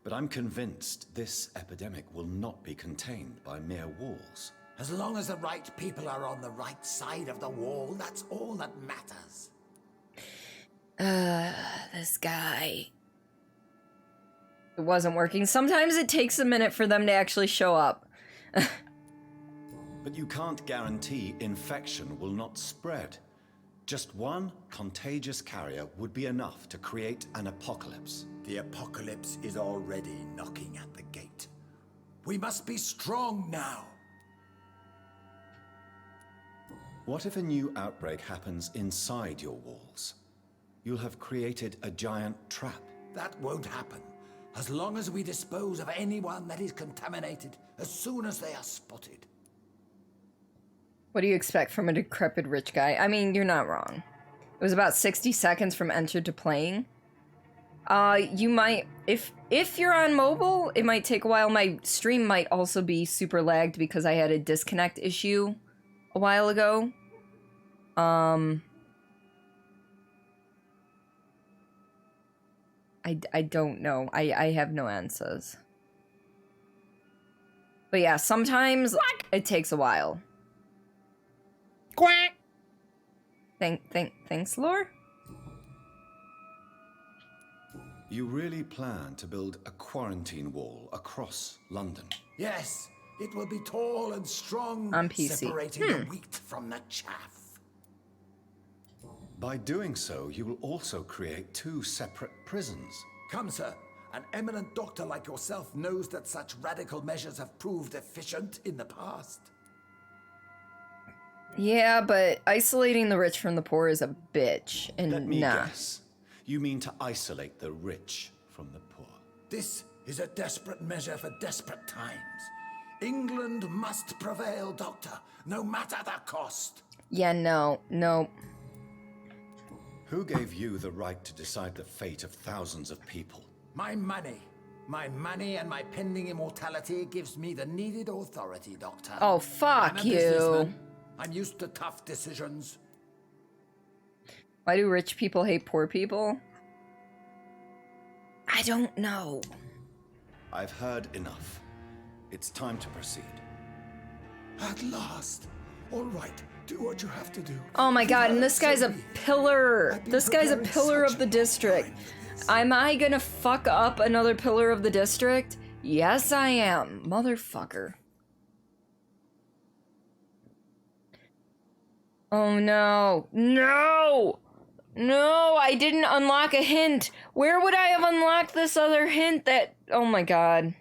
But I'm convinced this epidemic will not be contained by mere walls. As long as the right people are on the right side of the wall, that's all that matters. This guy. It wasn't working. Sometimes it takes a minute for them to actually show up. But you can't guarantee infection will not spread. Just one contagious carrier would be enough to create an apocalypse. The apocalypse is already knocking at the gate. We must be strong now. What if a new outbreak happens inside your walls? You'll have created a giant trap. That won't happen. As long as we dispose of anyone that is contaminated as soon as they are spotted. What do you expect from a decrepit rich guy? I mean, you're not wrong. It was about 60 seconds from enter to playing. You might, if you're on mobile, it might take a while. My stream might also be super lagged because I had a disconnect issue a while ago. I don't know. I have no answers. But yeah, sometimes it takes a while. Quack. Thanks, Lore. You really plan to build a quarantine wall across London? Yes, it will be tall and strong, on PC. Separating the wheat from the chaff. By doing so, you will also create 2 separate prisons. Come, sir. An eminent doctor like yourself knows that such radical measures have proved efficient in the past. Yeah, but isolating the rich from the poor is a bitch, and Let me nah. guess. You mean to isolate the rich from the poor? This is a desperate measure for desperate times. England must prevail, Doctor, no matter the cost. Yeah, no. Who gave you the right to decide the fate of thousands of people? My money. My money and my pending immortality gives me the needed authority, Doctor. Oh, fuck I'm a you. businessman. I'm used to tough decisions. Why do rich people hate poor people? I don't know. I've heard enough. It's time to proceed. At last. All right, do what you have to do. Oh my god, and this guy's a pillar. This guy's a pillar of the district. Am I gonna fuck up another pillar of the district? Yes, I am. Motherfucker. Oh no. No! No, I didn't unlock a hint. Where would I have unlocked this other hint that... Oh my god.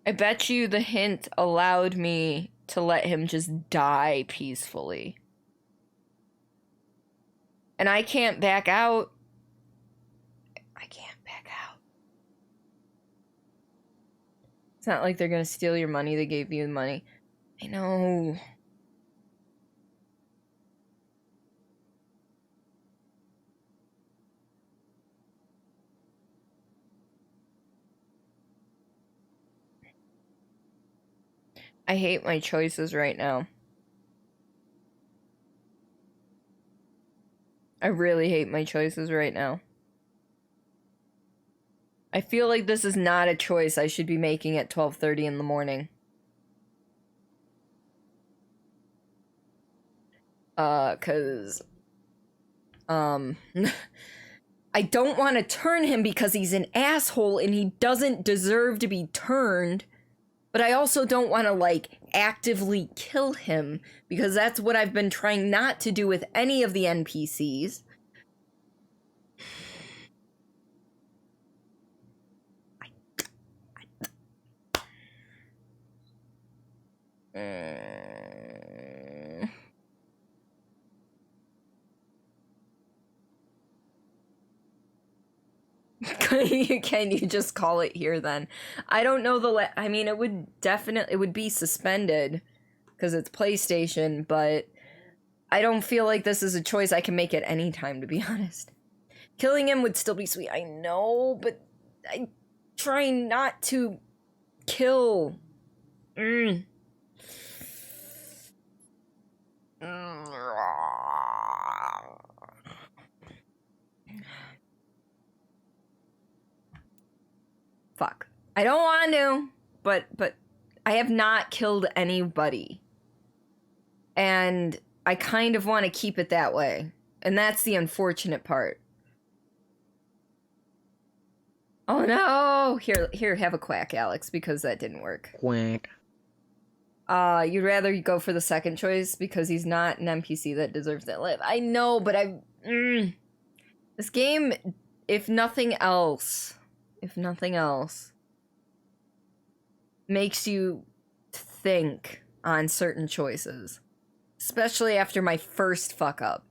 I bet you the hint allowed me to let him just die peacefully. And I can't back out. I can't back out. It's not like they're gonna steal your money. They gave you the money. I know. I hate my choices right now. I really hate my choices right now. I feel like this is not a choice I should be making at 12:30 in the morning. I don't want to turn him because he's an asshole and he doesn't deserve to be turned. But I also don't want to, like, actively kill him, because that's what I've been trying not to do with any of the NPCs. Can you just call it here then? I don't know I mean, it would be suspended because it's PlayStation, but I don't feel like this is a choice I can make at any time, to be honest. Killing him would still be sweet, I know, but I'm trying not to kill. Fuck. I don't want to, but I have not killed anybody. And I kind of want to keep it that way. And that's the unfortunate part. Oh no! Here, have a quack, Alex, because that didn't work. Quack. You'd rather go for the second choice because he's not an NPC that deserves that life. I know, but this game, if nothing else, makes you think on certain choices. Especially after my first fuck up.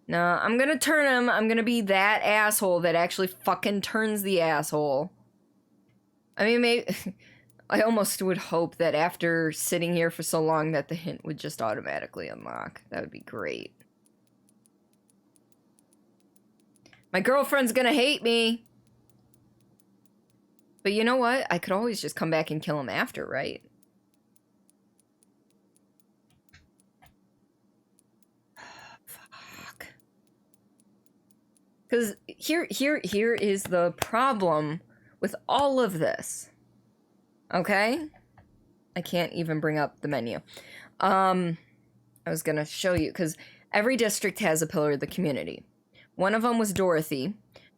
No, I'm gonna turn him. I'm gonna be that asshole that actually fucking turns the asshole. I mean, maybe... I almost would hope that after sitting here for so long that the hint would just automatically unlock. That would be great. My girlfriend's gonna hate me. But you know what? I could always just come back and kill him after, right? Fuck. Because here is the problem with all of this. Okay? I can't even bring up the menu. I was gonna show you, because every district has a pillar of the community. One of them was Dorothy,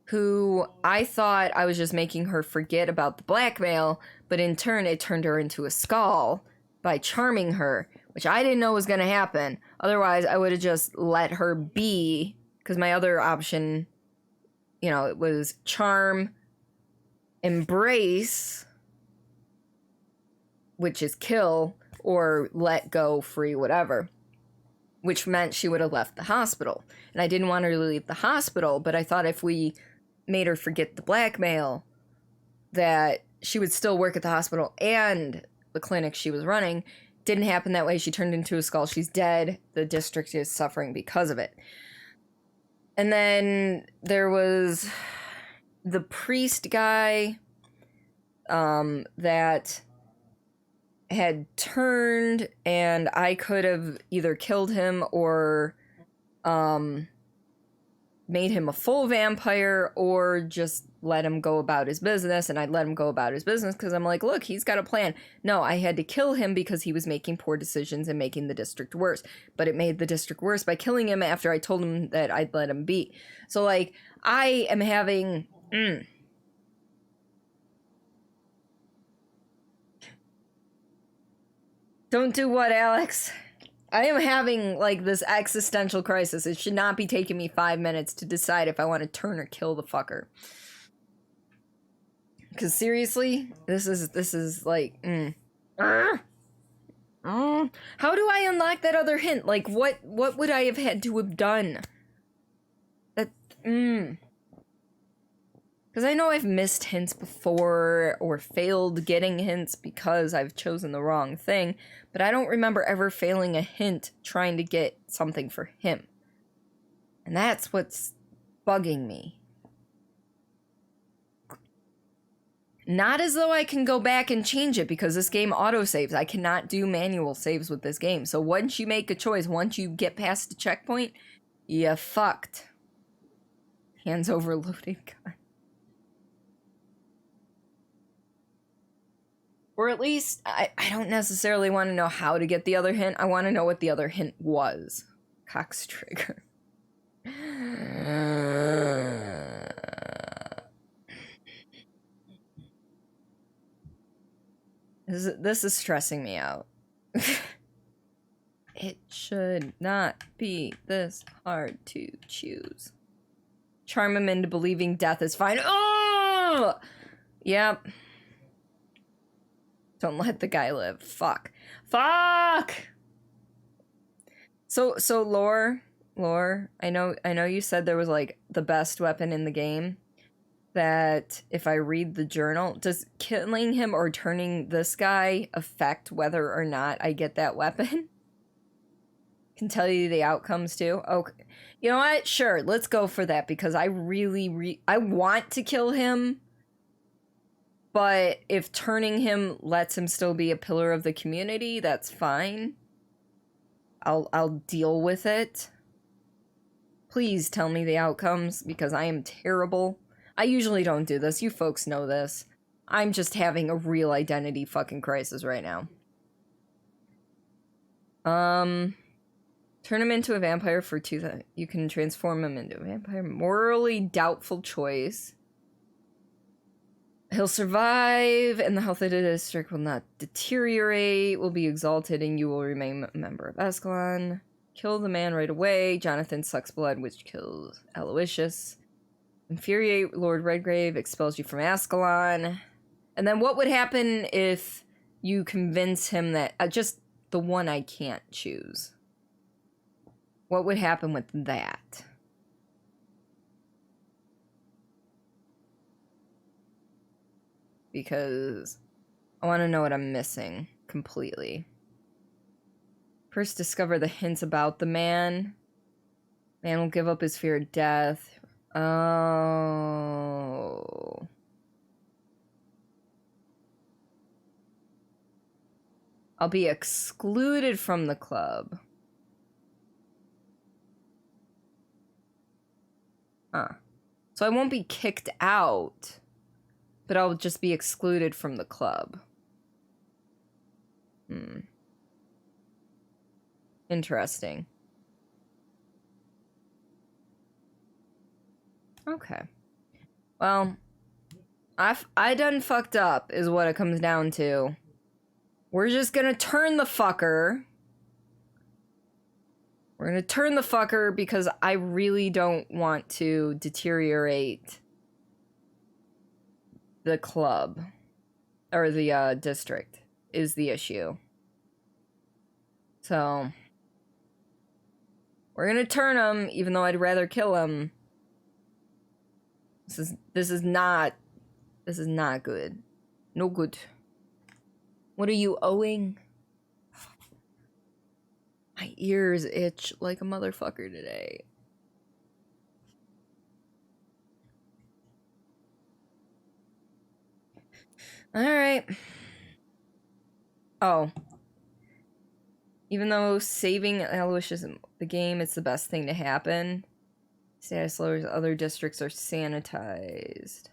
who I thought I was just making her forget about the blackmail, but in turn it turned her into a skull by charming her, which I didn't know was gonna happen. Otherwise, I would have just let her be, because my other option, you know, it was charm, embrace, which is kill, or let go, free, whatever. Which meant she would have left the hospital. And I didn't want her to leave the hospital, but I thought if we made her forget the blackmail, that she would still work at the hospital and the clinic she was running. Didn't happen that way. She turned into a skull. She's dead. The district is suffering because of it. And then there was the priest guy that had turned, and I could have either killed him or made him a full vampire, or just let him go about his business. And I'd let him go about his business because I'm like, look, he's got a plan. No, I had to kill him because he was making poor decisions and making the district worse. But it made the district worse by killing him after I told him that I'd let him be. So, like, I am having... Don't do what, Alex? I am having, like, this existential crisis. It should not be taking me 5 minutes to decide if I want to turn or kill the fucker. Because seriously, this is like, How do I unlock that other hint? Like, what would I have had to have done? That, Because I know I've missed hints before, or failed getting hints because I've chosen the wrong thing, but I don't remember ever failing a hint trying to get something for him. And that's what's bugging me. Not as though I can go back and change it, because this game autosaves. I cannot do manual saves with this game. So once you make a choice, once you get past the checkpoint, you fucked. Hands over loaded gun. Or at least, I don't necessarily want to know how to get the other hint. I want to know what the other hint was. Cox trigger. This is stressing me out. It should not be this hard to choose. Charm him into believing death is fine. Oh! Yep. Don't let the guy live. Fuck. Fuck! So lore, I know you said there was like the best weapon in the game. That if I read the journal, does killing him or turning this guy affect whether or not I get that weapon? Can tell you the outcomes too. Okay. You know what? Sure, let's go for that because I really I want to kill him. But if turning him lets him still be a pillar of the community, that's fine. I'll deal with it. Please tell me the outcomes because I am terrible. I usually don't do this. You folks know this. I'm just having a real identity fucking crisis right now. Turn him into a vampire for 2,000. You can transform him into a vampire. Morally doubtful choice. He'll survive, and the health of the district will not deteriorate, will be exalted, and you will remain a member of Ascalon. Kill the man right away. Jonathan sucks blood, which kills Aloysius. Infuriate Lord Redgrave, expels you from Ascalon. And then what would happen if you convince him that... just the one I can't choose. What would happen with that? Because I want to know what I'm missing completely. First, discover the hints about the man. Man will give up his fear of death. Oh. I'll be excluded from the club. Huh. So I won't be kicked out, but I'll just be excluded from the club. Interesting. Okay. Well, I done fucked up is what it comes down to. We're just gonna turn the fucker. We're gonna turn the fucker because I really don't want to deteriorate the club. Or the district is the issue. So we're gonna turn him, even though I'd rather kill him. This is not good. No good. What are you owing? My ears itch like a motherfucker today. Alright. Oh. Even though saving Aloysius isn't the game, it's the best thing to happen. Status lowers, other districts are sanitized.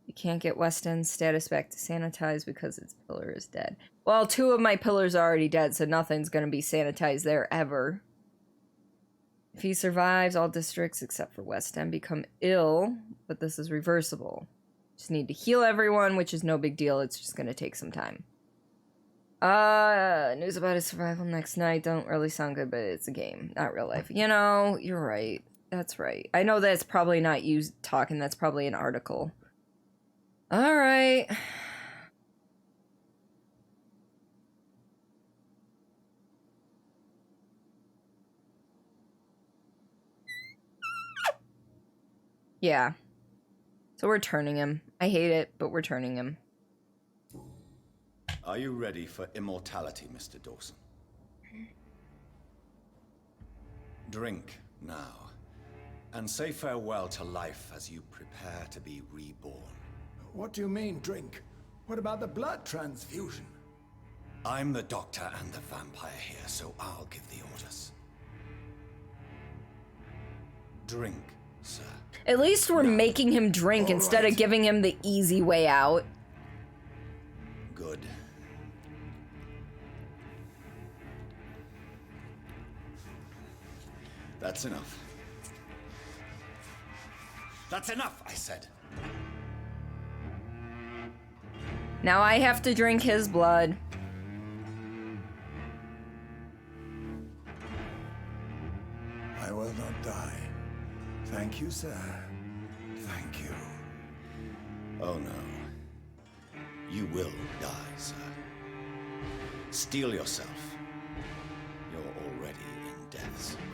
You can't get West End status back to sanitized because its pillar is dead. Well, 2 of my pillars are already dead, so nothing's gonna be sanitized there ever. If he survives, all districts except for West End become ill, but this is reversible. Just need to heal everyone, which is no big deal. It's just gonna take some time. News about his survival next night. Don't really sound good, but it's a game, not real life. You know, you're right. That's right. I know that's probably not you talking. That's probably an article. All right. Yeah. So we're turning him. I hate it, but we're turning him. Are you ready for immortality, Mr. Dawson? Drink now, and say farewell to life as you prepare to be reborn. What do you mean, drink? What about the blood transfusion? I'm the doctor and the vampire here, so I'll give the orders. Drink, sir. At least we're making him drink instead of giving him the easy way out. Good. That's enough. That's enough, I said. Now I have to drink his blood. I will not die. Thank you, sir. Thank you. Oh no. You will die, sir. Steel yourself. You're already in death's grip.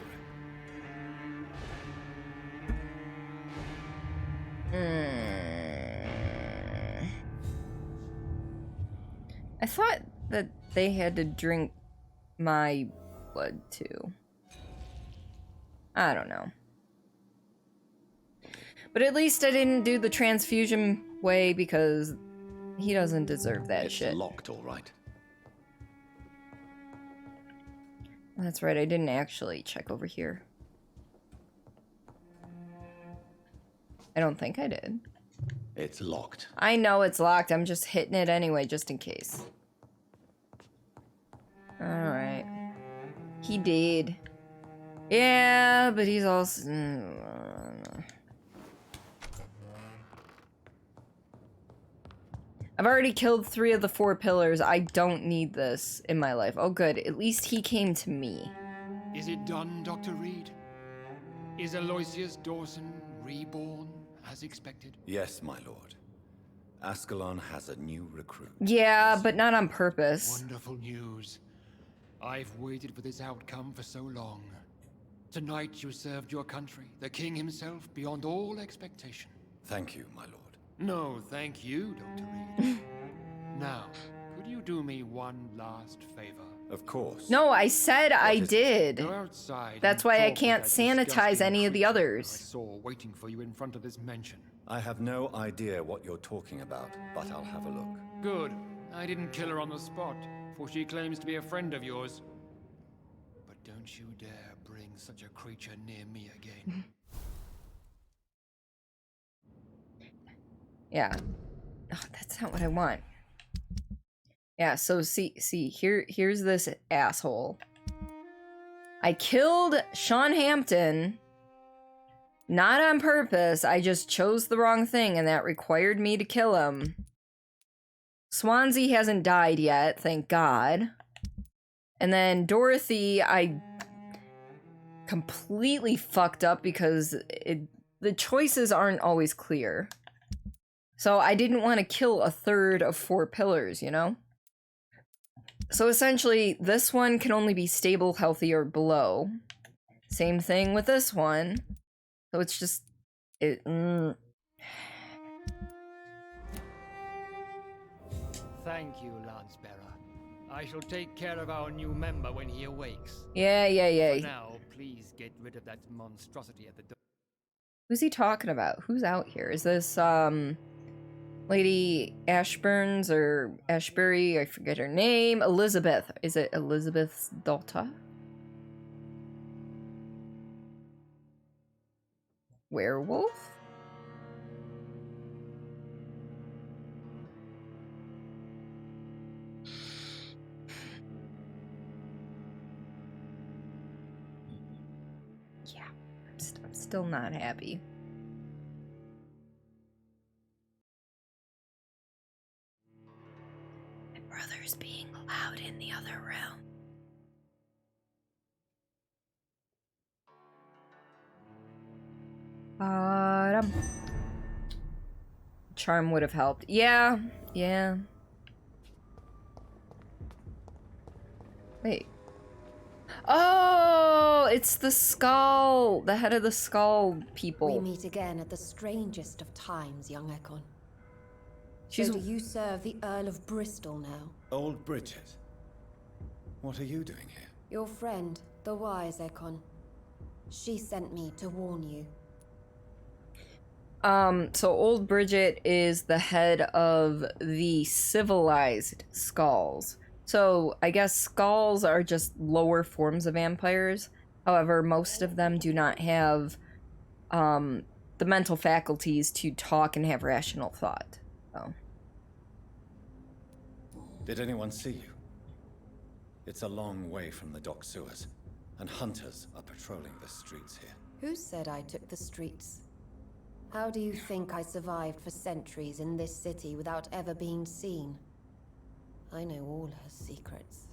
I thought that they had to drink my blood too. I don't know. But at least I didn't do the transfusion way because he doesn't deserve that shit. It's locked, all right. That's right, I didn't actually check over here. I don't think I did. It's locked. I know it's locked, I'm just hitting it anyway, just in case. Alright. He did. Yeah, but he's also... I've already killed 3 of the 4 pillars. I don't need this in my life. Oh good, at least he came to me. Is it done, Dr. Reed? Is Aloysius Dawson reborn as expected? Yes, my lord. Ascalon has a new recruit. Yeah, but not on purpose. Wonderful news. I've waited for this outcome for so long. Tonight you served your country, the king himself, beyond all expectation. Thank you, my lord. No, thank you, Dr. Reed. Now, could you do me one last favor? Of course. No, I said I did. Go outside. That's why I can't sanitize any of the I others. saw waiting for you in front of this mansion. I have no idea what you're talking about, but I'll have a look. Good. I didn't kill her on the spot, for she claims to be a friend of yours. But don't you dare bring such a creature near me again. Yeah. Oh, that's not what I want. Yeah, so see, here's this asshole. I killed Sean Hampton, not on purpose, I just chose the wrong thing and that required me to kill him. Swansea hasn't died yet, thank God. And then Dorothy, I completely fucked up because the choices aren't always clear. So I didn't want to kill a third of 4 pillars, you know? So essentially, this one can only be stable, healthy, or below. Same thing with this one. So it's just... Thank you, Lance-Bearer. I shall take care of our new member when he awakes. Yeah. For now, please get rid of that monstrosity at the door. Who's he talking about? Who's out here? Is this, Lady Ashburns or Ashbury? I forget her name. Elizabeth. Is it Elizabeth's daughter? Werewolf? Yeah, I'm still not happy. My brother's being loud in the other room. Charm would have helped. Yeah. Wait. Oh, it's the skull. The head of the skull people. We meet again at the strangest of times, young Ekon. She's... So do you serve the Earl of Bristol now? Old Bridget. What are you doing here? Your friend, the wise Ekon. She sent me to warn you. So old Bridget is the head of the civilized skulls. So I guess skulls are just lower forms of vampires. However, most of them do not have the mental faculties to talk and have rational thought. So. Did anyone see you? It's a long way from the dock sewers, and hunters are patrolling the streets here. Who said I took the streets? How do you think I survived for centuries in this city without ever being seen? I know all her secrets.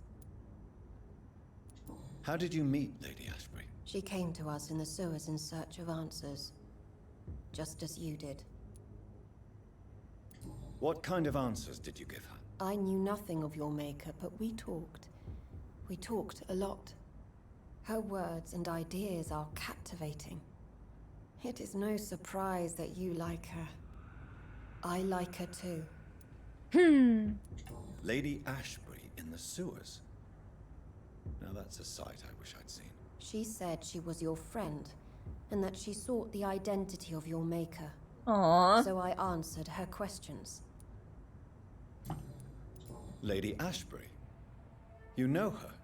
How did you meet Lady Ashbury? She came to us in the sewers in search of answers. Just as you did. What kind of answers did you give her? I knew nothing of your maker, but we talked. We talked a lot. Her words and ideas are captivating. It is no surprise that you like her. I like her too. Lady Ashbury in the sewers? Now that's a sight I wish I'd seen. She said she was your friend, and that she sought the identity of your maker. Aww. So I answered her questions. Lady Ashbury? You know her?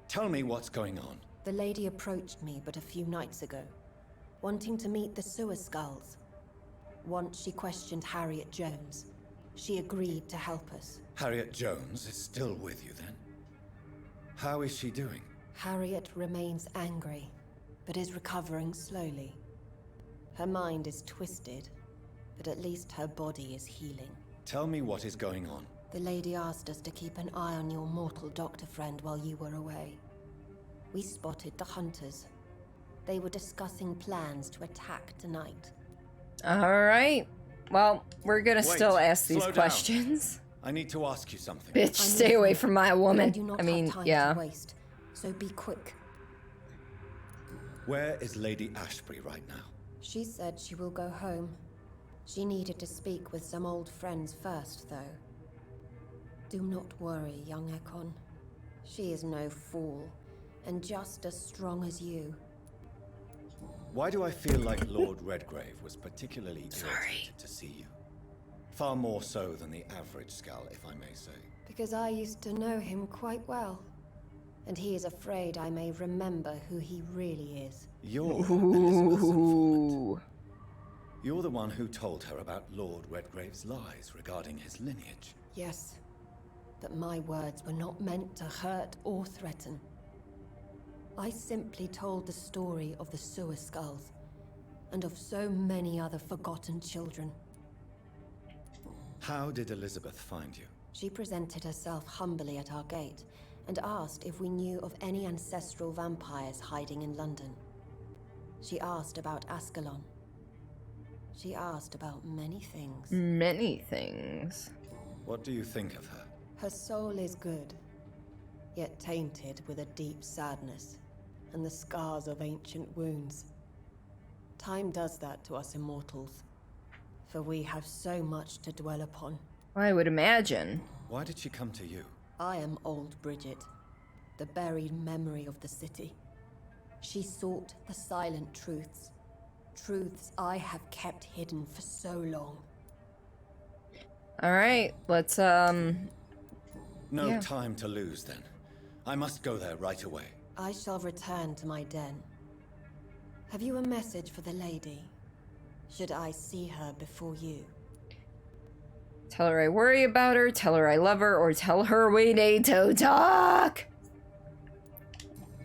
Tell me what's going on. The lady approached me but a few nights ago, wanting to meet the sewer skulls. Once she questioned Harriet Jones. She agreed to help us. Harriet Jones is still with you then? How is she doing? Harriet remains angry, but is recovering slowly. Her mind is twisted, but at least her body is healing. Tell me what is going on. The lady asked us to keep an eye on your mortal doctor friend while you were away. We spotted the hunters. They were discussing plans to attack tonight. Alright. Well, we're gonna Wait, still ask these slow down. questions. I need to ask you something. Bitch, stay away from my woman. do not I mean, have time yeah. to waste, so be quick. Where is Lady Ashbury right now? She said she will go home. She needed to speak with some old friends first, though. Do not worry, young Ekon. She is no fool, and just as strong as you. Why do I feel like Lord Redgrave was particularly irritated to see you? Far more so than the average Skull, if I may say. Because I used to know him quite well. And he is afraid I may remember who he really is. You're Elizabeth's informant. You're the one who told her about Lord Redgrave's lies regarding his lineage. Yes, but my words were not meant to hurt or threaten. I simply told the story of the sewer skulls, and of so many other forgotten children. How did Elizabeth find you? She presented herself humbly at our gate, and asked if we knew of any ancestral vampires hiding in London. She asked about Ascalon. She asked about many things. Many things. What do you think of her? Her soul is good, yet tainted with a deep sadness, and the scars of ancient wounds. Time does that to us immortals, for we have so much to dwell upon. I would imagine. Why did she come to you? I am old Bridget, the buried memory of the city. She sought the silent truths, truths I have kept hidden for so long. Alright, let's, No yeah. time to lose, then. I must go there right away. I shall return to my den. Have you a message for the lady? Should I see her before you? Tell her I worry about her, tell her I love her, or tell her we need to talk!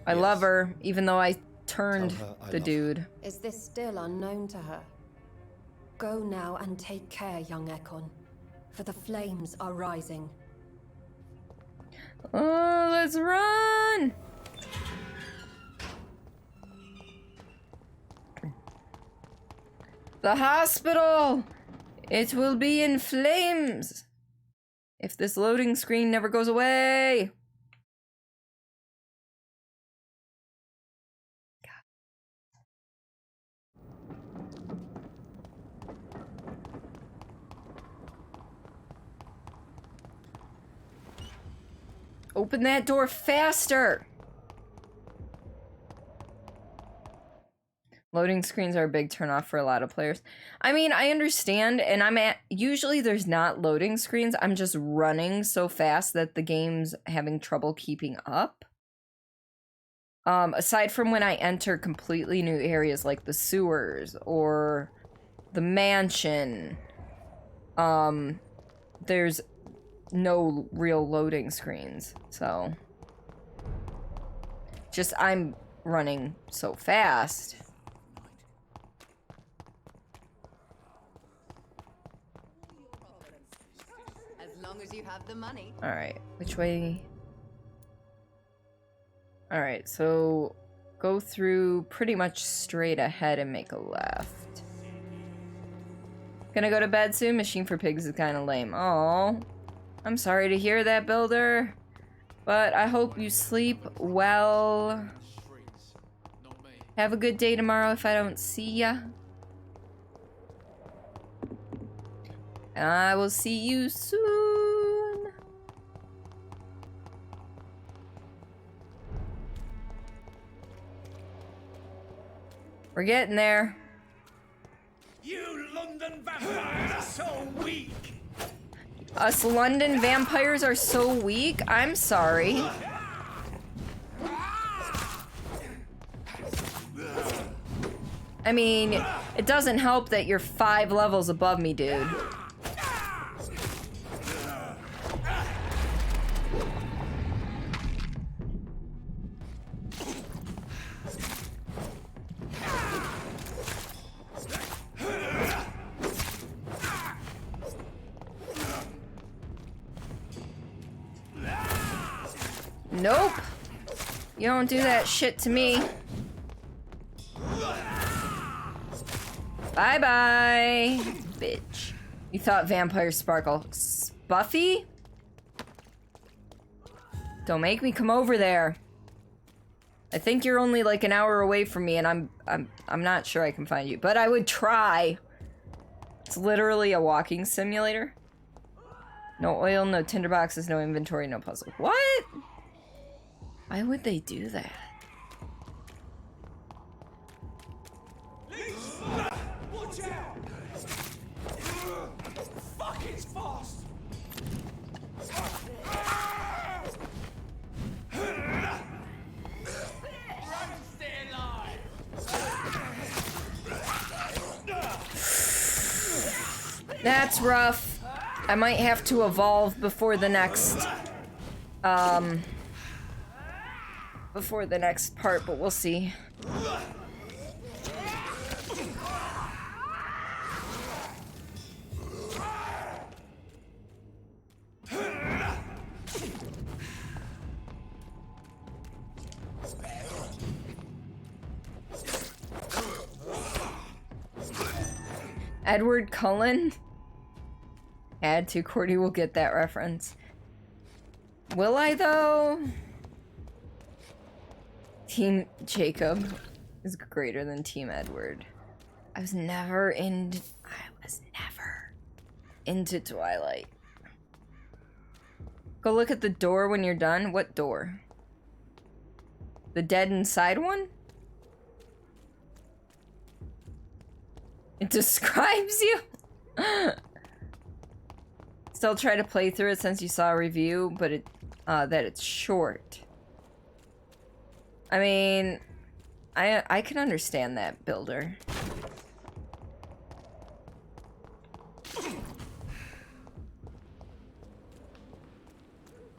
I love her, even though I turned the dude. Is this still unknown to her? Go now and take care, young Ekon, for the flames are rising. Oh, let's run! The hospital! It will be in flames! If this loading screen never goes away! Open that door faster! Loading screens are a big turnoff for a lot of players. I mean, I understand, and usually there's not loading screens. I'm just running so fast that the game's having trouble keeping up. Aside from when I enter completely new areas like the sewers or the mansion, there's no real loading screens, so just I'm running so fast. have the money. Alright, which way? Alright, so go through pretty much straight ahead and make a left. Gonna go to bed soon? Machine for Pigs is kind of lame. Oh, I'm sorry to hear that, Builder. But I hope you sleep well. Have a good day tomorrow if I don't see ya. And I will see you soon. We're getting there. You London vampires are so weak. Us London vampires are so weak? I'm sorry. I mean, it doesn't help that you're 5 levels above me, dude. Nope. You don't do that shit to me. Bye-bye, bitch. You thought Vampire Sparkle. Buffy? Don't make me come over there. I think you're only like an hour away from me and I'm not sure I can find you, but I would try. It's literally a walking simulator. No oil, no tinderboxes, no inventory, no puzzle. What? Why would they do that? Watch out! Fuck, it's fast! That's rough. I might have to evolve before the next part, but we'll see. Edward Cullen? Add to Cordy will get that reference. Will I though? Team Jacob is greater than Team Edward. I was never into Twilight. Go look at the door when you're done. What door? The dead inside one? It describes you? Still try to play through it since you saw a review, but that it's short. I mean, I can understand that, Builder.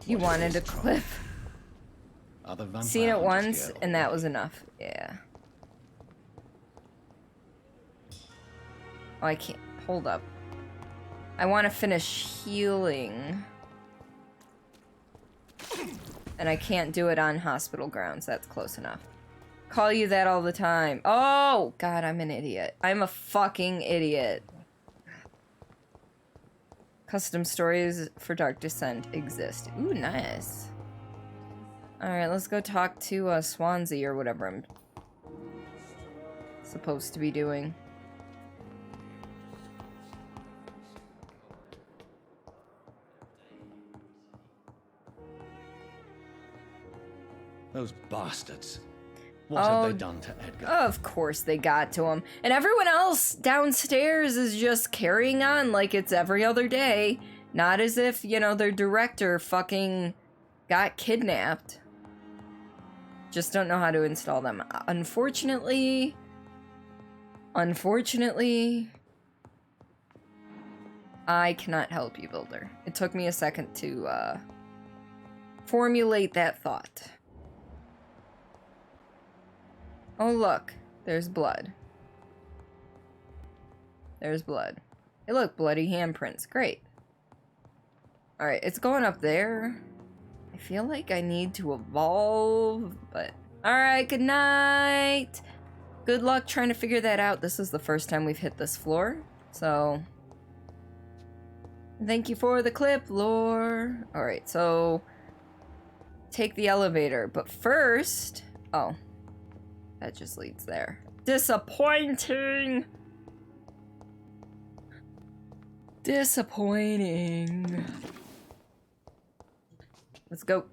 You wanted a clip. Seen it once, and that was enough. Yeah. Oh, I can't. Hold up. I want to finish healing. And I can't do it on hospital grounds. That's close enough. Call you that all the time. Oh, God, I'm an idiot. I'm a fucking idiot. Custom stories for Dark Descent exist. Ooh, nice. Alright, let's go talk to Swansea or whatever I'm supposed to be doing. Those bastards. What have they done to Edgar? Of course they got to him. And everyone else downstairs is just carrying on like it's every other day. Not as if, you know, their director fucking got kidnapped. Just don't know how to install them. Unfortunately, I cannot help you, Builder. It took me a second to formulate that thought. Oh, look. There's blood. There's blood. Hey, look. Bloody handprints. Great. Alright, it's going up there. I feel like I need to evolve, but... Alright, good night! Good luck trying to figure that out. This is the first time we've hit this floor, so... Thank you for the clip, lore. Alright, so... Take the elevator, but first... Oh. That just leads there. Disappointing! Disappointing. Let's go.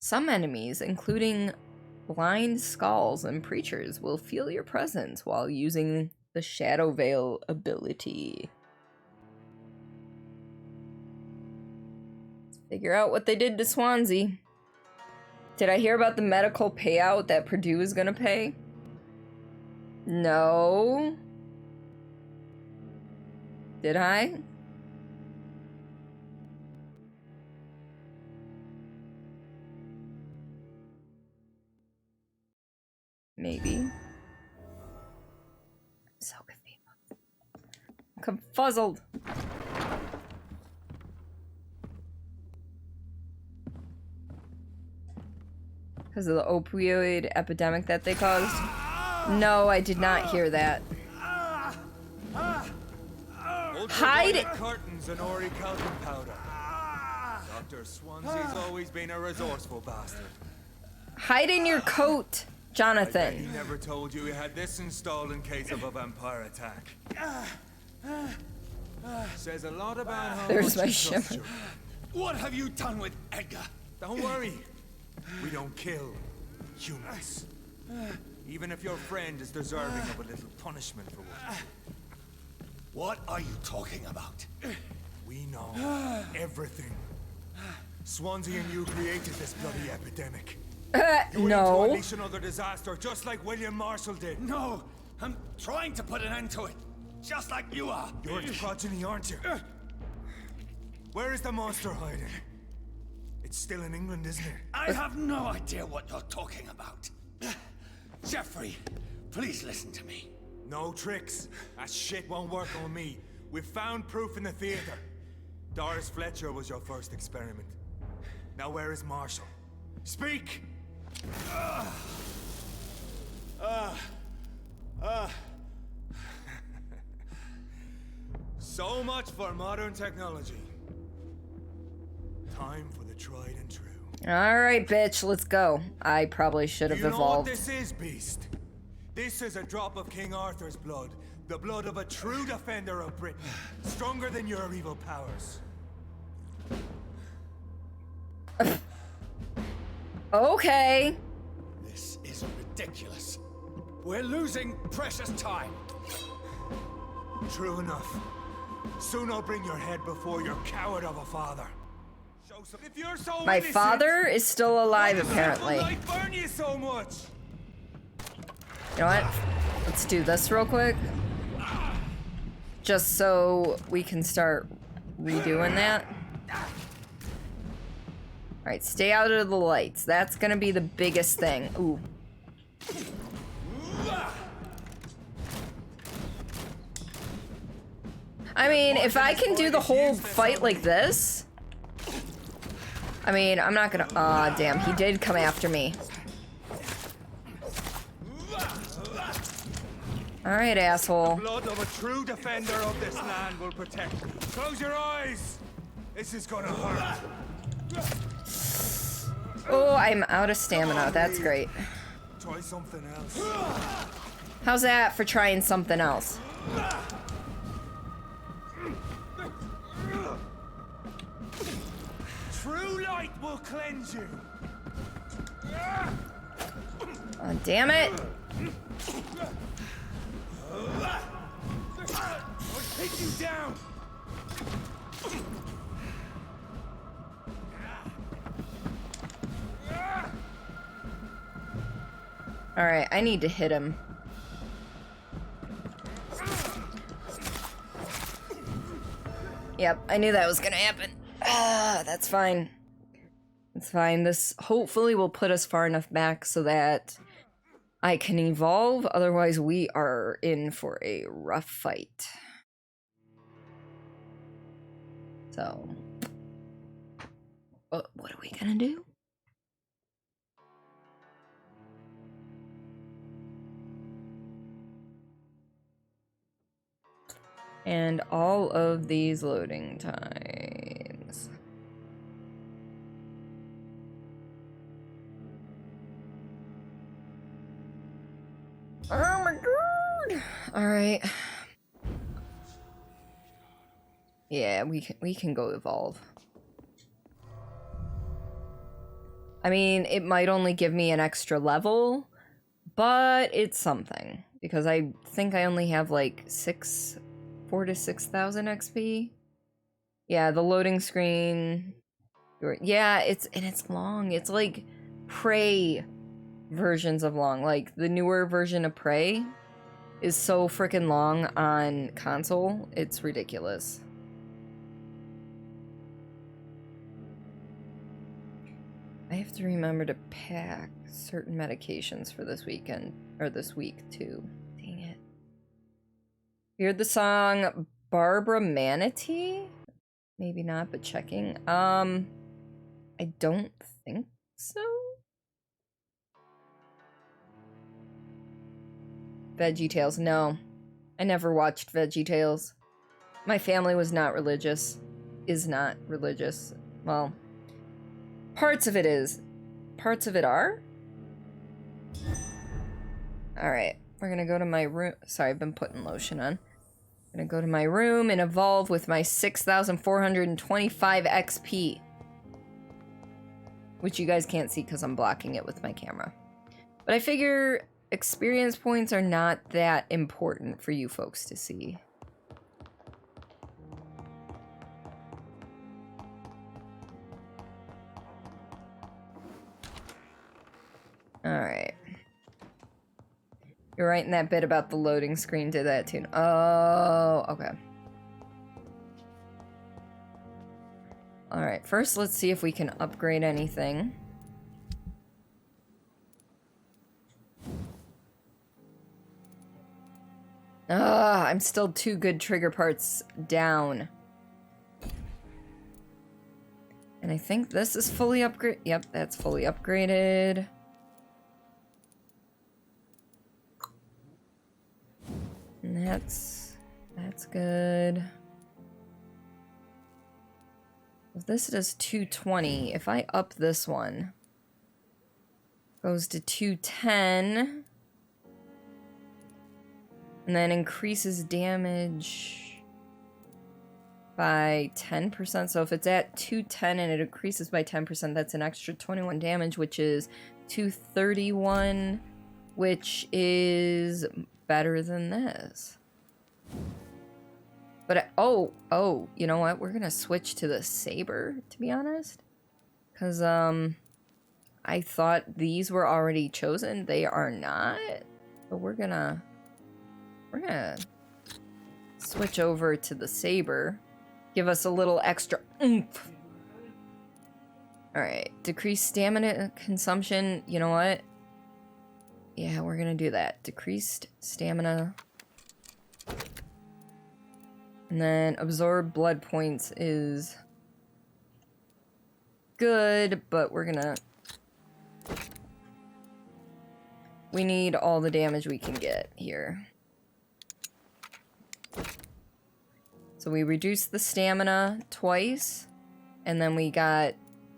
Some enemies, including blind skulls and preachers, will feel your presence while using the Shadow Veil ability. Let's figure out what they did to Swansea. Did I hear about the medical payout that Purdue is gonna pay? No. Did I? Maybe. I'm so confused. I'm confuzzled. Because of the opioid epidemic that they caused? No, I did not hear that. Hide it! Curtains and orichalcum powder. Dr. Swansea's always been a resourceful bastard. Hide in your coat, Jonathan. He never told you he had this installed in case of a vampire attack. Says a lot about how There's much my he trusts shimmer. you. What have you done with Edgar? Don't worry. We don't kill humans. Even if your friend is deserving of a little punishment for what. What are you talking about? We know everything. Swansea and you created this bloody epidemic. You aim no. to unleash another disaster, just like William Marshall did. No, I'm trying to put an end to it, just like you are. You're its progeny, aren't you? Where is the monster hiding? It's still in England, isn't it? I have no idea what you're talking about. Jeffrey, please listen to me. No tricks. That shit won't work on me. We've found proof in the theater. Doris Fletcher was your first experiment. Now where is Marshall? Speak! So much for modern technology. Time for the tried and true. Alright, bitch, let's go. I probably should have You know what evolved. this is, Beast? This is a drop of King Arthur's blood. The blood of a true defender of Britain. Stronger than your evil powers. Okay. This is ridiculous. We're losing precious time. True enough. Soon I'll bring your head before your coward of a father. If you're so My innocent, father is still alive, why does apparently. apple light burn you so much? You know what? Let's do this real quick. Just so we can start redoing that. Alright, stay out of the lights. That's gonna be the biggest thing. Ooh. I mean, if I can do the whole fight like this... I mean, I'm not gonna... Aw, damn, he did come after me. Alright, asshole. The blood of a true defender of this land will protect you. Close your eyes! This is gonna hurt. Oh, I'm out of stamina. That's great. Try something else. How's that for trying something else? True light will cleanse you. Oh, damn it. I'll take you down. Alright, I need to hit him. Yep, I knew that was gonna happen. Ah, that's fine. It's fine. This hopefully will put us far enough back so that I can evolve, otherwise we are in for a rough fight. So, what are we gonna do? And all of these loading times. Oh my god! All right. Yeah, we can go evolve. I mean, it might only give me an extra level, but it's something because I think I only have like 4,000 to 6,000 XP. Yeah, the loading screen. Yeah, it's long. It's like Prey versions of long. Like the newer version of Prey is so freaking long on console. It's ridiculous. I have to remember to pack certain medications for this weekend, or this week too. Dang it. You heard the song Barbara Manatee? Maybe not, but checking. I don't think so. VeggieTales, no. I never watched VeggieTales. My family was not religious. Is not religious. Well, parts of it is. Parts of it are? Alright, we're gonna go to my room. Sorry, I've been putting lotion on. I'm gonna go to my room and evolve with my 6,425 XP. Which you guys can't see because I'm blocking it with my camera. But I figure experience points are not that important for you folks to see. Alright. You're right in that bit about the loading screen did that too. Oh, okay. Alright, first let's see if we can upgrade anything. I'm still 2 good trigger parts down. And I think this is fully upgraded. Yep, that's fully upgraded. And that's good. If this does 220, if I up this one, goes to 210, and then increases damage by 10%. So if it's at 210 and it increases by 10%, that's an extra 21 damage, which is 231, which is better than this. But oh, you know what? We're gonna switch to the saber, to be honest, because I thought these were already chosen. They are not. But we're gonna switch over to the saber. Give us a little extra oomph. All right, decrease stamina consumption. You know what? Yeah, we're gonna do that. Decreased stamina. And then absorb blood points is good, but we're gonna... We need all the damage we can get here. So we reduced the stamina twice, and then we got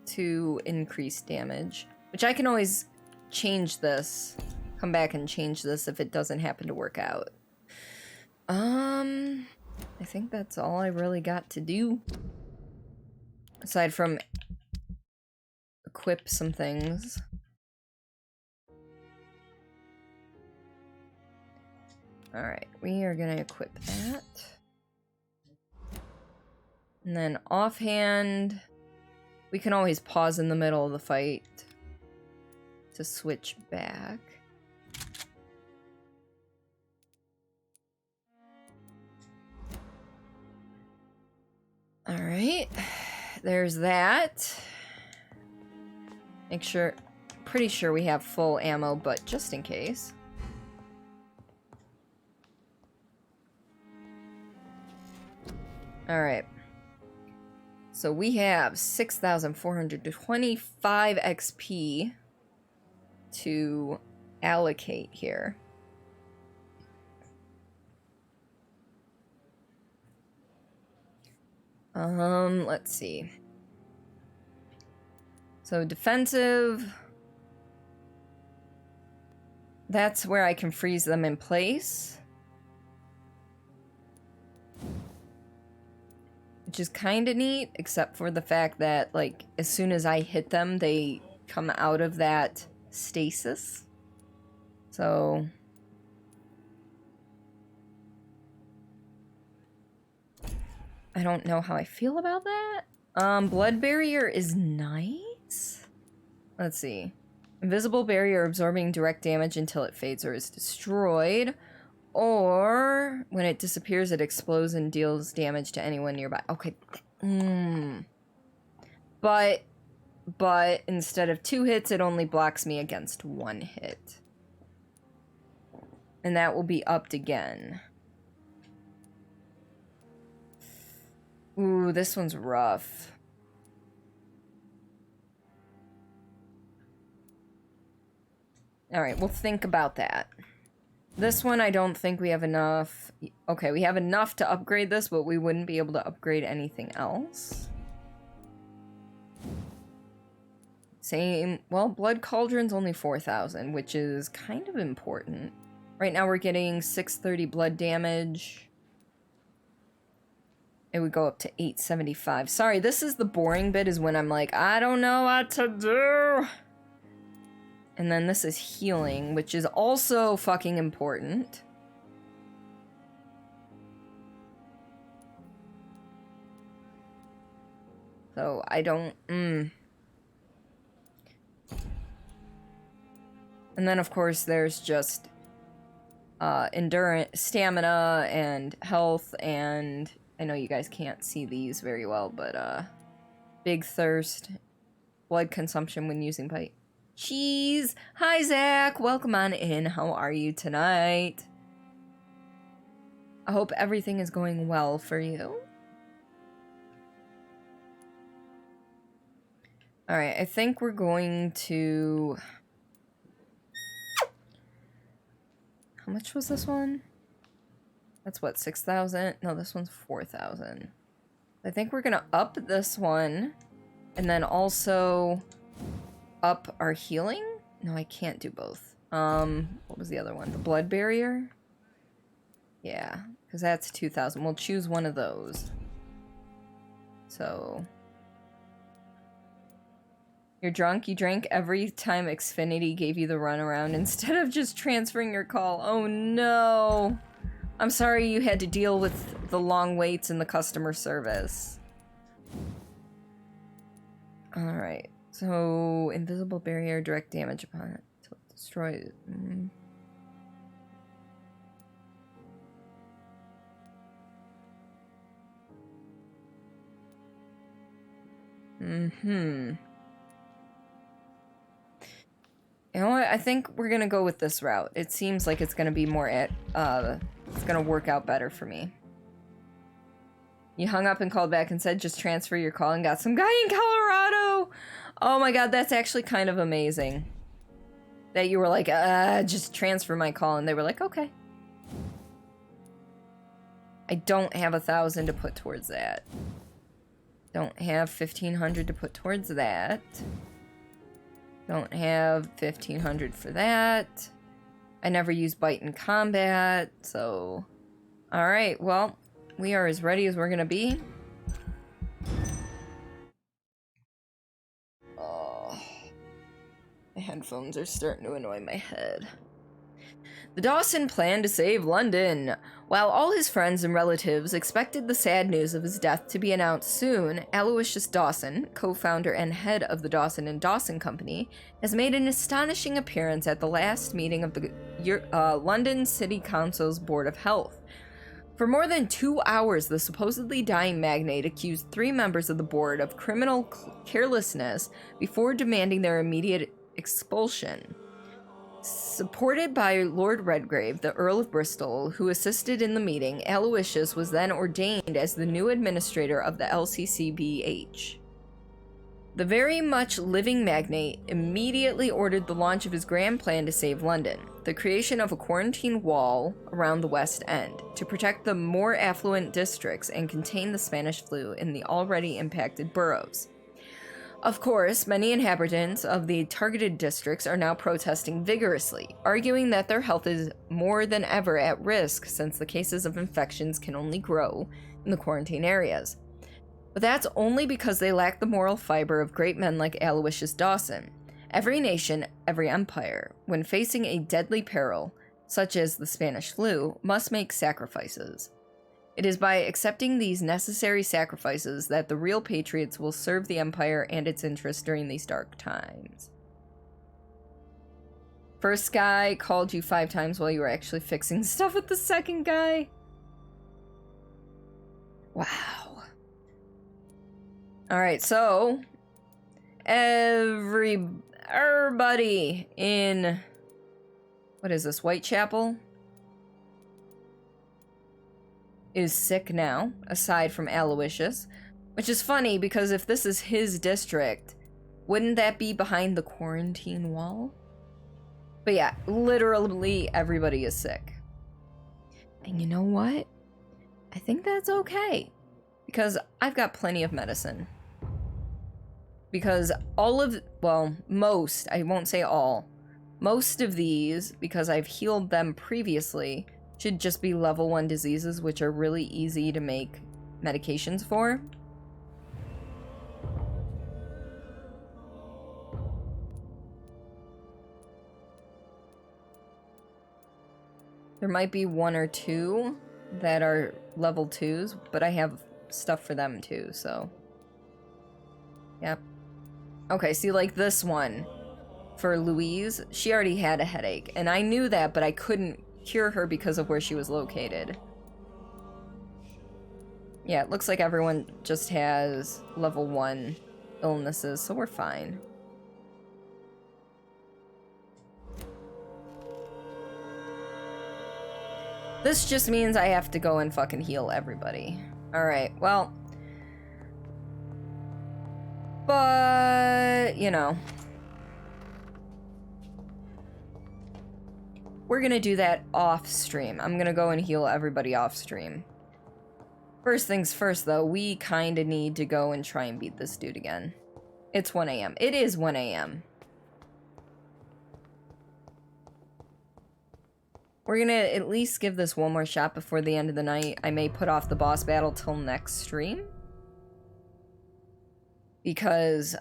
2 increased damage, which I can always change this. Come back and change this if it doesn't happen to work out. I think that's all I really got to do. Aside from equip some things. Alright, we are gonna equip that. And then offhand, we can always pause in the middle of the fight to switch back. Alright, there's that. Make sure, pretty sure we have full ammo, but just in case. Alright. So we have 6,425 XP to allocate here. Let's see. So defensive, that's where I can freeze them in place. Which is kind of neat, except for the fact that, like, as soon as I hit them, they come out of that stasis. So... I don't know how I feel about that. Blood barrier is nice. Let's see. Invisible barrier absorbing direct damage until it fades or is destroyed. Or when it disappears, it explodes and deals damage to anyone nearby. Okay. But instead of 2 hits, it only blocks me against 1 hit. And that will be upped again. Ooh, this one's rough. Alright, we'll think about that. This one, I don't think we have enough. Okay, we have enough to upgrade this, but we wouldn't be able to upgrade anything else. Same. Well, Blood Cauldron's only 4,000, which is kind of important. Right now we're getting 630 blood damage. It would go up to 875. Sorry, this is the boring bit, is when I'm like, I don't know what to do. And then this is healing, which is also fucking important. So I don't... And then of course there's just endurance, stamina, and health, and I know you guys can't see these very well, but big thirst, blood consumption when using bite. Cheese! Hi Zach! Welcome on in. How are you tonight? I hope everything is going well for you. Alright, I think we're going to... How much was this one? That's what, 6,000? No, this one's 4,000. I think we're gonna up this one, and then also up our healing? No, I can't do both. What was the other one? The blood barrier? Yeah, because that's 2,000. We'll choose one of those. So... You're drunk? You drank every time Xfinity gave you the runaround instead of just transferring your call. Oh no! I'm sorry you had to deal with the long waits in the customer service. Alright, so invisible barrier, direct damage upon it till it destroys. You know what? I think we're gonna go with this route. It seems like it's gonna be more it's gonna work out better for me. You hung up and called back and said just transfer your call and got some guy in Colorado! Oh my god, that's actually kind of amazing. That you were like, just transfer my call, and they were like, okay. I don't have 1,000 to put towards that. Don't have 1,500 to put towards that. Don't have 1,500 for that. I never use bite in combat, so... Alright, well, we are as ready as we're gonna be. Oh, my headphones are starting to annoy my head. The Dawson planned to save London. While all his friends and relatives expected the sad news of his death to be announced soon, Aloysius Dawson, co-founder and head of the Dawson & Dawson Company, has made an astonishing appearance at the last meeting of the London City Council's Board of Health. For more than 2 hours, the supposedly dying magnate accused 3 members of the board of criminal carelessness before demanding their immediate expulsion. Supported by Lord Redgrave, the Earl of Bristol, who assisted in the meeting, Aloysius was then ordained as the new administrator of the LCCBH. The very much living magnate immediately ordered the launch of his grand plan to save London, the creation of a quarantine wall around the West End to protect the more affluent districts and contain the Spanish flu in the already impacted boroughs. Of course, many inhabitants of the targeted districts are now protesting vigorously, arguing that their health is more than ever at risk since the cases of infections can only grow in the quarantine areas. But that's only because they lack the moral fiber of great men like Aloysius Dawson. Every nation, every empire, when facing a deadly peril, such as the Spanish flu, must make sacrifices. It is by accepting these necessary sacrifices that the real patriots will serve the Empire and its interests during these dark times. First guy called you 5 times while you were actually fixing stuff with the second guy. Wow. Alright, so everybody in, what is this, Whitechapel? Is sick now, aside from Aloysius, which is funny because if this is his district, wouldn't that be behind the quarantine wall? But yeah, literally everybody is sick. And you know what? I think that's okay, because I've got plenty of medicine. Because most, I won't say all, most of these, because I've healed them previously, should just be level 1 diseases, which are really easy to make medications for. There might be 1 or 2 that are level 2s, but I have stuff for them too, so. Yep. Okay, see, like this one for Louise, she already had a headache, and I knew that, but I couldn't cure her because of where she was located. Yeah, it looks like everyone just has level 1 illnesses, so we're fine. This just means I have to go and fucking heal everybody. Alright, well. But, you know. We're gonna do that off stream. I'm gonna go and heal everybody off stream. First things first, though, we kinda need to go and try and beat this dude again. It's 1 a.m. It is 1 a.m. We're gonna at least give this one more shot before the end of the night. I may put off the boss battle till next stream. Because,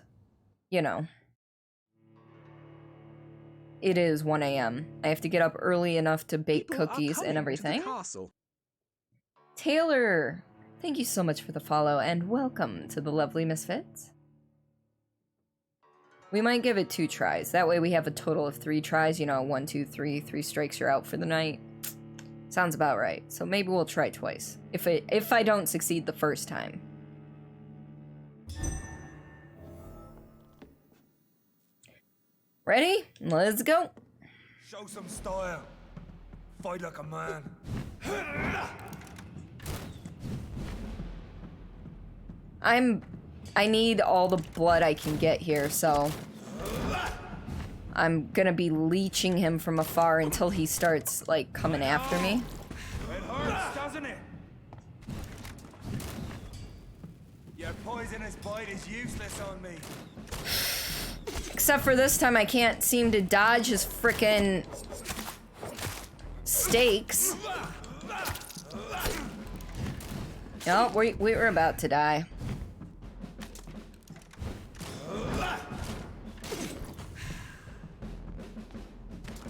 you know, it is 1 a.m. I have to get up early enough to bake cookies and everything. Taylor, thank you so much for the follow and welcome to the Lovely Misfits. We might give it 2 tries. That way we have a total of 3 tries. You know, 1, 2, 3. 3 strikes, you're out for the night. Sounds about right. So maybe we'll try twice. If I don't succeed the first time. Ready? Let's go. Show some style. Fight like a man. I need all the blood I can get here, so I'm gonna be leeching him from afar until he starts, like, coming after me. It hurts, doesn't it? Your poisonous bite is useless on me. Except for this time I can't seem to dodge his frickin' stakes. Oh, we were about to die.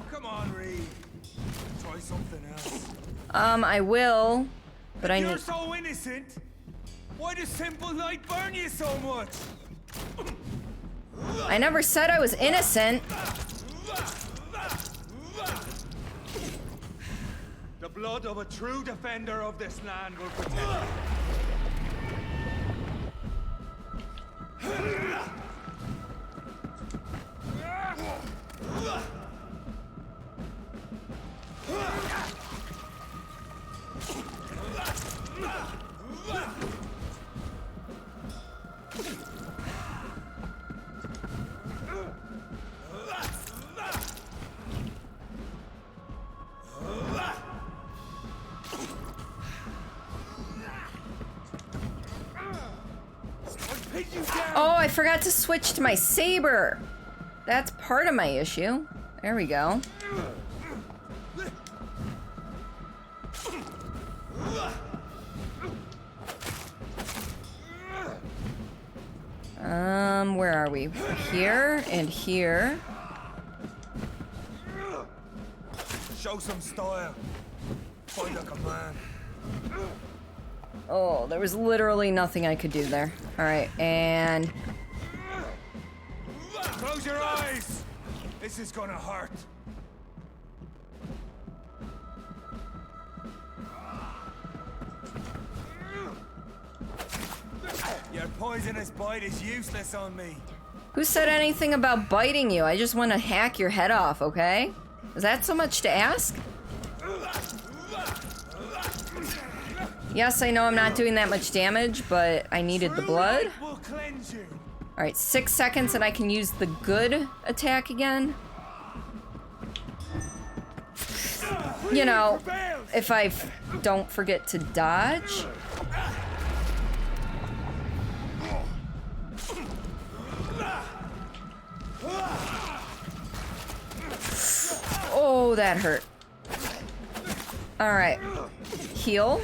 Come on, Reed. Try something else. I will, but I need. You're so innocent. Why does simple light burn you so much? I never said I was innocent. The blood of a true defender of this land will protect you. Oh, I forgot to switch to my saber. That's part of my issue. There we go. Where are we? Here and here. Show some style. Find a command. Oh, there was literally nothing I could do there. All right, and Close your eyes. This is gonna hurt. Your poisonous bite is useless on me. who said anything about biting you? I just want to hack your head off, okay? Is that so much to ask? Yes, I know I'm not doing that much damage, but I needed the blood. Alright, 6 seconds and I can use the good attack again. You know, if I don't forget to dodge. Oh, that hurt. Alright. Heal.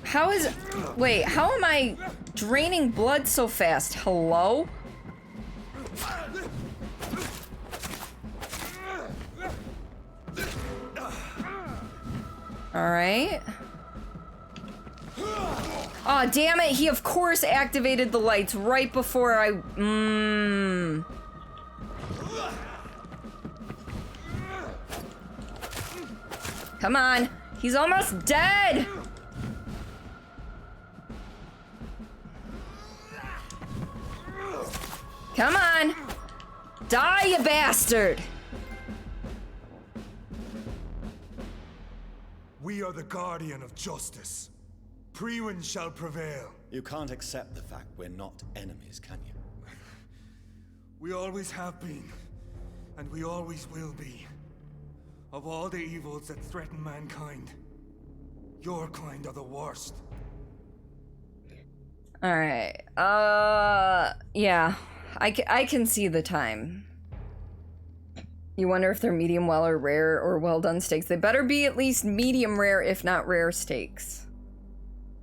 How is... Wait, how am I draining blood so fast? Hello? Alright. Aw, oh, damn it. He, of course, activated the lights right before I... Come on. He's almost dead! Come on! Die, you bastard! We are the guardian of justice. Priwen shall prevail. You can't accept the fact we're not enemies, can you? We always have been, and we always will be. Of all the evils that threaten mankind, your kind are the worst. Alright, yeah. I can see the time. You wonder if they're medium well or rare or well done steaks. They better be at least medium rare, if not rare steaks.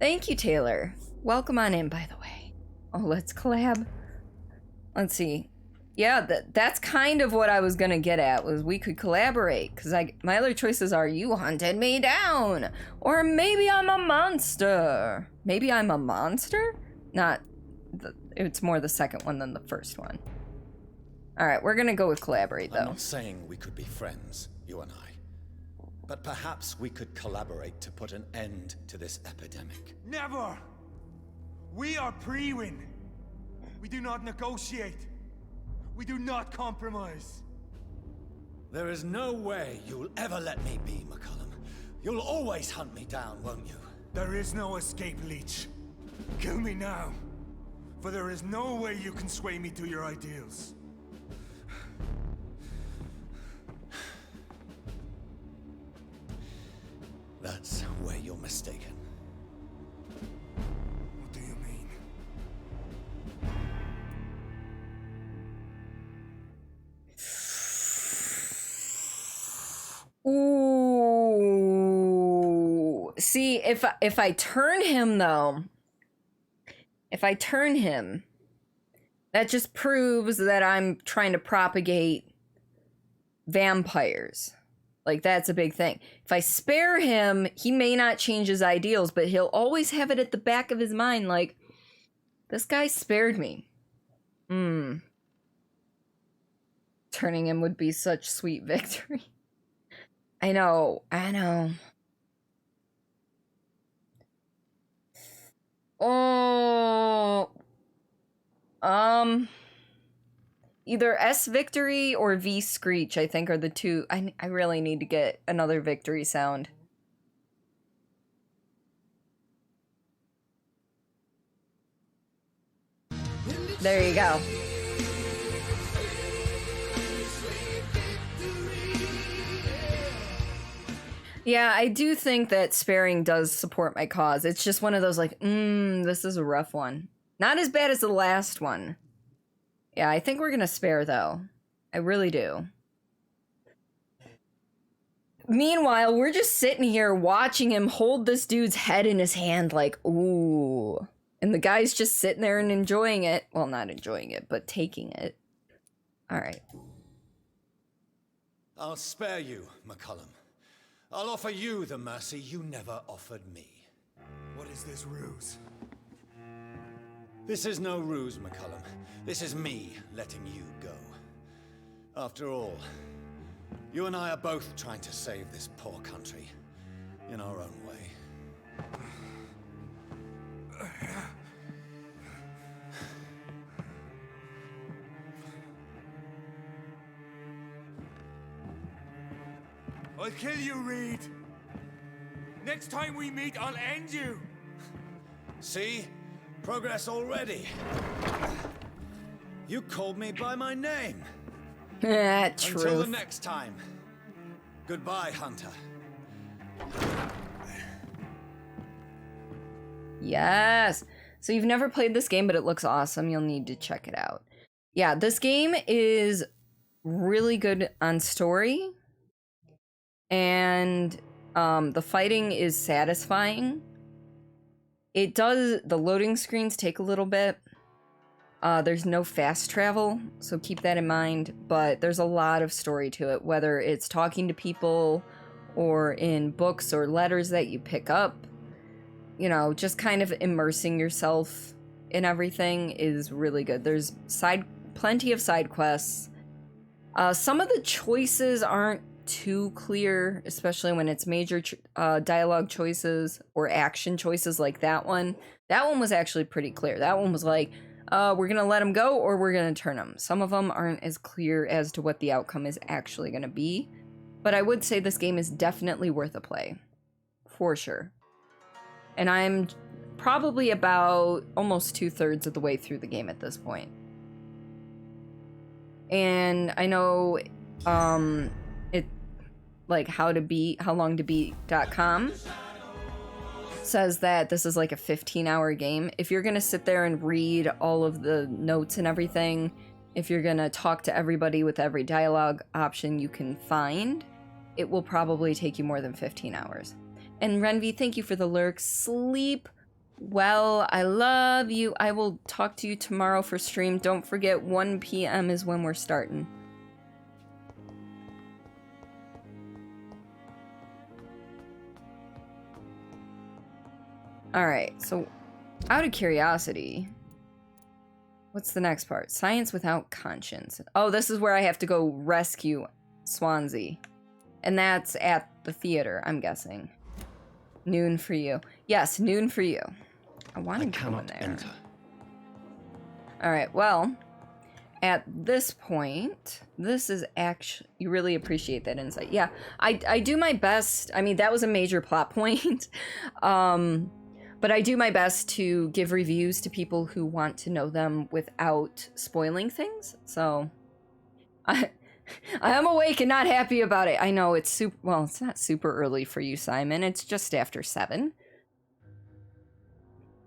Thank you, Taylor. Welcome on in, by the way. Oh, let's collab. Let's see. Yeah, that's kind of what I was gonna get at, was we could collaborate. Because my other choices are, you hunted me down. Or maybe I'm a monster. Maybe I'm a monster? Not... It's more the second one than the first one. Alright, we're gonna go with collaborate, though. I'm not saying we could be friends, you and I. But perhaps we could collaborate to put an end to this epidemic. Never! We are Priwen. We do not negotiate. We do not compromise. There is no way you'll ever let me be, McCullum. You'll always hunt me down, won't you? There is no escape, Leech. Kill me now. For there is no way you can sway me to your ideals. That's where you're mistaken. What do you mean? Ooh. See, if I turn him, though... If I turn him, that just proves that I'm trying to propagate vampires. Like, that's a big thing. If I spare him, he may not change his ideals, but he'll always have it at the back of his mind, like, this guy spared me. Turning him would be such sweet victory. I know. Oh, either S victory or V screech, I think, are the two. I really need to get another victory sound. There you go. Yeah, I do think that sparing does support my cause. It's just one of those like, this is a rough one. Not as bad as the last one. Yeah, I think we're gonna spare though. I really do. Meanwhile, we're just sitting here watching him hold this dude's head in his hand like, ooh. And the guy's just sitting there and enjoying it. Well, not enjoying it, but taking it. All right. I'll spare you, McCullum. I'll offer you the mercy you never offered me. What is this ruse? This is no ruse, McCullum. This is me letting you go. After all, you and I are both trying to save this poor country in our own way. I'll kill you, Reed. Next time we meet, I'll end you. See? Progress already. You called me by my name. Truth. Until the next time. Goodbye, Hunter. Yes. So you've never played this game, but it looks awesome. You'll need to check it out. Yeah, this game is really good on story. And the fighting is satisfying. The loading screens take a little bit. There's no fast travel, so keep that in mind. But there's a lot of story to it, whether it's talking to people or in books or letters that you pick up. You know, just kind of immersing yourself in everything is really good. There's plenty of side quests. Some of the choices aren't too clear, especially when it's major dialogue choices or action choices like that one. That one was actually pretty clear. That one was like, we're gonna let him go or we're gonna turn him. Some of them aren't as clear as to what the outcome is actually gonna be, but I would say this game is definitely worth a play, for sure. And I'm probably about almost 2/3 of the way through the game at this point. And I know it like howlongtobeat.com says that this is like a 15-hour game. If you're gonna sit there and read all of the notes and everything, if you're gonna talk to everybody with every dialogue option you can find, it will probably take you more than 15 hours. And Renvi, thank you for the lurks. Sleep well. I love you. I will talk to you tomorrow for stream. Don't forget 1 p.m. is when we're starting. Alright, so out of curiosity, what's the next part? Science without conscience. Oh, this is where I have to go rescue Swansea. And that's at the theater, I'm guessing. Noon for you. Yes, noon for you. I want to go in there. Enter. Alright, well, at this point, this is actually, you really appreciate that insight. Yeah, I do my best. I mean, that was a major plot point. But I do my best to give reviews to people who want to know them without spoiling things. So I am awake and not happy about it. I know it's it's not super early for you, Simon. It's just after 7.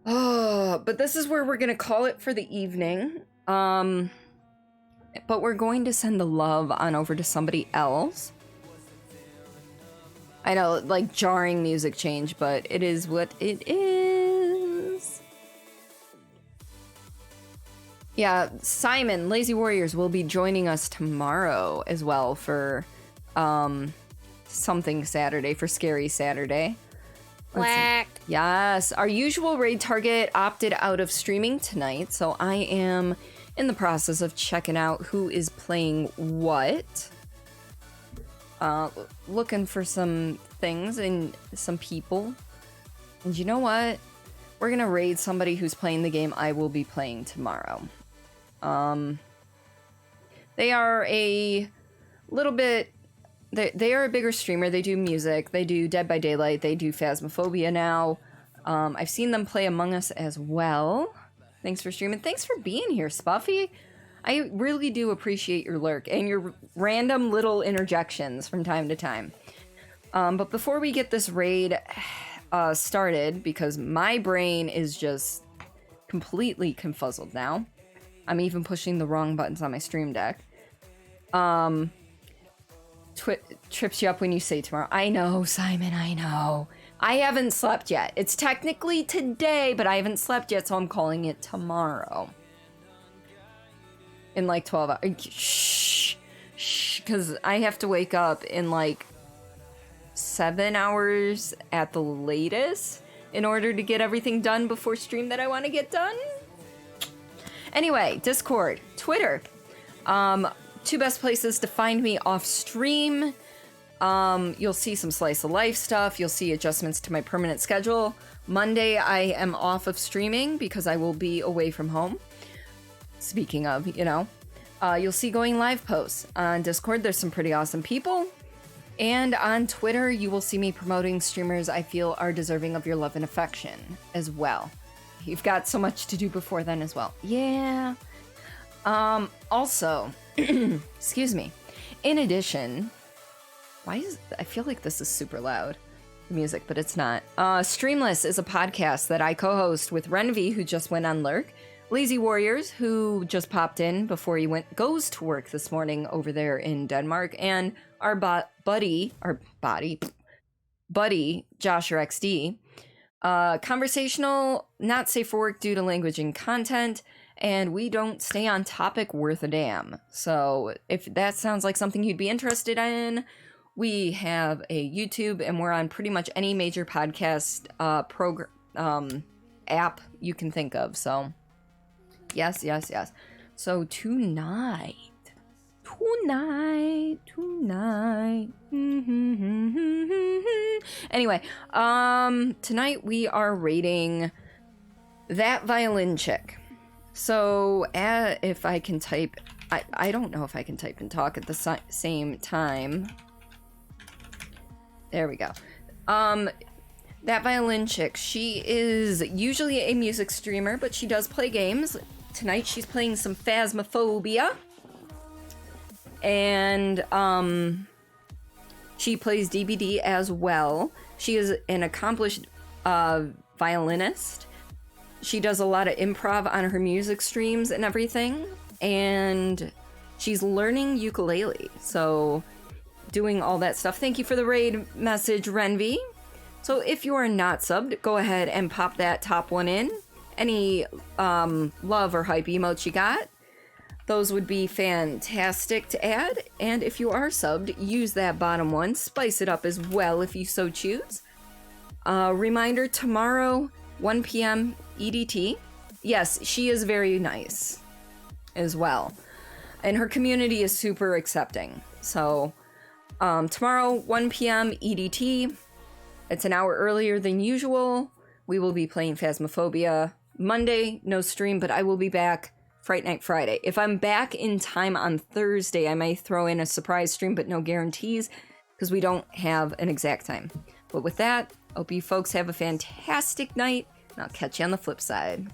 Oh, but this is where we're going to call it for the evening. But we're going to send the love on over to somebody else. I know, like, jarring music change, but it is what it is. Yeah, Simon, Lazy Warriors, will be joining us tomorrow as well for something Saturday, for Scary Saturday. Quack. Yes, our usual raid target opted out of streaming tonight, so I am in the process of checking out who is playing what. Looking for some things and some people. And you know what? We're gonna raid somebody who's playing the game I will be playing tomorrow. They are a little bit... They are a bigger streamer. They do music. They do Dead by Daylight. They do Phasmophobia now. I've seen them play Among Us as well. Thanks for streaming. Thanks for being here, Spuffy. I really do appreciate your lurk and your random little interjections from time to time. But before we get this raid started, because my brain is just completely confuzzled now. I'm even pushing the wrong buttons on my stream deck. Trips you up when you say tomorrow. I know, Simon, I know. I haven't slept yet. It's technically today, but I haven't slept yet, so I'm calling it tomorrow. In like 12 hours. Shh. Shh. Because I have to wake up in like 7 hours at the latest in order to get everything done before stream that I want to get done. Anyway, Discord, Twitter. Two best places to find me off stream. You'll see some slice of life stuff. You'll see adjustments to my permanent schedule. Monday, I am off of streaming because I will be away from home. Speaking of, you know, you'll see going live posts. On Discord, there's some pretty awesome people. And on Twitter, you will see me promoting streamers I feel are deserving of your love and affection as well. You've got so much to do before then as well. Yeah. Also, excuse me. In addition, I feel like this is super loud, the music, but it's not. Streamless is a podcast that I co-host with Renvi, who just went on Lurk, Lazy Warriors, who just popped in before he goes to work this morning over there in Denmark, and our buddy, Joshua XD. Conversational, not safe for work due to language and content, and we don't stay on topic worth a damn. So if that sounds like something you'd be interested in, we have a YouTube, and we're on pretty much any major podcast app you can think of. So yes. So tonight. Anyway, tonight we are rating That Violin Chick. So if I can type, I don't know if I can type and talk at the same time. There we go. That Violin Chick, she is usually a music streamer, but she does play games. Tonight she's playing some Phasmophobia. And she plays DBD as well. She is an accomplished violinist. She does a lot of improv on her music streams and everything. And she's learning ukulele. So doing all that stuff. Thank you for the raid message, Renvi. So if you are not subbed, go ahead and pop that top one in. Any love or hype emotes you got, those would be fantastic to add. And if you are subbed, use that bottom one. Spice it up as well if you so choose. Reminder, tomorrow, 1 p.m. EDT. Yes, she is very nice as well. And her community is super accepting. So tomorrow, 1 p.m. EDT. It's an hour earlier than usual. We will be playing Phasmophobia. Monday, no stream, but I will be back Fright Night Friday. If I'm back in time on Thursday, I may throw in a surprise stream, but no guarantees because we don't have an exact time. But with that, hope you folks have a fantastic night, and I'll catch you on the flip side.